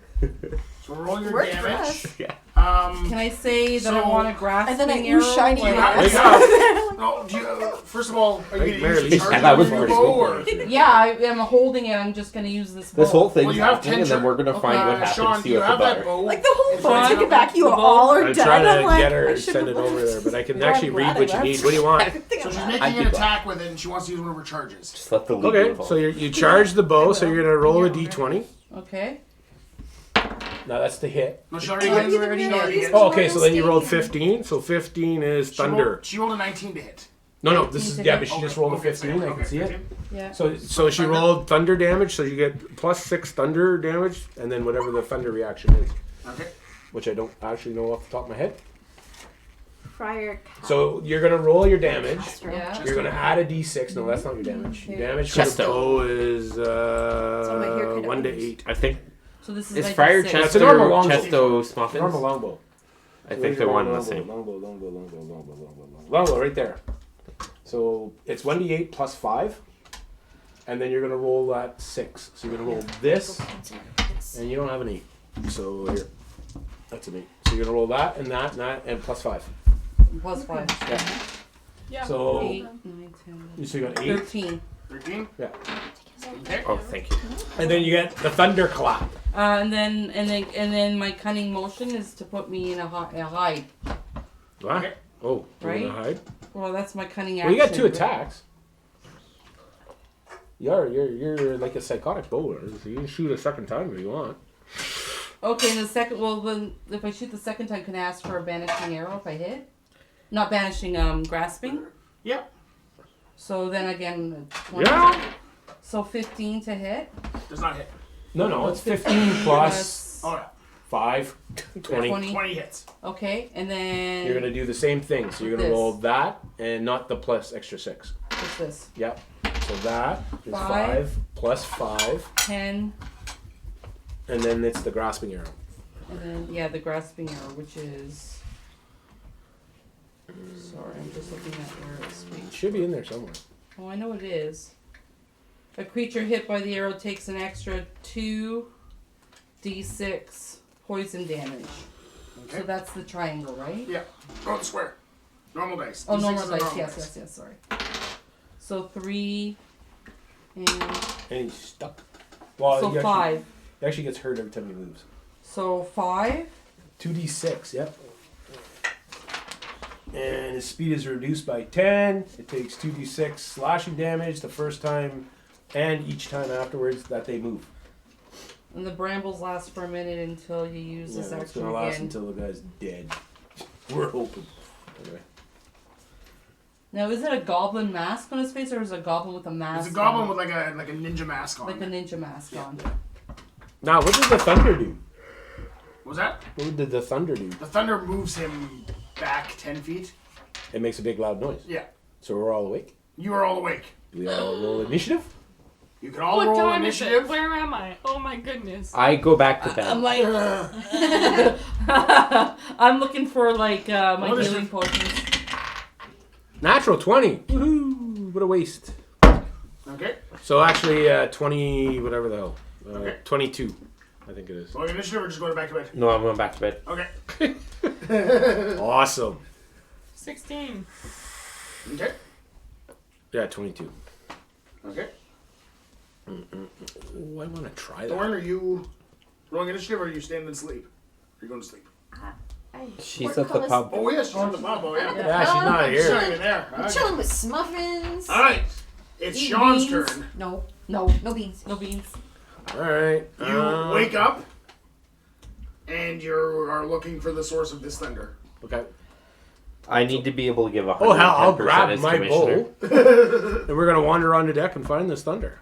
Speaker 1: So roll your
Speaker 4: Worked for
Speaker 1: damage.
Speaker 4: us.
Speaker 5: Yeah.
Speaker 2: Can I say that I
Speaker 1: So-
Speaker 2: want a grasping
Speaker 4: And then I
Speaker 2: arrow?
Speaker 4: ooh shiny
Speaker 2: like-
Speaker 4: your
Speaker 1: There you
Speaker 4: ass.
Speaker 1: go. No, do you, first of all, are you
Speaker 3: Like
Speaker 1: going
Speaker 3: Mary
Speaker 1: to use
Speaker 3: Lee
Speaker 1: the
Speaker 3: said,
Speaker 1: charge
Speaker 5: that was
Speaker 1: on your
Speaker 5: pretty
Speaker 1: bow,
Speaker 5: good.
Speaker 1: or?
Speaker 2: Yeah, I am holding it. I'm just gonna use this.
Speaker 5: This
Speaker 2: bow.
Speaker 5: whole thing's
Speaker 1: Well, you have
Speaker 5: happening,
Speaker 1: 10
Speaker 5: and then we're gonna find what happens
Speaker 1: Sean,
Speaker 5: to
Speaker 1: do
Speaker 5: you
Speaker 1: you
Speaker 5: at
Speaker 1: have
Speaker 5: the
Speaker 1: that
Speaker 5: bar.
Speaker 1: bow?
Speaker 4: Like the whole
Speaker 1: In
Speaker 4: point
Speaker 1: front
Speaker 4: to
Speaker 1: of
Speaker 4: get back, you
Speaker 2: The bow?
Speaker 4: all are
Speaker 3: I'm
Speaker 4: dead.
Speaker 3: trying
Speaker 4: I'm
Speaker 3: to
Speaker 4: like,
Speaker 3: get her
Speaker 4: I
Speaker 3: to
Speaker 4: should've
Speaker 3: send it over
Speaker 4: left.
Speaker 3: there, but I can
Speaker 4: Yeah, I'm
Speaker 3: actually
Speaker 4: glad
Speaker 3: read
Speaker 4: I
Speaker 3: what you
Speaker 4: left.
Speaker 3: need. What do you want?
Speaker 4: I think
Speaker 1: So
Speaker 4: I'm
Speaker 1: she's
Speaker 4: out.
Speaker 1: making
Speaker 5: I'd
Speaker 1: an
Speaker 5: be glad.
Speaker 1: attack with it, and she wants to use one of her charges.
Speaker 5: Just let the lead
Speaker 3: Okay,
Speaker 5: involve.
Speaker 3: so you charge the bow, so you're gonna roll a d20.
Speaker 2: Okay.
Speaker 3: No, that's the hit.
Speaker 1: No, she already
Speaker 2: Oh,
Speaker 1: hit.
Speaker 2: you already
Speaker 1: She
Speaker 2: hit.
Speaker 1: already hit.
Speaker 3: Oh, okay, so then you rolled 15. So 15 is thunder.
Speaker 1: She rolled a 19 to hit.
Speaker 3: No, this is
Speaker 2: 19
Speaker 3: yeah,
Speaker 2: to
Speaker 3: but she
Speaker 1: Okay,
Speaker 3: just rolled a
Speaker 1: okay,
Speaker 3: 15. I
Speaker 1: okay,
Speaker 3: can see it.
Speaker 1: 15.
Speaker 2: Yeah.
Speaker 3: So she
Speaker 1: Thunder.
Speaker 3: rolled thunder damage, so you get plus 6 thunder damage, and then whatever the thunder reaction is,
Speaker 1: Okay.
Speaker 3: which I don't actually know off the top of my head.
Speaker 4: Friar
Speaker 3: So you're gonna roll your damage.
Speaker 4: Castro.
Speaker 2: Yeah.
Speaker 3: You're gonna add a d6. No, that's not your damage. Your
Speaker 2: Okay.
Speaker 3: damage for the
Speaker 5: Chesto.
Speaker 3: bow is
Speaker 4: my haircut
Speaker 3: 1 to
Speaker 4: owns.
Speaker 3: 8.
Speaker 5: I think
Speaker 2: So this is
Speaker 5: is
Speaker 2: my
Speaker 5: Friar
Speaker 2: D6.
Speaker 3: That's a
Speaker 5: Chester
Speaker 3: normal longbow.
Speaker 5: Chesto Smuffins?
Speaker 3: Normal longbow.
Speaker 5: I think they're one and the same.
Speaker 3: Longbow, right there. So it's 1d8 plus 5, and then you're gonna roll that 6. So you're gonna roll this, and you don't have an 8. So here, that's an 8. So you're gonna roll that, and plus 5.
Speaker 2: Plus 5.
Speaker 3: Yeah.
Speaker 6: Yeah.
Speaker 3: So
Speaker 2: 8, 9, 10,
Speaker 3: so you got 8,
Speaker 2: 13.
Speaker 1: 13.
Speaker 3: yeah,
Speaker 1: Okay.
Speaker 5: Oh, thank you.
Speaker 3: and then you get the thunder clap.
Speaker 2: And then my cunning motion is to put me in a hide.
Speaker 3: What?
Speaker 1: Okay.
Speaker 3: Oh, you're
Speaker 2: Right?
Speaker 3: gonna hide.
Speaker 2: Well, that's my cunning
Speaker 3: Well,
Speaker 2: action.
Speaker 3: you got 2 attacks. You're like a psychotic bowler. So you can shoot a second time if you want.
Speaker 2: Okay, and the second. Well, then if I shoot the second time, can I ask for a banishing arrow if I hit? Not banishing, grasping.
Speaker 1: Yep.
Speaker 2: So then again, 20.
Speaker 3: Yeah.
Speaker 2: So 15 to hit.
Speaker 1: Does not hit.
Speaker 3: No, it's 15 plus
Speaker 1: Oh, yeah.
Speaker 3: 5, 20.
Speaker 1: 20 hits.
Speaker 2: Okay, and then
Speaker 3: You're gonna do the same thing. So you're gonna
Speaker 2: This.
Speaker 3: roll that and not the plus extra 6.
Speaker 2: what's this?
Speaker 3: Yep. So that is 5
Speaker 2: 5.
Speaker 3: plus 5,
Speaker 2: 10,
Speaker 3: and then it's the grasping arrow.
Speaker 2: and then the grasping arrow, which is. Sorry, I'm just looking at where it's.
Speaker 3: It should be in there somewhere.
Speaker 2: Oh, I know it is. A creature hit by the arrow takes an extra 2d6 poison damage.
Speaker 1: Okay.
Speaker 2: So that's the triangle, right?
Speaker 1: Yeah. Go the square. Normal dice.
Speaker 2: Oh,
Speaker 1: D6
Speaker 2: normal
Speaker 1: is a
Speaker 2: dice. Yes, sorry. So 3 and
Speaker 3: And he's stuck. Well,
Speaker 2: so
Speaker 3: he
Speaker 2: 5.
Speaker 3: He actually gets hurt every time he moves.
Speaker 2: So 5.
Speaker 3: 2d6, yep. And his speed is reduced by 10. It takes 2d6 slashing damage the first time and each time afterwards that they move.
Speaker 2: And the brambles last for a minute until you use
Speaker 3: Yeah,
Speaker 2: this
Speaker 3: it's
Speaker 2: action
Speaker 3: gonna last
Speaker 2: again.
Speaker 3: until the guy's dead. We're hoping. Anyway.
Speaker 2: Now, is it a goblin mask on his face, or is it a goblin with a mask?
Speaker 1: It's a goblin
Speaker 2: on?
Speaker 1: with like a ninja mask on.
Speaker 2: like a ninja mask on.
Speaker 3: Now, what did the thunder do?
Speaker 1: What was that?
Speaker 3: What did the thunder do?
Speaker 1: The thunder moves him back 10 feet.
Speaker 3: It makes a big loud noise.
Speaker 1: Yeah.
Speaker 3: So we're all awake.
Speaker 1: You are all awake.
Speaker 3: Do we all roll initiative?
Speaker 1: You can all
Speaker 6: What
Speaker 1: roll
Speaker 6: time is it?
Speaker 1: initiative.
Speaker 6: Where am I? Oh my goodness.
Speaker 5: I go back to bed.
Speaker 2: I'm like, I'm looking for like my
Speaker 1: What is
Speaker 2: healing
Speaker 1: it?
Speaker 2: potions.
Speaker 3: Natural 20. Woohoo! What a waste.
Speaker 1: Okay.
Speaker 3: So actually, 20, whatever the hell.
Speaker 1: Okay.
Speaker 3: 22, I think it is.
Speaker 1: Going initiative or just going back to bed?
Speaker 5: No, I'm going back to bed.
Speaker 1: Okay.
Speaker 3: Awesome.
Speaker 6: 16.
Speaker 1: Okay.
Speaker 3: Yeah, 22.
Speaker 1: Okay.
Speaker 3: Oh, I want to try that.
Speaker 1: Thorn, are you rolling initiative or are you staying in sleep? Are you going to sleep?
Speaker 5: She's at the pub.
Speaker 1: Oh, yes, she's on the pub. Oh, yeah.
Speaker 3: Yeah, she's not
Speaker 1: She's
Speaker 3: here.
Speaker 1: not even there.
Speaker 4: I'm
Speaker 1: Okay.
Speaker 4: chilling with smuffins.
Speaker 1: All right. It's
Speaker 2: Eat
Speaker 1: Sean's
Speaker 2: beans.
Speaker 1: turn.
Speaker 4: No, no beans.
Speaker 2: No beans.
Speaker 3: All right.
Speaker 1: You wake up and you are looking for the source of this thunder.
Speaker 3: Okay.
Speaker 5: I need to be able to give 110%
Speaker 3: Oh, hell, I'll grab
Speaker 5: as
Speaker 3: my
Speaker 5: commissioner.
Speaker 3: bow. And we're going to wander on the deck and find this thunder.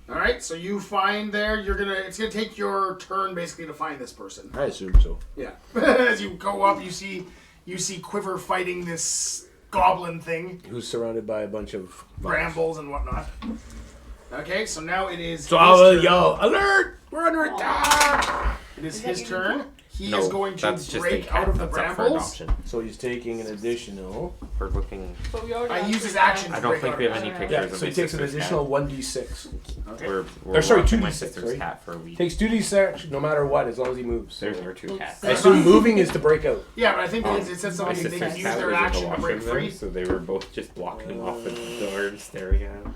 Speaker 1: All right. So you find there. It's gonna take your turn basically to find this person.
Speaker 3: I assume so.
Speaker 1: Yeah. As you go up, you see Quiver fighting this goblin thing,
Speaker 3: Who's surrounded by a bunch of vines.
Speaker 1: brambles and whatnot. Okay. So now it is.
Speaker 3: So
Speaker 1: his
Speaker 3: I'll
Speaker 1: turn.
Speaker 3: yell, alert! We're under attack!
Speaker 1: It is his turn. He
Speaker 5: No,
Speaker 1: is going to
Speaker 5: that's just a
Speaker 1: break
Speaker 5: cat
Speaker 1: out of the
Speaker 5: that's up for
Speaker 1: brambles.
Speaker 5: adoption.
Speaker 3: So he's taking an additional.
Speaker 5: We're looking.
Speaker 6: But we already
Speaker 1: I
Speaker 6: have
Speaker 1: use his
Speaker 6: three
Speaker 1: action.
Speaker 6: cats.
Speaker 5: I don't think we have
Speaker 1: break
Speaker 5: any
Speaker 1: out.
Speaker 5: pictures
Speaker 3: Yeah,
Speaker 5: of
Speaker 3: so
Speaker 5: my
Speaker 3: he takes an
Speaker 5: sister's
Speaker 3: additional
Speaker 5: cat.
Speaker 3: 1d6.
Speaker 1: Okay.
Speaker 5: We're
Speaker 3: sorry,
Speaker 5: watching
Speaker 3: 2d6,
Speaker 5: my sister's
Speaker 3: sorry.
Speaker 5: cat for a week.
Speaker 3: Takes 2d6 no matter what, as long as he moves.
Speaker 5: There's our two cats.
Speaker 3: I assume moving is to break out.
Speaker 1: Yeah, but I think it said
Speaker 5: My
Speaker 1: something they
Speaker 5: sister's
Speaker 1: can use
Speaker 5: cat
Speaker 1: their
Speaker 5: was in the
Speaker 1: action to break
Speaker 5: washroom
Speaker 1: free.
Speaker 5: there, so they were both just blocking off at the door and staring at him.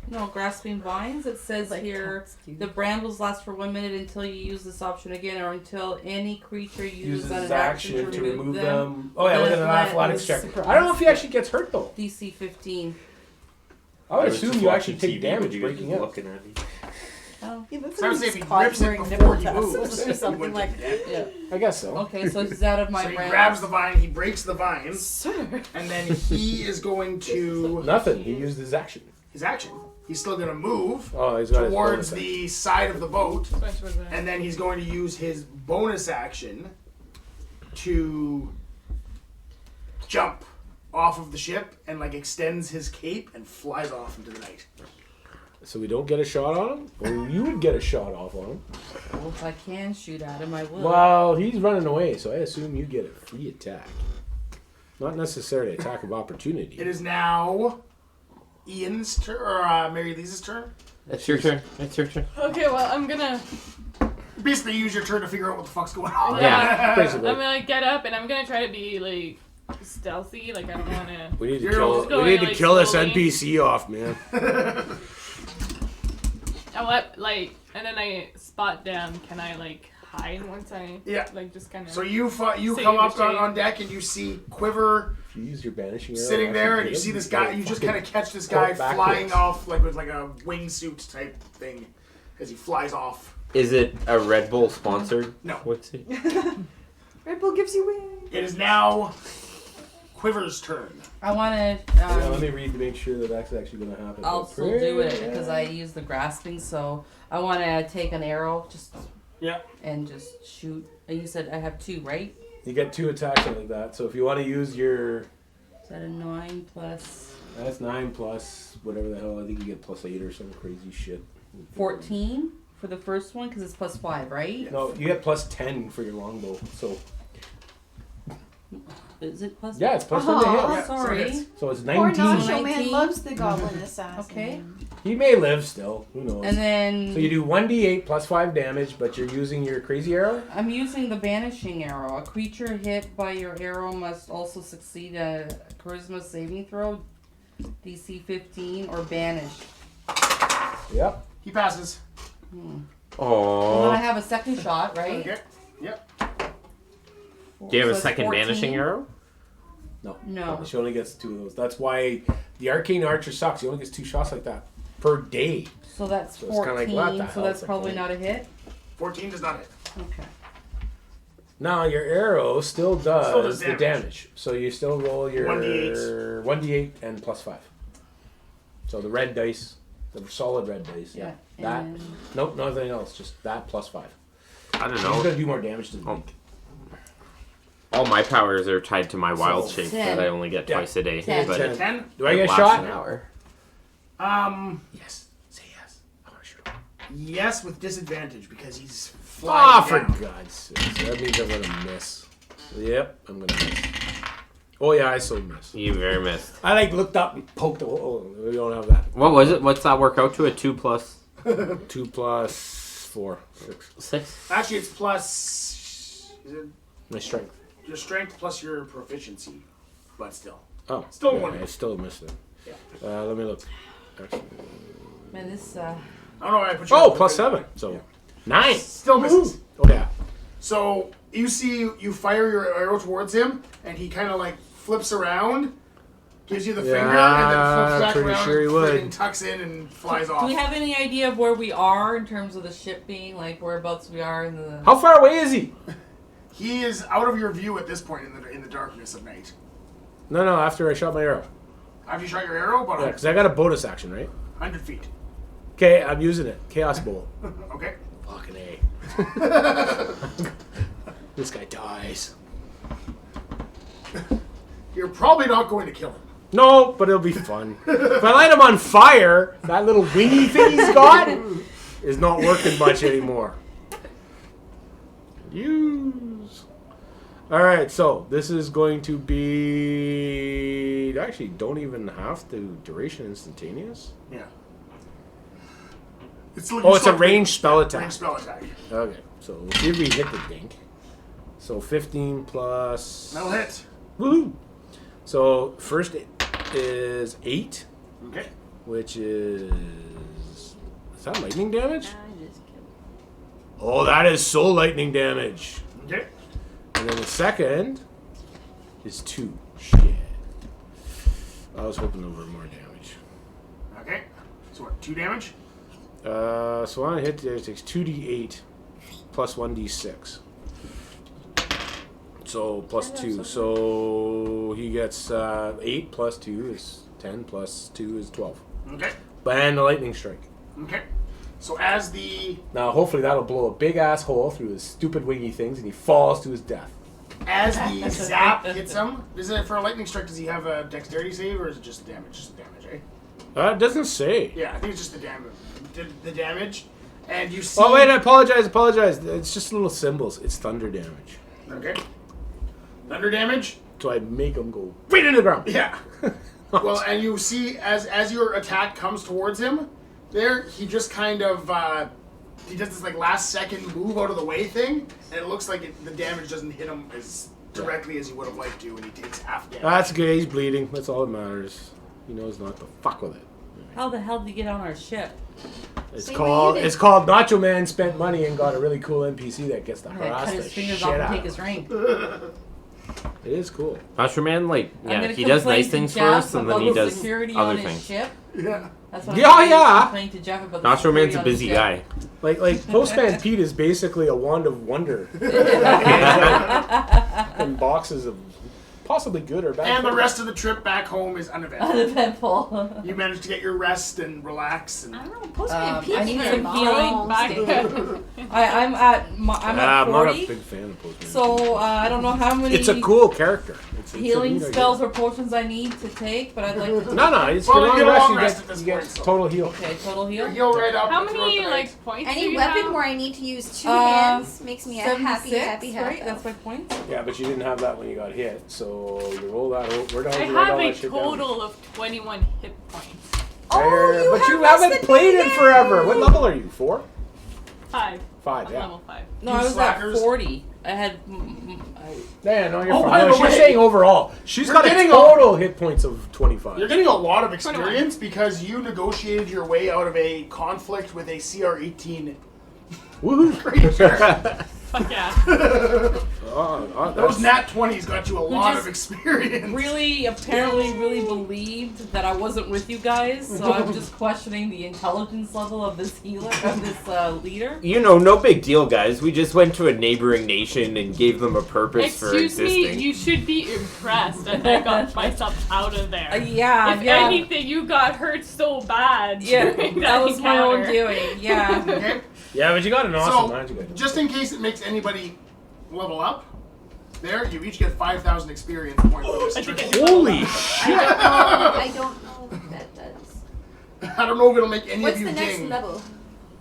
Speaker 2: No, grasping vines. It says here, the brambles last for 1 minute until you use this option again, or until any creature uses an
Speaker 3: his
Speaker 2: action to remove them.
Speaker 3: Oh yeah, with an
Speaker 2: Then
Speaker 3: athletics check.
Speaker 2: super
Speaker 3: I don't know if he actually gets hurt though.
Speaker 2: DC 15.
Speaker 3: I would
Speaker 5: was
Speaker 3: assume
Speaker 5: just
Speaker 3: you actually
Speaker 5: watching
Speaker 3: take
Speaker 5: TV,
Speaker 3: damage
Speaker 5: but he was
Speaker 3: breaking
Speaker 5: just
Speaker 3: out.
Speaker 5: looking at me.
Speaker 2: Oh,
Speaker 7: Yeah, that's
Speaker 1: So I would
Speaker 7: when
Speaker 1: say if
Speaker 7: he's
Speaker 1: he
Speaker 7: caught
Speaker 1: rips it
Speaker 7: wearing
Speaker 1: before he
Speaker 7: nipple
Speaker 1: moves,
Speaker 7: tassels or something like that.
Speaker 2: yeah.
Speaker 3: I guess so.
Speaker 2: Okay, so it's out of my
Speaker 1: So he
Speaker 2: brambles.
Speaker 1: grabs the vine, he breaks the vines,
Speaker 7: Sir.
Speaker 1: and then he is going to
Speaker 3: Nothing. He used his action.
Speaker 1: his action. He's still going to move
Speaker 3: Oh, he's got his
Speaker 1: towards
Speaker 3: bonus
Speaker 1: the side of the boat,
Speaker 6: Which was
Speaker 1: and then he's going to use his bonus action to jump off of the ship and like extends his cape and flies off into the night.
Speaker 3: action. So we don't get a shot on him? Well, you would get a shot off on him.
Speaker 2: Well, if I can shoot at him, I will.
Speaker 3: Well, he's running away, so I assume you get a free attack. Not necessarily attack of opportunity.
Speaker 1: It is now Ian's turn, or Mary Lisa's turn.
Speaker 5: It's your turn. It's your turn.
Speaker 6: Okay, well, I'm gonna.
Speaker 1: Basically, use your turn to figure out what the fuck's going on.
Speaker 5: Yeah.
Speaker 3: Basically.
Speaker 6: I'm gonna get up and I'm gonna try to be like stealthy. Like I don't wanna.
Speaker 3: We need to
Speaker 1: You're
Speaker 3: kill.
Speaker 1: just
Speaker 3: We
Speaker 6: going,
Speaker 3: need to
Speaker 6: like,
Speaker 3: kill this
Speaker 6: slowly.
Speaker 3: NPC off, man.
Speaker 6: I let like, and then I spot them. Can I like hide once I?
Speaker 1: Yeah.
Speaker 6: Like just kind of.
Speaker 1: So you
Speaker 6: Save
Speaker 1: come up
Speaker 6: the shade.
Speaker 1: on deck and you see Quiver
Speaker 3: If you use your banishing arrow,
Speaker 1: sitting there, and
Speaker 3: actually
Speaker 1: you see
Speaker 3: hit
Speaker 1: this
Speaker 3: him,
Speaker 1: guy.
Speaker 3: he'll
Speaker 1: You just
Speaker 3: fucking
Speaker 1: kind of catch this guy
Speaker 3: pull backwards.
Speaker 1: flying off like with like a wingsuit type thing as he flies off.
Speaker 5: Is it a Red Bull sponsored?
Speaker 1: No.
Speaker 5: What's it?
Speaker 7: Red Bull gives you wings.
Speaker 1: It is now Quiver's turn.
Speaker 2: I want to.
Speaker 3: Yeah, let me read to make sure that that's actually going to happen.
Speaker 2: I'll still do it because I use the grasping. So I want to take an arrow, just and just shoot. And you said I have 2, right?
Speaker 3: You get 2 attacks like that. So if you want to use your,
Speaker 2: Is that a 9 plus
Speaker 3: that's 9 plus whatever the hell. I think you get plus 8 or some crazy shit.
Speaker 2: 14 for the first one because it's plus 5, right?
Speaker 3: No, you get plus 10 for your longbow. So
Speaker 2: Is it plus?
Speaker 3: yeah, it's plus 10 to hit.
Speaker 2: Oh,
Speaker 1: Yeah, so
Speaker 2: sorry.
Speaker 1: it's-
Speaker 3: So it's
Speaker 7: Poor
Speaker 3: 19.
Speaker 7: Nacho Man
Speaker 2: 19.
Speaker 7: loves the Goblin Assassin.
Speaker 2: Okay.
Speaker 3: He may live still. Who knows?
Speaker 2: And then
Speaker 3: So you do 1d8 plus 5 damage, but you're using your crazy arrow?
Speaker 2: I'm using the banishing arrow. A creature hit by your arrow must also succeed a charisma saving throw, DC 15, or banish.
Speaker 3: Yep.
Speaker 1: He passes.
Speaker 2: And then I
Speaker 5: Oh.
Speaker 2: have a second shot, right?
Speaker 1: Okay. Yep.
Speaker 5: Do you have
Speaker 2: So
Speaker 5: a
Speaker 2: it's
Speaker 5: second
Speaker 2: 14?
Speaker 5: banishing arrow?
Speaker 2: No.
Speaker 3: She only gets 2 of those. That's why the arcane archer sucks. He only gets 2 shots like that per day.
Speaker 2: So that's
Speaker 3: So it's kinda
Speaker 2: 14.
Speaker 3: like, what the
Speaker 2: So
Speaker 3: hell
Speaker 2: that's
Speaker 3: is the
Speaker 2: probably
Speaker 3: point?
Speaker 2: not a hit.
Speaker 1: 14 does not hit.
Speaker 2: Okay.
Speaker 3: Now your arrow still does,
Speaker 1: Still does
Speaker 3: the
Speaker 1: damage.
Speaker 3: damage. So you still roll your
Speaker 1: 1d8s.
Speaker 3: 1d8 and plus 5. So the red dice, the solid red dice. Yeah. That.
Speaker 2: And
Speaker 3: Nope, nothing else. Just that plus 5.
Speaker 5: I don't
Speaker 3: He's
Speaker 5: know.
Speaker 3: gonna do more damage than
Speaker 5: Oh.
Speaker 3: me.
Speaker 5: All my powers are tied to my wild
Speaker 3: So,
Speaker 5: shape
Speaker 2: 10.
Speaker 5: that I only get
Speaker 3: Yeah.
Speaker 5: twice a day.
Speaker 2: 10.
Speaker 5: But
Speaker 3: 10.
Speaker 5: it
Speaker 1: 10?
Speaker 3: Do I get a
Speaker 5: lasts
Speaker 3: shot?
Speaker 5: an hour.
Speaker 3: Yes. Say yes. I want to shoot him.
Speaker 1: Yes, with disadvantage because he's
Speaker 3: Ah,
Speaker 1: flying
Speaker 3: for
Speaker 1: down.
Speaker 3: God's sake. So that means I'm gonna miss. Yep, I'm gonna miss. Oh yeah, I still missed.
Speaker 5: You very missed.
Speaker 3: I like looked up and poked. Oh, we don't have that.
Speaker 5: What was it? What's that work out to? A 2 plus
Speaker 3: 2 plus 4, 6.
Speaker 5: 6?
Speaker 1: Actually, it's plus
Speaker 3: My strength.
Speaker 1: your strength plus your proficiency, but still.
Speaker 3: Oh,
Speaker 1: Still
Speaker 3: yeah,
Speaker 1: one.
Speaker 3: I still missed it.
Speaker 1: Yeah.
Speaker 3: Let me look. Actually.
Speaker 2: Man, this
Speaker 1: I don't know why I put you.
Speaker 3: Oh,
Speaker 1: on
Speaker 3: plus
Speaker 1: proficiency.
Speaker 3: 7. So 9.
Speaker 1: Still misses.
Speaker 3: Oh yeah.
Speaker 1: So you see, you fire your arrow towards him, and he kind of like flips around, gives you the finger, and then flips back
Speaker 3: pretty
Speaker 1: around,
Speaker 3: sure he
Speaker 1: and
Speaker 3: would.
Speaker 1: freaking tucks in and flies
Speaker 2: Do
Speaker 1: off.
Speaker 2: we have any idea of where we are in terms of the ship being, like whereabouts we are in the?
Speaker 3: How far away is he?
Speaker 1: He is out of your view at this point in the darkness of night.
Speaker 3: No, after I shot my arrow.
Speaker 1: Have you shot your arrow? About
Speaker 3: Yeah, because I got a bonus action, right?
Speaker 1: 100 feet.
Speaker 3: Okay, I'm using it. Chaos Bolt.
Speaker 1: Okay.
Speaker 3: Fucking A. This guy dies.
Speaker 1: You're probably not going to kill him.
Speaker 3: No, but it'll be fun. If I light him on fire, that little wingy thing he's got is not working much anymore. Use. Alright, so this is going to be... Actually, don't even have to duration instantaneous.
Speaker 1: Yeah. It's
Speaker 3: a ranged spell attack.
Speaker 1: Ranged spell attack.
Speaker 3: Okay, so we'll see if we hit the dink. So 15 plus...
Speaker 1: That'll hit.
Speaker 3: Woohoo! So first is 8,
Speaker 1: Okay.
Speaker 3: which is... Is that lightning damage?
Speaker 4: I just killed.
Speaker 3: Oh, that is soul lightning damage.
Speaker 1: Okay.
Speaker 3: And then the second is 2. Shit. I was hoping over more damage.
Speaker 1: Okay. So what? 2 damage.
Speaker 3: So on a hit, it takes 2d8 plus 1d6. So plus 2. So he gets 8 plus 2 is 10 plus 2 is 12.
Speaker 1: Okay.
Speaker 3: And the lightning strike.
Speaker 1: Okay. So as the
Speaker 3: Now hopefully that'll blow a big ass hole through his stupid wingy things and he falls to his death.
Speaker 1: zap hits him, is it for a lightning strike? Does he have a dexterity save, or is it just the damage? Just the damage, eh?
Speaker 3: It doesn't say.
Speaker 1: Yeah, I think it's just the damage. The damage, and you see.
Speaker 3: Oh wait, I apologize. It's just little symbols. It's thunder damage.
Speaker 1: Okay. Thunder damage.
Speaker 3: So I make him go right into the ground.
Speaker 1: Yeah. Well, and you see as your attack comes towards him, there he just kind of he does this like last second move out of the way thing, and it looks like the damage doesn't hit him as directly as he would have liked to, and he takes half damage.
Speaker 3: That's good. He's bleeding. That's all that matters. He knows not to fuck with it.
Speaker 2: How the hell did you get on our ship?
Speaker 3: It's
Speaker 4: Same
Speaker 3: called.
Speaker 4: way you did.
Speaker 3: It's called Nacho Man spent money and got a really cool NPC that gets to
Speaker 2: Cut
Speaker 3: harass the
Speaker 2: his fingers
Speaker 3: shit
Speaker 2: off and
Speaker 3: out.
Speaker 2: take
Speaker 3: of
Speaker 2: his
Speaker 3: him.
Speaker 2: ring.
Speaker 3: It is cool.
Speaker 5: Master Man, like,
Speaker 2: I'm
Speaker 5: yeah,
Speaker 2: gonna
Speaker 5: he does
Speaker 2: complain
Speaker 5: nice
Speaker 2: to
Speaker 5: things
Speaker 2: Jeff
Speaker 5: first, and then
Speaker 2: about
Speaker 5: he
Speaker 2: the
Speaker 5: does
Speaker 2: security
Speaker 5: other
Speaker 2: on his
Speaker 5: things.
Speaker 2: ship.
Speaker 1: Yeah.
Speaker 2: That's what
Speaker 3: Yeah,
Speaker 2: I'm
Speaker 3: yeah.
Speaker 2: complaining to Jeff about the
Speaker 5: Master Man's
Speaker 2: security
Speaker 5: a
Speaker 2: on his
Speaker 5: busy
Speaker 2: ship.
Speaker 5: guy.
Speaker 3: Like Postman Pete is basically a wand of wonder. And boxes of possibly good or bad.
Speaker 1: And the
Speaker 3: things.
Speaker 1: rest of the trip back home is uneventful.
Speaker 2: Uneventful.
Speaker 1: You managed to get your rest and relax. And
Speaker 4: I don't know. Postman Pete
Speaker 2: I need
Speaker 4: very
Speaker 2: some
Speaker 4: long
Speaker 2: healing
Speaker 6: back.
Speaker 4: stay.
Speaker 2: I'm at
Speaker 3: I'm not
Speaker 2: 40.
Speaker 3: a big fan of Postman.
Speaker 2: So I don't know how many
Speaker 3: it's a cool character. It's a
Speaker 2: healing
Speaker 3: neat idea.
Speaker 2: spells or potions I need to take, but I'd like to.
Speaker 3: No, it's
Speaker 1: Well,
Speaker 3: long
Speaker 1: you get a
Speaker 3: rest.
Speaker 1: long
Speaker 3: You
Speaker 1: rest
Speaker 3: get,
Speaker 1: at this
Speaker 3: you get
Speaker 1: point, so.
Speaker 3: total heal.
Speaker 2: Okay, total heal.
Speaker 1: heal right up.
Speaker 6: How
Speaker 1: throughout
Speaker 6: many
Speaker 1: the night.
Speaker 6: like points do
Speaker 4: Any
Speaker 6: you
Speaker 4: weapon
Speaker 6: have?
Speaker 4: where I need to use 2
Speaker 2: Uh,
Speaker 4: hands makes me a happy
Speaker 2: 76,
Speaker 4: half
Speaker 2: right? That's
Speaker 4: elf.
Speaker 2: my point.
Speaker 3: Yeah, but you didn't have that when you got hit, so you roll that. Where
Speaker 6: I
Speaker 3: down?
Speaker 6: have a total of 21 hit points.
Speaker 4: Oh,
Speaker 3: But you
Speaker 4: less
Speaker 3: haven't
Speaker 4: than
Speaker 3: played
Speaker 4: me.
Speaker 3: it forever. What level are you? 4?
Speaker 6: 5.
Speaker 3: 5.
Speaker 6: I'm
Speaker 3: Yeah.
Speaker 6: level 5.
Speaker 2: No,
Speaker 1: You
Speaker 2: I was
Speaker 1: slackers.
Speaker 2: at 40. I had.
Speaker 3: Yeah, no, you're
Speaker 1: Oh,
Speaker 3: fine.
Speaker 1: by
Speaker 3: No,
Speaker 1: the
Speaker 3: she's
Speaker 1: way,
Speaker 3: saying overall. She's
Speaker 1: you're
Speaker 3: got a
Speaker 1: getting
Speaker 3: total hit points of 25.
Speaker 1: You're getting a lot of experience because you negotiated your way out of a conflict with a CR-18
Speaker 3: Woohoo!
Speaker 1: creature.
Speaker 6: Fuck yeah.
Speaker 1: Those nat 20s got you a lot
Speaker 2: just
Speaker 1: of experience.
Speaker 2: Really, apparently, really believed that I wasn't with you guys, so I'm just questioning the intelligence level of this healer, of this leader.
Speaker 5: You know, no big deal, guys. We just went to a neighboring nation and gave them a purpose for
Speaker 6: Excuse
Speaker 5: existing.
Speaker 6: me, you should be impressed that I got myself out of there.
Speaker 2: Yeah,
Speaker 6: If
Speaker 2: yeah.
Speaker 6: anything, you got hurt so bad.
Speaker 2: Yeah,
Speaker 6: during
Speaker 2: that was my own
Speaker 6: encounter.
Speaker 2: doing. Yeah.
Speaker 1: Okay?
Speaker 3: Yeah, but you got an awesome
Speaker 1: So,
Speaker 3: magic item.
Speaker 1: just in case it makes anybody level up, there, you each get 5,000 experience points for this
Speaker 6: I think
Speaker 1: trick.
Speaker 6: I
Speaker 3: Holy
Speaker 4: I don't know what that does.
Speaker 1: I don't know if it'll make any
Speaker 4: What's
Speaker 1: of you
Speaker 4: the next
Speaker 1: ding.
Speaker 4: level?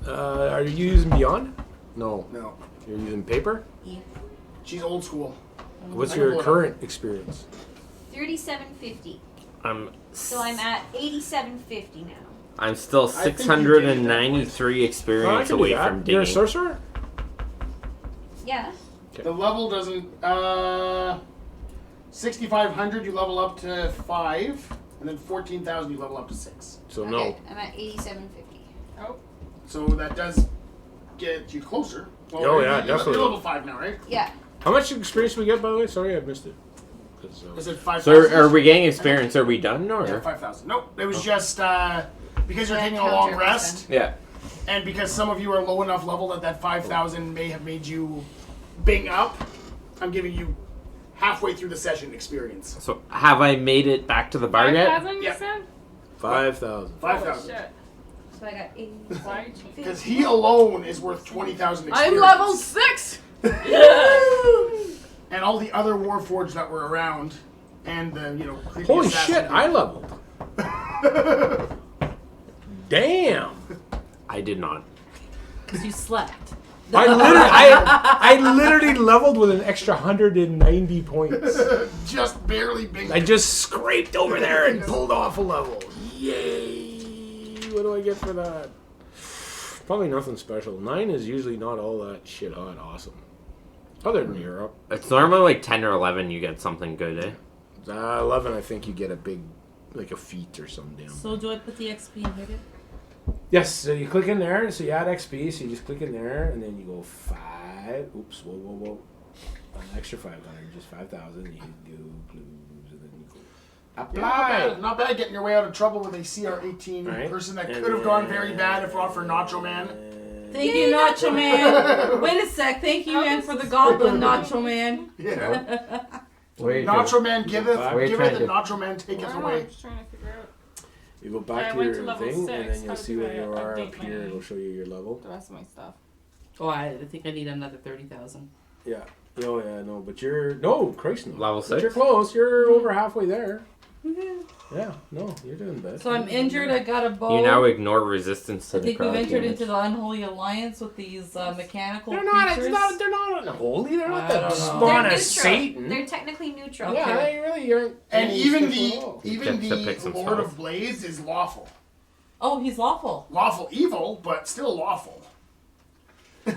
Speaker 3: Are you using Beyond? No.
Speaker 1: No.
Speaker 3: You're using paper?
Speaker 1: She's old school.
Speaker 3: What's
Speaker 1: I can
Speaker 3: your
Speaker 1: pull it up.
Speaker 3: current experience?
Speaker 4: 3750. So
Speaker 5: I'm
Speaker 4: I'm at 8750 now.
Speaker 5: I'm still
Speaker 1: I think you
Speaker 5: 693
Speaker 3: No, I
Speaker 5: experience
Speaker 3: can do
Speaker 5: away
Speaker 3: that.
Speaker 5: from
Speaker 3: You're a
Speaker 5: dinging.
Speaker 3: sorcerer?
Speaker 4: Yeah.
Speaker 1: The level doesn't. 6,500 you level up to 5, and then 14,000 you level up to 6.
Speaker 3: So
Speaker 4: Okay,
Speaker 3: no.
Speaker 4: I'm at 8750.
Speaker 6: Oh,
Speaker 1: So that does get you closer. Well,
Speaker 3: Oh, yeah,
Speaker 1: you're
Speaker 3: definitely.
Speaker 1: level 5 now, right?
Speaker 4: Yeah.
Speaker 3: How much experience do we get, by the way? Sorry, I missed it. 'Cause,
Speaker 1: Is it 5,000?
Speaker 5: So are we getting experience? Are we done or?
Speaker 1: Yeah, 5,000. Nope. It was just because you're
Speaker 4: Yeah,
Speaker 1: taking a long
Speaker 4: counter
Speaker 1: rest,
Speaker 5: Yeah.
Speaker 1: and because some of you are low enough level that 5,000 may have made you bing up. I'm giving you halfway through the session experience.
Speaker 5: So have I made it back to the bar yet?
Speaker 6: 5,000 you
Speaker 1: Yeah.
Speaker 6: said?
Speaker 3: 5,000.
Speaker 1: 5,000.
Speaker 6: Oh, shit.
Speaker 4: So I got 80.
Speaker 6: Why did you-
Speaker 1: Because he alone is worth 20,000
Speaker 2: I'm
Speaker 1: experience.
Speaker 2: level 6!
Speaker 1: And all the other Warforged that were around, and the, creepy
Speaker 3: Holy
Speaker 1: assassin
Speaker 3: shit, I leveled. Damn.
Speaker 5: I did not.
Speaker 2: Because you slept.
Speaker 3: I literally leveled with an extra 190 points.
Speaker 1: just barely bing.
Speaker 3: I just scraped over there and pulled off a level. Yay! What do I get for that? Probably nothing special. 9 is usually not all that shit hot awesome. Other than Europe.
Speaker 5: It's normally like 10 or 11 you get something good, eh?
Speaker 3: 11, I think you get a big, like a feat or some damn.
Speaker 2: So do I put the XP in here?
Speaker 3: Yes, so you click in there, so you add XP, so you just click in there, and then you go 5. Oops, whoa. An extra 500, just 5,000. You do clues, and then you go apply.
Speaker 1: Not bad getting your way out of trouble with a CR18
Speaker 3: Right.
Speaker 1: person that
Speaker 3: And
Speaker 1: could have gone very
Speaker 3: then-
Speaker 1: bad if not for Nacho Man.
Speaker 2: Thank you, Nacho Man. Wait a sec. Thank you, man, for the goblin, Nacho Man.
Speaker 1: Yeah.
Speaker 5: Wait,
Speaker 1: Nacho Man giveth,
Speaker 3: Wait,
Speaker 1: giveth,
Speaker 5: trying
Speaker 1: and
Speaker 5: to-
Speaker 1: Nacho Man taketh
Speaker 6: I don't know,
Speaker 1: away.
Speaker 6: I'm just trying to figure out
Speaker 3: You go
Speaker 6: I
Speaker 3: back to
Speaker 6: went
Speaker 3: your
Speaker 6: to level
Speaker 3: thing,
Speaker 6: 6.
Speaker 3: and then you'll
Speaker 6: How
Speaker 3: see
Speaker 6: do
Speaker 3: where
Speaker 6: I
Speaker 3: you are
Speaker 6: update
Speaker 3: up here.
Speaker 6: my-
Speaker 3: It'll show you your level.
Speaker 6: the rest of my stuff.
Speaker 2: Oh, I think I need another 30,000.
Speaker 3: Yeah. Oh, yeah, no, but you're... No, Christ, no.
Speaker 5: Level
Speaker 3: But you're
Speaker 5: 6?
Speaker 3: close. You're over halfway there. Yeah, no, you're doing better.
Speaker 2: So I'm injured. I got a bow.
Speaker 5: You now ignore resistance to
Speaker 2: I
Speaker 5: the
Speaker 2: think we've
Speaker 5: crowd
Speaker 2: entered
Speaker 5: damage.
Speaker 2: into the unholy alliance with these mechanical
Speaker 3: They're not,
Speaker 2: creatures.
Speaker 3: they're not unholy. They're not
Speaker 2: I
Speaker 3: the
Speaker 2: don't know.
Speaker 3: spawn
Speaker 4: They're
Speaker 3: of
Speaker 4: neutral.
Speaker 3: Satan.
Speaker 4: They're technically neutral.
Speaker 3: Yeah, they really aren't.
Speaker 1: And
Speaker 3: any
Speaker 1: even
Speaker 3: special
Speaker 1: the
Speaker 3: at all.
Speaker 1: even
Speaker 5: Gets to pick
Speaker 1: the
Speaker 5: some
Speaker 1: Lord
Speaker 5: spells.
Speaker 1: of Blades is lawful.
Speaker 2: Oh, he's lawful.
Speaker 1: Lawful evil, but still lawful.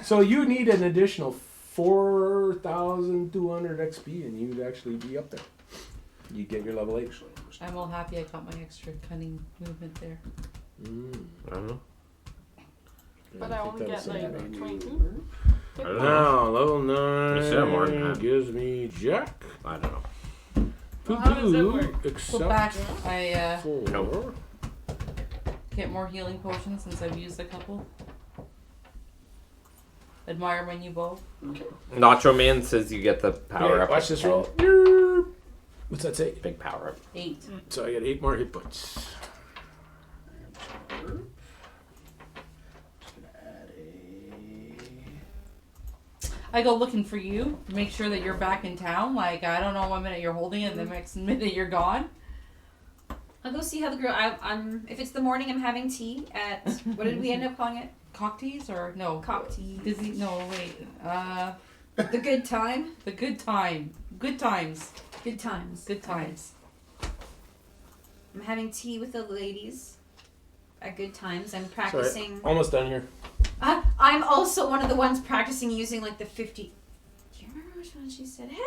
Speaker 3: So you need an additional 4,200 XP, and you'd actually be up there. You get your level 8.
Speaker 2: I'm all happy I got my extra cunning movement there.
Speaker 5: I don't know.
Speaker 6: But I only get like 22.
Speaker 5: I don't know.
Speaker 3: Now, level 9
Speaker 5: You said more than that.
Speaker 3: gives me Jack.
Speaker 5: I don't know.
Speaker 6: Well, how does that
Speaker 3: Poo-poo,
Speaker 6: work?
Speaker 2: So back,
Speaker 3: except
Speaker 2: I
Speaker 3: for...
Speaker 5: Nope.
Speaker 2: get more healing potions since I've used a couple. Admire my new bow.
Speaker 5: Nacho Man says you get the power up.
Speaker 3: Watch
Speaker 5: to
Speaker 3: this
Speaker 5: 10.
Speaker 3: roll. What's that say?
Speaker 5: Big power up.
Speaker 2: 8.
Speaker 3: So I get 8 more hit points.
Speaker 2: I go looking for you to make sure that you're back in town. Like, I don't know one minute you're holding it, the next minute you're gone.
Speaker 4: I'll go see how the girl. I'm. If it's the morning, I'm having tea at. What did we end up calling it?
Speaker 2: Cockteas or no?
Speaker 4: Cock tea.
Speaker 2: Dizzy? No, wait.
Speaker 4: The good time.
Speaker 2: The good time. Good times.
Speaker 4: Good times.
Speaker 2: Good times.
Speaker 4: I'm having tea with the ladies. At good times, I'm practicing.
Speaker 3: Almost done here.
Speaker 4: I'm also one of the ones practicing using like the 50. Do you remember which one she said? Hey,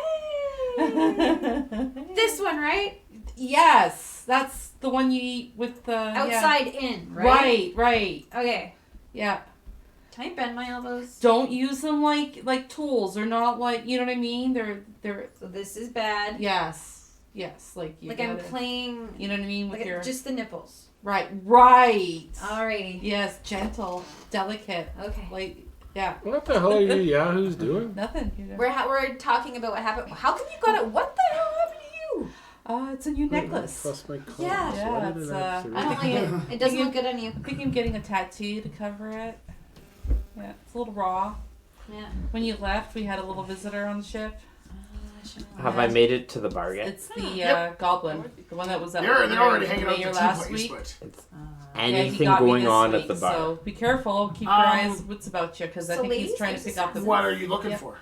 Speaker 4: this one, right?
Speaker 2: Yes, that's the one you eat with the
Speaker 4: Outside in,
Speaker 2: Yeah.
Speaker 4: right?
Speaker 2: Right.
Speaker 4: Okay.
Speaker 2: Yeah.
Speaker 4: Can I bend my elbows?
Speaker 2: Don't use them like tools. They're not like, you know what I mean. They're
Speaker 4: So this is bad.
Speaker 2: yes, like you.
Speaker 4: Like
Speaker 2: gotta,
Speaker 4: I'm playing.
Speaker 2: You know what I mean with
Speaker 4: Like
Speaker 2: your
Speaker 4: just the nipples.
Speaker 2: right.
Speaker 4: Alrighty.
Speaker 2: Yes, gentle, delicate.
Speaker 4: Okay.
Speaker 2: Like yeah,
Speaker 3: What the hell are you yahoos doing?
Speaker 2: nothing. You know.
Speaker 4: We're talking about what happened. How come you got it? What the hell happened to you?
Speaker 2: It's a new necklace.
Speaker 3: Plus my cards.
Speaker 4: Yeah.
Speaker 3: Why
Speaker 2: Yeah,
Speaker 3: did
Speaker 2: it's,
Speaker 3: I have
Speaker 4: I don't like it. It doesn't look good on you.
Speaker 2: I think I'm getting a tattoo to cover it. Yeah, it's a little raw.
Speaker 4: Yeah.
Speaker 2: When you left, we had a little visitor on the ship.
Speaker 5: Have I made it to the bar yet?
Speaker 2: It's the
Speaker 1: Yep.
Speaker 2: goblin, the one that was at
Speaker 1: They're already
Speaker 2: the
Speaker 1: hanging out at
Speaker 2: mayor
Speaker 1: the tea
Speaker 2: last
Speaker 1: place,
Speaker 2: week.
Speaker 1: but
Speaker 2: Yeah, he
Speaker 5: Anything
Speaker 2: got me
Speaker 5: going
Speaker 2: this
Speaker 5: on
Speaker 2: week,
Speaker 5: at the bar?
Speaker 2: So be careful. Keep your eyes wits about you, because I
Speaker 4: so
Speaker 2: think he's
Speaker 4: ladies,
Speaker 2: trying to
Speaker 4: there's
Speaker 2: pick up the.
Speaker 1: what are you looking
Speaker 2: Yeah.
Speaker 1: for?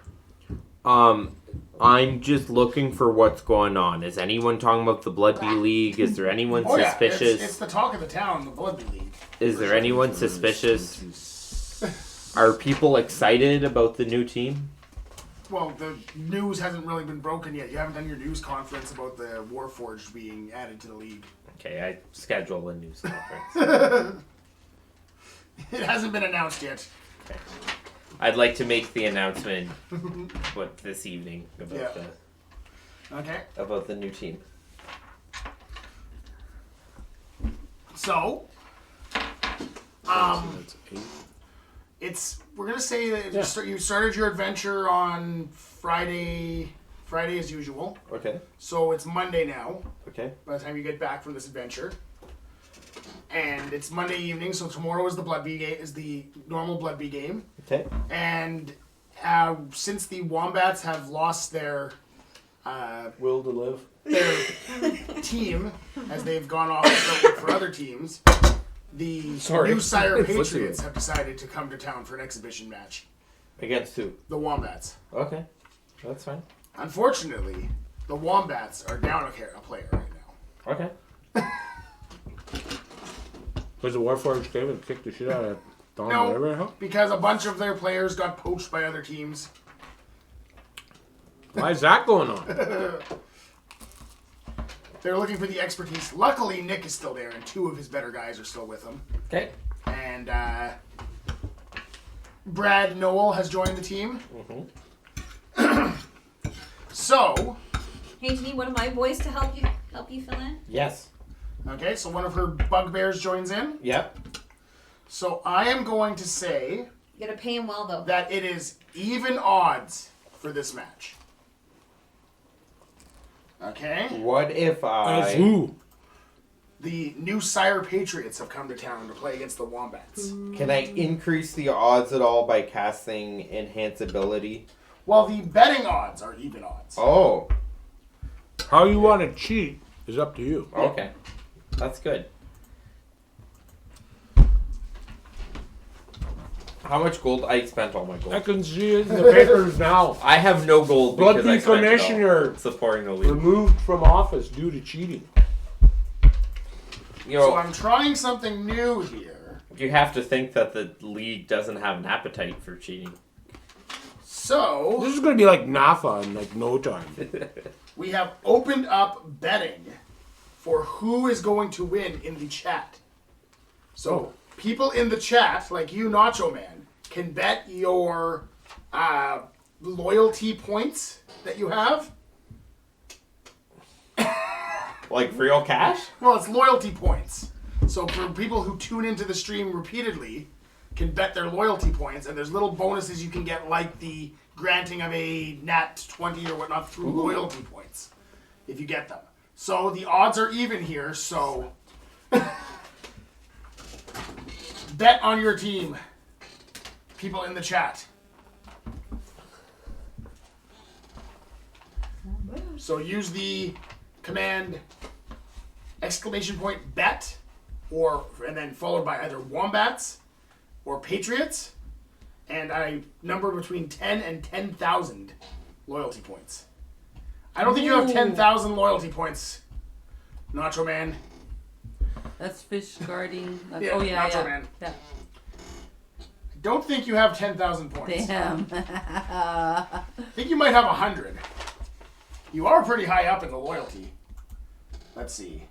Speaker 5: I'm just looking for what's going on. Is anyone talking about the Bloodby League? Is there anyone
Speaker 1: Oh yeah,
Speaker 5: suspicious?
Speaker 1: it's the talk of the town, the Bloodby League.
Speaker 5: Is there anyone suspicious? Are people excited about the new team?
Speaker 1: Well, the news hasn't really been broken yet. You haven't done your news conference about the Warforged being added to the league.
Speaker 5: Okay, I schedule a news conference.
Speaker 1: It hasn't been announced yet.
Speaker 5: Okay. I'd like to make the announcement this evening about
Speaker 1: Okay.
Speaker 5: about the new team.
Speaker 1: So,
Speaker 3: That's 8.
Speaker 1: we're gonna say that you started your adventure on Friday as usual.
Speaker 5: Okay.
Speaker 1: So it's Monday now.
Speaker 5: Okay.
Speaker 1: By the time you get back from this adventure, and it's Monday evening, so tomorrow is the Bloodby game, is the normal Bloodby game.
Speaker 5: Okay.
Speaker 1: And since the Wombats have lost their
Speaker 3: Will to live.
Speaker 1: team, as they've gone off to work for other teams, the New Sire Patriots have decided to come to town for an exhibition match.
Speaker 5: Against who?
Speaker 1: The Wombats.
Speaker 5: Okay. That's fine.
Speaker 1: Unfortunately, the Wombats are down a player right now.
Speaker 5: Okay.
Speaker 3: Was the Warforged came and kicked the shit out of Don
Speaker 1: No.
Speaker 3: whatever? Huh?
Speaker 1: Because a bunch of their players got poached by other teams.
Speaker 3: Why is that going on?
Speaker 1: They're looking for the expertise. Luckily, Nick is still there, and 2 of his better guys are still with him.
Speaker 5: Okay.
Speaker 1: And Brad Noel has joined the team. So,
Speaker 4: Hey, do you need one of my boys to help you fill in?
Speaker 5: Yes.
Speaker 1: okay, so one of her bugbears joins in.
Speaker 5: Yep.
Speaker 1: So I am going to say
Speaker 4: You gotta pay him well though.
Speaker 1: that it is even odds for this match. Okay?
Speaker 5: What if
Speaker 3: As
Speaker 5: I?
Speaker 3: who?
Speaker 1: The New Sire Patriots have come to town to play against the Wombats.
Speaker 5: Can I increase the odds at all by casting Enhance Ability?
Speaker 1: Well, the betting odds are even odds.
Speaker 5: Oh.
Speaker 3: How you want to cheat is up to you.
Speaker 5: Okay. That's good. How much gold? I spent all my
Speaker 3: I
Speaker 5: gold.
Speaker 3: can see it in the papers now.
Speaker 5: I have no gold because I
Speaker 3: Bloodby
Speaker 5: spent it all
Speaker 3: commissioner
Speaker 5: supporting the league.
Speaker 3: removed from office due to cheating.
Speaker 5: You
Speaker 1: So
Speaker 5: know,
Speaker 1: I'm trying something new here.
Speaker 5: you have to think that the league doesn't have an appetite for cheating.
Speaker 1: So
Speaker 3: This is going to be like NAFA in like no time.
Speaker 1: we have opened up betting for who is going to win in the chat. So people in the chat, like you, Nacho Man, can bet your loyalty points that you have.
Speaker 5: Like real cash?
Speaker 1: Well, it's loyalty points. So for people who tune into the stream repeatedly, can bet their loyalty points, and there's little bonuses you can get, like the granting of a nat 20 or whatnot through loyalty points, if you get them. So the odds are even here, so bet on your team, people in the chat. So use the command !bet, and then followed by either Wombats or Patriots, and I number between 10 and 10,000 loyalty points. I don't think you have 10,000 loyalty points, Nacho Man.
Speaker 2: That's fish guarding.
Speaker 1: Yeah,
Speaker 2: oh yeah,
Speaker 1: Nacho
Speaker 2: yeah.
Speaker 1: Man.
Speaker 2: Yeah.
Speaker 1: I don't think you have 10,000 points.
Speaker 2: Damn.
Speaker 1: I think you might have 100. You are pretty high up in the loyalty. Let's see.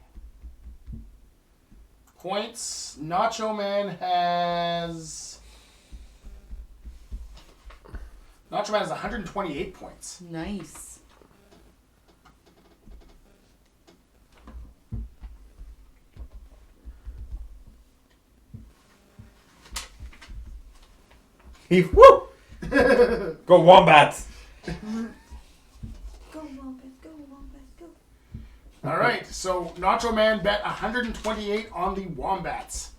Speaker 1: Points. Nacho Man has 128 points.
Speaker 2: Nice.
Speaker 5: Woo! Go Wombats!
Speaker 4: Go Wombats, go Wombats, go.
Speaker 1: All right, so Nacho Man bet 128 on the Wombats.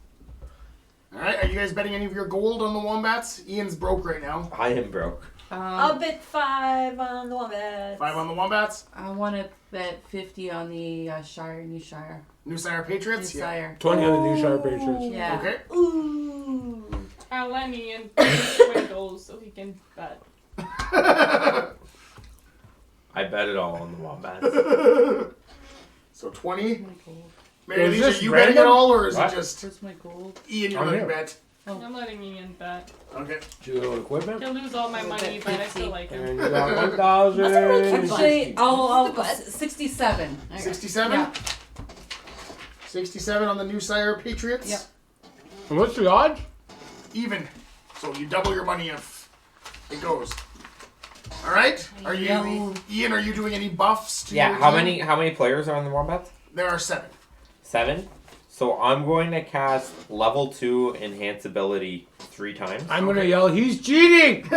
Speaker 1: All right, are you guys betting any of your gold on the Wombats? Ian's broke right now.
Speaker 5: I am broke.
Speaker 4: I'll bet 5 on the Wombats.
Speaker 1: 5 on the Wombats.
Speaker 2: I want to bet 50 on the Shire, New Shire.
Speaker 1: New Sire Patriots.
Speaker 2: New Sire.
Speaker 3: 20 on the New Shire Patriots.
Speaker 2: Yeah.
Speaker 1: Okay.
Speaker 4: Ooh.
Speaker 6: I'll let Ian 20 goals so he can bet.
Speaker 5: I bet it all on the wombats.
Speaker 1: So 20.
Speaker 2: My gold.
Speaker 1: Mary
Speaker 3: Is
Speaker 1: Lee,
Speaker 3: this
Speaker 1: are you betting it
Speaker 3: random?
Speaker 1: all, or is
Speaker 3: What?
Speaker 1: it just
Speaker 2: Where's my gold?
Speaker 1: Ian? You're
Speaker 3: I'm
Speaker 1: letting
Speaker 3: here.
Speaker 1: bet.
Speaker 6: I'm letting Ian bet.
Speaker 1: Okay.
Speaker 3: Do you go equipment?
Speaker 6: He'll lose all my money, but I still like him.
Speaker 3: And you got 1,000.
Speaker 2: Actually, I'll 67.
Speaker 1: 67.
Speaker 2: Yeah.
Speaker 1: 67 on the New Sire Patriots.
Speaker 2: Yep.
Speaker 3: And what's the odds?
Speaker 1: Even. So you double your money if it goes. All right. Are you, Ian? Are you doing any buffs? To
Speaker 5: Yeah,
Speaker 1: your
Speaker 5: how
Speaker 1: team?
Speaker 5: many players are on the wombats?
Speaker 1: There are 7.
Speaker 5: 7. So I'm going to cast level 2 enhance ability 3 times.
Speaker 3: I'm going to yell, he's cheating!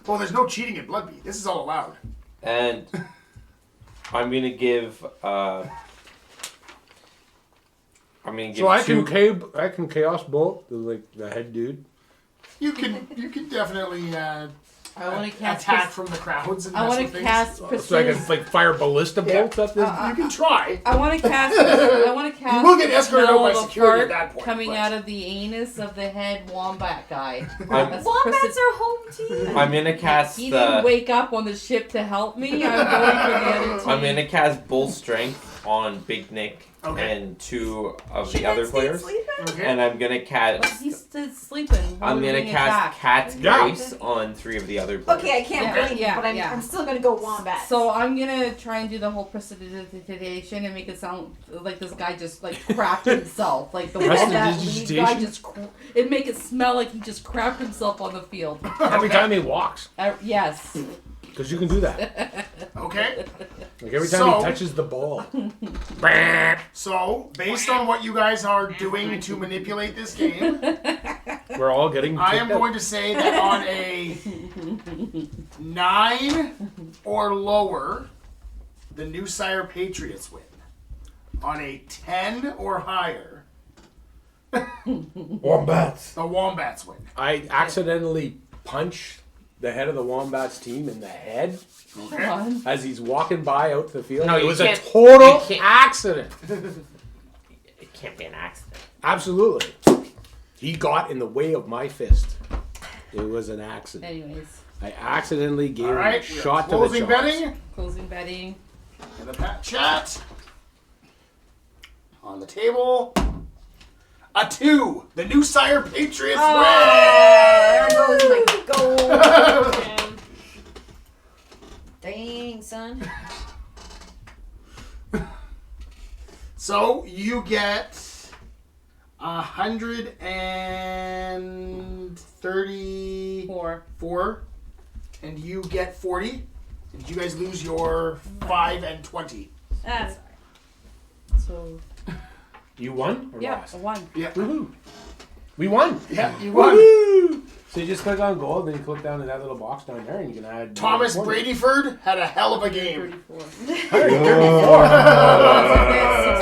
Speaker 1: Well, there's no cheating in Bloodby. This is all allowed.
Speaker 5: And I'm gonna give
Speaker 3: So I
Speaker 5: two.
Speaker 3: can chaos bolt the head dude.
Speaker 1: You can definitely
Speaker 2: I want to cast.
Speaker 1: attack from the crowds and
Speaker 2: I
Speaker 1: mess
Speaker 2: want
Speaker 1: with
Speaker 2: to
Speaker 1: things.
Speaker 2: cast
Speaker 3: So I
Speaker 2: precision.
Speaker 3: can fire ballista bolts at this.
Speaker 1: You can try.
Speaker 2: I want to cast. I want to cast.
Speaker 1: You will get escorted
Speaker 2: smell
Speaker 1: out by
Speaker 2: of a
Speaker 1: security at
Speaker 2: fart
Speaker 1: that point,
Speaker 2: coming
Speaker 1: but-
Speaker 2: out of the anus of the head wombat guy.
Speaker 5: I'm,
Speaker 4: Wombats are home team.
Speaker 5: I'm gonna cast
Speaker 2: He didn't wake up on the ship to help me. I'm going for the other team.
Speaker 5: I'm gonna cast bull strength on Big Nick
Speaker 1: Okay.
Speaker 5: and 2 of the other players,
Speaker 1: Okay.
Speaker 5: and I'm gonna
Speaker 2: But
Speaker 5: cast.
Speaker 2: he's still sleeping. Why
Speaker 5: I'm
Speaker 2: would
Speaker 5: gonna
Speaker 2: he
Speaker 5: cast
Speaker 2: attack?
Speaker 5: Cat's
Speaker 3: Yeah.
Speaker 5: Grace on 3 of the other players.
Speaker 7: Okay, I can't
Speaker 2: Yeah,
Speaker 7: blame you,
Speaker 2: yeah,
Speaker 7: but
Speaker 2: yeah.
Speaker 7: I'm still gonna go wombat.
Speaker 2: So I'm gonna try and do the whole prestidigitation and make it sound like this guy just like crapped himself, like the wombat lead guy just. It make it smell like he just crapped himself on the field.
Speaker 3: Every time he walks.
Speaker 2: Yes.
Speaker 3: Because you can do that.
Speaker 1: Okay.
Speaker 3: Like every time
Speaker 1: So-
Speaker 3: he touches the ball.
Speaker 1: So, based on what you guys are doing to manipulate this game,
Speaker 3: We're all getting
Speaker 1: I am
Speaker 3: kicked out.
Speaker 1: going to say that on a 9 or lower, the New Sire Patriots win. On a 10 or higher,
Speaker 3: Wombats.
Speaker 1: the Wombats win.
Speaker 3: I accidentally punch the head of the Wombats team in the head
Speaker 1: Okay.
Speaker 2: Come on.
Speaker 3: as he's walking by out to the field.
Speaker 5: No,
Speaker 3: it
Speaker 5: you
Speaker 3: was a
Speaker 5: can't-
Speaker 3: total
Speaker 5: you can't-
Speaker 3: accident.
Speaker 5: It can't be an accident.
Speaker 3: Absolutely. He got in the way of my fist. It was an accident.
Speaker 2: Anyways,
Speaker 3: I accidentally gave
Speaker 1: All
Speaker 3: him a
Speaker 1: right. we are
Speaker 3: shot to the
Speaker 1: closing
Speaker 3: chops.
Speaker 1: betting
Speaker 2: closing betting.
Speaker 1: in the chat. On the table. A 2. The New Sire Patriots
Speaker 4: There goes my gold.
Speaker 1: win.
Speaker 6: And
Speaker 4: Dang, son.
Speaker 1: So you get 134,
Speaker 2: Four.
Speaker 1: and you get 40. And you guys lose your 5 and 20.
Speaker 4: That's
Speaker 2: So
Speaker 3: You won or
Speaker 2: yeah,
Speaker 3: lost?
Speaker 2: a 1.
Speaker 1: Yeah.
Speaker 3: Woohoo. We won.
Speaker 1: Yeah, you won.
Speaker 3: Woo! So you just click on gold, then you click down to that little box down there, and you can add.
Speaker 1: Thomas
Speaker 3: 40.
Speaker 1: Bradyford had a hell of a game.
Speaker 2: 34.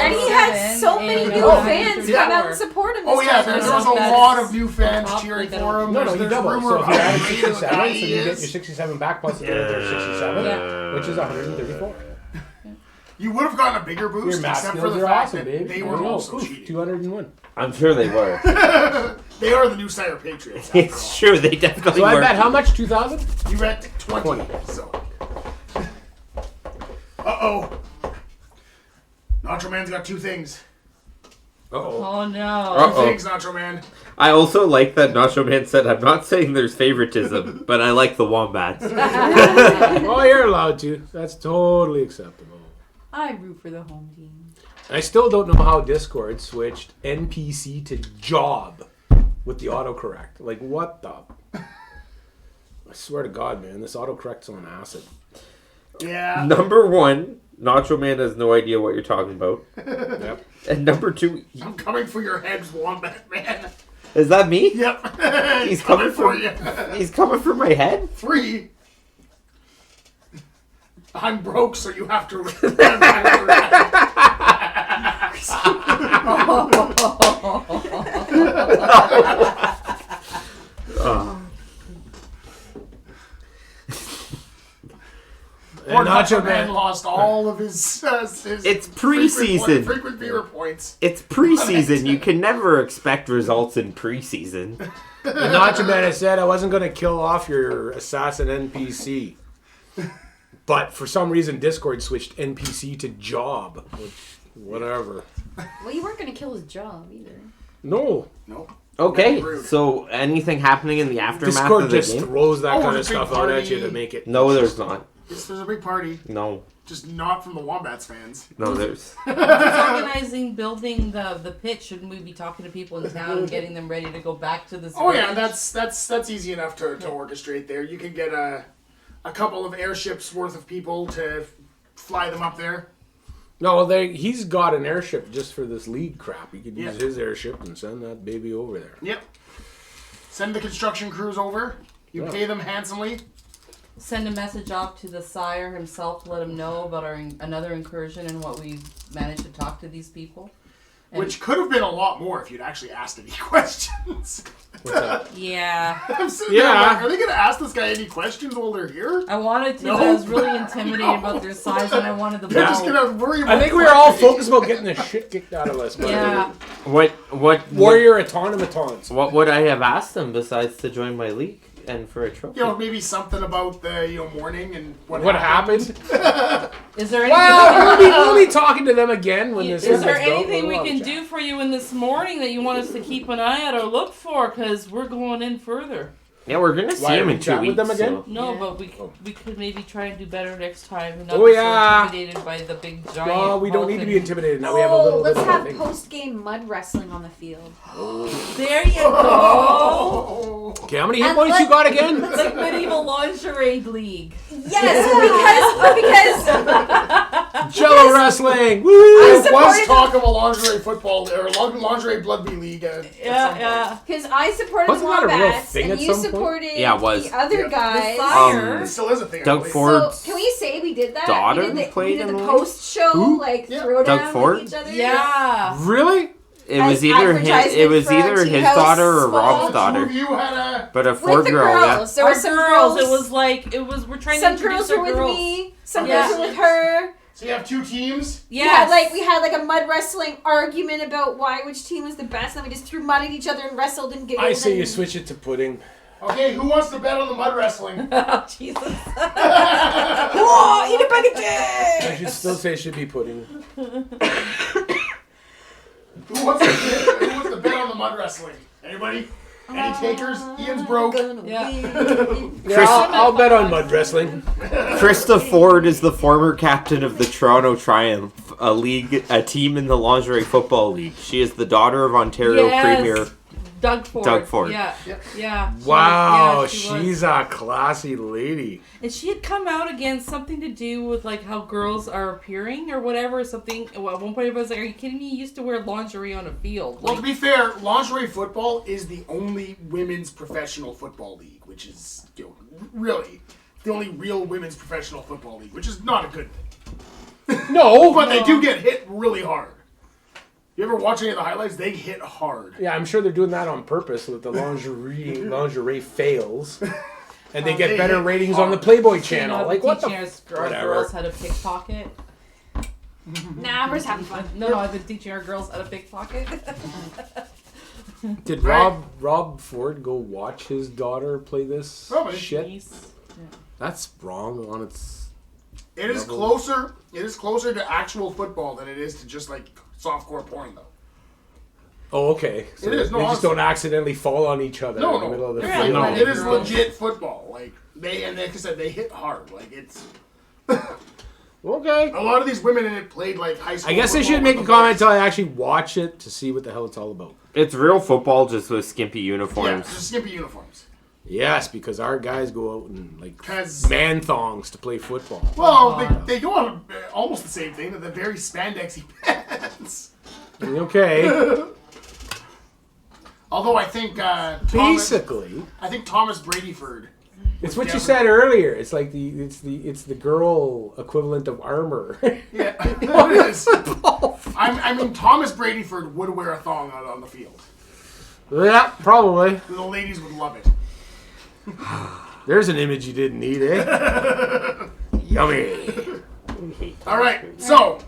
Speaker 4: And he had so many new
Speaker 1: Oh,
Speaker 4: fans
Speaker 1: yeah.
Speaker 4: come out and support him this
Speaker 1: Oh yeah,
Speaker 4: time.
Speaker 1: there was a lot of new fans cheering for him.
Speaker 3: No,
Speaker 1: There's
Speaker 3: you double.
Speaker 1: rumor
Speaker 3: So if you add
Speaker 1: about
Speaker 3: 67, so you get your
Speaker 1: ideas.
Speaker 3: 67 back plus another 67,
Speaker 2: Yeah.
Speaker 3: which is 134.
Speaker 1: You would have gotten a bigger boost,
Speaker 3: Your math
Speaker 1: except for
Speaker 3: skills
Speaker 1: the
Speaker 3: are
Speaker 1: fact
Speaker 3: awesome,
Speaker 1: that
Speaker 3: baby.
Speaker 1: they
Speaker 3: There
Speaker 1: were
Speaker 3: you go.
Speaker 1: also
Speaker 3: Oof,
Speaker 1: cheating.
Speaker 3: 201.
Speaker 5: I'm sure they were.
Speaker 1: They are the New Sire Patriots. After
Speaker 5: It's true, they definitely
Speaker 3: So I
Speaker 5: were.
Speaker 3: bet how much? 2,000?
Speaker 1: all. You bet 20. So. Uh-oh. Nacho Man's got 2 things.
Speaker 3: Uh-oh.
Speaker 2: Oh no.
Speaker 1: 2
Speaker 5: Uh-oh.
Speaker 1: things, Nacho Man.
Speaker 5: I also like that Nacho Man said, I'm not saying there's favoritism, but I like the Wombats.
Speaker 3: Oh, you're allowed to. That's totally acceptable.
Speaker 7: I root for the home team.
Speaker 3: I still don't know how Discord switched NPC to job with the autocorrect. Like, what the? I swear to God, man, this autocorrect's on acid.
Speaker 1: Yeah.
Speaker 5: Number 1, Nacho Man has no idea what you're talking about.
Speaker 3: Yep.
Speaker 5: And number 2,
Speaker 1: I'm coming for your heads, Wombat Man.
Speaker 5: is that me?
Speaker 1: Yep.
Speaker 5: He's
Speaker 1: coming
Speaker 5: coming
Speaker 1: for you.
Speaker 5: He's coming for my head?
Speaker 1: 3. I'm broke, so you have to. Poor Nacho Man lost all of his
Speaker 5: It's preseason.
Speaker 1: frequent viewer points.
Speaker 5: It's preseason. You can never expect results in preseason.
Speaker 3: The Nacho Man, I said I wasn't going to kill off your assassin NPC. But for some reason, Discord switched NPC to job. Which, whatever.
Speaker 4: Well, you weren't gonna kill his job either.
Speaker 3: No.
Speaker 1: Nope.
Speaker 5: Okay,
Speaker 1: Rude.
Speaker 5: so anything happening in the aftermath
Speaker 3: Discord
Speaker 5: of the
Speaker 3: just
Speaker 5: game?
Speaker 3: throws that
Speaker 1: Oh,
Speaker 3: kind of
Speaker 1: it's a big
Speaker 3: stuff out at you
Speaker 1: party.
Speaker 3: to make it.
Speaker 5: No, there's not.
Speaker 1: Yes, there's a big party.
Speaker 5: No,
Speaker 1: Just not from the Wombats fans.
Speaker 5: no, there's.
Speaker 2: Who's organizing, building the pitch? Shouldn't we be talking to people in town and getting them ready to go back to this?
Speaker 1: Oh yeah,
Speaker 2: village?
Speaker 1: that's easy enough to orchestrate there. You can get a couple of airships worth of people to fly them up there.
Speaker 3: No, he's got an airship just for this league crap. He could use
Speaker 1: Yeah.
Speaker 3: his airship and send that baby over there.
Speaker 1: Yep. Send the construction crews over. You
Speaker 3: Yeah.
Speaker 1: pay them handsomely.
Speaker 2: Send a message off to the sire himself to let him know about another incursion and what we managed to talk to these people. And
Speaker 1: Which could have been a lot more if you'd actually asked any questions.
Speaker 3: What's that?
Speaker 2: yeah,
Speaker 1: I'm sitting there
Speaker 3: Yeah.
Speaker 1: like, are they going to ask this guy any questions while they're here?
Speaker 2: I wanted to.
Speaker 1: No.
Speaker 2: But I was really intimidated about their size, and I wanted the
Speaker 1: They're
Speaker 2: ball.
Speaker 1: just going to worry about
Speaker 3: I think we were all focused about getting the shit kicked out of us. By
Speaker 2: Yeah,
Speaker 5: What
Speaker 3: Warrior automatons.
Speaker 5: What would I have asked them besides to join my league and for a trophy?
Speaker 1: You know, maybe something about the morning and what
Speaker 3: happened?
Speaker 2: is there anything?
Speaker 3: Well, we'll be talking to them again when this
Speaker 2: Is there
Speaker 3: gets built.
Speaker 2: anything we
Speaker 3: We'll
Speaker 2: can
Speaker 3: chat.
Speaker 2: do for you in this morning that you want us to keep an eye out or look for? Because we're going in further.
Speaker 5: Yeah, we're gonna see
Speaker 3: Why,
Speaker 5: him
Speaker 3: we
Speaker 5: in 2
Speaker 3: chat with
Speaker 5: weeks.
Speaker 3: them again?
Speaker 5: so-
Speaker 2: No,
Speaker 1: Yeah.
Speaker 2: but we could maybe try and do better next time and not
Speaker 3: Oh,
Speaker 2: be
Speaker 3: yeah.
Speaker 2: so intimidated by the big giant.
Speaker 3: Well, we don't need to be
Speaker 2: Vulcan.
Speaker 3: intimidated now. We have a little
Speaker 4: let's
Speaker 3: bit of a
Speaker 4: have
Speaker 3: thing.
Speaker 4: post-game mud wrestling on the field.
Speaker 2: There you go.
Speaker 1: Oh.
Speaker 3: Okay, how many hit
Speaker 4: And
Speaker 3: points you
Speaker 4: let-
Speaker 3: got again?
Speaker 2: It's like medieval lingerie league.
Speaker 4: Yes, because
Speaker 3: Jello wrestling. Woo!
Speaker 1: There was
Speaker 4: supported
Speaker 1: talk of a lingerie football or lingerie Bloodby league. At some
Speaker 2: Yeah,
Speaker 1: point.
Speaker 2: yeah.
Speaker 4: because I supported
Speaker 3: Wasn't
Speaker 4: the
Speaker 3: that a real
Speaker 4: Wombats
Speaker 3: thing
Speaker 4: and
Speaker 3: at
Speaker 4: you
Speaker 3: some point?
Speaker 4: supported
Speaker 5: Yeah, it was.
Speaker 4: the other
Speaker 1: Yeah.
Speaker 4: guys.
Speaker 2: The sire.
Speaker 1: It still is a thing. I
Speaker 5: Doug
Speaker 1: believe.
Speaker 5: Ford.
Speaker 4: So can we say we did that?
Speaker 5: daughter
Speaker 4: we
Speaker 5: played
Speaker 4: did
Speaker 5: in
Speaker 4: the
Speaker 5: the
Speaker 4: post show,
Speaker 3: Who?
Speaker 4: like
Speaker 1: Yeah.
Speaker 4: throw
Speaker 5: Doug
Speaker 4: down
Speaker 5: Ford?
Speaker 4: with each other.
Speaker 2: Yeah.
Speaker 3: Really?
Speaker 5: It was
Speaker 4: As
Speaker 5: either his. It was
Speaker 4: advertisement for
Speaker 5: either
Speaker 4: a
Speaker 5: his
Speaker 4: tea-house
Speaker 5: daughter or
Speaker 4: small-
Speaker 5: Rob's
Speaker 1: Two
Speaker 5: daughter.
Speaker 1: of you had a.
Speaker 5: But a
Speaker 4: With
Speaker 5: Ford
Speaker 4: the
Speaker 5: girl,
Speaker 4: girls, there
Speaker 2: Our
Speaker 4: were some
Speaker 2: girls, it was like we're trying
Speaker 4: some
Speaker 2: to
Speaker 4: girls
Speaker 2: introduce
Speaker 4: were
Speaker 2: our
Speaker 4: with
Speaker 2: girls.
Speaker 4: me, some
Speaker 2: Yeah.
Speaker 4: girls were with her.
Speaker 1: So you have two teams.
Speaker 2: Yes.
Speaker 4: We had like a mud wrestling argument about which team was the best, and we just threw mud at each other and wrestled and giggled.
Speaker 3: I say you
Speaker 4: and-
Speaker 3: switch it to pudding.
Speaker 1: Okay, who wants to bet on the mud wrestling?
Speaker 2: Oh, Jesus.
Speaker 4: Oh, eat a bag of
Speaker 3: I
Speaker 4: chips!
Speaker 3: should still say it should be pudding.
Speaker 1: Who wants to bet on the mud wrestling? Anybody? Any takers? Ian's broke.
Speaker 2: Yeah.
Speaker 3: Yeah, I'll bet on mud wrestling.
Speaker 5: Krista Ford is the former captain of the Toronto Triumph, a team in the Lingerie Football League. She is the daughter of Ontario
Speaker 2: Yes.
Speaker 5: Premier.
Speaker 2: Doug Ford.
Speaker 5: Doug Ford.
Speaker 2: Yeah.
Speaker 1: Yep.
Speaker 2: Yeah.
Speaker 3: Wow,
Speaker 2: She was.
Speaker 3: she's a classy lady.
Speaker 2: And she had come out against something to do with like how girls are appearing or whatever. Something. Well, at one point, everybody was like, "Are you kidding me? You used to wear lingerie on a field."
Speaker 1: Well,
Speaker 2: Like,
Speaker 1: to be fair, lingerie football is the only women's professional football league, which is really the only real women's professional football league, which is not a good thing.
Speaker 3: No,
Speaker 1: But they do get hit really hard. You ever watch any of the highlights? They hit hard.
Speaker 3: Yeah, I'm sure they're doing that on purpose so that the lingerie fails. And they get
Speaker 1: They
Speaker 3: better
Speaker 1: hit
Speaker 3: ratings on the
Speaker 1: hard.
Speaker 3: Playboy
Speaker 2: you know,
Speaker 3: channel. Like, what the...
Speaker 2: teaching our
Speaker 3: whatever.
Speaker 2: girls how to pickpocket.
Speaker 4: Nah, we're just having fun.
Speaker 2: No, I've been teaching our girls how to pickpocket.
Speaker 3: Did
Speaker 1: Right.
Speaker 3: Rob Ford go watch his daughter play this
Speaker 1: Probably.
Speaker 3: shit?
Speaker 2: Nice.
Speaker 3: That's wrong on its...
Speaker 1: It is closer. It is closer to actual football than it is to just like softcore porn, though.
Speaker 3: Oh, okay. So
Speaker 1: It is, no,
Speaker 3: they just
Speaker 1: honestly.
Speaker 3: don't accidentally fall on each other in the middle of the
Speaker 2: They're
Speaker 3: field.
Speaker 2: like-
Speaker 1: Like, it is
Speaker 2: girls.
Speaker 1: legit football. Like like I said, they hit hard. Like it's
Speaker 3: Okay.
Speaker 1: a lot of these women in it played like high school.
Speaker 3: I guess I
Speaker 1: football
Speaker 3: should make a
Speaker 1: with the
Speaker 3: comment
Speaker 1: boys.
Speaker 3: until I actually watch it to see what the hell it's all about.
Speaker 5: It's real football, just with skimpy
Speaker 1: Yeah,
Speaker 5: uniforms.
Speaker 1: just skimpy uniforms.
Speaker 3: Yes, because our guys go out in like
Speaker 1: 'Cause-
Speaker 3: man thongs to play football.
Speaker 1: Well, they go on almost the same thing. They're very spandexy pants.
Speaker 3: Okay.
Speaker 1: Although I think
Speaker 3: Basically,
Speaker 1: Thomas Bradyford.
Speaker 3: it's what you said earlier. It's like it's the girl equivalent of armor.
Speaker 1: Yeah, it is. I mean, Thomas Bradyford would wear a thong out on the field.
Speaker 3: Yeah, probably.
Speaker 1: The ladies would love it.
Speaker 3: There's an image you didn't need, eh? Yummy.
Speaker 1: All right, so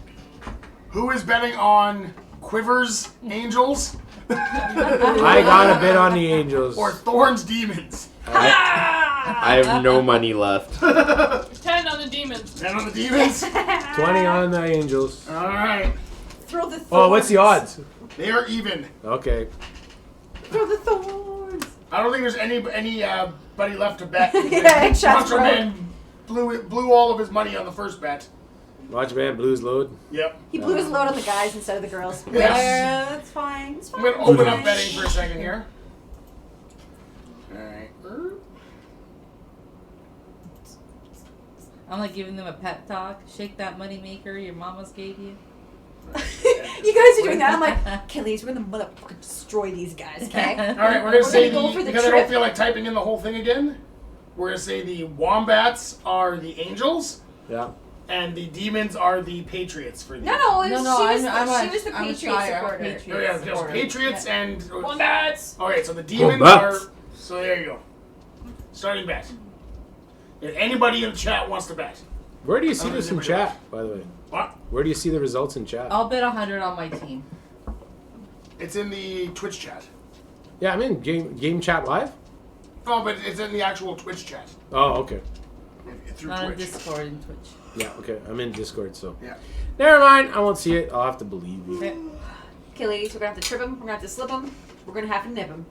Speaker 1: who is betting on Quivers Angels
Speaker 3: I got a bit on the Angels.
Speaker 1: or Thorns Demons?
Speaker 3: I
Speaker 5: I have no money left.
Speaker 6: 10 on the demons.
Speaker 1: 10 on the demons.
Speaker 3: 20 on the angels.
Speaker 1: All right.
Speaker 4: Throw the thorns.
Speaker 3: Oh, what's the odds?
Speaker 1: They are even.
Speaker 3: Okay.
Speaker 4: Throw the thorns.
Speaker 1: I don't think there's anybody left to bet.
Speaker 4: Yeah, Chad's
Speaker 1: Macho
Speaker 4: right.
Speaker 1: Man blew all of his money on the first bet.
Speaker 3: Watch man, blues load.
Speaker 1: Yep.
Speaker 4: He blew his load on the guys instead of the girls.
Speaker 1: Yes.
Speaker 7: That's fine. It's
Speaker 1: I'm
Speaker 7: fine.
Speaker 1: going to open up betting for a second here. All right.
Speaker 2: I'm like giving them a pep talk. Shake that money maker your mamas gave you.
Speaker 4: You guys are doing that. I'm like, Achilles, we're gonna motherfucking destroy these guys, okay?
Speaker 1: All right, we're going to say
Speaker 4: gonna go for the
Speaker 1: because I don't
Speaker 4: trip.
Speaker 1: feel like typing in the whole thing again. We're going to say the wombats are the angels,
Speaker 3: Yeah.
Speaker 1: and the demons are the patriots for the.
Speaker 4: No, it was,
Speaker 2: No,
Speaker 4: she was the
Speaker 2: I'm a
Speaker 4: Patriot
Speaker 2: Shire, I'm a
Speaker 4: supporter.
Speaker 2: Patriot
Speaker 1: Oh, yeah, there's
Speaker 2: supporter.
Speaker 1: patriots and.
Speaker 6: Wombats.
Speaker 1: Okay, so the demons
Speaker 3: Wombats.
Speaker 1: are. So there you go. Starting bet. If anybody in the chat wants to bet.
Speaker 3: Where do you see
Speaker 1: Oh,
Speaker 3: this in
Speaker 1: anybody
Speaker 3: chat, by the way?
Speaker 1: What?
Speaker 3: Where do you see the results in chat?
Speaker 2: I'll bet 100 on my team.
Speaker 1: It's in the Twitch chat.
Speaker 3: Yeah, I'm in game chat live.
Speaker 1: Oh, but it's in the actual Twitch chat.
Speaker 3: Oh, okay.
Speaker 1: Through
Speaker 2: Not on
Speaker 1: Twitch.
Speaker 2: Discord and Twitch.
Speaker 3: Yeah, okay. I'm in Discord, so.
Speaker 1: Yeah.
Speaker 3: Never mind. I won't see it. I'll have to believe you.
Speaker 2: Okay.
Speaker 4: Achilles, we're gonna have to trip him. We're gonna have to slip him. We're gonna have to nip him.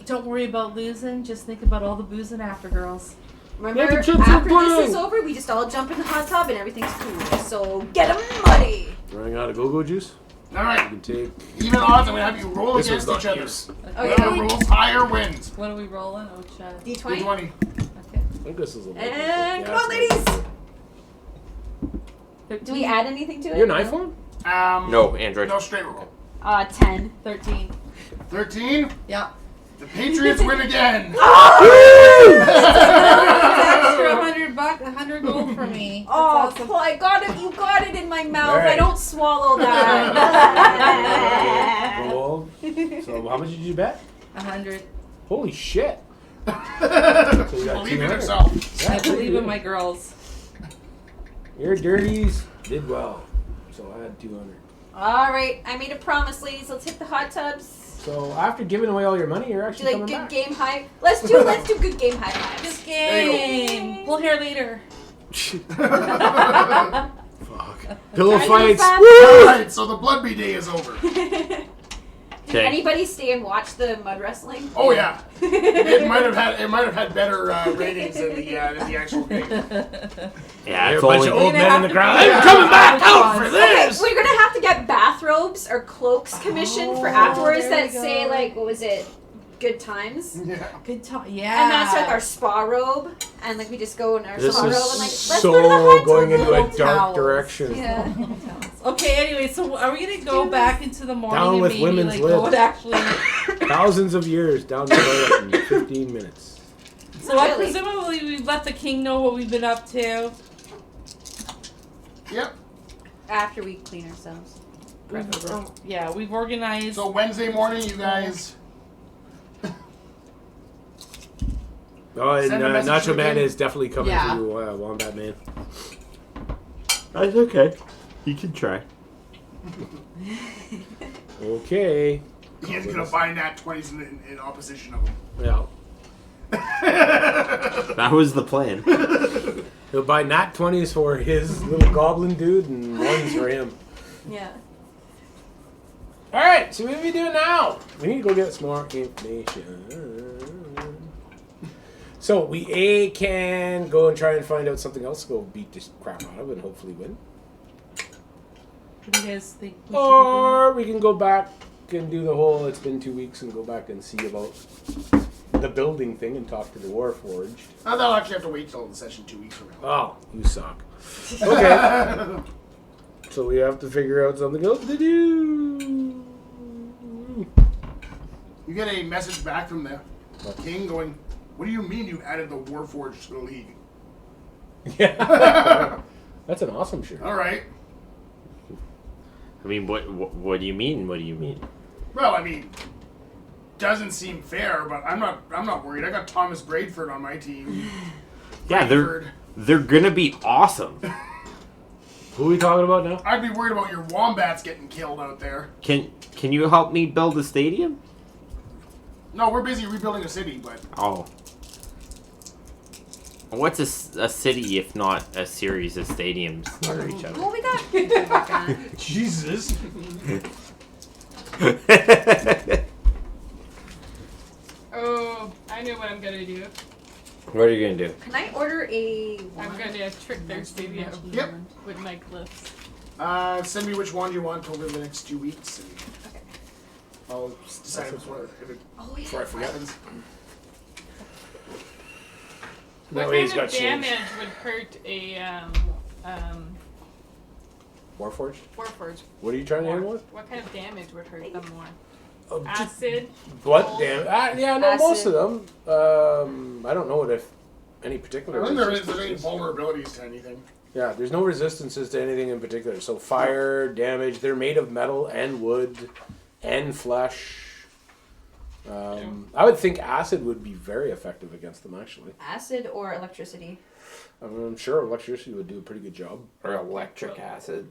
Speaker 2: Don't worry about losing. Just think about all the boozing after, girls.
Speaker 4: Remember,
Speaker 3: Yeah, the chips are
Speaker 4: after this
Speaker 3: flying.
Speaker 4: is over, we just all jump in the hot tub and everything's cool. So get 'em muddy.
Speaker 3: Running out of go-go juice.
Speaker 1: All
Speaker 3: You
Speaker 1: right.
Speaker 3: can take.
Speaker 1: Even odds, I'm going to have you roll
Speaker 3: This
Speaker 1: against
Speaker 3: one's
Speaker 1: each
Speaker 3: not
Speaker 1: other.
Speaker 3: used.
Speaker 4: Oh, yeah.
Speaker 1: Whoever rolls higher wins.
Speaker 2: What are we rolling? Oh, chat.
Speaker 4: D20.
Speaker 1: D20.
Speaker 2: Okay.
Speaker 3: I think this is a little
Speaker 4: And
Speaker 3: yeah,
Speaker 4: come on,
Speaker 3: it's
Speaker 4: ladies.
Speaker 2: 13.
Speaker 4: Do we add anything to it?
Speaker 3: You're an iPhone?
Speaker 5: No, Android.
Speaker 1: No straight roll.
Speaker 4: 10.
Speaker 2: 13.
Speaker 1: 13.
Speaker 2: Yeah.
Speaker 1: The Patriots win again.
Speaker 2: Extra $100, 100 gold for me. That's
Speaker 4: Oh,
Speaker 2: awesome.
Speaker 4: cool. I got it. You got it in my mouth.
Speaker 3: All right.
Speaker 4: I don't swallow that.
Speaker 3: Roll. So how much did you bet?
Speaker 2: 100.
Speaker 3: Holy shit. So you got
Speaker 1: Believe in
Speaker 3: 200.
Speaker 1: yourself.
Speaker 3: Yeah,
Speaker 2: I believe
Speaker 3: pretty
Speaker 2: in my
Speaker 3: good.
Speaker 2: girls.
Speaker 3: Your dirties did well. So I had 200.
Speaker 4: All right. I made a promise, ladies. Let's hit the hot tubs.
Speaker 3: So after giving away all your money, you're
Speaker 4: Do
Speaker 3: actually
Speaker 4: like
Speaker 3: coming
Speaker 4: good
Speaker 3: back.
Speaker 4: game high. Let's do good game high fives.
Speaker 2: This game. Pull hair later.
Speaker 3: Fuck. Pillow
Speaker 4: Try to
Speaker 3: fights.
Speaker 4: do fast.
Speaker 1: All right, so the Bloodby day is over.
Speaker 4: Did
Speaker 5: Okay.
Speaker 4: anybody stay and watch the mud wrestling?
Speaker 1: Oh yeah, it might have had better ratings than the actual game.
Speaker 5: Yeah,
Speaker 3: There
Speaker 5: it's
Speaker 3: are a bunch
Speaker 5: only.
Speaker 3: of old men in the crowd.
Speaker 1: Yeah.
Speaker 3: I'm coming back out for
Speaker 4: Okay,
Speaker 3: this.
Speaker 4: we're gonna have to get bathrobes or cloaks commissioned for afterwards
Speaker 2: there
Speaker 4: that
Speaker 2: we go.
Speaker 4: say like, what was it? Good times.
Speaker 1: Yeah.
Speaker 2: Good time. Yeah.
Speaker 4: And that's like our spa robe, and like we just go in our
Speaker 3: This
Speaker 4: spa robe and
Speaker 3: is
Speaker 4: like let's go to the
Speaker 3: so
Speaker 4: hot
Speaker 3: going
Speaker 4: tub.
Speaker 3: into a
Speaker 2: Little
Speaker 3: dark
Speaker 2: towels.
Speaker 3: direction.
Speaker 4: Yeah.
Speaker 2: Okay, anyway, so are we gonna go back into the morning
Speaker 3: Down
Speaker 2: and
Speaker 3: with
Speaker 2: maybe
Speaker 3: women's
Speaker 2: like
Speaker 3: lips.
Speaker 2: go and actually?
Speaker 3: Thousands of years down the toilet in 15 minutes.
Speaker 2: So
Speaker 4: Really?
Speaker 2: presumably we've let the king know what we've been up to.
Speaker 1: Yep.
Speaker 4: After we clean ourselves.
Speaker 2: Yeah, we've organized.
Speaker 1: So Wednesday morning, you guys.
Speaker 3: Oh, and
Speaker 1: Send a message to
Speaker 3: Nacho
Speaker 1: the
Speaker 3: Man
Speaker 1: king.
Speaker 3: is definitely coming
Speaker 2: Yeah.
Speaker 3: to Wombat Man.
Speaker 5: That's okay. You can try.
Speaker 3: Okay.
Speaker 1: Ian's gonna buy nat 20s in opposition of him.
Speaker 3: Yeah.
Speaker 5: That was the plan.
Speaker 3: He'll buy nat 20s for his little goblin dude and ones for him.
Speaker 4: Yeah.
Speaker 3: Alright, so what are we doing now? We need to go get some more information. So we can go and try and find out something else to go beat this crap out of and hopefully win.
Speaker 2: What do you guys think? we should be doing?
Speaker 3: Or we can go back and do the whole it's been 2 weeks and go back and see about the building thing and talk to the Warforged.
Speaker 1: They'll actually have to wait till the session 2 weeks from now.
Speaker 3: Oh, you suck. Okay. So we have to figure out something else to do.
Speaker 1: You get a message back from the king going, "What do you mean you added the Warforged to the league?"
Speaker 3: Yeah. That's an awesome shirt.
Speaker 1: All right.
Speaker 5: I mean, what do you mean? What do you mean?
Speaker 1: Well, I mean, doesn't seem fair, but I'm not worried. I got Thomas Bradford on my team.
Speaker 5: Yeah,
Speaker 1: Bradford.
Speaker 5: they're gonna be awesome.
Speaker 3: Who are we talking about now?
Speaker 1: I'd be worried about your wombats getting killed out there.
Speaker 5: Can you help me build a stadium?
Speaker 1: No, we're busy rebuilding a city, but
Speaker 5: Oh, What's a city if not a series of stadiums near each other?
Speaker 4: Well, we got.
Speaker 1: Jesus.
Speaker 6: Oh, I know what I'm gonna do.
Speaker 5: What are you gonna do?
Speaker 4: Can I order a?
Speaker 6: I'm gonna trick their stadium
Speaker 1: Yep.
Speaker 6: with my glyphs.
Speaker 1: Send me which one you want over the next 2 weeks, and
Speaker 4: Okay.
Speaker 1: I'll decide if it,
Speaker 4: Oh yeah.
Speaker 1: before I forget.
Speaker 3: That
Speaker 6: What
Speaker 3: way he's
Speaker 6: kind
Speaker 3: got
Speaker 6: of
Speaker 3: change.
Speaker 6: damage would hurt a
Speaker 3: Warforged?
Speaker 6: Warforged?
Speaker 3: What are you trying to aim with?
Speaker 6: What kind of damage would hurt them more?
Speaker 3: Oh, just
Speaker 6: Acid.
Speaker 3: blood
Speaker 6: cold?
Speaker 3: damage. Yeah, no, most of
Speaker 4: Acid.
Speaker 3: them. I don't know if any
Speaker 1: I
Speaker 3: particular.
Speaker 1: don't think there's any
Speaker 3: resistances.
Speaker 1: vulnerabilities to anything.
Speaker 3: Yeah, there's no resistances to anything in particular. So fire, damage. They're made of metal and wood and flesh. I would think acid would be very effective against them. Actually,
Speaker 4: Acid or electricity?
Speaker 3: I'm sure electricity would do a pretty good job.
Speaker 5: Or electric acid?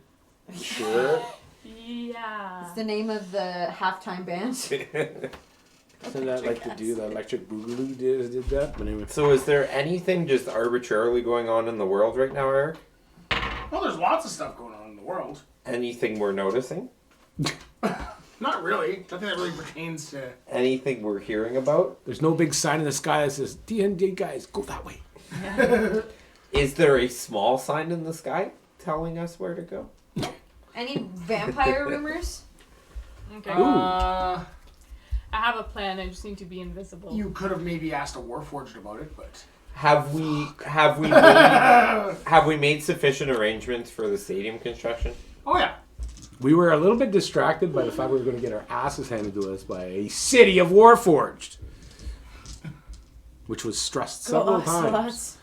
Speaker 3: Sure.
Speaker 6: Yeah.
Speaker 4: It's the name of the halftime band.
Speaker 3: Isn't that like to do the electric boogaloo did that? But anyway.
Speaker 5: So is there anything just arbitrarily going on in the world right now, Eric?
Speaker 1: Well, there's lots of stuff going on in the world.
Speaker 5: Anything we're noticing?
Speaker 1: Not really. Nothing that really pertains to.
Speaker 5: Anything we're hearing about?
Speaker 3: There's no big sign in the sky that says D&D guys go that way.
Speaker 5: Is there a small sign in the sky telling us where to go?
Speaker 4: Any vampire rumors?
Speaker 6: Okay.
Speaker 1: Uh,
Speaker 6: I have a plan. I just need to be invisible.
Speaker 1: you could have maybe asked a Warforged about it, but
Speaker 5: Have we made sufficient arrangements for the stadium construction?
Speaker 1: oh yeah,
Speaker 3: We were a little bit distracted by the fact we were going to get our asses handed to us by a city of Warforged, which was stressed several times.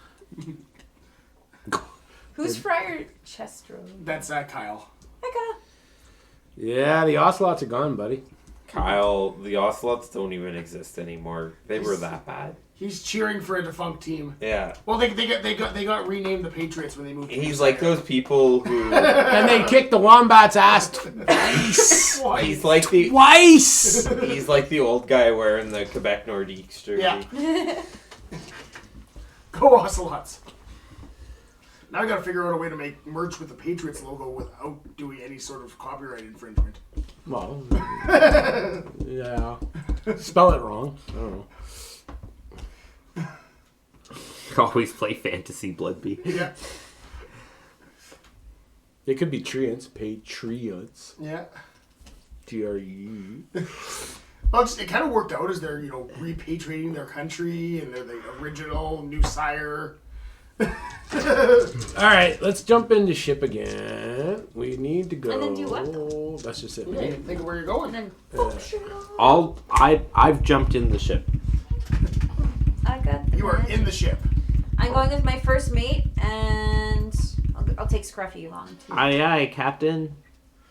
Speaker 4: Who's Friar Chestro?
Speaker 1: that's Kyle.
Speaker 4: Mecca.
Speaker 3: Yeah, the ocelots are gone, buddy.
Speaker 5: Kyle, the Ocelots don't even exist anymore. They were that bad.
Speaker 1: He's cheering for a defunct team.
Speaker 5: Yeah.
Speaker 1: Well, they got renamed the Patriots when they moved.
Speaker 5: He's like those people who...
Speaker 3: And they kicked the Wombats' ass twice.
Speaker 5: He's like the...
Speaker 3: Twice!
Speaker 5: He's like the old guy wearing the Quebec Nordiques jersey.
Speaker 1: Yeah. Go Ocelots. Now I gotta figure out a way to make merch with the Patriots logo without doing any sort of copyright infringement.
Speaker 3: Well, yeah. Spell it wrong. I don't know.
Speaker 5: Always play fantasy, Bloodby.
Speaker 1: Yeah.
Speaker 3: It could be Treants, Patriots.
Speaker 1: Yeah.
Speaker 3: T-R-E.
Speaker 1: Well, it kind of worked out as they're, repatriating their country and they're the original new sire.
Speaker 3: Alright, let's jump into ship again. We need to go.
Speaker 4: And then do what?
Speaker 3: That's just it.
Speaker 1: Yeah, think of where you're going.
Speaker 4: And then
Speaker 5: I've jumped in the ship.
Speaker 4: I got.
Speaker 1: You are in the ship.
Speaker 4: I'm going with my first mate, and I'll take Scruffy along too.
Speaker 5: Aye, Captain.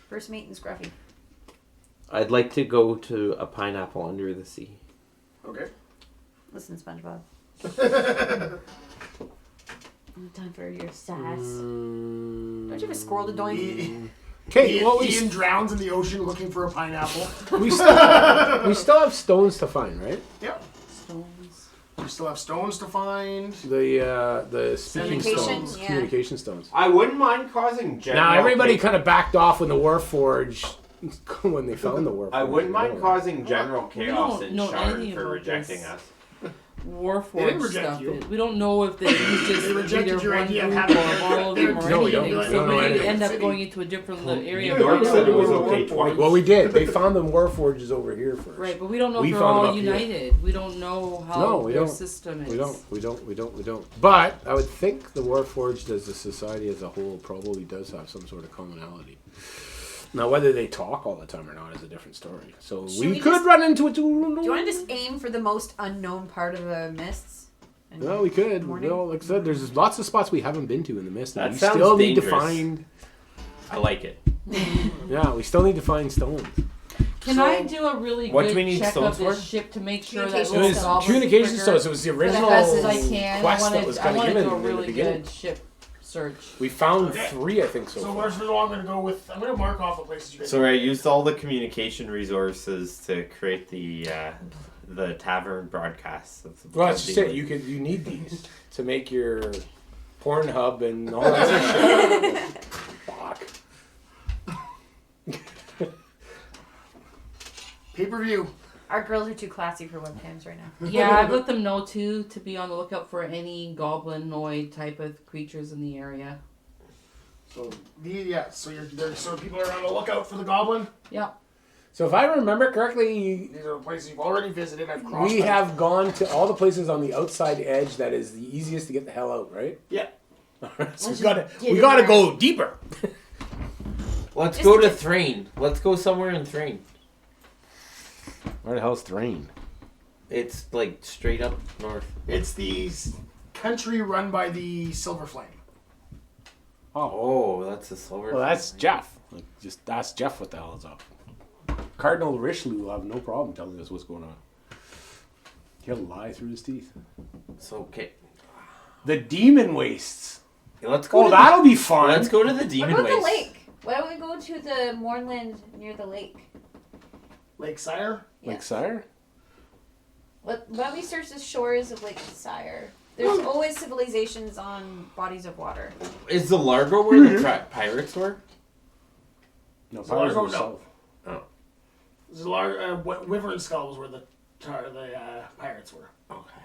Speaker 4: First mate and Scruffy.
Speaker 5: I'd like to go to a pineapple under the sea.
Speaker 1: Okay.
Speaker 4: Listen, SpongeBob. Time for your sass. Don't you have a squirrel to doink?
Speaker 3: Okay, well,
Speaker 1: Ian drowns in the ocean looking for a pineapple.
Speaker 3: we still have stones to find, right?
Speaker 1: Yep.
Speaker 4: Stones.
Speaker 1: We still have stones to find.
Speaker 3: The speaking
Speaker 4: Communication,
Speaker 3: stones,
Speaker 4: yeah.
Speaker 3: communication stones.
Speaker 5: I wouldn't mind causing general...
Speaker 3: Now everybody kind of backed off when the Warforged, when they found the Warforged.
Speaker 5: I wouldn't mind causing general chaos
Speaker 2: don't
Speaker 5: in
Speaker 2: know
Speaker 5: Shard
Speaker 2: any
Speaker 5: for
Speaker 2: about
Speaker 5: rejecting
Speaker 2: this.
Speaker 5: us.
Speaker 1: They
Speaker 2: Warforged
Speaker 1: didn't reject
Speaker 2: stuff.
Speaker 1: you.
Speaker 2: We don't know if they just
Speaker 1: They rejected
Speaker 2: either
Speaker 1: your
Speaker 2: one
Speaker 1: idea of
Speaker 2: group
Speaker 1: having
Speaker 2: or all of them or
Speaker 3: No, we don't.
Speaker 2: anything.
Speaker 3: We
Speaker 2: So
Speaker 3: don't know
Speaker 2: we
Speaker 3: anything.
Speaker 2: end up
Speaker 1: City.
Speaker 2: going into a different area.
Speaker 5: New York
Speaker 2: but we
Speaker 5: said it
Speaker 2: don't
Speaker 5: was
Speaker 2: know
Speaker 5: okay
Speaker 2: Warforged.
Speaker 5: twice.
Speaker 3: Well, we did. They found the Warforges over here first.
Speaker 2: Right, but we don't know
Speaker 3: We
Speaker 2: if they're
Speaker 3: found them
Speaker 2: all
Speaker 3: up here.
Speaker 2: united. We don't know how
Speaker 3: No, we
Speaker 2: their
Speaker 3: don't.
Speaker 2: system is.
Speaker 3: We don't. But I would think the Warforged as a society as a whole probably does have some sort of commonality. Now, whether they talk all the time or not is a different story. So
Speaker 4: Should we
Speaker 3: could
Speaker 4: just-
Speaker 3: run into it too.
Speaker 4: Do you want to just aim for the most unknown part of the mists? And
Speaker 3: Well, we could.
Speaker 4: Morning?
Speaker 3: Well, like I said, there's lots of spots we haven't been to in the mist. and
Speaker 5: That
Speaker 3: we
Speaker 5: sounds
Speaker 3: still need to
Speaker 5: dangerous.
Speaker 3: find.
Speaker 5: I like it.
Speaker 3: Yeah, we still need to find stones.
Speaker 2: Can
Speaker 1: So-
Speaker 2: I do a really
Speaker 5: What do
Speaker 2: good
Speaker 5: we need
Speaker 2: check
Speaker 5: stones
Speaker 2: of this
Speaker 5: for?
Speaker 2: ship to make sure that
Speaker 4: Communication
Speaker 3: It
Speaker 2: little
Speaker 3: was
Speaker 2: goblin
Speaker 3: communication
Speaker 2: trigger
Speaker 3: stones. It was the
Speaker 2: for the
Speaker 3: original
Speaker 2: best as I can?
Speaker 3: quest
Speaker 2: I
Speaker 3: that was
Speaker 2: I
Speaker 3: kind of
Speaker 2: wanna
Speaker 3: given
Speaker 2: do a
Speaker 3: in the
Speaker 2: really
Speaker 3: beginning.
Speaker 2: good ship search.
Speaker 3: We found
Speaker 1: Okay.
Speaker 3: 3, I think, so
Speaker 1: So
Speaker 3: far.
Speaker 1: first of all, I'm gonna mark off the places you guys.
Speaker 5: So I used all the communication resources to create the the tavern broadcasts.
Speaker 3: Well, that's just it. You need these to make your Pornhub and all that shit. Fuck.
Speaker 1: Pay-per-view.
Speaker 4: Our girls are too classy for webcams right now.
Speaker 2: Yeah, I've let them know too to be on the lookout for any goblinoid type of creatures in the area.
Speaker 1: So so people are on the lookout for the goblin.
Speaker 2: Yeah.
Speaker 3: So if I remember correctly,
Speaker 1: These are the places you've already visited. I've crossed.
Speaker 3: we
Speaker 1: them.
Speaker 3: have gone to all the places on the outside edge that is the easiest to get the hell out, right?
Speaker 1: Yeah.
Speaker 3: So
Speaker 4: get
Speaker 3: we
Speaker 4: in
Speaker 3: gotta
Speaker 4: there.
Speaker 3: go deeper.
Speaker 5: Let's
Speaker 4: Just
Speaker 5: go to
Speaker 4: to-
Speaker 5: Thrain. Let's go somewhere in Thrain.
Speaker 3: Where the hell's Thrain?
Speaker 5: It's like straight up north.
Speaker 1: It's the country run by the Silver Flame.
Speaker 5: Oh, that's a silver.
Speaker 3: Well, that's Jeff. Like, just ask Jeff what the hell is up. Cardinal Richelieu will have no problem telling us what's going on. He'll lie through his teeth.
Speaker 5: So okay.
Speaker 3: The Demon Wastes.
Speaker 5: Let's go.
Speaker 3: Oh, that'll be fun.
Speaker 5: Let's go to the
Speaker 4: What
Speaker 5: Demon
Speaker 4: about
Speaker 5: Waste.
Speaker 4: the lake? Why don't we go to the moorland near the lake?
Speaker 1: Lake Sire.
Speaker 3: Like Sire?
Speaker 4: Why don't we search the shores of Lake Sire? There's always civilizations on bodies of water.
Speaker 5: Is the Largo where the pirates were?
Speaker 3: No,
Speaker 1: So
Speaker 3: Pirates
Speaker 1: Largo,
Speaker 3: are
Speaker 1: no.
Speaker 3: south.
Speaker 1: Wyvern Skull was where the pirates were.
Speaker 5: Okay.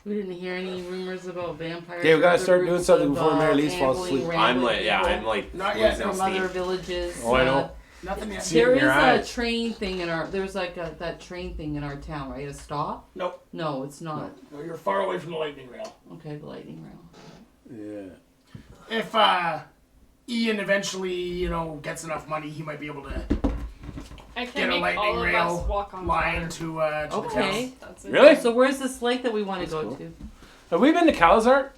Speaker 2: We didn't hear any rumors about vampires.
Speaker 3: Okay, we gotta
Speaker 2: other
Speaker 3: start doing
Speaker 2: groups
Speaker 3: something
Speaker 2: of,
Speaker 3: before Mary Elise falls
Speaker 2: gambling,
Speaker 3: asleep.
Speaker 5: I'm
Speaker 2: rambling
Speaker 5: like, yeah,
Speaker 2: people
Speaker 5: I'm like
Speaker 1: Not yet,
Speaker 5: losing
Speaker 2: from
Speaker 5: steam.
Speaker 2: other villages.
Speaker 3: Oh, I know.
Speaker 1: Nothing yet.
Speaker 3: See-
Speaker 2: There
Speaker 3: in
Speaker 2: is
Speaker 3: your
Speaker 2: a
Speaker 3: eyes.
Speaker 2: train thing in our. There's like that train thing in our town, right? A stop?
Speaker 1: Nope.
Speaker 2: No, it's not.
Speaker 1: No, you're far away from the lightning rail.
Speaker 2: Okay, the lightning rail.
Speaker 3: Yeah.
Speaker 1: If Ian eventually, gets enough money, he might be able to
Speaker 6: I
Speaker 1: get
Speaker 6: can
Speaker 1: a
Speaker 6: make all
Speaker 1: lightning
Speaker 6: of
Speaker 1: rail
Speaker 6: us walk on
Speaker 1: line
Speaker 6: water.
Speaker 1: to the
Speaker 2: Okay.
Speaker 1: town.
Speaker 6: That's it.
Speaker 3: Really?
Speaker 2: So where's this lake that we want to go
Speaker 3: cool.
Speaker 2: to?
Speaker 3: Have we been to Calazart?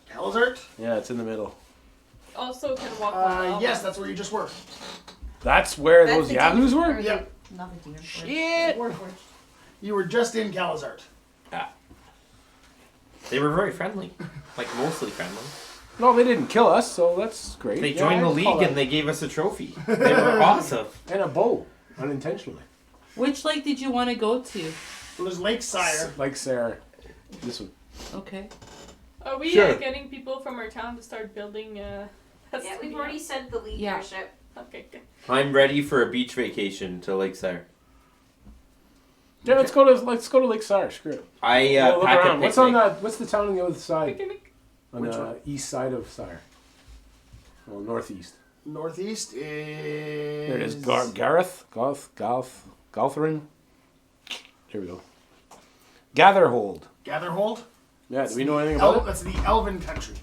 Speaker 1: Calazart?
Speaker 3: Yeah, it's in the middle.
Speaker 6: Also can walk on
Speaker 1: Yes, that's where you just were.
Speaker 3: That's where
Speaker 4: That's
Speaker 3: those
Speaker 4: the
Speaker 3: yahoos
Speaker 4: demon-
Speaker 3: were?
Speaker 4: or
Speaker 1: Yep.
Speaker 4: Not the demon.
Speaker 3: Shit!
Speaker 4: Warforged.
Speaker 1: You were just in Calazart.
Speaker 5: They were very friendly, like mostly friendly.
Speaker 3: No, they didn't kill us, so that's great.
Speaker 5: They
Speaker 3: Yeah,
Speaker 5: joined the
Speaker 3: I'd call
Speaker 5: league
Speaker 3: that-
Speaker 5: and they gave us a trophy. They were awesome.
Speaker 3: And a bow, unintentionally.
Speaker 2: Which lake did you want to go to?
Speaker 1: Well, there's Lake Sire.
Speaker 3: Like Sarah. This one.
Speaker 2: Okay.
Speaker 6: Are we
Speaker 3: Sure.
Speaker 6: getting people from our town to start building
Speaker 4: Yeah, we've already sent the
Speaker 2: Yeah.
Speaker 4: leadership.
Speaker 6: Okay, good.
Speaker 5: I'm ready for a beach vacation to Lake Sire.
Speaker 3: Yeah, let's go to Lake Sire. Screw it.
Speaker 5: I
Speaker 3: We'll look
Speaker 5: pack a
Speaker 3: around.
Speaker 5: picnic.
Speaker 3: What's the town on the other side?
Speaker 6: Picnic.
Speaker 3: On
Speaker 1: Which
Speaker 3: the
Speaker 1: one?
Speaker 3: east side of Sire. Well, northeast.
Speaker 1: Northeast is...
Speaker 3: There it is. Gareth? Galtherin? Here we go. Gatherhold.
Speaker 1: Gatherhold?
Speaker 3: Yeah, do we know anything about it?
Speaker 1: That's the Elven country.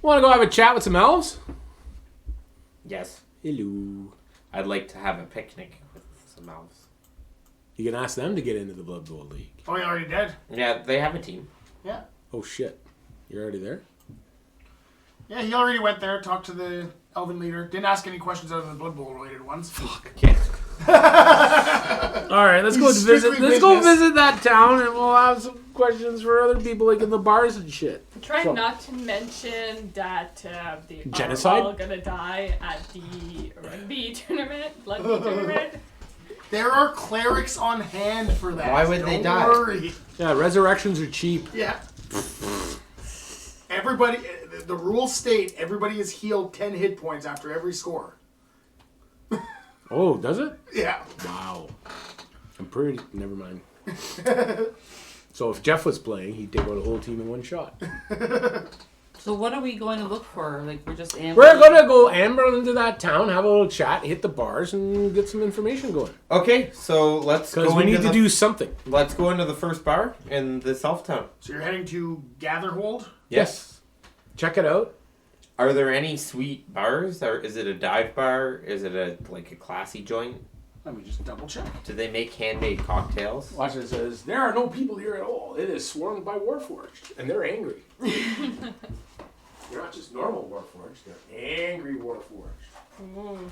Speaker 3: Want to go have a chat with some elves?
Speaker 5: Yes,
Speaker 3: Hello.
Speaker 5: I'd like to have a picnic with some elves.
Speaker 3: You can ask them to get into the Blood Bowl League.
Speaker 1: Oh, you already did?
Speaker 5: Yeah, they have a team.
Speaker 1: Yeah.
Speaker 3: Oh shit. You're already there?
Speaker 1: Yeah, he already went there, talked to the Elven leader. Didn't ask any questions other than Blood Bowl related ones. Fuck.
Speaker 5: Okay.
Speaker 3: Alright, let's
Speaker 1: He's strictly business.
Speaker 3: visit that town and we'll have some questions for other people like in the bars and shit.
Speaker 6: Try
Speaker 3: So-
Speaker 6: not to mention that they
Speaker 3: Genocide?
Speaker 6: are all gonna die at the rugby tournament, Bloodby tournament.
Speaker 1: There are clerics on hand for that.
Speaker 5: Why would they
Speaker 1: Don't
Speaker 5: die?
Speaker 1: worry.
Speaker 3: Yeah, resurrections are cheap.
Speaker 1: Yeah. Everybody, the rules state everybody is healed 10 hit points after every score.
Speaker 3: Oh, does it?
Speaker 1: Yeah.
Speaker 3: Wow. I'm pretty. Never mind. So if Jeff was playing, he'd take out a whole team in one shot.
Speaker 2: So what are we going to look for? Like we're just
Speaker 3: We're gonna go amber into that town, have a little chat, hit the bars, and get some information going.
Speaker 5: Okay, so let's
Speaker 3: Because
Speaker 5: go
Speaker 3: we need
Speaker 5: into
Speaker 3: to do something.
Speaker 5: Let's go into the first bar in the South Town.
Speaker 1: So you're heading to Gatherhold?
Speaker 3: Yes. Check it out.
Speaker 5: Are there any sweet bars, or is it a dive bar? Is it a classy joint?
Speaker 1: Let me just double check.
Speaker 5: Do they make handmade cocktails?
Speaker 3: Watch it says, there are no people here at all. It is swarmed by Warforged. And they're angry. They're not just normal Warforged, they're angry Warforged.
Speaker 6: Ooh.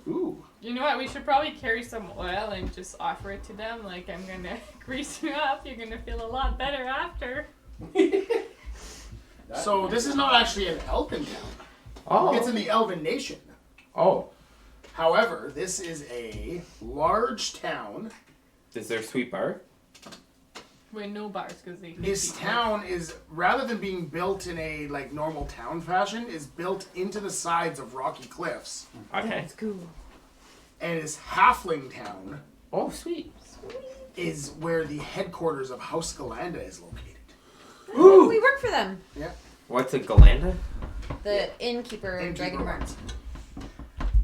Speaker 1: Ooh.
Speaker 6: You know what? We should probably carry some oil and just offer it to them. Like, I'm gonna grease you up. You're gonna feel a lot better after.
Speaker 1: So this is not actually an Elven town.
Speaker 5: Oh,
Speaker 1: It's in the Elven nation.
Speaker 3: Oh,
Speaker 1: However, this is a large town.
Speaker 5: Is there a sweet bar?
Speaker 6: Wait, no bars because they.
Speaker 1: This town is, rather than being built in a like normal town fashion, is built into the sides of rocky cliffs,
Speaker 5: Okay.
Speaker 2: cool.
Speaker 1: and is Halfling Town
Speaker 5: Oh, sweet.
Speaker 1: is where the headquarters of House Galanda is located.
Speaker 4: Oh, we work for them.
Speaker 5: What's a Galanda?
Speaker 4: The innkeeper of
Speaker 1: Innkeeper
Speaker 4: Dragonmark.
Speaker 1: Marks.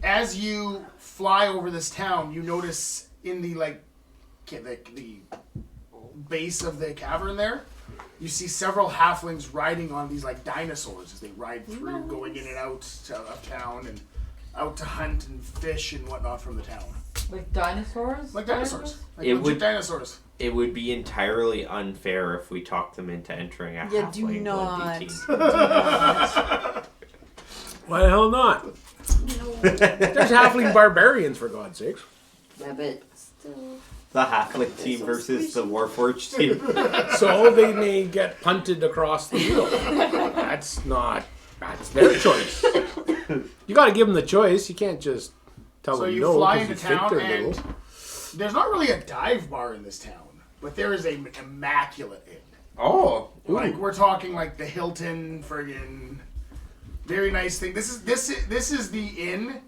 Speaker 1: As you fly over this town, you notice in the the base of the cavern there, you see several halflings riding on these like dinosaurs as they ride through, going in and out of town and out to hunt and fish and whatnot from the town.
Speaker 2: Like dinosaurs?
Speaker 1: Like dinosaurs. Like
Speaker 5: It
Speaker 1: legit
Speaker 5: would-
Speaker 1: dinosaurs.
Speaker 5: It would be entirely unfair if we talked them into entering a
Speaker 7: Yeah, do
Speaker 5: halfling
Speaker 7: not.
Speaker 5: Bloodby team.
Speaker 3: why the hell not? There's halfling barbarians, for God's sakes.
Speaker 7: Yeah, but still.
Speaker 5: The halfling team versus the Warforged team.
Speaker 3: So they may get punted across the field. That's their choice. You got to give them the choice. You can't just tell
Speaker 1: So
Speaker 3: them
Speaker 1: you
Speaker 3: no
Speaker 1: fly
Speaker 3: because
Speaker 1: into
Speaker 3: you think
Speaker 1: town
Speaker 3: they're
Speaker 1: and
Speaker 3: little.
Speaker 1: there's not really a dive bar in this town, but there is an immaculate inn.
Speaker 5: Oh.
Speaker 1: Like we're talking like the Hilton, friggin' very nice thing. This is the inn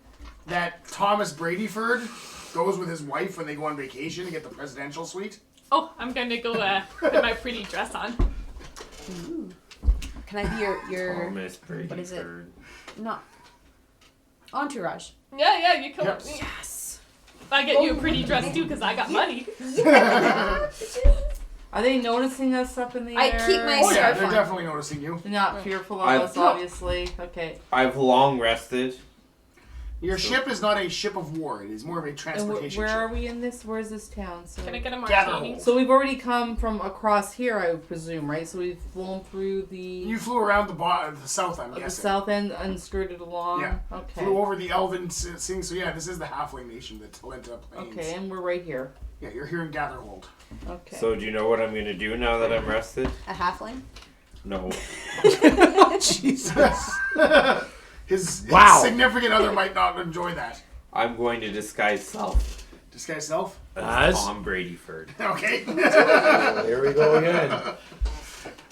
Speaker 1: that Thomas Bradyford goes with his wife when they go on vacation to get the presidential suite.
Speaker 6: Oh, I'm gonna go put my pretty dress on.
Speaker 7: Can I be your
Speaker 5: Thomas
Speaker 7: what is it?
Speaker 5: Bradyford.
Speaker 7: not entourage?
Speaker 6: Yeah, you come.
Speaker 1: Yep.
Speaker 7: Yes.
Speaker 6: I get you a pretty dress too because I got money.
Speaker 2: Are they noticing us up in the
Speaker 4: I
Speaker 2: air?
Speaker 4: keep my
Speaker 1: Oh yeah,
Speaker 4: scarf
Speaker 1: they're
Speaker 4: on.
Speaker 1: definitely noticing you.
Speaker 2: They're not fearful of
Speaker 5: I've-
Speaker 2: us, obviously. Okay.
Speaker 5: I've long rested.
Speaker 1: Your ship is not a ship of war. It is more of a
Speaker 2: And
Speaker 1: transportation
Speaker 2: where
Speaker 1: ship.
Speaker 2: are we in this? Where's this town? So,
Speaker 6: Can I get a
Speaker 1: Gather
Speaker 6: martini?
Speaker 1: hole.
Speaker 2: so we've already come from across here, I would presume, right? So we've flown through the
Speaker 1: You flew around the south, I'm
Speaker 2: the
Speaker 1: guessing.
Speaker 2: south end and skirted along.
Speaker 1: Yeah.
Speaker 2: Okay.
Speaker 1: Flew over the Elven thing. So yeah, this is the Halfling Nation, the Talenta Plains.
Speaker 2: Okay, and we're right here.
Speaker 1: Yeah, you're here in Gatherhold.
Speaker 2: Okay.
Speaker 5: So do you know what I'm gonna do now that I'm rested?
Speaker 4: A halfling?
Speaker 5: No.
Speaker 1: Jesus. His
Speaker 3: Wow.
Speaker 1: significant other might not enjoy that.
Speaker 5: I'm going to disguise self
Speaker 1: Disguise self?
Speaker 5: as
Speaker 3: As?
Speaker 5: Tom Bradyford.
Speaker 1: Okay.
Speaker 3: Oh, here we go again.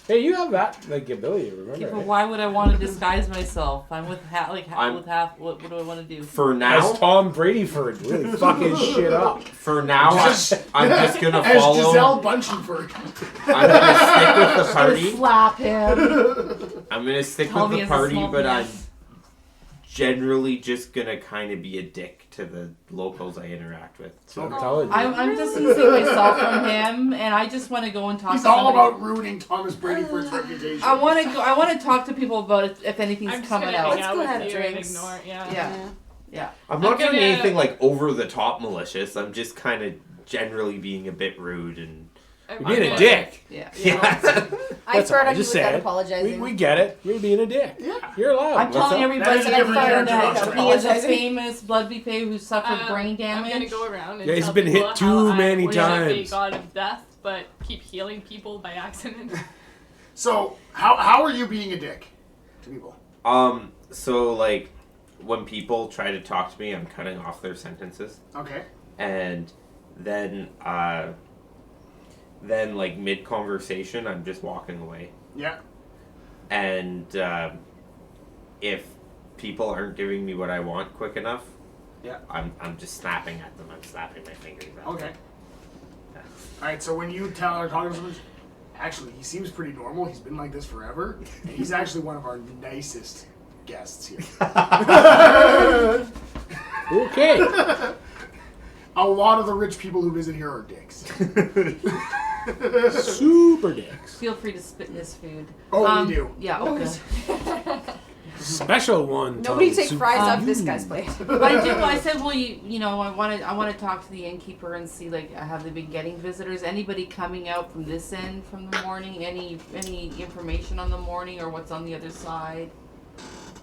Speaker 3: Hey, you have that ability, remember?
Speaker 2: Okay, but
Speaker 3: right?
Speaker 2: why would I want to disguise myself? I'm with
Speaker 5: I'm-
Speaker 2: with half. What do I want to do?
Speaker 5: For now,
Speaker 3: As Tom Bradyford, really fucking shit up.
Speaker 5: for now, I'm just gonna
Speaker 1: As
Speaker 5: follow.
Speaker 1: Giselle Bunchenford.
Speaker 5: I'm gonna stick with the party.
Speaker 2: Slap him.
Speaker 5: I'm gonna stick
Speaker 2: Tell
Speaker 5: with
Speaker 2: me
Speaker 5: the
Speaker 2: as a
Speaker 5: party,
Speaker 2: small
Speaker 5: but I'm
Speaker 2: penis.
Speaker 5: generally just gonna kind of be a dick to the locals I interact with.
Speaker 3: So I'm telling you.
Speaker 2: I'm distancing myself from him, and I just want to go and talk
Speaker 1: He's
Speaker 2: to
Speaker 1: all
Speaker 2: somebody.
Speaker 1: about ruining Thomas Bradyford's reputation.
Speaker 2: I want to go. I want to talk to people about it if anything's
Speaker 6: I'm just
Speaker 2: coming
Speaker 6: gonna
Speaker 2: out.
Speaker 6: hang out
Speaker 7: go
Speaker 6: with
Speaker 7: have
Speaker 6: you
Speaker 7: drinks.
Speaker 6: and ignore it. Yeah.
Speaker 2: Yeah. Yeah.
Speaker 5: I'm not
Speaker 6: I'm
Speaker 5: doing
Speaker 6: gonna-
Speaker 5: anything like over the top malicious. I'm just kind of generally being a bit rude and.
Speaker 6: I'm
Speaker 3: You're being a
Speaker 6: gonna-
Speaker 3: dick.
Speaker 2: Yeah.
Speaker 5: Yeah.
Speaker 4: I
Speaker 3: That's
Speaker 4: swear
Speaker 3: all,
Speaker 4: on you
Speaker 3: just
Speaker 4: without
Speaker 3: say it.
Speaker 4: apologizing.
Speaker 3: We get it. You're being a dick.
Speaker 1: Yeah.
Speaker 3: You're allowed.
Speaker 2: I'm telling
Speaker 5: up?
Speaker 2: everybody
Speaker 1: That is a
Speaker 2: that
Speaker 1: different character
Speaker 2: that
Speaker 1: on
Speaker 2: he is a
Speaker 4: Apologizing.
Speaker 2: famous Bloodby Fae who suffered brain
Speaker 6: I'm gonna
Speaker 2: damage.
Speaker 6: go around and
Speaker 3: Yeah, he's
Speaker 6: tell
Speaker 3: been
Speaker 6: people
Speaker 3: hit too
Speaker 6: how
Speaker 3: many
Speaker 6: I worship a
Speaker 3: times.
Speaker 6: god of death, but keep healing people by accident.
Speaker 1: So, how are you being a dick to people?
Speaker 5: So like, when people try to talk to me, I'm cutting off their sentences,
Speaker 1: Okay.
Speaker 5: and then like mid conversation, I'm just walking away.
Speaker 1: Yeah.
Speaker 5: And if people aren't giving me what I want quick enough,
Speaker 1: Yeah.
Speaker 5: I'm just snapping at them. I'm snapping my fingers at them.
Speaker 1: Okay. Alright, so when you tell our talking to someone, actually, he seems pretty normal. He's been like this forever. And he's actually one of our nicest guests here.
Speaker 3: Okay.
Speaker 1: A lot of the rich people who visit here are dicks.
Speaker 3: Super dicks.
Speaker 2: Feel free to spit in his food.
Speaker 1: Oh, we do.
Speaker 2: Yeah. Okay.
Speaker 3: Special one.
Speaker 4: Nobody
Speaker 3: Tommy.
Speaker 4: take
Speaker 3: Super
Speaker 4: fries off
Speaker 3: you.
Speaker 4: this guy's plate.
Speaker 2: But I do. I said, well, you know, I want to talk to the innkeeper and see, like, have they been getting visitors? Anybody coming out from this end from the morning? Any information on the morning or what's on the other side?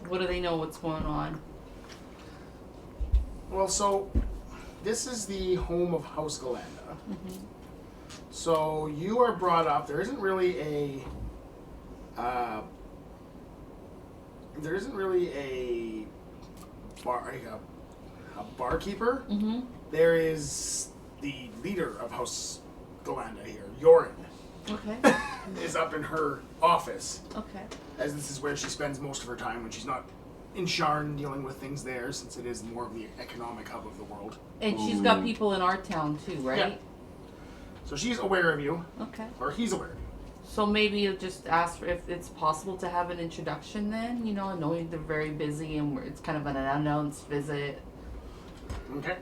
Speaker 2: What do they know? What's going on?
Speaker 1: Well, so this is the home of House Galanda. So you are brought up. There isn't really a a barkeeper.
Speaker 2: Mm-hmm.
Speaker 1: There is the leader of House Galanda here, Yorin,
Speaker 2: Okay.
Speaker 1: is up in her office,
Speaker 2: Okay.
Speaker 1: as this is where she spends most of her time when she's not in Sharn dealing with things there, since it is more of the economic hub of the world.
Speaker 2: And she's got people in our town too, right?
Speaker 1: Yeah. So she's aware of you,
Speaker 2: Okay.
Speaker 1: or he's aware of you.
Speaker 2: So maybe you'll just ask if it's possible to have an introduction then, knowing they're very busy and it's kind of an unannounced visit.
Speaker 1: Okay.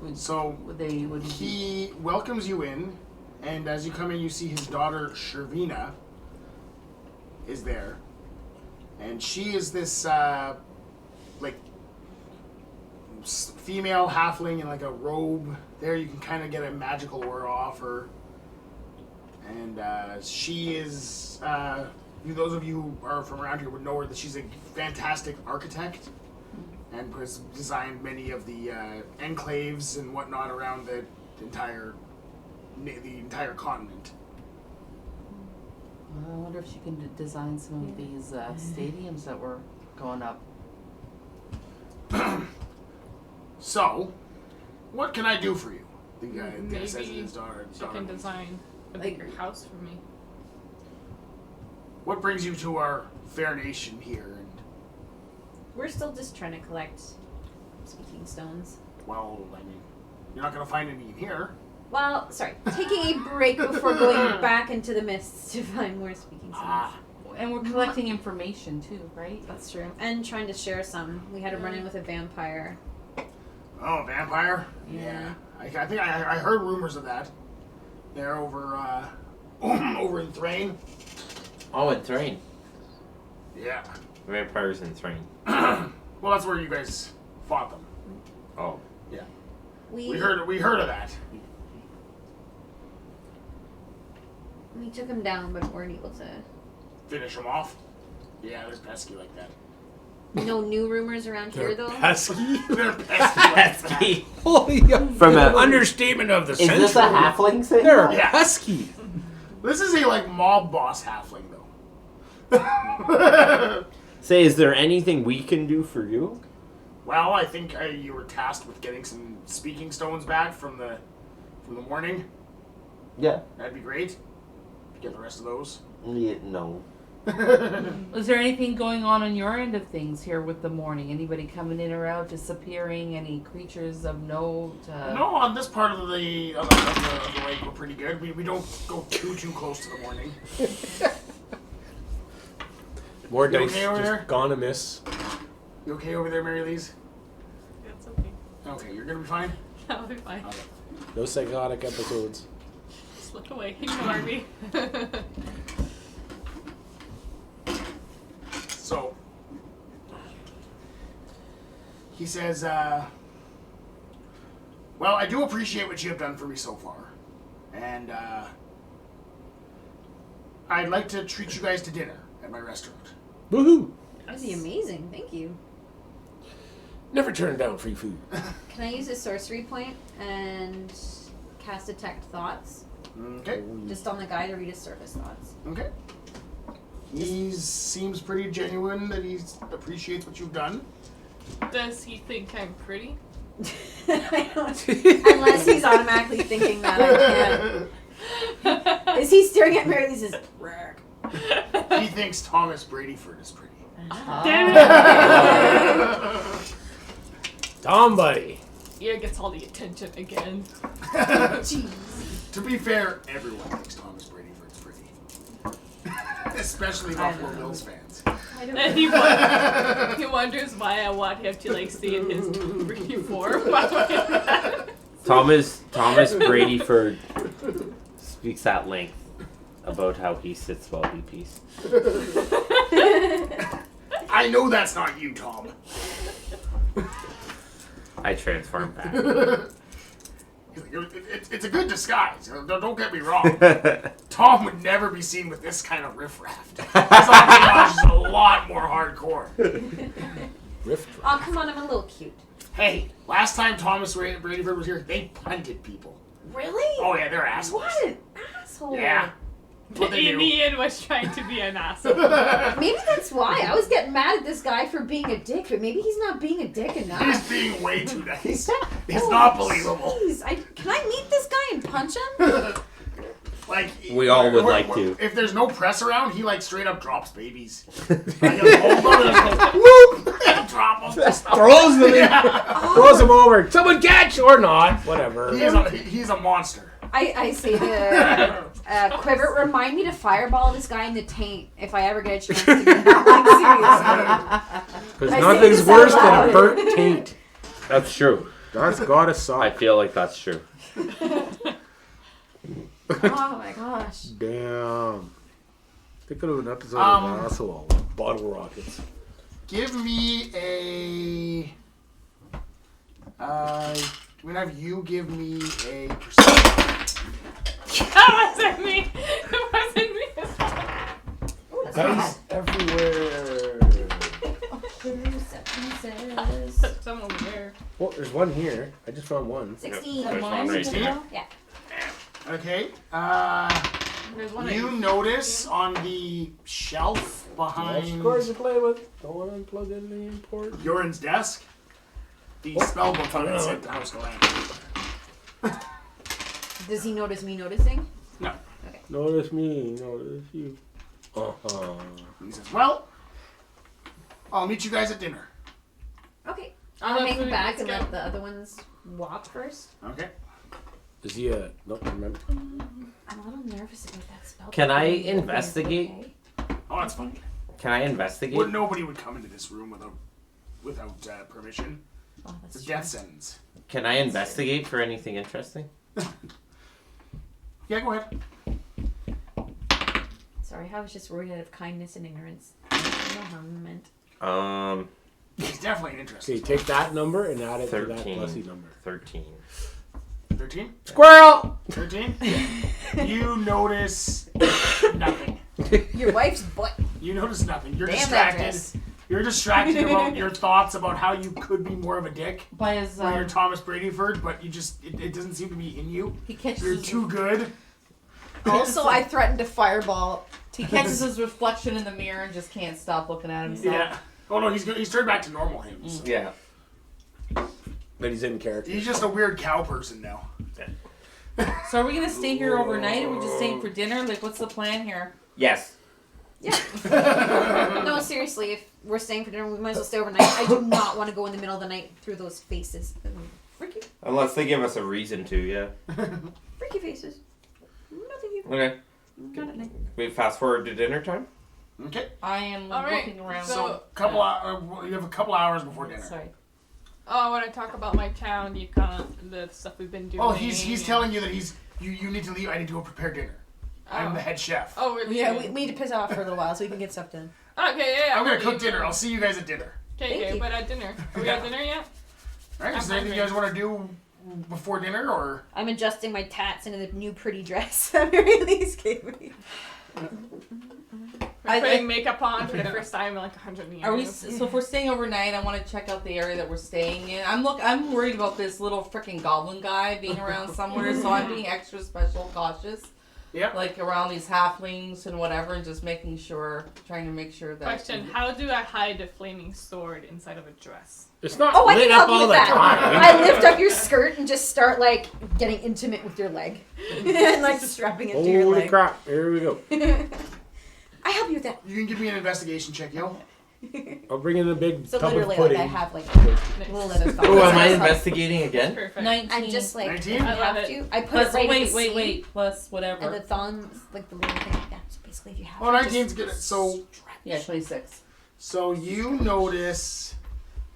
Speaker 2: Would,
Speaker 1: So
Speaker 2: would they, would
Speaker 1: he welcomes you in, and as you come in, you see his daughter Shervina is there, and she is this female halfling in like a robe. There, you can kind of get a magical aura off her, and she is. Those of you who are from around here would know her that she's a fantastic architect, and has designed many of the enclaves and whatnot around the entire continent.
Speaker 2: I wonder if she can design some of these stadiums that were going up.
Speaker 1: So, what can I do for you? The guy
Speaker 6: Maybe
Speaker 1: says to his daughter.
Speaker 6: She can design a bigger house for me.
Speaker 1: What brings you to our fair nation here? And
Speaker 4: We're still just trying to collect speaking stones.
Speaker 1: well, I mean, you're not gonna find any in here.
Speaker 4: Well, sorry, taking a break before going back into the mists to find more speaking stones.
Speaker 1: Ah,
Speaker 2: And we're collecting information too, right?
Speaker 4: That's true. And trying to share some. We had a run-in with a vampire.
Speaker 1: oh, vampire.
Speaker 4: Yeah.
Speaker 1: I think I heard rumors of that. They're over over in Thrain.
Speaker 5: Oh, and Thrain.
Speaker 1: Yeah.
Speaker 5: Vampires in Thrain.
Speaker 1: Well, that's where you guys fought them.
Speaker 5: Oh.
Speaker 1: Yeah.
Speaker 4: We
Speaker 1: We heard of that.
Speaker 4: we took him down, but weren't able to.
Speaker 1: Finish them off. Yeah, there's pesky like that.
Speaker 4: No new rumors around here, though.
Speaker 3: Pesky.
Speaker 1: They're pesky like that.
Speaker 5: Pesky.
Speaker 3: Holy
Speaker 5: From a
Speaker 3: understatement of the
Speaker 5: Is
Speaker 3: century.
Speaker 5: this a halfling thing?
Speaker 3: They're
Speaker 1: Yeah.
Speaker 3: pesky.
Speaker 1: This is a mob boss halfling though.
Speaker 5: Say, is there anything we can do for you?
Speaker 1: Well, I think you were tasked with getting some speaking stones back from the morning.
Speaker 5: Yeah.
Speaker 1: That'd be great. Get the rest of those.
Speaker 5: No.
Speaker 2: Is there anything going on your end of things here with the morning? Anybody coming in or out, disappearing? Any creatures of note?
Speaker 1: No, on this part of the lake, we're pretty good. We don't go too close to the morning.
Speaker 3: More
Speaker 1: You
Speaker 3: dice
Speaker 1: okay over
Speaker 3: just
Speaker 1: there?
Speaker 3: gone amiss.
Speaker 1: You okay over there, Mary Lee's?
Speaker 6: That's okay.
Speaker 1: Okay, you're gonna be fine.
Speaker 6: That'll be fine.
Speaker 1: Okay.
Speaker 3: No psychotic episodes.
Speaker 6: Just look away. Ignore me.
Speaker 1: So, he says, well, I do appreciate what you have done for me so far. And, I'd like to treat you guys to dinner at my restaurant.
Speaker 3: Woohoo!
Speaker 4: That'd be amazing. Thank you.
Speaker 3: Never turn down free food.
Speaker 4: Can I use a sorcery point and cast detect thoughts?
Speaker 1: Okay.
Speaker 4: Just on the guy to read his surface thoughts.
Speaker 1: Okay. He seems pretty genuine that he appreciates what you've done.
Speaker 6: Does he think I'm pretty?
Speaker 4: I don't, unless he's automatically thinking that I can't. Is he staring at Mary Lee and says, "Rrrk."
Speaker 1: He thinks Thomas Bradyford is pretty.
Speaker 6: Damn it!
Speaker 3: Tom, buddy.
Speaker 6: Ear gets all the attention again.
Speaker 4: Jeez.
Speaker 1: To be fair, everyone thinks Thomas Bradyford's pretty. Especially Buffalo Bills fans.
Speaker 6: And he wonders why I want him to stay in his Brady form.
Speaker 5: Thomas Bradyford speaks at length about how he sits while he pees.
Speaker 1: I know that's not you, Tom.
Speaker 5: I transform back.
Speaker 1: It's a good disguise. Don't get me wrong. Tom would never be seen with this kind of riffraff. His entourage is a lot more hardcore.
Speaker 3: Rift.
Speaker 4: Oh, come on, I'm a little cute.
Speaker 1: Hey, last time Thomas Bradyford was here, they punted people.
Speaker 4: Really?
Speaker 1: Oh yeah, they're assholes.
Speaker 4: What an asshole.
Speaker 1: Yeah. What they do.
Speaker 6: Ian was trying to be an asshole.
Speaker 7: Maybe that's why I was getting mad at this guy for being a dick, but maybe he's not being a dick enough.
Speaker 1: He's being way too nice. It's not believable.
Speaker 7: Jeez, can I meet this guy and punch him?
Speaker 1: Like
Speaker 5: We all would like to.
Speaker 1: If there's no press around, he like straight up drops babies. Like, hold on and goes, whoop, and drop them.
Speaker 3: Throws them in, throws them over. Someone catch or not, whatever.
Speaker 1: He's a monster.
Speaker 7: I say to Quiver, remind me to fireball this guy in the taint if I ever get a chance to get him. Like, seriously.
Speaker 3: Because
Speaker 7: I say
Speaker 3: nothing's
Speaker 7: this
Speaker 3: worse
Speaker 7: out
Speaker 3: than a
Speaker 7: loud.
Speaker 3: burnt taint.
Speaker 5: That's true.
Speaker 3: That's gotta
Speaker 5: I
Speaker 3: suck.
Speaker 5: feel like that's true.
Speaker 7: Oh my gosh.
Speaker 3: Damn. Think of an episode
Speaker 1: Um,
Speaker 3: of Asshole. Bottle rockets.
Speaker 1: Give me a. I'm gonna have you give me a perception.
Speaker 6: That wasn't me. It wasn't me.
Speaker 3: Dice everywhere.
Speaker 6: Some over there.
Speaker 3: Well, there's one here. I just found one.
Speaker 4: 16.
Speaker 5: There's one right here.
Speaker 4: Yeah.
Speaker 1: Okay.
Speaker 6: There's one.
Speaker 1: You notice on the shelf
Speaker 3: That's
Speaker 1: behind
Speaker 3: cards to play with. Don't want to unplug any import.
Speaker 1: Yoren's desk, the spell book that I sent to House Galan.
Speaker 7: Does he notice me noticing?
Speaker 1: No.
Speaker 3: Notice me, notice you.
Speaker 1: He says, "Well, I'll meet you guys at dinner."
Speaker 7: Okay.
Speaker 6: I'll
Speaker 7: I'll
Speaker 6: have
Speaker 7: hang
Speaker 6: food,
Speaker 7: back
Speaker 6: let's
Speaker 7: and
Speaker 6: go.
Speaker 7: let the other ones walk first.
Speaker 1: Okay.
Speaker 3: Is he a. Nope, remember.
Speaker 7: I'm a little nervous about that spell.
Speaker 5: Can I
Speaker 7: Okay.
Speaker 5: investigate?
Speaker 1: Oh, that's fun.
Speaker 5: Can I investigate?
Speaker 1: Well, nobody would come into this room without permission.
Speaker 7: Oh,
Speaker 1: It's
Speaker 7: that's
Speaker 1: a
Speaker 7: true.
Speaker 1: death sentence.
Speaker 5: Can I investigate for anything interesting?
Speaker 1: Yeah, go ahead.
Speaker 7: Sorry, I was just worried out of kindness and ignorance. I don't know how I meant.
Speaker 1: He's definitely interesting.
Speaker 3: Okay, take that number and add it to that
Speaker 5: 13.
Speaker 3: plussy number.
Speaker 5: 13.
Speaker 1: 13?
Speaker 3: Squirrel!
Speaker 1: 13? You notice nothing.
Speaker 7: Your wife's butt.
Speaker 1: You notice nothing. You're
Speaker 7: Damn that
Speaker 1: distracted.
Speaker 7: dress.
Speaker 1: You're distracted about your thoughts about how you could be more of a dick
Speaker 2: By his,
Speaker 1: when you're Thomas Bradyford, but you just it doesn't seem to be in you.
Speaker 2: he catches
Speaker 1: You're
Speaker 2: his,
Speaker 1: too good.
Speaker 7: Also, I threatened to fireball.
Speaker 2: he catches his reflection in the mirror and just can't stop looking at himself.
Speaker 1: Yeah. Oh no, he's turned back to normal him. So.
Speaker 5: Yeah.
Speaker 3: But he's in character.
Speaker 1: He's just a weird cow person now.
Speaker 2: So are we gonna stay here overnight, or are we just staying for dinner? Like, what's the plan here?
Speaker 5: Yes.
Speaker 7: No, seriously, if we're staying for dinner, we might as well stay overnight. I do not want to go in the middle of the night through those faces. Freaky,
Speaker 5: Unless they give us a reason to, yeah.
Speaker 7: freaky faces. No, thank you.
Speaker 5: Okay.
Speaker 7: Not at night.
Speaker 5: We fast forward to dinner time?
Speaker 1: Okay.
Speaker 2: I am
Speaker 6: All right,
Speaker 2: looking around.
Speaker 1: So you have a couple hours before dinner.
Speaker 2: Sorry.
Speaker 6: Oh, I want to talk about my town, the econ, the stuff we've been doing.
Speaker 1: Oh, he's telling you that you need to leave. I need to go prepare dinner. I'm the head chef.
Speaker 6: Oh, we're leaving.
Speaker 7: Yeah, we need to piss off for a little while so we can get stuff done.
Speaker 6: Okay, yeah.
Speaker 1: I'm gonna
Speaker 6: we're
Speaker 1: cook
Speaker 6: leaving.
Speaker 1: dinner. I'll see you guys at dinner.
Speaker 6: Okay,
Speaker 7: Thank
Speaker 6: okay,
Speaker 7: you.
Speaker 6: but at dinner. Are we at dinner yet?
Speaker 1: All right. Is
Speaker 6: I'm
Speaker 1: there anything you
Speaker 6: hungry.
Speaker 1: guys want to do before dinner, or
Speaker 7: I'm adjusting my tats into the new pretty dress that Mary Elise gave me.
Speaker 6: We're putting makeup on for the first time in like 100 years.
Speaker 2: Are we? So if we're staying overnight, I want to check out the area that we're staying in. I'm worried about this little freaking goblin guy being around somewhere, so I'm being extra special cautious.
Speaker 1: Yep.
Speaker 2: Like around these halflings and whatever, and just trying to make sure that.
Speaker 6: Question: how do I hide a flaming sword inside of a dress?
Speaker 3: It's not
Speaker 7: Oh, I
Speaker 3: lit
Speaker 7: can
Speaker 3: up
Speaker 7: help you
Speaker 3: all
Speaker 7: with
Speaker 3: the
Speaker 7: that.
Speaker 3: time.
Speaker 7: I lift up your skirt and just start like getting intimate with your leg, and like strapping it to your
Speaker 3: Holy
Speaker 7: leg.
Speaker 3: crap, here we go.
Speaker 7: I help you with that.
Speaker 1: you can give me an investigation check, yo.
Speaker 3: I'll bring in a big
Speaker 7: So
Speaker 3: tub of
Speaker 7: literally,
Speaker 3: pudding.
Speaker 7: like I have like a little leather thong.
Speaker 5: Oh, am I investigating again?
Speaker 6: Perfect.
Speaker 2: 19.
Speaker 7: I'm just like
Speaker 1: 19?
Speaker 7: I
Speaker 6: I love
Speaker 7: have
Speaker 6: it.
Speaker 7: to. I put
Speaker 2: Plus,
Speaker 7: it right.
Speaker 2: wait,
Speaker 7: at the seam,
Speaker 2: wait. Plus whatever.
Speaker 7: And the thongs, like the little thing like that. So basically, if you have.
Speaker 1: Oh,
Speaker 7: to
Speaker 1: 19's
Speaker 7: just
Speaker 1: good. So
Speaker 2: Yeah, 26.
Speaker 1: you notice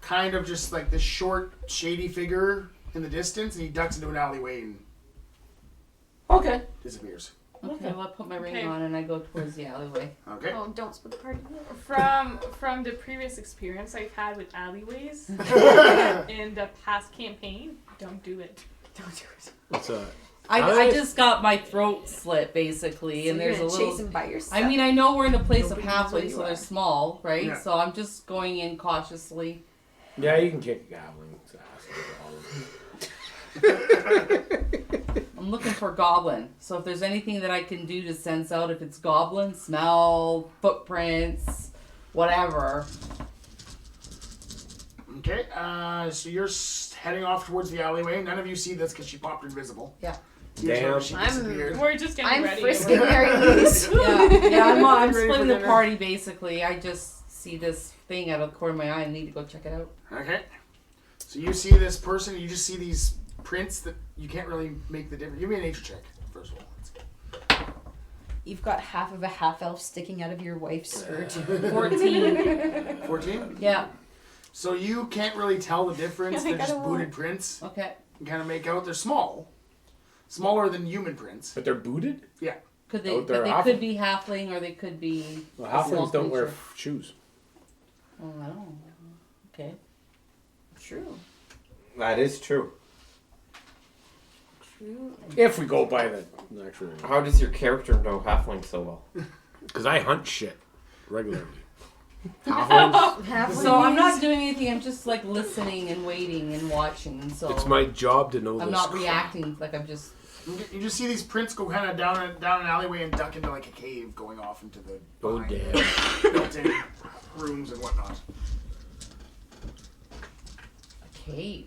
Speaker 1: kind of just like this short, shady figure in the distance, and he ducks into an alleyway and
Speaker 2: Okay.
Speaker 1: disappears.
Speaker 2: Okay, well, I put my ring
Speaker 6: Okay.
Speaker 2: on and I go towards the alleyway.
Speaker 1: Okay.
Speaker 7: Oh, don't split the party.
Speaker 6: From the previous experience I've had with alleyways in the past campaign, don't do it.
Speaker 7: Don't do it.
Speaker 3: What's that?
Speaker 2: I just got my throat slit basically,
Speaker 7: So
Speaker 2: and
Speaker 7: you're
Speaker 2: there's a
Speaker 7: gonna
Speaker 2: little.
Speaker 7: chase him by yourself.
Speaker 2: I mean, I know we're in a place
Speaker 7: Nobody
Speaker 2: of
Speaker 7: knows where
Speaker 2: halflings,
Speaker 7: you
Speaker 2: so
Speaker 7: are.
Speaker 2: they're small, right?
Speaker 1: Yeah.
Speaker 2: So I'm just going in cautiously.
Speaker 3: Yeah, you can kick a goblin.
Speaker 2: I'm looking for goblin. So if there's anything that I can do to sense out if it's goblin, smell, footprints, whatever.
Speaker 1: Okay, so you're heading off towards the alleyway. None of you see this because she popped invisible.
Speaker 2: Yeah.
Speaker 1: You just know
Speaker 3: Damn.
Speaker 1: she
Speaker 4: I'm-
Speaker 1: disappeared.
Speaker 6: We're just getting
Speaker 4: I'm
Speaker 6: ready.
Speaker 4: frisking Mary Louise.
Speaker 2: Yeah, I'm
Speaker 1: Ready for
Speaker 2: splitting the
Speaker 1: dinner?
Speaker 2: party basically. I just see this thing out of the corner of my eye and need to go check it out.
Speaker 1: Okay. So you see this person, you just see these prints that you can't really make the difference. Give me a nature check, first of all.
Speaker 7: You've got half of a half elf sticking out of your wife's skirt.
Speaker 2: 14.
Speaker 1: 14?
Speaker 2: Yeah.
Speaker 1: So you can't really tell the difference.
Speaker 7: Yeah, I
Speaker 1: They're just
Speaker 7: gotta
Speaker 1: booted
Speaker 7: roll.
Speaker 1: prints.
Speaker 2: Okay.
Speaker 1: You kind of make out they're small. Smaller than human prints.
Speaker 3: But they're booted?
Speaker 2: Could they?
Speaker 3: Oh,
Speaker 2: But
Speaker 3: they're
Speaker 2: they
Speaker 3: half-
Speaker 2: could be halfling, or they could be.
Speaker 3: Well,
Speaker 2: a small
Speaker 3: halflings don't wear
Speaker 2: creature.
Speaker 3: shoes.
Speaker 2: Oh, I don't know. Okay.
Speaker 7: True.
Speaker 5: That is true.
Speaker 7: True.
Speaker 3: If we go by the actual.
Speaker 5: How does your character know halfling so well?
Speaker 3: Because I hunt shit regularly. Halflings.
Speaker 2: So I'm not doing anything. I'm just like listening and waiting and watching. And so
Speaker 3: It's my job to know
Speaker 2: I'm
Speaker 3: this.
Speaker 2: not reacting. Like I'm just.
Speaker 1: You just see these prints go kind of down an alleyway and duck into like a cave going off into the
Speaker 3: Oh,
Speaker 1: behind
Speaker 3: damn.
Speaker 1: the built-in rooms and whatnot.
Speaker 2: A cave.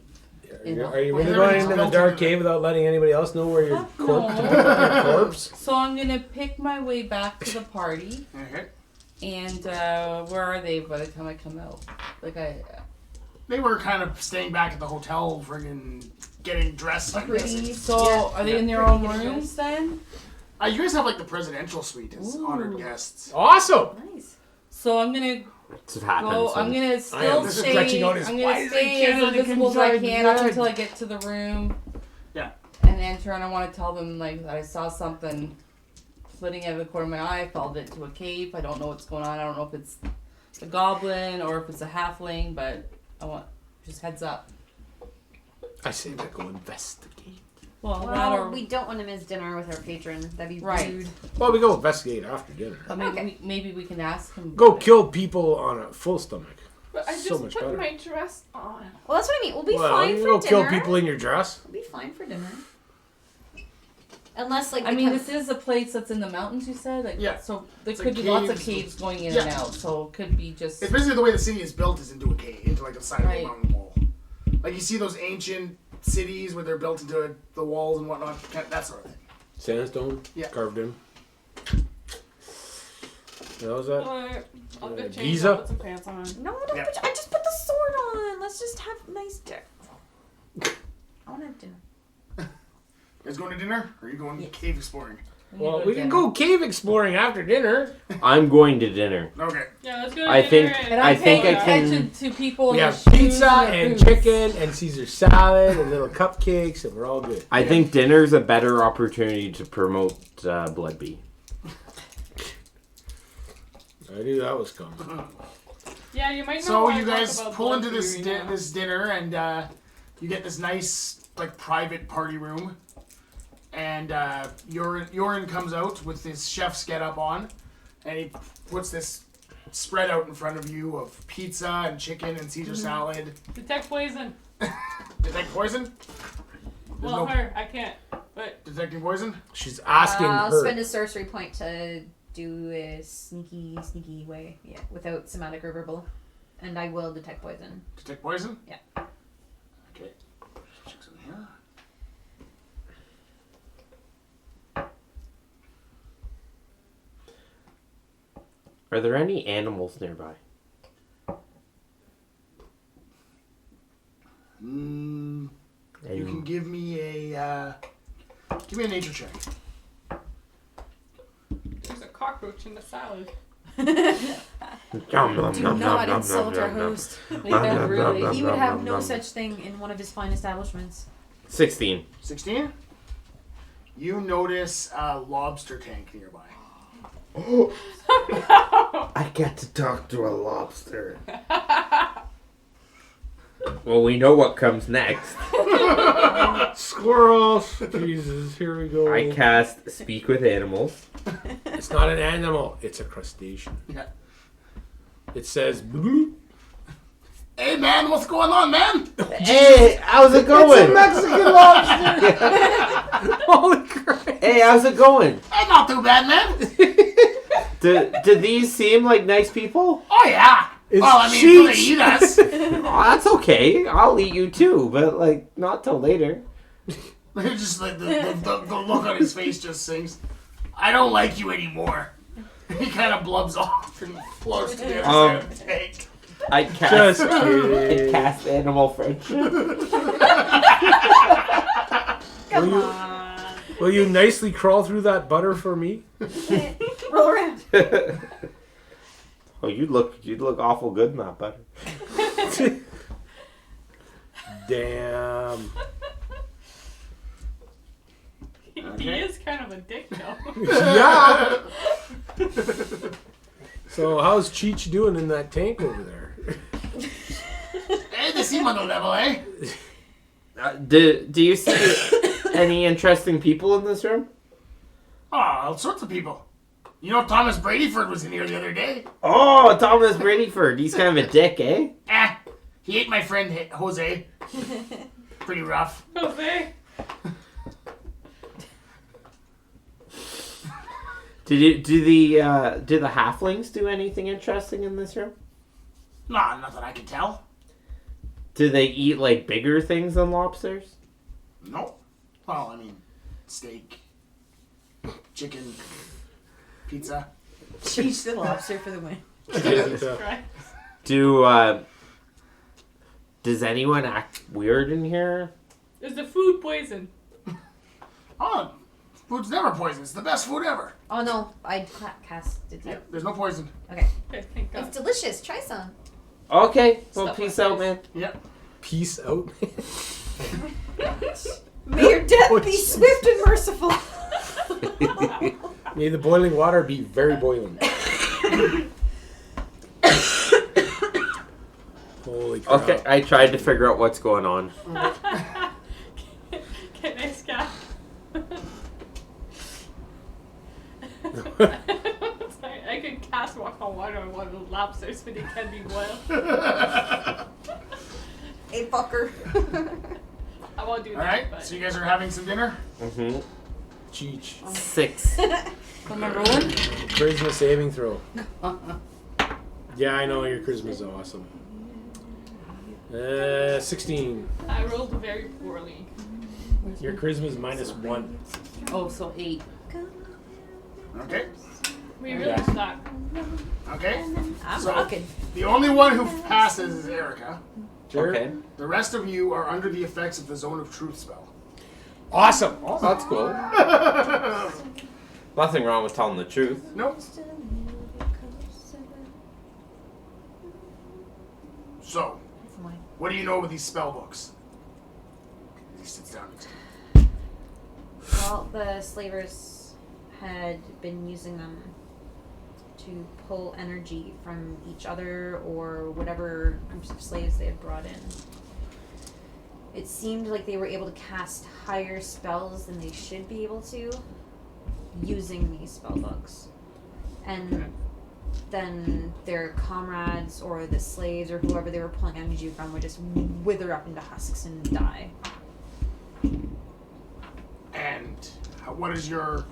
Speaker 3: Are you really
Speaker 1: Well,
Speaker 3: going into the
Speaker 1: everything's
Speaker 3: dark
Speaker 1: built
Speaker 3: cave without letting anybody else know where you're
Speaker 2: Fuck
Speaker 3: corpse to
Speaker 2: no.
Speaker 3: pick up your corpse?
Speaker 2: So I'm gonna pick my way back to the party.
Speaker 1: Okay.
Speaker 2: And where are they by the time I come out? Like
Speaker 1: They were kind of staying back at the hotel, friggin' getting dressed. I'm guessing.
Speaker 2: so are they in their own rooms then?
Speaker 1: You guys have like the presidential suite as
Speaker 2: Ooh.
Speaker 1: honored guests.
Speaker 3: Awesome!
Speaker 7: Nice.
Speaker 2: So I'm gonna
Speaker 5: That's what happens.
Speaker 2: go. I'm gonna still
Speaker 1: This is
Speaker 2: stay.
Speaker 1: stretching out as
Speaker 2: I'm
Speaker 1: wide
Speaker 2: gonna
Speaker 1: as I
Speaker 2: stay
Speaker 1: can
Speaker 2: as
Speaker 1: and I can
Speaker 2: invisible as I
Speaker 1: drive
Speaker 2: can up
Speaker 1: good.
Speaker 2: until I get to the room.
Speaker 1: Yeah.
Speaker 2: And enter, and I want to tell them like that I saw something flitting out of the corner of my eye. I fell into a cave. I don't know what's going on. I don't know if it's a goblin or if it's a halfling, but I want just heads up.
Speaker 3: I say we go investigate.
Speaker 2: Well, that
Speaker 4: Well,
Speaker 2: or
Speaker 4: we don't want to miss dinner with our patron. That'd be
Speaker 2: Right.
Speaker 4: rude.
Speaker 3: Well, we go investigate after dinner.
Speaker 2: maybe we can ask him.
Speaker 3: Go kill people on a full stomach.
Speaker 6: But I
Speaker 3: So
Speaker 6: just
Speaker 3: much
Speaker 6: put
Speaker 3: better.
Speaker 6: my dress on.
Speaker 4: Well, that's what I mean. We'll be
Speaker 3: Well,
Speaker 4: fine
Speaker 3: you
Speaker 4: for
Speaker 3: go
Speaker 4: dinner.
Speaker 3: kill people in your dress.
Speaker 4: We'll be fine for dinner. Unless, like,
Speaker 2: I
Speaker 4: the
Speaker 2: mean,
Speaker 4: com-
Speaker 2: this is a place that's in the mountains. You said, like,
Speaker 1: Yeah.
Speaker 2: So there
Speaker 1: It's
Speaker 2: could
Speaker 1: like
Speaker 2: be lots of
Speaker 1: caves.
Speaker 2: caves going in
Speaker 1: Yeah.
Speaker 2: and out. So it could be just
Speaker 1: It's basically the way the city is built is into a cave, into like the side
Speaker 2: Right.
Speaker 1: of a mountain wall. Like you see those ancient cities where they're built into the walls and whatnot, that sort of thing.
Speaker 3: Sandstone
Speaker 1: Yeah.
Speaker 3: carved in. What was that?
Speaker 6: I'll go change.
Speaker 3: Giza?
Speaker 6: I'll put some pants on.
Speaker 4: No, don't
Speaker 1: Yeah.
Speaker 4: I just put the sword on. Let's just have nice dinner. I want to have dinner.
Speaker 1: You guys going to dinner? Or are you going cave exploring?
Speaker 3: Well,
Speaker 2: to
Speaker 3: we can
Speaker 2: dinner.
Speaker 3: go cave exploring after dinner.
Speaker 5: I'm going to dinner.
Speaker 1: Okay.
Speaker 6: Yeah, let's go to
Speaker 5: I
Speaker 6: dinner
Speaker 5: think-
Speaker 2: And
Speaker 5: I
Speaker 2: I'm
Speaker 5: think
Speaker 2: paying
Speaker 5: I can-
Speaker 2: attention to people.
Speaker 3: We
Speaker 2: in
Speaker 3: have
Speaker 2: their shoes
Speaker 3: pizza
Speaker 2: their
Speaker 3: and
Speaker 2: boots.
Speaker 3: chicken and Caesar salad and little cupcakes, and we're all good.
Speaker 5: I think dinner's a better opportunity to promote Bloodby.
Speaker 3: I knew that was coming.
Speaker 6: Yeah, you might not
Speaker 1: So
Speaker 6: want
Speaker 1: you
Speaker 6: to talk
Speaker 1: guys
Speaker 6: about
Speaker 1: pull into
Speaker 6: Bloodby
Speaker 1: this
Speaker 6: right now.
Speaker 1: this dinner and you get this nice like private party room, and Yorin comes out with his chef's get up on, and he puts this spread out in front of you of pizza and chicken and Caesar salad.
Speaker 6: Detect poison.
Speaker 1: Detect poison? There's
Speaker 6: Well,
Speaker 1: no
Speaker 6: her. I can't. But
Speaker 1: detecting poison.
Speaker 3: She's asking
Speaker 4: I'll
Speaker 3: her.
Speaker 4: spend a sorcery point to do a sneaky way, without somatic reverbal, and I will detect poison.
Speaker 1: Detect poison.
Speaker 4: Yeah.
Speaker 1: Okay. Check some here.
Speaker 5: Are there any animals nearby?
Speaker 1: You
Speaker 5: Any-
Speaker 1: can give me a nature check.
Speaker 6: there's a cockroach in the salad.
Speaker 5: Nom, nom,
Speaker 7: Do
Speaker 5: nom,
Speaker 7: not
Speaker 5: nom, nom,
Speaker 7: insult
Speaker 5: nom,
Speaker 7: our
Speaker 5: nom.
Speaker 7: host.
Speaker 2: Yeah, really.
Speaker 7: He would have no
Speaker 5: nom.
Speaker 7: such thing in one of his fine establishments.
Speaker 5: 16.
Speaker 1: 16. You notice a lobster tank nearby.
Speaker 5: I get to talk to a lobster. Well, we know what comes next.
Speaker 3: Squirrels. Jesus, here we go.
Speaker 5: I cast Speak with Animals.
Speaker 3: It's not an animal. It's a crustacean.
Speaker 1: Yeah.
Speaker 3: It says. Bloop.
Speaker 1: Hey man, what's going on, man?
Speaker 5: Hey, how's it going?
Speaker 3: Mexican lobster. Holy crap!
Speaker 5: how's it going?
Speaker 1: Not too bad, man.
Speaker 5: Do these seem like nice people?
Speaker 1: Oh, yeah.
Speaker 3: It's
Speaker 1: well, I mean, they
Speaker 3: Cheech.
Speaker 1: eat us.
Speaker 5: Oh, that's okay. I'll eat you too, but like not till later.
Speaker 1: Just like the look on his face just sinks. I don't like you anymore. He kind of blubs off and floats to the other side of the tank.
Speaker 5: I cast,
Speaker 3: Just kidding.
Speaker 5: I cast animal friendship.
Speaker 7: Come on.
Speaker 3: Will you nicely crawl through that butter for me?
Speaker 7: Roll around.
Speaker 5: Oh, you'd look awful good in that butter.
Speaker 3: Damn.
Speaker 6: He is kind of a dick, though.
Speaker 3: Yeah. So how's Cheech doing in that tank over there?
Speaker 1: Hey, they seem on the level, eh?
Speaker 5: Do you see any interesting people in this room?
Speaker 1: Oh, all sorts of people. You know, Thomas Bradyford was in here the other day.
Speaker 5: Oh, Thomas Bradyford. He's kind of a dick, eh?
Speaker 1: He ate my friend Jose. Pretty rough.
Speaker 6: Jose.
Speaker 5: Do the halflings do anything interesting in this room?
Speaker 1: Nah, not that I can tell.
Speaker 5: Do they eat like bigger things than lobsters?
Speaker 1: Nope. Well, I mean, steak, chicken, pizza.
Speaker 7: Cheech the lobster for the win.
Speaker 6: Right.
Speaker 5: Does anyone act weird in here?
Speaker 6: Is the food poison?
Speaker 1: Oh, food's never poison. It's the best food ever.
Speaker 7: Oh no, I cast it.
Speaker 1: Yep, there's no poison.
Speaker 7: Okay.
Speaker 6: Okay, thank God.
Speaker 7: It's delicious. Try some.
Speaker 5: Okay, well,
Speaker 6: Stuff
Speaker 5: peace
Speaker 6: like
Speaker 5: out,
Speaker 6: this.
Speaker 5: man.
Speaker 1: Yep.
Speaker 3: Peace out.
Speaker 7: May your death be swift and merciful.
Speaker 3: May the boiling water be very boiling. Holy crap.
Speaker 5: Okay, I tried to figure out what's going on.
Speaker 6: Can I scat? Sorry, I could cast walk on water on one of the lobsters, but it can be boiled.
Speaker 7: Hey, fucker.
Speaker 6: I won't do that.
Speaker 1: All right.
Speaker 6: But
Speaker 1: So you guys are having some dinner.
Speaker 5: Mm-hmm.
Speaker 3: Cheech.
Speaker 5: 6.
Speaker 2: What am I rolling?
Speaker 3: Charisma saving throw. Yeah, I know your charisma's awesome. 16.
Speaker 6: I rolled very poorly.
Speaker 3: Your charisma's -1.
Speaker 2: Oh, so 8.
Speaker 1: Okay.
Speaker 6: We really
Speaker 3: Yeah.
Speaker 6: suck.
Speaker 1: Okay.
Speaker 7: I'm
Speaker 1: So-
Speaker 7: rocking.
Speaker 1: The only one who passes is Erica.
Speaker 3: Sure.
Speaker 5: Okay.
Speaker 1: The rest of you are under the effects of the Zone of Truth spell.
Speaker 3: Awesome.
Speaker 5: That's cool. Nothing wrong with telling the truth.
Speaker 1: Nope. So, what do you know with these spell books? He sits down next to you.
Speaker 4: Well, the slavers had been using them to pull energy from each other or whatever groups of slaves they had brought in. It seemed like they were able to cast higher spells than they should be able to using these spell books. And then their comrades or the slaves or whoever they were pulling energy from would just wither up into husks and die.
Speaker 1: And what is your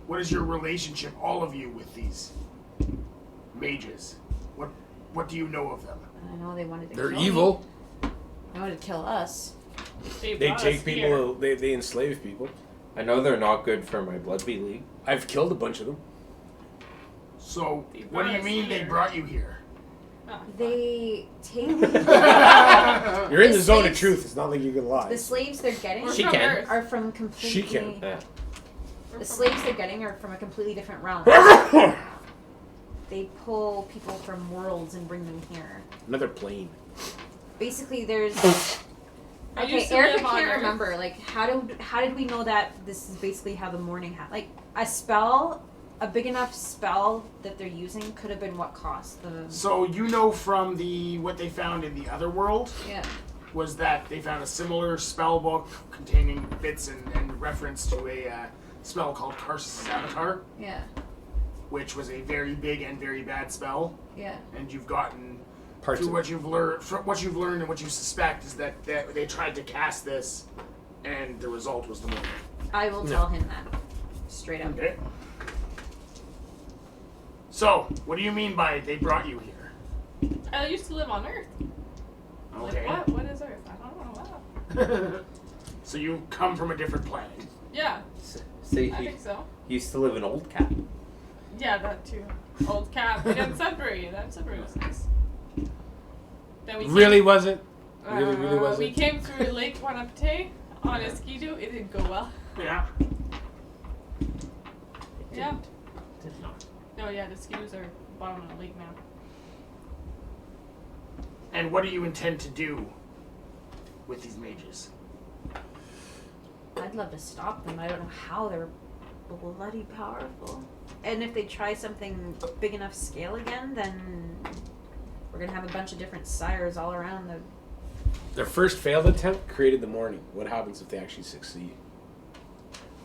Speaker 1: relationship, all of you, with these mages? What do you know of them?
Speaker 4: I know they wanted to
Speaker 3: They're
Speaker 4: kill
Speaker 3: evil.
Speaker 4: me. They wanted to kill us.
Speaker 6: They
Speaker 3: They
Speaker 6: brought
Speaker 3: take
Speaker 6: us here.
Speaker 3: people, they enslave people.
Speaker 5: I know they're not good for my Bloodby League.
Speaker 3: I've killed a bunch of them.
Speaker 1: So,
Speaker 6: They
Speaker 1: what
Speaker 6: brought
Speaker 1: do you
Speaker 6: us
Speaker 1: mean they
Speaker 6: here.
Speaker 1: brought you here?
Speaker 6: Ah,
Speaker 4: They take
Speaker 3: You're in
Speaker 4: The
Speaker 3: the zone of
Speaker 4: slaves-
Speaker 3: truth. It's not like you can lie.
Speaker 4: the slaves they're getting
Speaker 6: We're
Speaker 5: She
Speaker 6: from
Speaker 5: can.
Speaker 6: Earth.
Speaker 4: are from completely
Speaker 3: She can.
Speaker 5: Yeah.
Speaker 6: We're
Speaker 4: the
Speaker 6: from
Speaker 4: slaves
Speaker 6: Earth.
Speaker 4: they're getting are from a completely different realm. They pull people from worlds and bring them here.
Speaker 3: Another plane.
Speaker 4: Basically, there's
Speaker 6: I
Speaker 4: okay.
Speaker 6: used to
Speaker 4: Erica
Speaker 6: live on
Speaker 4: can't
Speaker 6: Earth.
Speaker 4: remember. Like, how did we know that this is basically how the morning like a spell, a big enough spell that they're using could have been what cost the
Speaker 1: So you know from what they found in the other world
Speaker 4: yeah.
Speaker 1: was that they found a similar spell book containing bits and reference to a spell called Tarsus' Avatar,
Speaker 4: Yeah,
Speaker 1: which was a very big and very bad spell.
Speaker 4: yeah.
Speaker 1: And you've gotten
Speaker 3: Parts
Speaker 1: through
Speaker 3: of
Speaker 1: what you've learned. What you've learned and what you suspect is that they tried to cast this, and the result was the morning.
Speaker 4: I will
Speaker 3: No.
Speaker 4: tell him that. Straight up.
Speaker 1: Okay. So, what do you mean by they brought you here?
Speaker 6: I used to live on Earth.
Speaker 1: Okay.
Speaker 6: Like, what? What is Earth? I don't know. Wow.
Speaker 1: So you come from a different planet.
Speaker 6: Yeah,
Speaker 5: So
Speaker 6: I
Speaker 5: you
Speaker 6: think so.
Speaker 5: used to live in Old Cap.
Speaker 6: Yeah, that too. Old Cap. We didn't Sudbury. That Sudbury was nice. Then we
Speaker 3: Really was it? Really was
Speaker 6: we
Speaker 3: it?
Speaker 6: came through Lake Wanapete on a ski-doo. It didn't go well.
Speaker 1: Yeah.
Speaker 6: Yeah.
Speaker 5: Did not.
Speaker 6: No, yeah, the ski-doos are bottom of the lake now.
Speaker 1: And what do you intend to do with these mages?
Speaker 4: I'd love to stop them. I don't know how they're bloody powerful. And if they try something big enough scale again, then we're gonna have a bunch of different sires all around the.
Speaker 3: Their first failed attempt created the morning. What happens if they actually succeed?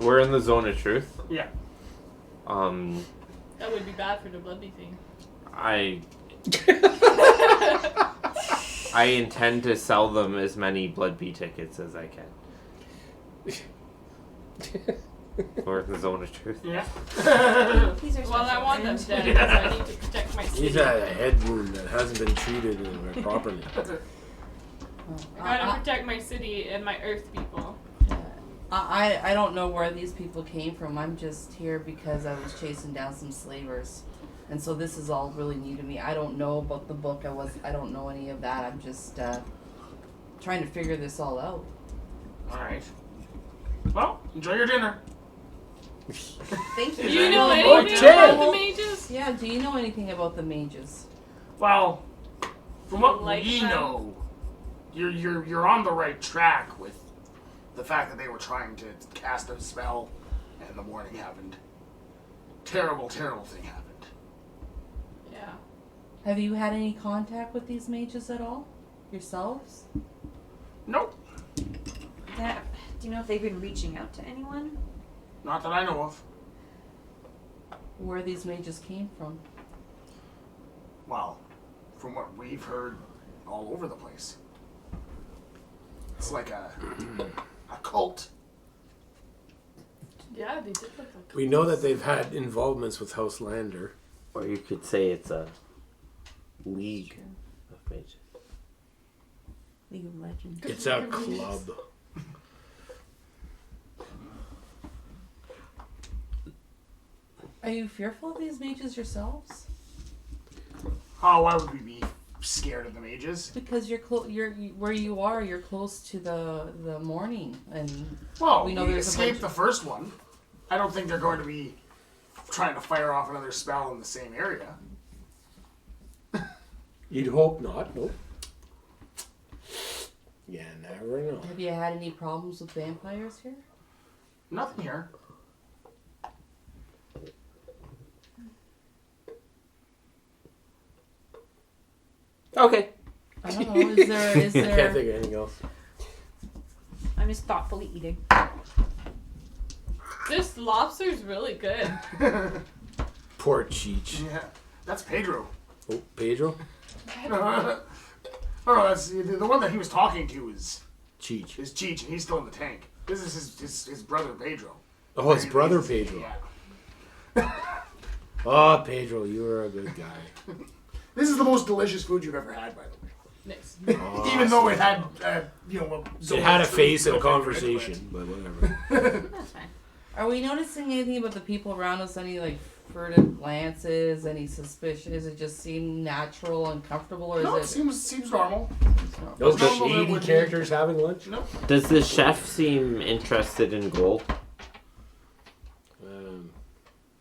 Speaker 5: We're in the zone of truth.
Speaker 1: Yeah.
Speaker 6: That would be bad for the Bloodby thing.
Speaker 5: I intend to sell them as many Bloodby tickets as I can. We're in the zone of truth.
Speaker 1: Yeah.
Speaker 4: These are
Speaker 6: Well, I
Speaker 4: special,
Speaker 6: want them
Speaker 4: right?
Speaker 6: dead because I need to protect my city.
Speaker 3: He's had a head wound that hasn't been treated properly.
Speaker 6: I gotta protect my city and my Earth people.
Speaker 2: I don't know where these people came from. I'm just here because I was chasing down some slavers. And so this is all really new to me. I don't know about the book. I don't know any of that. I'm just trying to figure this all out.
Speaker 1: Alright. Well, enjoy your dinner.
Speaker 4: Thank you.
Speaker 6: Do you know
Speaker 3: Oh,
Speaker 6: anything
Speaker 3: Tim!
Speaker 6: about the mages?
Speaker 2: Yeah, do you know anything about the mages?
Speaker 1: Well, from what
Speaker 6: Like
Speaker 1: we
Speaker 6: them?
Speaker 1: know, you're on the right track with the fact that they were trying to cast a spell and the morning happened. Terrible, terrible thing happened.
Speaker 6: Yeah.
Speaker 2: Have you had any contact with these mages at all? Yourselves?
Speaker 1: Nope.
Speaker 4: Do you know if they've been reaching out to anyone?
Speaker 1: Not that I know of.
Speaker 2: Where these mages came from?
Speaker 1: Well, from what we've heard, all over the place. It's like a cult.
Speaker 6: Yeah, they did look like.
Speaker 3: We know that they've had involvements with House Lander.
Speaker 5: Or you could say it's a league of mages.
Speaker 4: League of Legends.
Speaker 3: It's a club.
Speaker 2: Are you fearful of these mages yourselves?
Speaker 1: Oh, why would we be scared of the mages?
Speaker 2: Because you're where you are. You're close to the morning, and
Speaker 1: Well,
Speaker 2: We know
Speaker 1: we
Speaker 2: there's a
Speaker 1: escaped
Speaker 2: bunch
Speaker 1: the first one. I don't think they're going to be trying to fire off another spell in the same area.
Speaker 3: You'd hope not. Nope. Yeah, never know.
Speaker 2: have you had any problems with vampires here?
Speaker 1: Nothing here.
Speaker 5: Okay.
Speaker 2: I don't know. Is there? Is
Speaker 3: I can't
Speaker 2: there?
Speaker 3: think of anything else.
Speaker 4: I'm just thoughtfully eating.
Speaker 6: This lobster's really good.
Speaker 3: Poor Cheech.
Speaker 1: Yeah, that's Pedro.
Speaker 3: Oh, Pedro?
Speaker 1: Oh no, that's the one that he was talking to is
Speaker 3: Cheech.
Speaker 1: Cheech, and he's still in the tank. This is his brother Pedro.
Speaker 3: Oh, his brother Pedro.
Speaker 1: Yeah.
Speaker 3: Oh, Pedro, you were a good guy.
Speaker 1: This is the most delicious food you've ever had, by the way.
Speaker 6: Nice.
Speaker 3: Oh,
Speaker 1: Even though it had,
Speaker 3: it had a face and a conversation, but whatever.
Speaker 4: That's fine.
Speaker 2: Are we noticing anything about the people around us? Any like furtive glances? Any suspicion? Does it just seem natural and comfortable, or
Speaker 1: No, it
Speaker 2: is
Speaker 1: seems normal.
Speaker 3: Those
Speaker 1: No, no, it
Speaker 3: shady
Speaker 1: would be-
Speaker 3: characters having lunch?
Speaker 1: No.
Speaker 5: Does the chef seem interested in gold?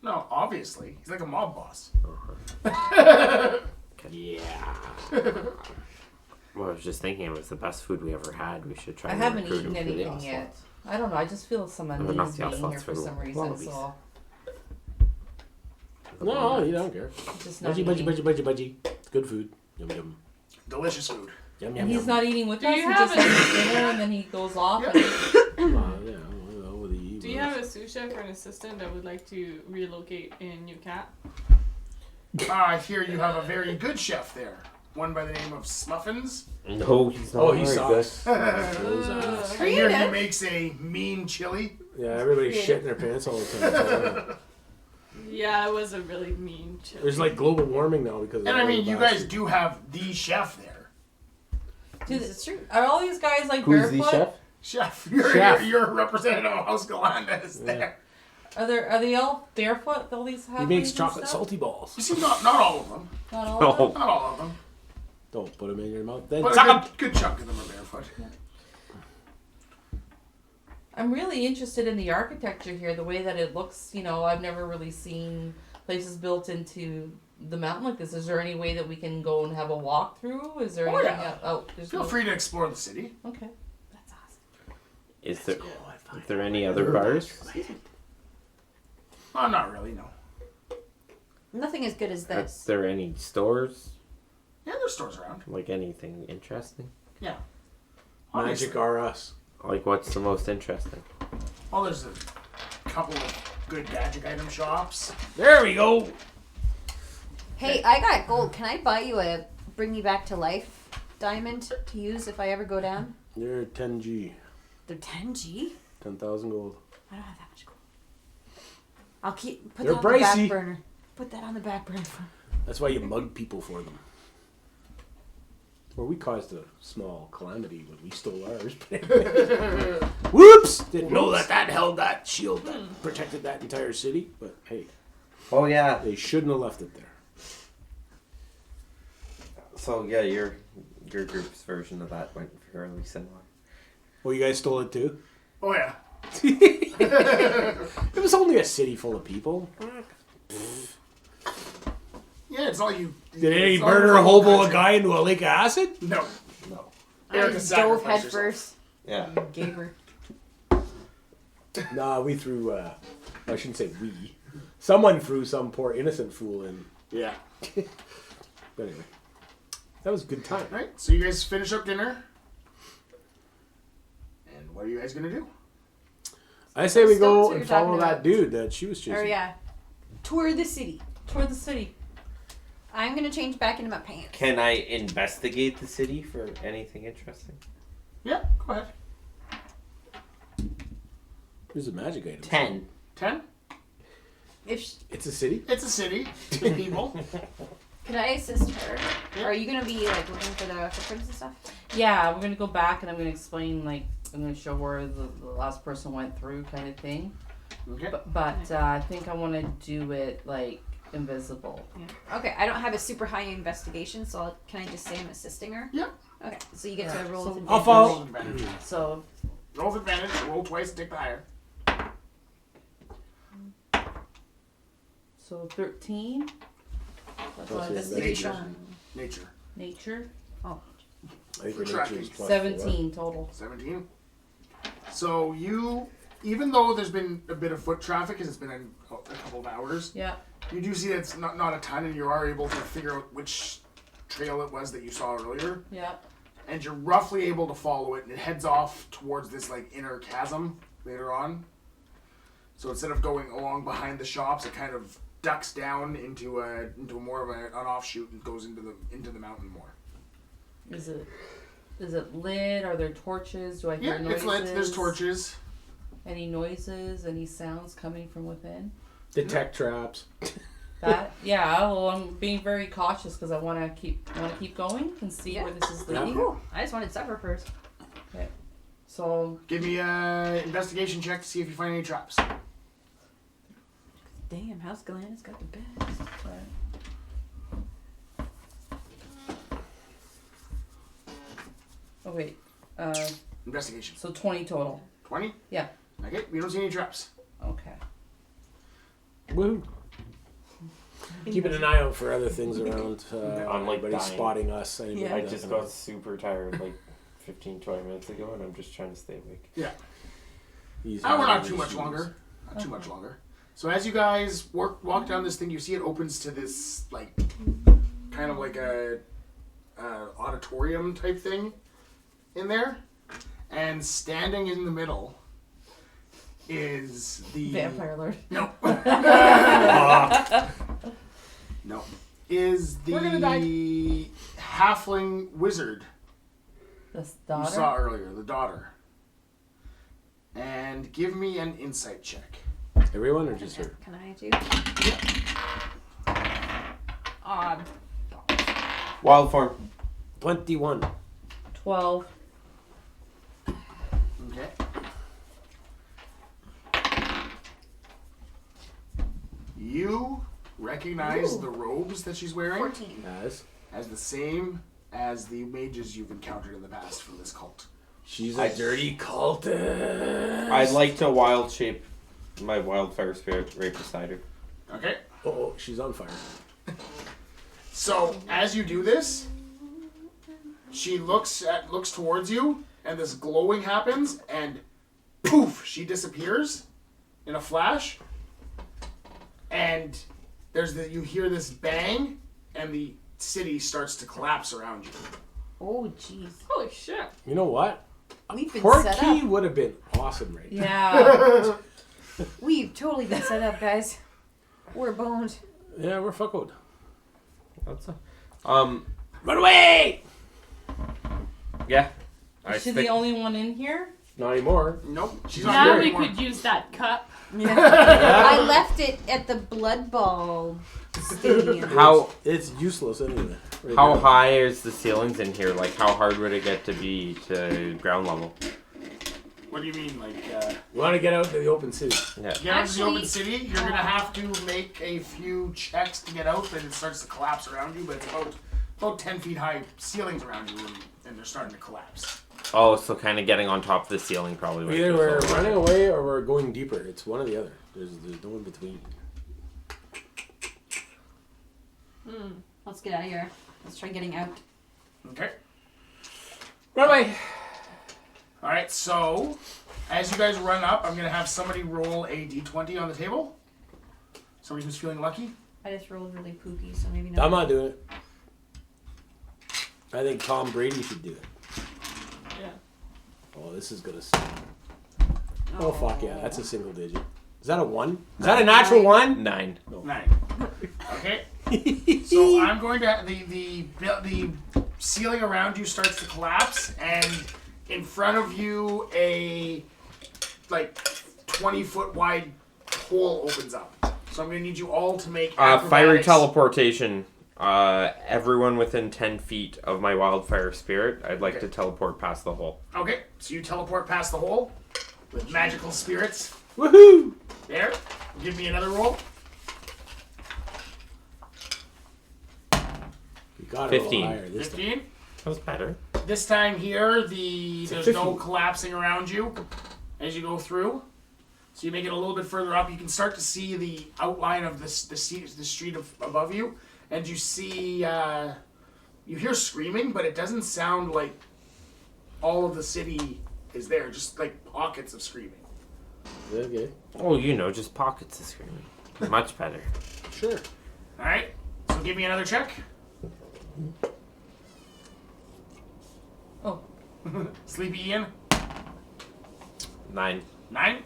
Speaker 1: No, obviously. He's like a mob boss.
Speaker 3: Yeah.
Speaker 5: Well, I was just thinking it was the best food we ever had. We should try
Speaker 2: I
Speaker 5: to
Speaker 2: haven't
Speaker 5: recruit
Speaker 2: eaten
Speaker 5: him for the
Speaker 2: anything
Speaker 5: Oslots.
Speaker 2: yet. I don't know. I just feel some
Speaker 5: not
Speaker 2: unease
Speaker 5: the
Speaker 2: being here
Speaker 5: Oslots,
Speaker 2: for
Speaker 5: for
Speaker 2: some reason.
Speaker 5: Wallabies.
Speaker 2: So
Speaker 3: No, you don't care.
Speaker 2: it's just not
Speaker 3: Budgie, budgie,
Speaker 2: eating.
Speaker 3: budgie, budgie, budgie. It's good food. Yum, yum.
Speaker 1: Delicious food.
Speaker 3: Yum, yum,
Speaker 2: And he's
Speaker 3: yum.
Speaker 2: not eating with
Speaker 6: Do
Speaker 2: us.
Speaker 6: you
Speaker 2: He
Speaker 6: have
Speaker 2: just
Speaker 6: a-
Speaker 2: has dinner and then he goes off.
Speaker 1: Yeah.
Speaker 2: And
Speaker 3: Yeah, well, what do you eat?
Speaker 6: Do you have a sous chef or an assistant that would like to relocate in New Cat?
Speaker 1: I hear you have a very good chef there. one by the name of Smuffins.
Speaker 5: No, he's not.
Speaker 3: Oh, he
Speaker 5: very
Speaker 3: sucks.
Speaker 1: I hear he makes a mean chili.
Speaker 3: Yeah, everybody's shitting their pants all the time.
Speaker 6: Yeah, it was a really mean chili.
Speaker 3: There's like global warming now because.
Speaker 1: And I mean, you guys do have the chef there.
Speaker 2: Dude,
Speaker 4: It's true.
Speaker 2: are all these guys like
Speaker 5: Who's
Speaker 2: barefoot?
Speaker 5: the chef?
Speaker 1: Chef,
Speaker 3: Chef.
Speaker 1: you're a representative of House Galanda is there.
Speaker 2: Are they all barefoot? All these
Speaker 3: He
Speaker 2: halflings
Speaker 3: makes
Speaker 2: and
Speaker 3: chocolate
Speaker 2: stuff?
Speaker 3: salty balls.
Speaker 1: You see, not all of them.
Speaker 2: Not all of them?
Speaker 1: Not all of them.
Speaker 3: Don't put them in your mouth. Then
Speaker 1: But
Speaker 3: suck 'em.
Speaker 1: a good chunk of them are barefoot.
Speaker 2: I'm really interested in the architecture here, the way that it looks. You know, I've never really seen places built into the mountain like this. Is there any way that we can go and have a walkthrough? Is there
Speaker 1: Oh,
Speaker 2: anything?
Speaker 1: yeah.
Speaker 2: There's
Speaker 1: Feel
Speaker 2: no...
Speaker 1: free to explore the city.
Speaker 2: Okay, that's awesome.
Speaker 5: Is there any other bars?
Speaker 1: Oh, not really, no.
Speaker 4: Nothing as good as
Speaker 5: Is
Speaker 4: this.
Speaker 5: there any stores?
Speaker 1: Yeah, there's stores around.
Speaker 5: Like anything interesting?
Speaker 1: Yeah.
Speaker 3: Magic R Us.
Speaker 5: Like what's the most interesting?
Speaker 1: Well, there's a couple of good magic item shops.
Speaker 3: There we go.
Speaker 4: Hey, I got gold. Can I buy you a bring me back to life diamond to use if I ever go down?
Speaker 3: You're 10G.
Speaker 4: They're 10G?
Speaker 3: 10,000 gold.
Speaker 4: I don't have that much gold. I'll keep put
Speaker 3: They're
Speaker 4: that on the
Speaker 3: pricey.
Speaker 4: back burner. Put that on the back burner.
Speaker 3: That's why you mug people for them. Or we caused a small calamity when we stole ours. Whoops! Didn't know that held that shield that protected that entire city. But hey,
Speaker 5: Oh yeah.
Speaker 3: they shouldn't have left it there.
Speaker 5: So yeah, your group's version of that went fairly similar.
Speaker 3: Well, you guys stole it too?
Speaker 1: Oh, yeah.
Speaker 3: It was only a city full of people.
Speaker 1: Yeah, it's all you.
Speaker 3: Did any
Speaker 1: it's all
Speaker 3: murder
Speaker 1: you
Speaker 3: a hobo a
Speaker 1: country.
Speaker 3: guy into a lake of acid?
Speaker 1: No.
Speaker 3: No.
Speaker 4: I
Speaker 1: Erica
Speaker 4: just dove
Speaker 1: sacrificed
Speaker 4: head
Speaker 1: herself.
Speaker 4: first.
Speaker 5: Yeah.
Speaker 4: Gave her.
Speaker 3: Nah, we threw, I shouldn't say we. Someone threw some poor innocent fool in.
Speaker 1: Yeah.
Speaker 3: But anyway, that was a good time.
Speaker 1: Right, so you guys finish up dinner. And what are you guys going to do?
Speaker 3: I say we
Speaker 4: Stones
Speaker 3: go
Speaker 4: we
Speaker 3: and
Speaker 4: were
Speaker 3: follow
Speaker 4: talking
Speaker 3: that
Speaker 4: about.
Speaker 3: dude that she was chasing.
Speaker 4: Or yeah. Tour the city.
Speaker 2: Toward the city.
Speaker 4: I'm gonna change back into my pants.
Speaker 5: Can I investigate the city for anything interesting?
Speaker 1: Yeah, go ahead.
Speaker 3: There's a magic item.
Speaker 5: 10.
Speaker 1: 10?
Speaker 3: It's a city?
Speaker 1: It's a city. Big people.
Speaker 4: Could I assist her?
Speaker 1: Yeah.
Speaker 4: Or are you gonna be like looking for the footprints and stuff?
Speaker 2: Yeah, we're gonna go back and I'm gonna explain, like, I'm gonna show where the last person went through, kind of thing.
Speaker 1: Okay.
Speaker 2: But I think I want to do it like invisible.
Speaker 4: Yeah. Okay, I don't have a super high investigation, so can I just say I'm assisting her?
Speaker 1: Yeah.
Speaker 4: Okay, so you get to roll
Speaker 2: So
Speaker 4: with
Speaker 3: I'll
Speaker 4: advantage.
Speaker 3: follow.
Speaker 1: Roll with advantage.
Speaker 2: So
Speaker 1: Roll with advantage. Roll twice and take the higher.
Speaker 2: so 13. That's
Speaker 3: Plus
Speaker 2: what
Speaker 3: his
Speaker 2: investigation.
Speaker 1: Nature.
Speaker 2: Nature.
Speaker 3: I think
Speaker 1: For
Speaker 3: her
Speaker 1: tracking.
Speaker 3: nature is plus
Speaker 2: 17 total.
Speaker 1: 17. So you, even though there's been a bit of foot traffic, because it's been a couple of hours,
Speaker 2: Yeah.
Speaker 1: you do see that it's not a ton, and you are able to figure out which trail it was that you saw earlier,
Speaker 2: Yeah.
Speaker 1: and you're roughly able to follow it, and it heads off towards this like inner chasm later on. So instead of going along behind the shops, it kind of ducks down into more of an offshoot and goes into the mountain more.
Speaker 2: Is it lit? Are there torches? Do I hear
Speaker 1: Yeah,
Speaker 2: noises?
Speaker 1: it's lit. There's torches.
Speaker 2: Any noises? Any sounds coming from within?
Speaker 3: Detect traps.
Speaker 2: That yeah. Well, I'm being very cautious because I want to keep going and see
Speaker 4: Yeah.
Speaker 2: where this is
Speaker 4: Oh,
Speaker 2: leading.
Speaker 4: cool. I just wanted supper first.
Speaker 2: So
Speaker 1: Give me a investigation check to see if you find any traps.
Speaker 4: Damn, House Galanda's got the best.
Speaker 2: oh wait.
Speaker 1: Investigation.
Speaker 2: So 20 total.
Speaker 1: 20?
Speaker 2: Yeah.
Speaker 1: Okay, we don't see any traps.
Speaker 2: Okay.
Speaker 3: Woo. Keeping an eye out for other things around.
Speaker 5: I'm, like,
Speaker 3: anybody
Speaker 5: dying.
Speaker 3: spotting us. Anybody
Speaker 2: Yeah.
Speaker 5: I
Speaker 3: that-
Speaker 5: just got super tired like 15-20 minutes ago, and I'm just trying to stay awake.
Speaker 3: He's
Speaker 1: We're
Speaker 3: having
Speaker 1: not too
Speaker 3: issues.
Speaker 1: much longer. Not too much longer. So as you guys walk down this thing, you see it opens to this like kind of like a auditorium type thing in there, and standing in the middle is the
Speaker 2: Vampire Lord.
Speaker 1: No. No. is
Speaker 3: We're gonna die.
Speaker 1: the halfling wizard
Speaker 2: This
Speaker 1: you
Speaker 2: daughter.
Speaker 1: saw earlier, the daughter. And give me an insight check.
Speaker 3: Everyone or just her?
Speaker 4: Can I do?
Speaker 5: Wild form.
Speaker 3: 21.
Speaker 2: 12.
Speaker 1: Okay. You recognize the robes that she's wearing
Speaker 4: 14.
Speaker 1: as the same as the mages you've encountered in the past from this cult.
Speaker 3: She's a dirty cultist.
Speaker 5: I'd like to wild shape my wildfire spirit right beside her.
Speaker 1: Okay.
Speaker 3: Oh, she's on fire.
Speaker 1: So as you do this, she looks towards you, and this glowing happens, and poof, she disappears in a flash. And you hear this bang, and the city starts to collapse around you.
Speaker 4: Oh, jeez.
Speaker 6: Holy shit.
Speaker 3: You know what?
Speaker 4: We've been
Speaker 3: Port
Speaker 4: set
Speaker 3: Key
Speaker 4: up.
Speaker 3: would have been awesome right now.
Speaker 2: Yeah.
Speaker 4: We've totally been set up, guys. We're boned.
Speaker 3: Yeah, we're fuckled.
Speaker 5: That's a,
Speaker 3: Run away!
Speaker 5: yeah.
Speaker 2: Is she the only one in here?
Speaker 3: Not anymore.
Speaker 1: Nope, she's not
Speaker 6: Now
Speaker 1: here
Speaker 6: we
Speaker 1: anymore.
Speaker 6: could use that cup.
Speaker 4: I left it at the Blood Ball stadium.
Speaker 5: How
Speaker 3: It's useless anyway. Right
Speaker 5: how
Speaker 3: now.
Speaker 5: high is the ceilings in here? Like how hard would it get to be to ground level?
Speaker 1: What do you mean, like?
Speaker 3: You want to get out to the open city.
Speaker 5: Yeah.
Speaker 1: Get out to the open
Speaker 6: Actually-
Speaker 1: city, you're gonna have to make a few checks to get out, then it starts to collapse around you, but it's about 10 feet high ceilings around you, and they're starting to collapse.
Speaker 5: Oh, so kind of getting on top of the ceiling probably. would
Speaker 3: Either
Speaker 5: do
Speaker 3: we're
Speaker 5: something.
Speaker 3: running away or we're going deeper. It's one or the other. There's no in between.
Speaker 4: Let's get out of here. Let's try getting out.
Speaker 1: Okay.
Speaker 3: Run away!
Speaker 1: Alright, so, as you guys run up, I'm gonna have somebody roll a d20 on the table. Somebody who's feeling lucky.
Speaker 4: I just rolled really poopy, so maybe not.
Speaker 3: I'm not doing it. I think Tom Brady should do it.
Speaker 6: Yeah.
Speaker 3: Oh, this is gonna suck. Oh, fuck yeah, that's a single digit. Is that a 1? Is that a natural 1?
Speaker 5: 9.
Speaker 1: 9. Okay. So I'm going to the ceiling around you starts to collapse, and in front of you a 20-foot wide hole opens up. So I'm going to need you all to make
Speaker 5: Fiery
Speaker 1: acrobatics.
Speaker 5: teleportation. Everyone within 10 feet of my wildfire spirit, I'd like
Speaker 1: Okay.
Speaker 5: to teleport past the hole.
Speaker 1: Okay, so you teleport past the hole with magical spirits.
Speaker 3: Woohoo!
Speaker 1: There. Give me another roll.
Speaker 3: You got it
Speaker 5: 15.
Speaker 3: higher this time.
Speaker 1: 15.
Speaker 5: That was better.
Speaker 1: This time here, there's no
Speaker 3: 15.
Speaker 1: collapsing around you as you go through. So you make it a little bit further up. You can start to see the outline of the street above you, and you see you hear screaming, but it doesn't sound like all of the city is there. Just like pockets of screaming.
Speaker 3: Okay.
Speaker 5: Oh, just pockets of screaming. Much better.
Speaker 3: Sure.
Speaker 1: All right. So give me another check.
Speaker 2: Oh.
Speaker 1: Sleepy Ian.
Speaker 5: 9.
Speaker 1: 9.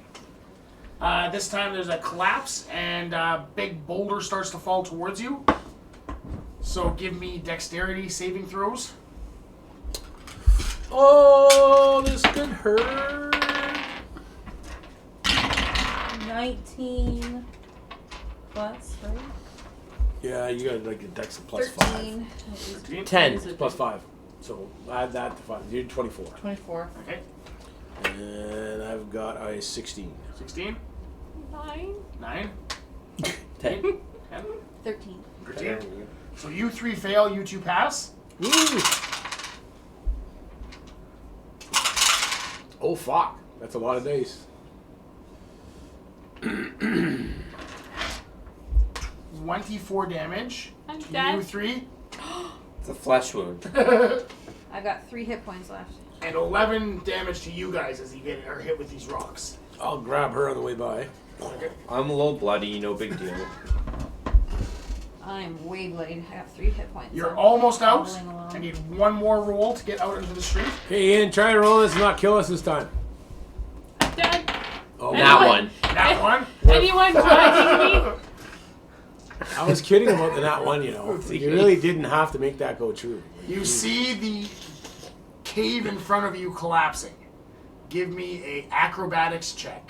Speaker 1: This time there's a collapse, and a big boulder starts to fall towards you. So give me dexterity saving throws.
Speaker 3: Oh, this could hurt.
Speaker 2: 19 plus, right?
Speaker 3: Yeah, you got like a dex of plus 5.
Speaker 4: 13.
Speaker 1: 13.
Speaker 5: 10.
Speaker 3: Plus 5. So add that to 5. You're 24.
Speaker 2: 24.
Speaker 1: Okay.
Speaker 3: And I've got a 16.
Speaker 1: 16.
Speaker 6: 9.
Speaker 1: 9.
Speaker 5: 10.
Speaker 1: 10.
Speaker 4: 13.
Speaker 1: 13. So you 3 fail, you 2 pass.
Speaker 3: Woo! Oh, fuck. That's a lot of dice.
Speaker 1: 24 damage
Speaker 6: I'm
Speaker 1: to
Speaker 6: dead.
Speaker 1: you 3,
Speaker 5: It's a flesh wound.
Speaker 4: I've got 3 hit points left.
Speaker 1: and 11 damage to you guys as you are hit with these rocks.
Speaker 3: I'll grab her on the way by.
Speaker 1: Okay.
Speaker 5: I'm a little bloody, no big deal.
Speaker 4: I'm way bloodied. I got 3 hit points.
Speaker 1: You're
Speaker 4: I'm
Speaker 1: almost out.
Speaker 4: hobbling along.
Speaker 1: I need one more roll to get out into the street.
Speaker 3: Hey, Ian, try and roll this and not kill us this time.
Speaker 6: I'm dead.
Speaker 3: Oh,
Speaker 6: And
Speaker 5: That
Speaker 6: what?
Speaker 5: one.
Speaker 1: That one.
Speaker 6: Anyone driving me?
Speaker 3: I was kidding about the nat one, you know. You really didn't have to make that go true.
Speaker 1: You see the cave in front of you collapsing. Give me a acrobatics check.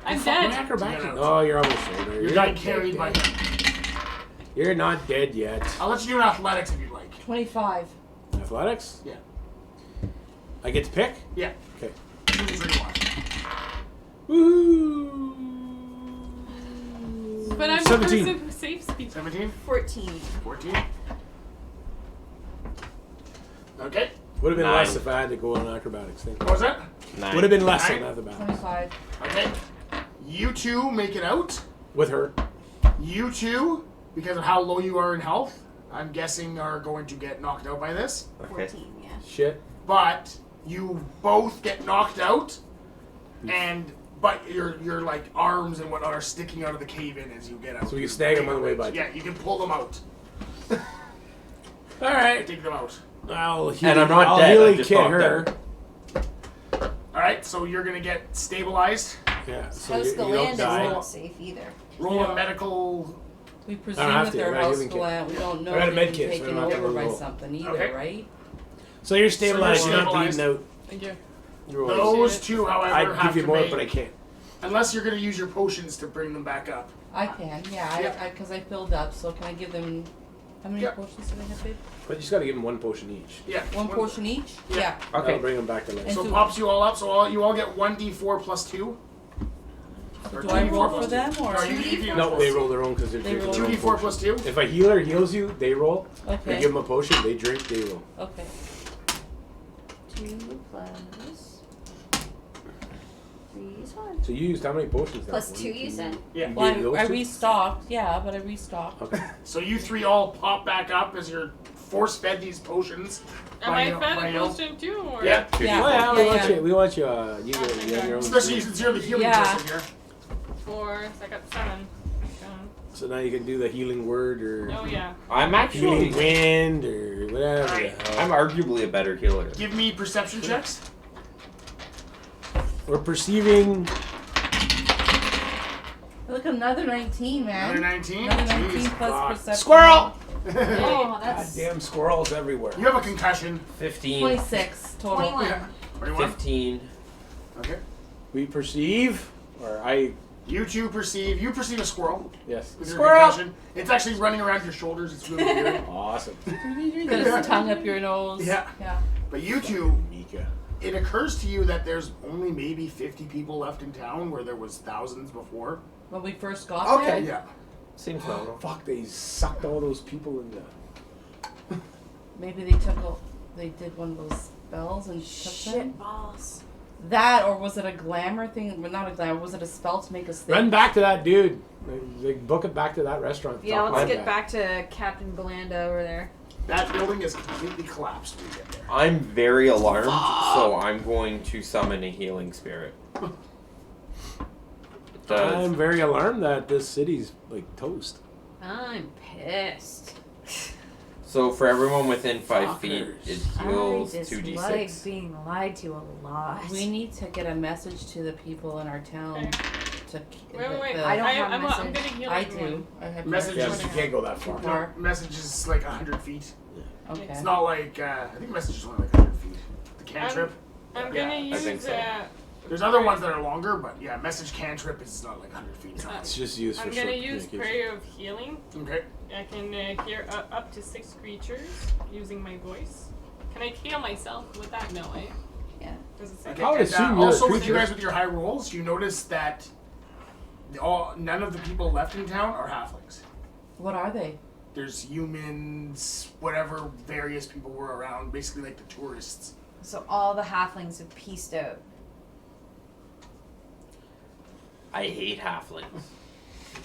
Speaker 6: I'm
Speaker 3: Fucking
Speaker 6: dead.
Speaker 3: acrobatic.
Speaker 1: Yeah, no.
Speaker 3: Oh, you're on the shoulder.
Speaker 1: You're
Speaker 3: You're
Speaker 1: not
Speaker 3: not
Speaker 1: carried
Speaker 3: dead
Speaker 1: by
Speaker 3: yet.
Speaker 1: him.
Speaker 3: You're not dead yet.
Speaker 1: I'll let you do an athletics if you'd like.
Speaker 2: 25.
Speaker 3: Athletics?
Speaker 1: Yeah.
Speaker 3: I get to pick?
Speaker 1: Yeah.
Speaker 3: Okay.
Speaker 1: Choose what you want.
Speaker 3: Woohoo!
Speaker 6: But I'm
Speaker 3: 17.
Speaker 6: the person who saves people.
Speaker 1: 17?
Speaker 4: 14.
Speaker 1: 14? Okay.
Speaker 3: Would have been
Speaker 5: 9.
Speaker 3: less if I had to go on acrobatics thing.
Speaker 1: What was that?
Speaker 5: 9.
Speaker 3: Would have been less
Speaker 1: Nine.
Speaker 3: on acrobatics.
Speaker 2: 25.
Speaker 1: Okay. You two make it out.
Speaker 3: With her.
Speaker 1: You two, because of how low you are in health, I'm guessing are going to get knocked out by this.
Speaker 5: Okay.
Speaker 4: 14, yeah.
Speaker 3: Shit.
Speaker 1: But you both get knocked out, but your like arms and whatnot are sticking out of the cave in as you get out.
Speaker 3: So we can snag them on the way by.
Speaker 1: Yeah, you can pull them out.
Speaker 3: Alright.
Speaker 1: Take them out.
Speaker 3: I'll heal,
Speaker 5: And I'm not
Speaker 3: I'll
Speaker 5: dead,
Speaker 3: really
Speaker 5: I'm just
Speaker 3: kid
Speaker 5: knocked
Speaker 3: her.
Speaker 5: out.
Speaker 1: Alright, so you're gonna get stabilized.
Speaker 3: Yeah, so
Speaker 4: House
Speaker 3: you don't
Speaker 4: Galanda's
Speaker 3: die.
Speaker 4: not safe either.
Speaker 1: Roll a medical.
Speaker 2: We
Speaker 3: I
Speaker 2: presume
Speaker 3: don't have
Speaker 2: that
Speaker 3: to,
Speaker 2: they're
Speaker 3: I got a
Speaker 2: house
Speaker 3: healing kit.
Speaker 2: land. We don't know
Speaker 3: I got a
Speaker 2: if
Speaker 3: med
Speaker 2: they've
Speaker 3: kit,
Speaker 2: been
Speaker 3: so I
Speaker 2: taken
Speaker 3: don't have to
Speaker 2: over by
Speaker 3: roll.
Speaker 2: something either,
Speaker 1: Okay.
Speaker 2: right?
Speaker 3: So you're stabilized,
Speaker 1: So
Speaker 3: you're
Speaker 1: you're
Speaker 3: not bleeding out.
Speaker 6: Thank you.
Speaker 3: You're
Speaker 1: Those two, however,
Speaker 3: I'd
Speaker 1: have
Speaker 3: give you
Speaker 1: to
Speaker 3: more,
Speaker 1: make,
Speaker 3: but I can't.
Speaker 1: unless you're gonna use your potions to bring them back up.
Speaker 2: I can, yeah,
Speaker 1: Yep.
Speaker 2: because I filled up. So can I give them? How many
Speaker 1: Yep.
Speaker 2: potions do they have, babe?
Speaker 3: But you just gotta give them one potion each.
Speaker 1: Yeah.
Speaker 2: One portion each.
Speaker 1: Yeah.
Speaker 2: Yeah.
Speaker 3: That'll
Speaker 5: Okay.
Speaker 3: bring them back to life.
Speaker 2: And
Speaker 1: So
Speaker 2: do-
Speaker 1: it pops you all up. So you all get 1d4 plus 2. Or
Speaker 2: Do I
Speaker 1: 2d4
Speaker 2: roll
Speaker 1: plus
Speaker 2: for
Speaker 1: 2.
Speaker 2: them or?
Speaker 1: No, you
Speaker 3: No, they roll their own because they're
Speaker 2: They
Speaker 3: drinking
Speaker 2: roll.
Speaker 3: their own
Speaker 1: 2d4
Speaker 3: potion.
Speaker 1: plus 2.
Speaker 3: If a healer heals you, they roll. You
Speaker 2: Okay.
Speaker 3: give them a potion, they drink, they roll.
Speaker 2: Okay.
Speaker 4: 2 plus 3 is 1.
Speaker 3: So you used how many potions?
Speaker 4: Plus
Speaker 3: now?
Speaker 4: 2 you said?
Speaker 1: Yeah.
Speaker 3: You
Speaker 2: Well,
Speaker 3: gave those
Speaker 2: I
Speaker 3: two?
Speaker 2: restocked. Yeah, but I restocked.
Speaker 3: Okay.
Speaker 1: So you three all pop back up as you're force fed these potions.
Speaker 6: Am
Speaker 1: by
Speaker 6: I
Speaker 1: your-
Speaker 6: fed
Speaker 1: by
Speaker 6: a
Speaker 1: your-
Speaker 6: potion too? Or?
Speaker 1: Yeah.
Speaker 2: Yeah.
Speaker 3: Oh yeah, we
Speaker 2: Yeah,
Speaker 3: want
Speaker 2: yeah.
Speaker 3: you. We want you. You have your own.
Speaker 1: Especially since you're the healing
Speaker 2: Yeah.
Speaker 1: person here.
Speaker 6: 4, so I got 7.
Speaker 3: So now you can do the healing word or
Speaker 6: Oh yeah.
Speaker 5: I'm
Speaker 3: healing
Speaker 5: actually.
Speaker 3: wind or whatever.
Speaker 1: Alright.
Speaker 3: the hell.
Speaker 5: I'm arguably a better healer.
Speaker 1: Give me perception checks.
Speaker 3: We're perceiving.
Speaker 2: Look, another 19, man.
Speaker 1: Another 19.
Speaker 2: Another 19
Speaker 1: Jeez.
Speaker 2: plus
Speaker 3: God.
Speaker 2: perception.
Speaker 3: Squirrel!
Speaker 4: Oh, that's
Speaker 3: Goddamn squirrels everywhere.
Speaker 1: You have a concussion.
Speaker 5: 15.
Speaker 2: 26 total.
Speaker 4: 21.
Speaker 1: Yeah. 21.
Speaker 5: 15.
Speaker 1: Okay.
Speaker 3: We perceive, or I.
Speaker 1: You two perceive. You perceive a squirrel
Speaker 3: Yes.
Speaker 1: with your
Speaker 3: Squirrel.
Speaker 1: concussion. It's actually running around your shoulders. It's really weird.
Speaker 3: Awesome.
Speaker 2: Got his tongue up your nose.
Speaker 1: Yeah.
Speaker 2: Yeah.
Speaker 1: But you two,
Speaker 3: Mika.
Speaker 1: it occurs to you that there's only maybe 50 people left in town where there was thousands before.
Speaker 2: When we first got
Speaker 3: Okay.
Speaker 2: there.
Speaker 1: Yeah.
Speaker 5: Seems normal.
Speaker 3: Fuck! They sucked all those people in the.
Speaker 2: Maybe they did one of those spells and took them.
Speaker 4: Shit balls.
Speaker 2: That, or was it a glamour thing? Well, not a glamour. Was it a spell to make us think?
Speaker 3: Run back to that dude. Like, book it back to that restaurant.
Speaker 4: Yeah,
Speaker 3: Top
Speaker 4: let's
Speaker 3: line
Speaker 4: get
Speaker 3: guy.
Speaker 4: back to Captain Galanda over there.
Speaker 1: That building is completely collapsed when you get there.
Speaker 5: I'm very alarmed, so I'm going to summon a healing spirit.
Speaker 3: I'm very alarmed that this city's like toast.
Speaker 4: I'm pissed.
Speaker 5: So for everyone within 5 feet,
Speaker 3: Fuckers.
Speaker 5: it
Speaker 4: I
Speaker 5: heals
Speaker 4: dislike
Speaker 5: 2d6.
Speaker 4: being lied to a lot.
Speaker 2: We need to get a message to the people in our town.
Speaker 6: Okay.
Speaker 2: To
Speaker 6: Wait.
Speaker 4: I don't have a
Speaker 6: I'm
Speaker 4: message.
Speaker 6: gonna heal
Speaker 2: I
Speaker 6: everyone.
Speaker 2: do. I have
Speaker 1: Messages.
Speaker 3: Yeah,
Speaker 2: messages.
Speaker 3: but you can't go that far.
Speaker 2: Far.
Speaker 1: Message is like 100 feet.
Speaker 2: Okay.
Speaker 1: It's not like, I think message is only like 100 feet. The cantrip.
Speaker 6: I'm
Speaker 1: Yeah,
Speaker 6: gonna
Speaker 5: I
Speaker 6: use
Speaker 5: think so.
Speaker 1: There's other ones that are longer, but yeah, message cantrip is not like 100 feet. It's not
Speaker 3: It's just used for
Speaker 6: I'm
Speaker 3: short
Speaker 6: gonna use
Speaker 3: communication.
Speaker 6: Prayer of Healing.
Speaker 1: okay.
Speaker 6: I can heal up to 6 creatures using my voice. Can I heal myself with that? No, eh?
Speaker 4: Yeah.
Speaker 6: Does it say?
Speaker 1: Okay.
Speaker 3: I would
Speaker 1: and,
Speaker 3: assume you're a
Speaker 1: also, with you
Speaker 3: creature.
Speaker 1: guys with your high rolls, you notice that none of the people left in town are halflings.
Speaker 2: What are they?
Speaker 1: There's humans, whatever various people were around, basically like the tourists.
Speaker 4: So all the halflings have pieced out.
Speaker 5: I hate halflings.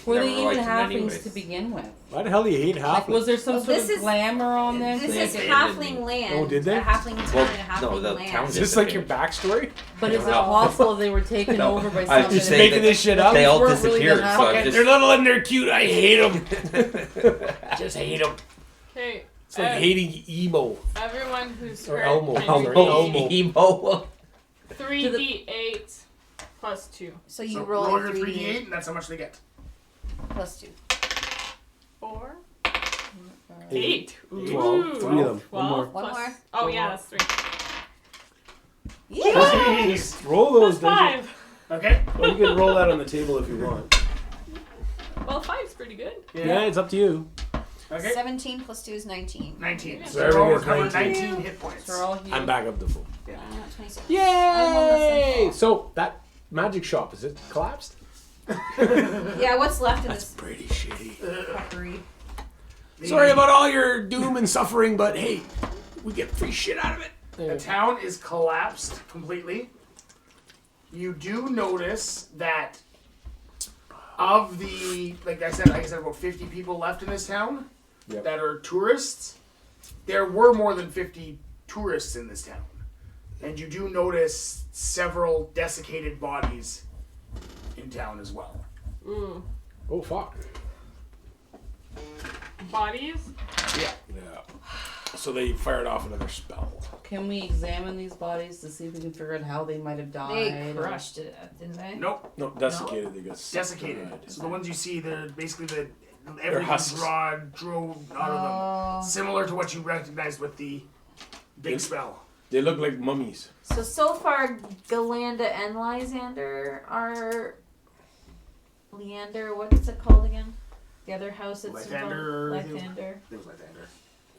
Speaker 2: Were
Speaker 5: Never
Speaker 2: they even
Speaker 5: liked them
Speaker 2: halflings
Speaker 5: anyways.
Speaker 2: to begin with?
Speaker 3: Why the hell do you hate
Speaker 2: Like,
Speaker 3: halflings?
Speaker 2: was there some
Speaker 4: Well,
Speaker 2: sort
Speaker 4: this
Speaker 2: of
Speaker 4: is-
Speaker 2: glamour on there?
Speaker 4: This
Speaker 5: they
Speaker 4: is
Speaker 5: abandoned
Speaker 4: halfling
Speaker 5: me.
Speaker 4: land.
Speaker 3: Oh, did they?
Speaker 4: A halfling town
Speaker 5: Well,
Speaker 4: and a halfling
Speaker 5: no, the
Speaker 4: land.
Speaker 5: town
Speaker 3: Is this like your backstory?
Speaker 2: But is it
Speaker 4: No.
Speaker 2: possible they were taken
Speaker 5: No,
Speaker 2: over by
Speaker 5: I was
Speaker 2: something?
Speaker 5: just
Speaker 3: You're
Speaker 5: saying
Speaker 3: making
Speaker 5: that
Speaker 3: this shit up?
Speaker 5: They all
Speaker 2: weren't really
Speaker 5: disappeared,
Speaker 2: the
Speaker 5: so I'm
Speaker 3: They're
Speaker 5: just.
Speaker 3: little and they're cute. I hate them. Just hate them.
Speaker 6: Okay.
Speaker 3: It's like hating emo.
Speaker 6: Everyone who's
Speaker 3: Or
Speaker 6: hurt
Speaker 3: Elmo.
Speaker 6: can
Speaker 3: Elmo.
Speaker 6: roll
Speaker 3: Elmo.
Speaker 5: Emo.
Speaker 6: 3d8 plus 2.
Speaker 4: So you
Speaker 1: So
Speaker 4: roll
Speaker 1: roll
Speaker 4: your
Speaker 1: your
Speaker 4: 3d8
Speaker 1: 3d8, and that's how much they get.
Speaker 4: plus 2.
Speaker 6: 4,
Speaker 3: 8.
Speaker 6: 8.
Speaker 3: 12. 3 of them. One more.
Speaker 6: 12
Speaker 4: One
Speaker 6: plus-
Speaker 4: more.
Speaker 6: Oh yeah, that's 3.
Speaker 3: Just roll those.
Speaker 6: Plus 5.
Speaker 1: Okay.
Speaker 3: Well, you can roll that on the table if you want.
Speaker 6: Well, 5's pretty good.
Speaker 3: Yeah, it's up to you.
Speaker 1: Okay.
Speaker 4: 17 plus 2 is 19.
Speaker 1: 19.
Speaker 3: So
Speaker 1: So you're all
Speaker 3: everything is
Speaker 1: recovered
Speaker 3: 19.
Speaker 1: 19 hit points.
Speaker 2: So we're all healed.
Speaker 3: I'm back up to full.
Speaker 4: 26.
Speaker 3: Yay! So that magic shop, is it collapsed?
Speaker 4: Yeah, what's left in this
Speaker 3: Pretty shitty.
Speaker 4: fuckery?
Speaker 3: Sorry about all your doom and suffering, but hey, we get free shit out of it.
Speaker 1: The town is collapsed completely. You do notice that of the, like I said, about 50 people left in this town
Speaker 3: Yep.
Speaker 1: that are tourists. There were more than 50 tourists in this town. And you do notice several desiccated bodies in town as well.
Speaker 6: Ooh.
Speaker 3: Oh fuck.
Speaker 6: Bodies?
Speaker 3: Yeah. So they fired off another spell.
Speaker 2: Can we examine these bodies to see if we can figure out how they might have died?
Speaker 4: They
Speaker 2: or-
Speaker 4: crushed it, didn't they?
Speaker 1: Nope,
Speaker 3: No, desiccated. They got
Speaker 1: desiccated.
Speaker 3: died.
Speaker 1: So the ones you see, they're basically
Speaker 3: They're
Speaker 1: everything's
Speaker 3: husks.
Speaker 1: raw, drove out of them.
Speaker 4: Oh.
Speaker 1: Similar to what you recognized with the big spell.
Speaker 3: They look like mummies.
Speaker 4: So far, Galanda and Lysander are... Leander, what is it called again? The other house that's
Speaker 1: Lythander.
Speaker 4: involved? Lythander.
Speaker 1: It was Lythander.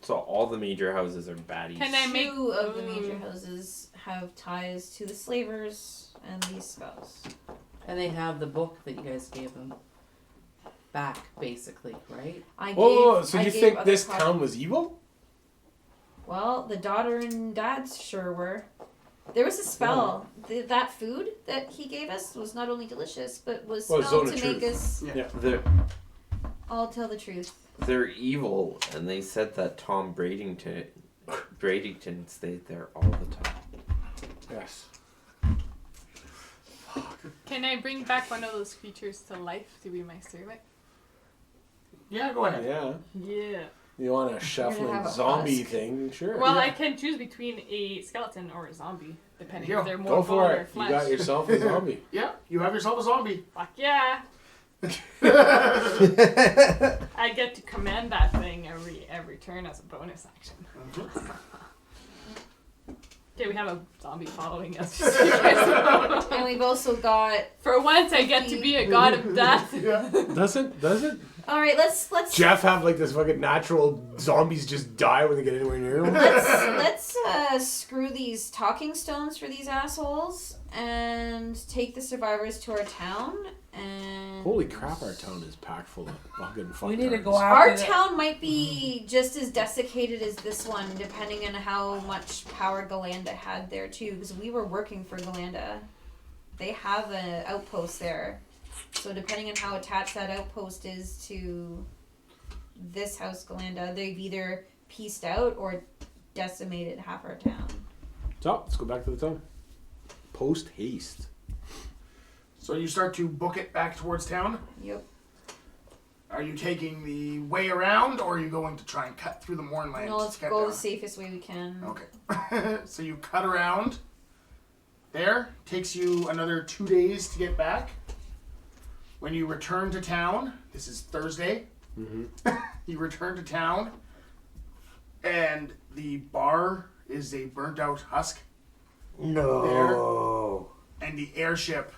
Speaker 5: So all the major houses are baddies.
Speaker 6: Can I make
Speaker 4: Two of the major houses have ties to the slavers and these spells.
Speaker 2: And they have the book that you guys gave them back, basically, right?
Speaker 3: Oh, so
Speaker 4: I
Speaker 3: you
Speaker 4: gave
Speaker 3: think
Speaker 4: other
Speaker 3: this
Speaker 4: copies.
Speaker 3: town was evil?
Speaker 4: Well, the daughter and dads sure were. There was a spell. That food that he gave us was not only delicious, but was
Speaker 3: Well,
Speaker 4: spelled
Speaker 3: zone
Speaker 4: to
Speaker 3: of
Speaker 4: make
Speaker 3: truth.
Speaker 4: us
Speaker 3: Yeah.
Speaker 4: all tell the truth.
Speaker 5: They're evil, and they said that Tom Bradington stayed there all the time.
Speaker 3: Yes.
Speaker 6: Can I bring back one of those creatures to life to be my servant?
Speaker 1: Yeah, go ahead.
Speaker 3: Yeah.
Speaker 6: Yeah.
Speaker 3: You want a
Speaker 4: have
Speaker 3: shuffling
Speaker 4: a
Speaker 3: zombie
Speaker 4: husk.
Speaker 3: thing? Sure.
Speaker 6: Well,
Speaker 3: yeah.
Speaker 6: I can choose between a skeleton or a zombie, depending
Speaker 1: Here you
Speaker 6: if they're
Speaker 1: go.
Speaker 6: more
Speaker 3: Go
Speaker 6: bone
Speaker 3: for
Speaker 6: or
Speaker 3: it. You
Speaker 6: flesh.
Speaker 3: got yourself a zombie.
Speaker 1: Yeah, you have yourself a zombie.
Speaker 6: Fuck yeah! I get to command that thing every turn as a bonus action. Okay, we have a zombie following us. just so you guys know.
Speaker 4: And we've also got.
Speaker 6: For once, I get to be a god of death.
Speaker 3: Does it?
Speaker 4: All right, let's
Speaker 3: Jeff have like this fucking natural zombies just die when they get anywhere near him?
Speaker 4: let's screw these talking stones for these assholes and take the survivors to our town. And
Speaker 3: Holy crap, our town is packed full of fucking
Speaker 2: We need to
Speaker 3: fucktards.
Speaker 2: go
Speaker 4: our
Speaker 2: after the-
Speaker 4: town might be just as desiccated as this one, depending on how much power Galanda had there too. Because we were working for Galanda, they have an outpost there. So depending on how attached that outpost is to this house, Galanda, they've either pieced out or decimated half our town.
Speaker 3: So, let's go back to the town. Post haste.
Speaker 1: So you start to book it back towards town.
Speaker 4: Yep.
Speaker 1: Are you taking the way around, or are you going to try and cut through the Mournland?
Speaker 4: No, let's
Speaker 1: to get
Speaker 4: go
Speaker 1: down?
Speaker 4: the safest way we can.
Speaker 1: Okay. So you cut around there. Takes you another 2 days to get back. When you return to town, this is Thursday.
Speaker 3: Mm-hmm.
Speaker 1: You return to town, and the bar is a burnt out husk.
Speaker 5: No.
Speaker 1: And the airship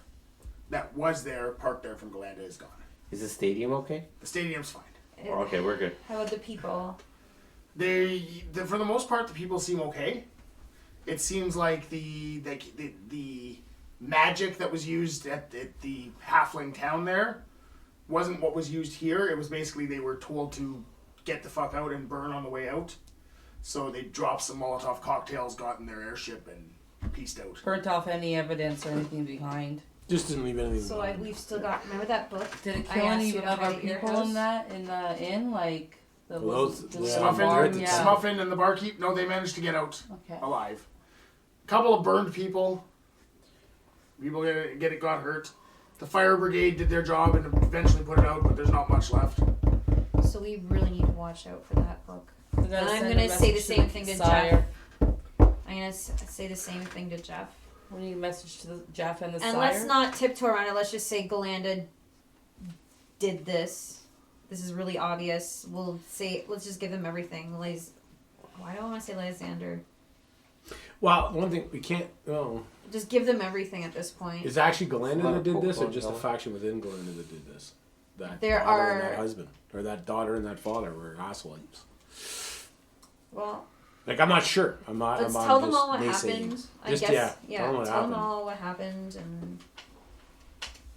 Speaker 1: that was there, parked there from Galanda, is gone.
Speaker 5: Is the stadium okay?
Speaker 1: The stadium's fine.
Speaker 5: Oh, okay, we're good.
Speaker 4: How about the people?
Speaker 1: For the most part, the people seem okay. It seems like the magic that was used at the halfling town there wasn't what was used here. It was basically they were told to get the fuck out and burn on the way out. So they dropped some Molotov cocktails, got in their airship, and pieced out.
Speaker 2: Burnt off any evidence or anything behind.
Speaker 3: Just didn't leave anything
Speaker 4: So
Speaker 3: behind.
Speaker 4: we've still got. Remember that book?
Speaker 2: Did it
Speaker 4: I
Speaker 2: kill
Speaker 4: asked
Speaker 2: any
Speaker 4: you
Speaker 2: of
Speaker 4: to
Speaker 2: our
Speaker 4: hide at your
Speaker 2: people
Speaker 4: house?
Speaker 2: in the inn? Like the
Speaker 3: Well,
Speaker 2: little,
Speaker 3: those-
Speaker 2: the
Speaker 3: yeah.
Speaker 2: little
Speaker 1: Smuffin,
Speaker 2: barn?
Speaker 3: Yeah.
Speaker 2: Yeah.
Speaker 1: Smuffin and the barkeep, no, they managed to get out
Speaker 2: Okay.
Speaker 1: alive. Couple of burned people. People got hurt. The fire brigade did their job and eventually put it out, but there's not much left.
Speaker 4: So we really need to watch out for that book.
Speaker 2: We gotta
Speaker 4: And I'm
Speaker 2: send a
Speaker 4: gonna say the
Speaker 2: message
Speaker 4: same
Speaker 2: the
Speaker 4: thing to
Speaker 2: sire.
Speaker 4: Jeff. I'm gonna say the same thing to Jeff.
Speaker 2: We need a message to the Jeff and the
Speaker 4: And
Speaker 2: sire.
Speaker 4: let's not tiptoe around it. Let's just say Galanda did this this is really obvious. We'll say, let's just give them everything. Why do I want to say Lysander?
Speaker 3: Well, one thing we can't. Oh,
Speaker 4: Just give them everything at this point.
Speaker 3: is it actually Galanda
Speaker 5: Lot
Speaker 3: that
Speaker 5: of
Speaker 3: did this, or
Speaker 5: Pokemon
Speaker 3: just a
Speaker 5: going.
Speaker 3: faction within Galanda that did this? That
Speaker 4: There
Speaker 3: daughter and
Speaker 4: are-
Speaker 3: that husband, or that daughter and that father were asswipes.
Speaker 4: Well,
Speaker 3: Like, I'm not sure. I'm not.
Speaker 4: let's
Speaker 3: I'm
Speaker 4: tell
Speaker 3: just
Speaker 4: them all what
Speaker 3: naysaying.
Speaker 4: happened. I
Speaker 3: Just,
Speaker 4: guess,
Speaker 3: tell them what
Speaker 4: tell them
Speaker 3: happened.
Speaker 4: all what happened, and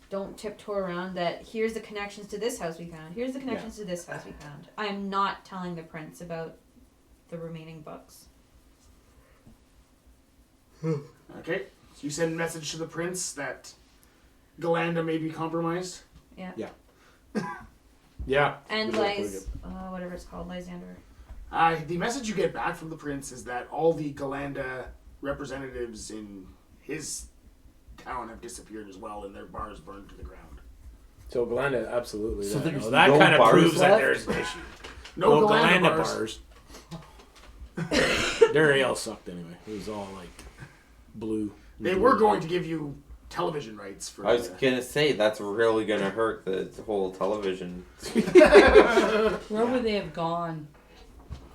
Speaker 4: don't tiptoe around that. Here's the connections to this house we found. Here's the connections to this house we found. I am not telling the prince about the remaining books.
Speaker 1: Okay. So you send a message to the prince that Galanda may be compromised.
Speaker 3: Yeah.
Speaker 4: And
Speaker 3: Good luck with it.
Speaker 4: whatever it's called, Lysander.
Speaker 1: The message you get back from the prince is that all the Galanda representatives in his town have disappeared as well, and their bars burned to the ground.
Speaker 3: So Galanda, absolutely.
Speaker 5: So
Speaker 3: that.
Speaker 5: there's
Speaker 3: That
Speaker 5: no
Speaker 3: kind of
Speaker 5: bars
Speaker 3: proves that
Speaker 5: left?
Speaker 3: there's an issue.
Speaker 1: No,
Speaker 3: No
Speaker 1: Galanda
Speaker 3: Galanda
Speaker 1: bars.
Speaker 3: bars. Their ale sucked anyway. It was all like blue.
Speaker 1: They were going to give you television rights for.
Speaker 5: I was gonna say that's really gonna hurt the whole television.
Speaker 2: Where would they have gone?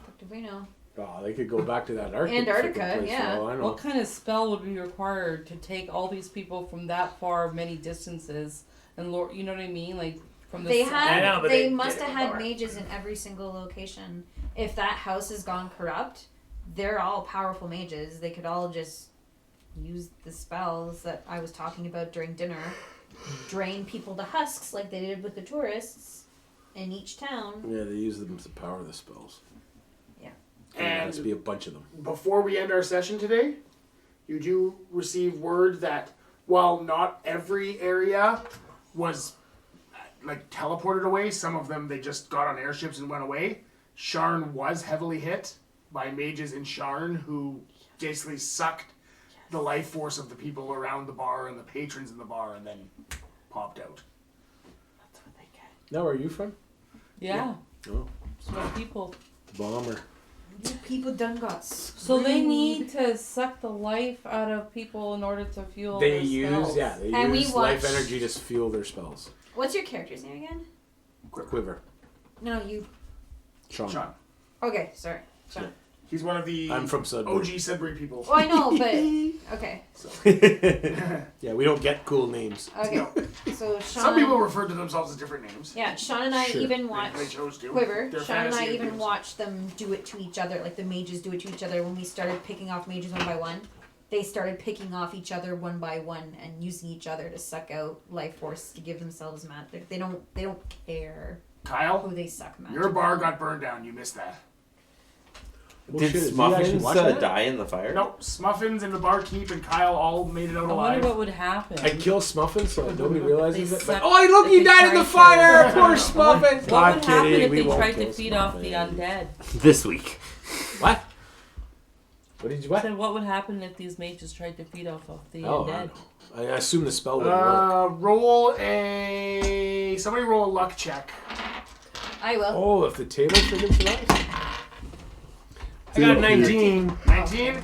Speaker 4: What do we know?
Speaker 3: Oh, they could go back to that Arctic
Speaker 4: Antarctica,
Speaker 3: freaking place
Speaker 4: yeah.
Speaker 3: For all I know.
Speaker 2: What kind of spell would be required to take all these people from that far, many distances, and you know what I mean? Like from the
Speaker 4: They
Speaker 2: sun-
Speaker 3: I know,
Speaker 4: had.
Speaker 3: but
Speaker 4: They
Speaker 3: they
Speaker 4: must
Speaker 3: did
Speaker 4: have
Speaker 3: it
Speaker 4: had
Speaker 3: more.
Speaker 4: mages in every single location. If that house has gone corrupt, they're all powerful mages. They could all just use the spells that I was talking about during dinner, drain people to husks like they did with the tourists in each town.
Speaker 3: Yeah, they use them to power the spells.
Speaker 4: Yeah.
Speaker 3: And there has to
Speaker 1: And
Speaker 3: be a bunch of them.
Speaker 1: before we end our session today, you do receive word that while not every area was like teleported away, some of them they just got on airships and went away. Sharn was heavily hit by mages in Sharn who basically sucked the life force of the people around the bar and the patrons in the bar and then popped out.
Speaker 2: That's what they get.
Speaker 3: Now, where are you from?
Speaker 2: Yeah.
Speaker 3: Oh,
Speaker 2: Small people.
Speaker 3: bomber.
Speaker 4: You people done got
Speaker 2: So they need to suck the life out of people in order to fuel
Speaker 3: They
Speaker 2: their
Speaker 3: use,
Speaker 2: spells.
Speaker 3: yeah, they
Speaker 4: And we
Speaker 3: use life
Speaker 4: watched-
Speaker 3: energy to fuel their spells.
Speaker 4: What's your character's name again?
Speaker 3: Quiver.
Speaker 4: No, you.
Speaker 3: Sean.
Speaker 1: Sean.
Speaker 4: Okay, sorry. Sean.
Speaker 3: Yeah.
Speaker 1: He's one of the
Speaker 3: I'm from Sudbury.
Speaker 1: OG Sudbury people.
Speaker 4: Oh, I know, but okay.
Speaker 3: Yeah, we don't get cool names.
Speaker 4: Okay.
Speaker 1: No.
Speaker 4: So Sean.
Speaker 1: Some people refer to themselves as different names.
Speaker 4: Yeah, Sean and I
Speaker 3: Sure.
Speaker 4: even
Speaker 1: They
Speaker 4: watched
Speaker 1: chose to.
Speaker 4: Quiver.
Speaker 1: They're
Speaker 4: Sean and I
Speaker 1: fantasy
Speaker 4: even
Speaker 1: games.
Speaker 4: watched them do it to each other, like the mages do it to each other when we started picking off mages one by one. They started picking off each other one by one and using each other to suck out life force to give themselves magic. They don't care
Speaker 1: Kyle,
Speaker 4: who they suck magic.
Speaker 1: your bar got burned down. You missed that.
Speaker 3: Oh,
Speaker 5: Did
Speaker 3: shit, is he actually
Speaker 5: Smuffins
Speaker 3: watching that?
Speaker 5: die in the fire?
Speaker 1: Nope, Smuffins and the barkeep and Kyle all made it out
Speaker 2: I wonder
Speaker 1: alive.
Speaker 2: what would happen.
Speaker 3: I kill Smuffins so nobody realizes
Speaker 2: They
Speaker 3: it. But,
Speaker 2: suck-
Speaker 3: oh, look,
Speaker 2: they
Speaker 3: he died in the
Speaker 2: try
Speaker 3: fire!
Speaker 2: to-
Speaker 3: Poor Smuffins!
Speaker 2: What would happen if
Speaker 3: we
Speaker 2: they
Speaker 3: won't
Speaker 2: tried to
Speaker 3: kill
Speaker 2: feed off the
Speaker 3: Smuffins.
Speaker 2: undead?
Speaker 5: This week.
Speaker 3: What? What did you
Speaker 2: I
Speaker 3: what?
Speaker 2: said, what would happen if these mages tried to feed off of the
Speaker 3: Oh, I
Speaker 2: undead?
Speaker 3: know. I assume the spell wouldn't work.
Speaker 1: Somebody roll a luck check.
Speaker 4: I will.
Speaker 3: Oh, if the table friggin' survives? I got 19.
Speaker 1: 19.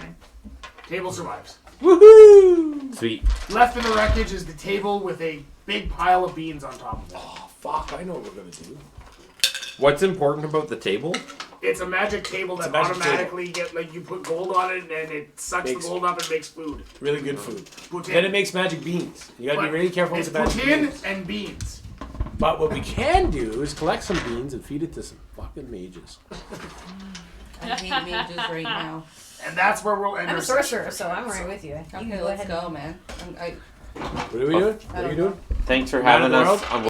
Speaker 1: Table survives.
Speaker 3: Woohoo!
Speaker 5: Sweet.
Speaker 1: Left in the wreckage is the table with a big pile of beans on top of it.
Speaker 3: Oh, fuck, I know what we're gonna do.
Speaker 5: What's important about the table?
Speaker 1: It's a magic table that
Speaker 3: a magic
Speaker 1: automatically get like you put gold on it and it sucks
Speaker 3: Makes-
Speaker 1: the gold up and makes food.
Speaker 3: Really good food.
Speaker 1: Poutine.
Speaker 3: Then it makes magic beans. You gotta be
Speaker 1: But
Speaker 3: really careful with
Speaker 1: It's
Speaker 3: the magic
Speaker 1: poutine
Speaker 3: beans.
Speaker 1: and beans.
Speaker 3: But what we can do is collect some beans and feed it to some fucking mages.
Speaker 2: I hate mages right now.
Speaker 1: And that's where we'll end
Speaker 4: I'm
Speaker 1: our
Speaker 4: a sorcerer, so I'm right with you. You can
Speaker 2: Okay,
Speaker 4: go
Speaker 2: let's
Speaker 4: ahead.
Speaker 2: go, man.
Speaker 3: What are we doing? What are you doing?
Speaker 5: Thanks for
Speaker 3: Man of
Speaker 5: having
Speaker 3: the
Speaker 5: us.
Speaker 3: world?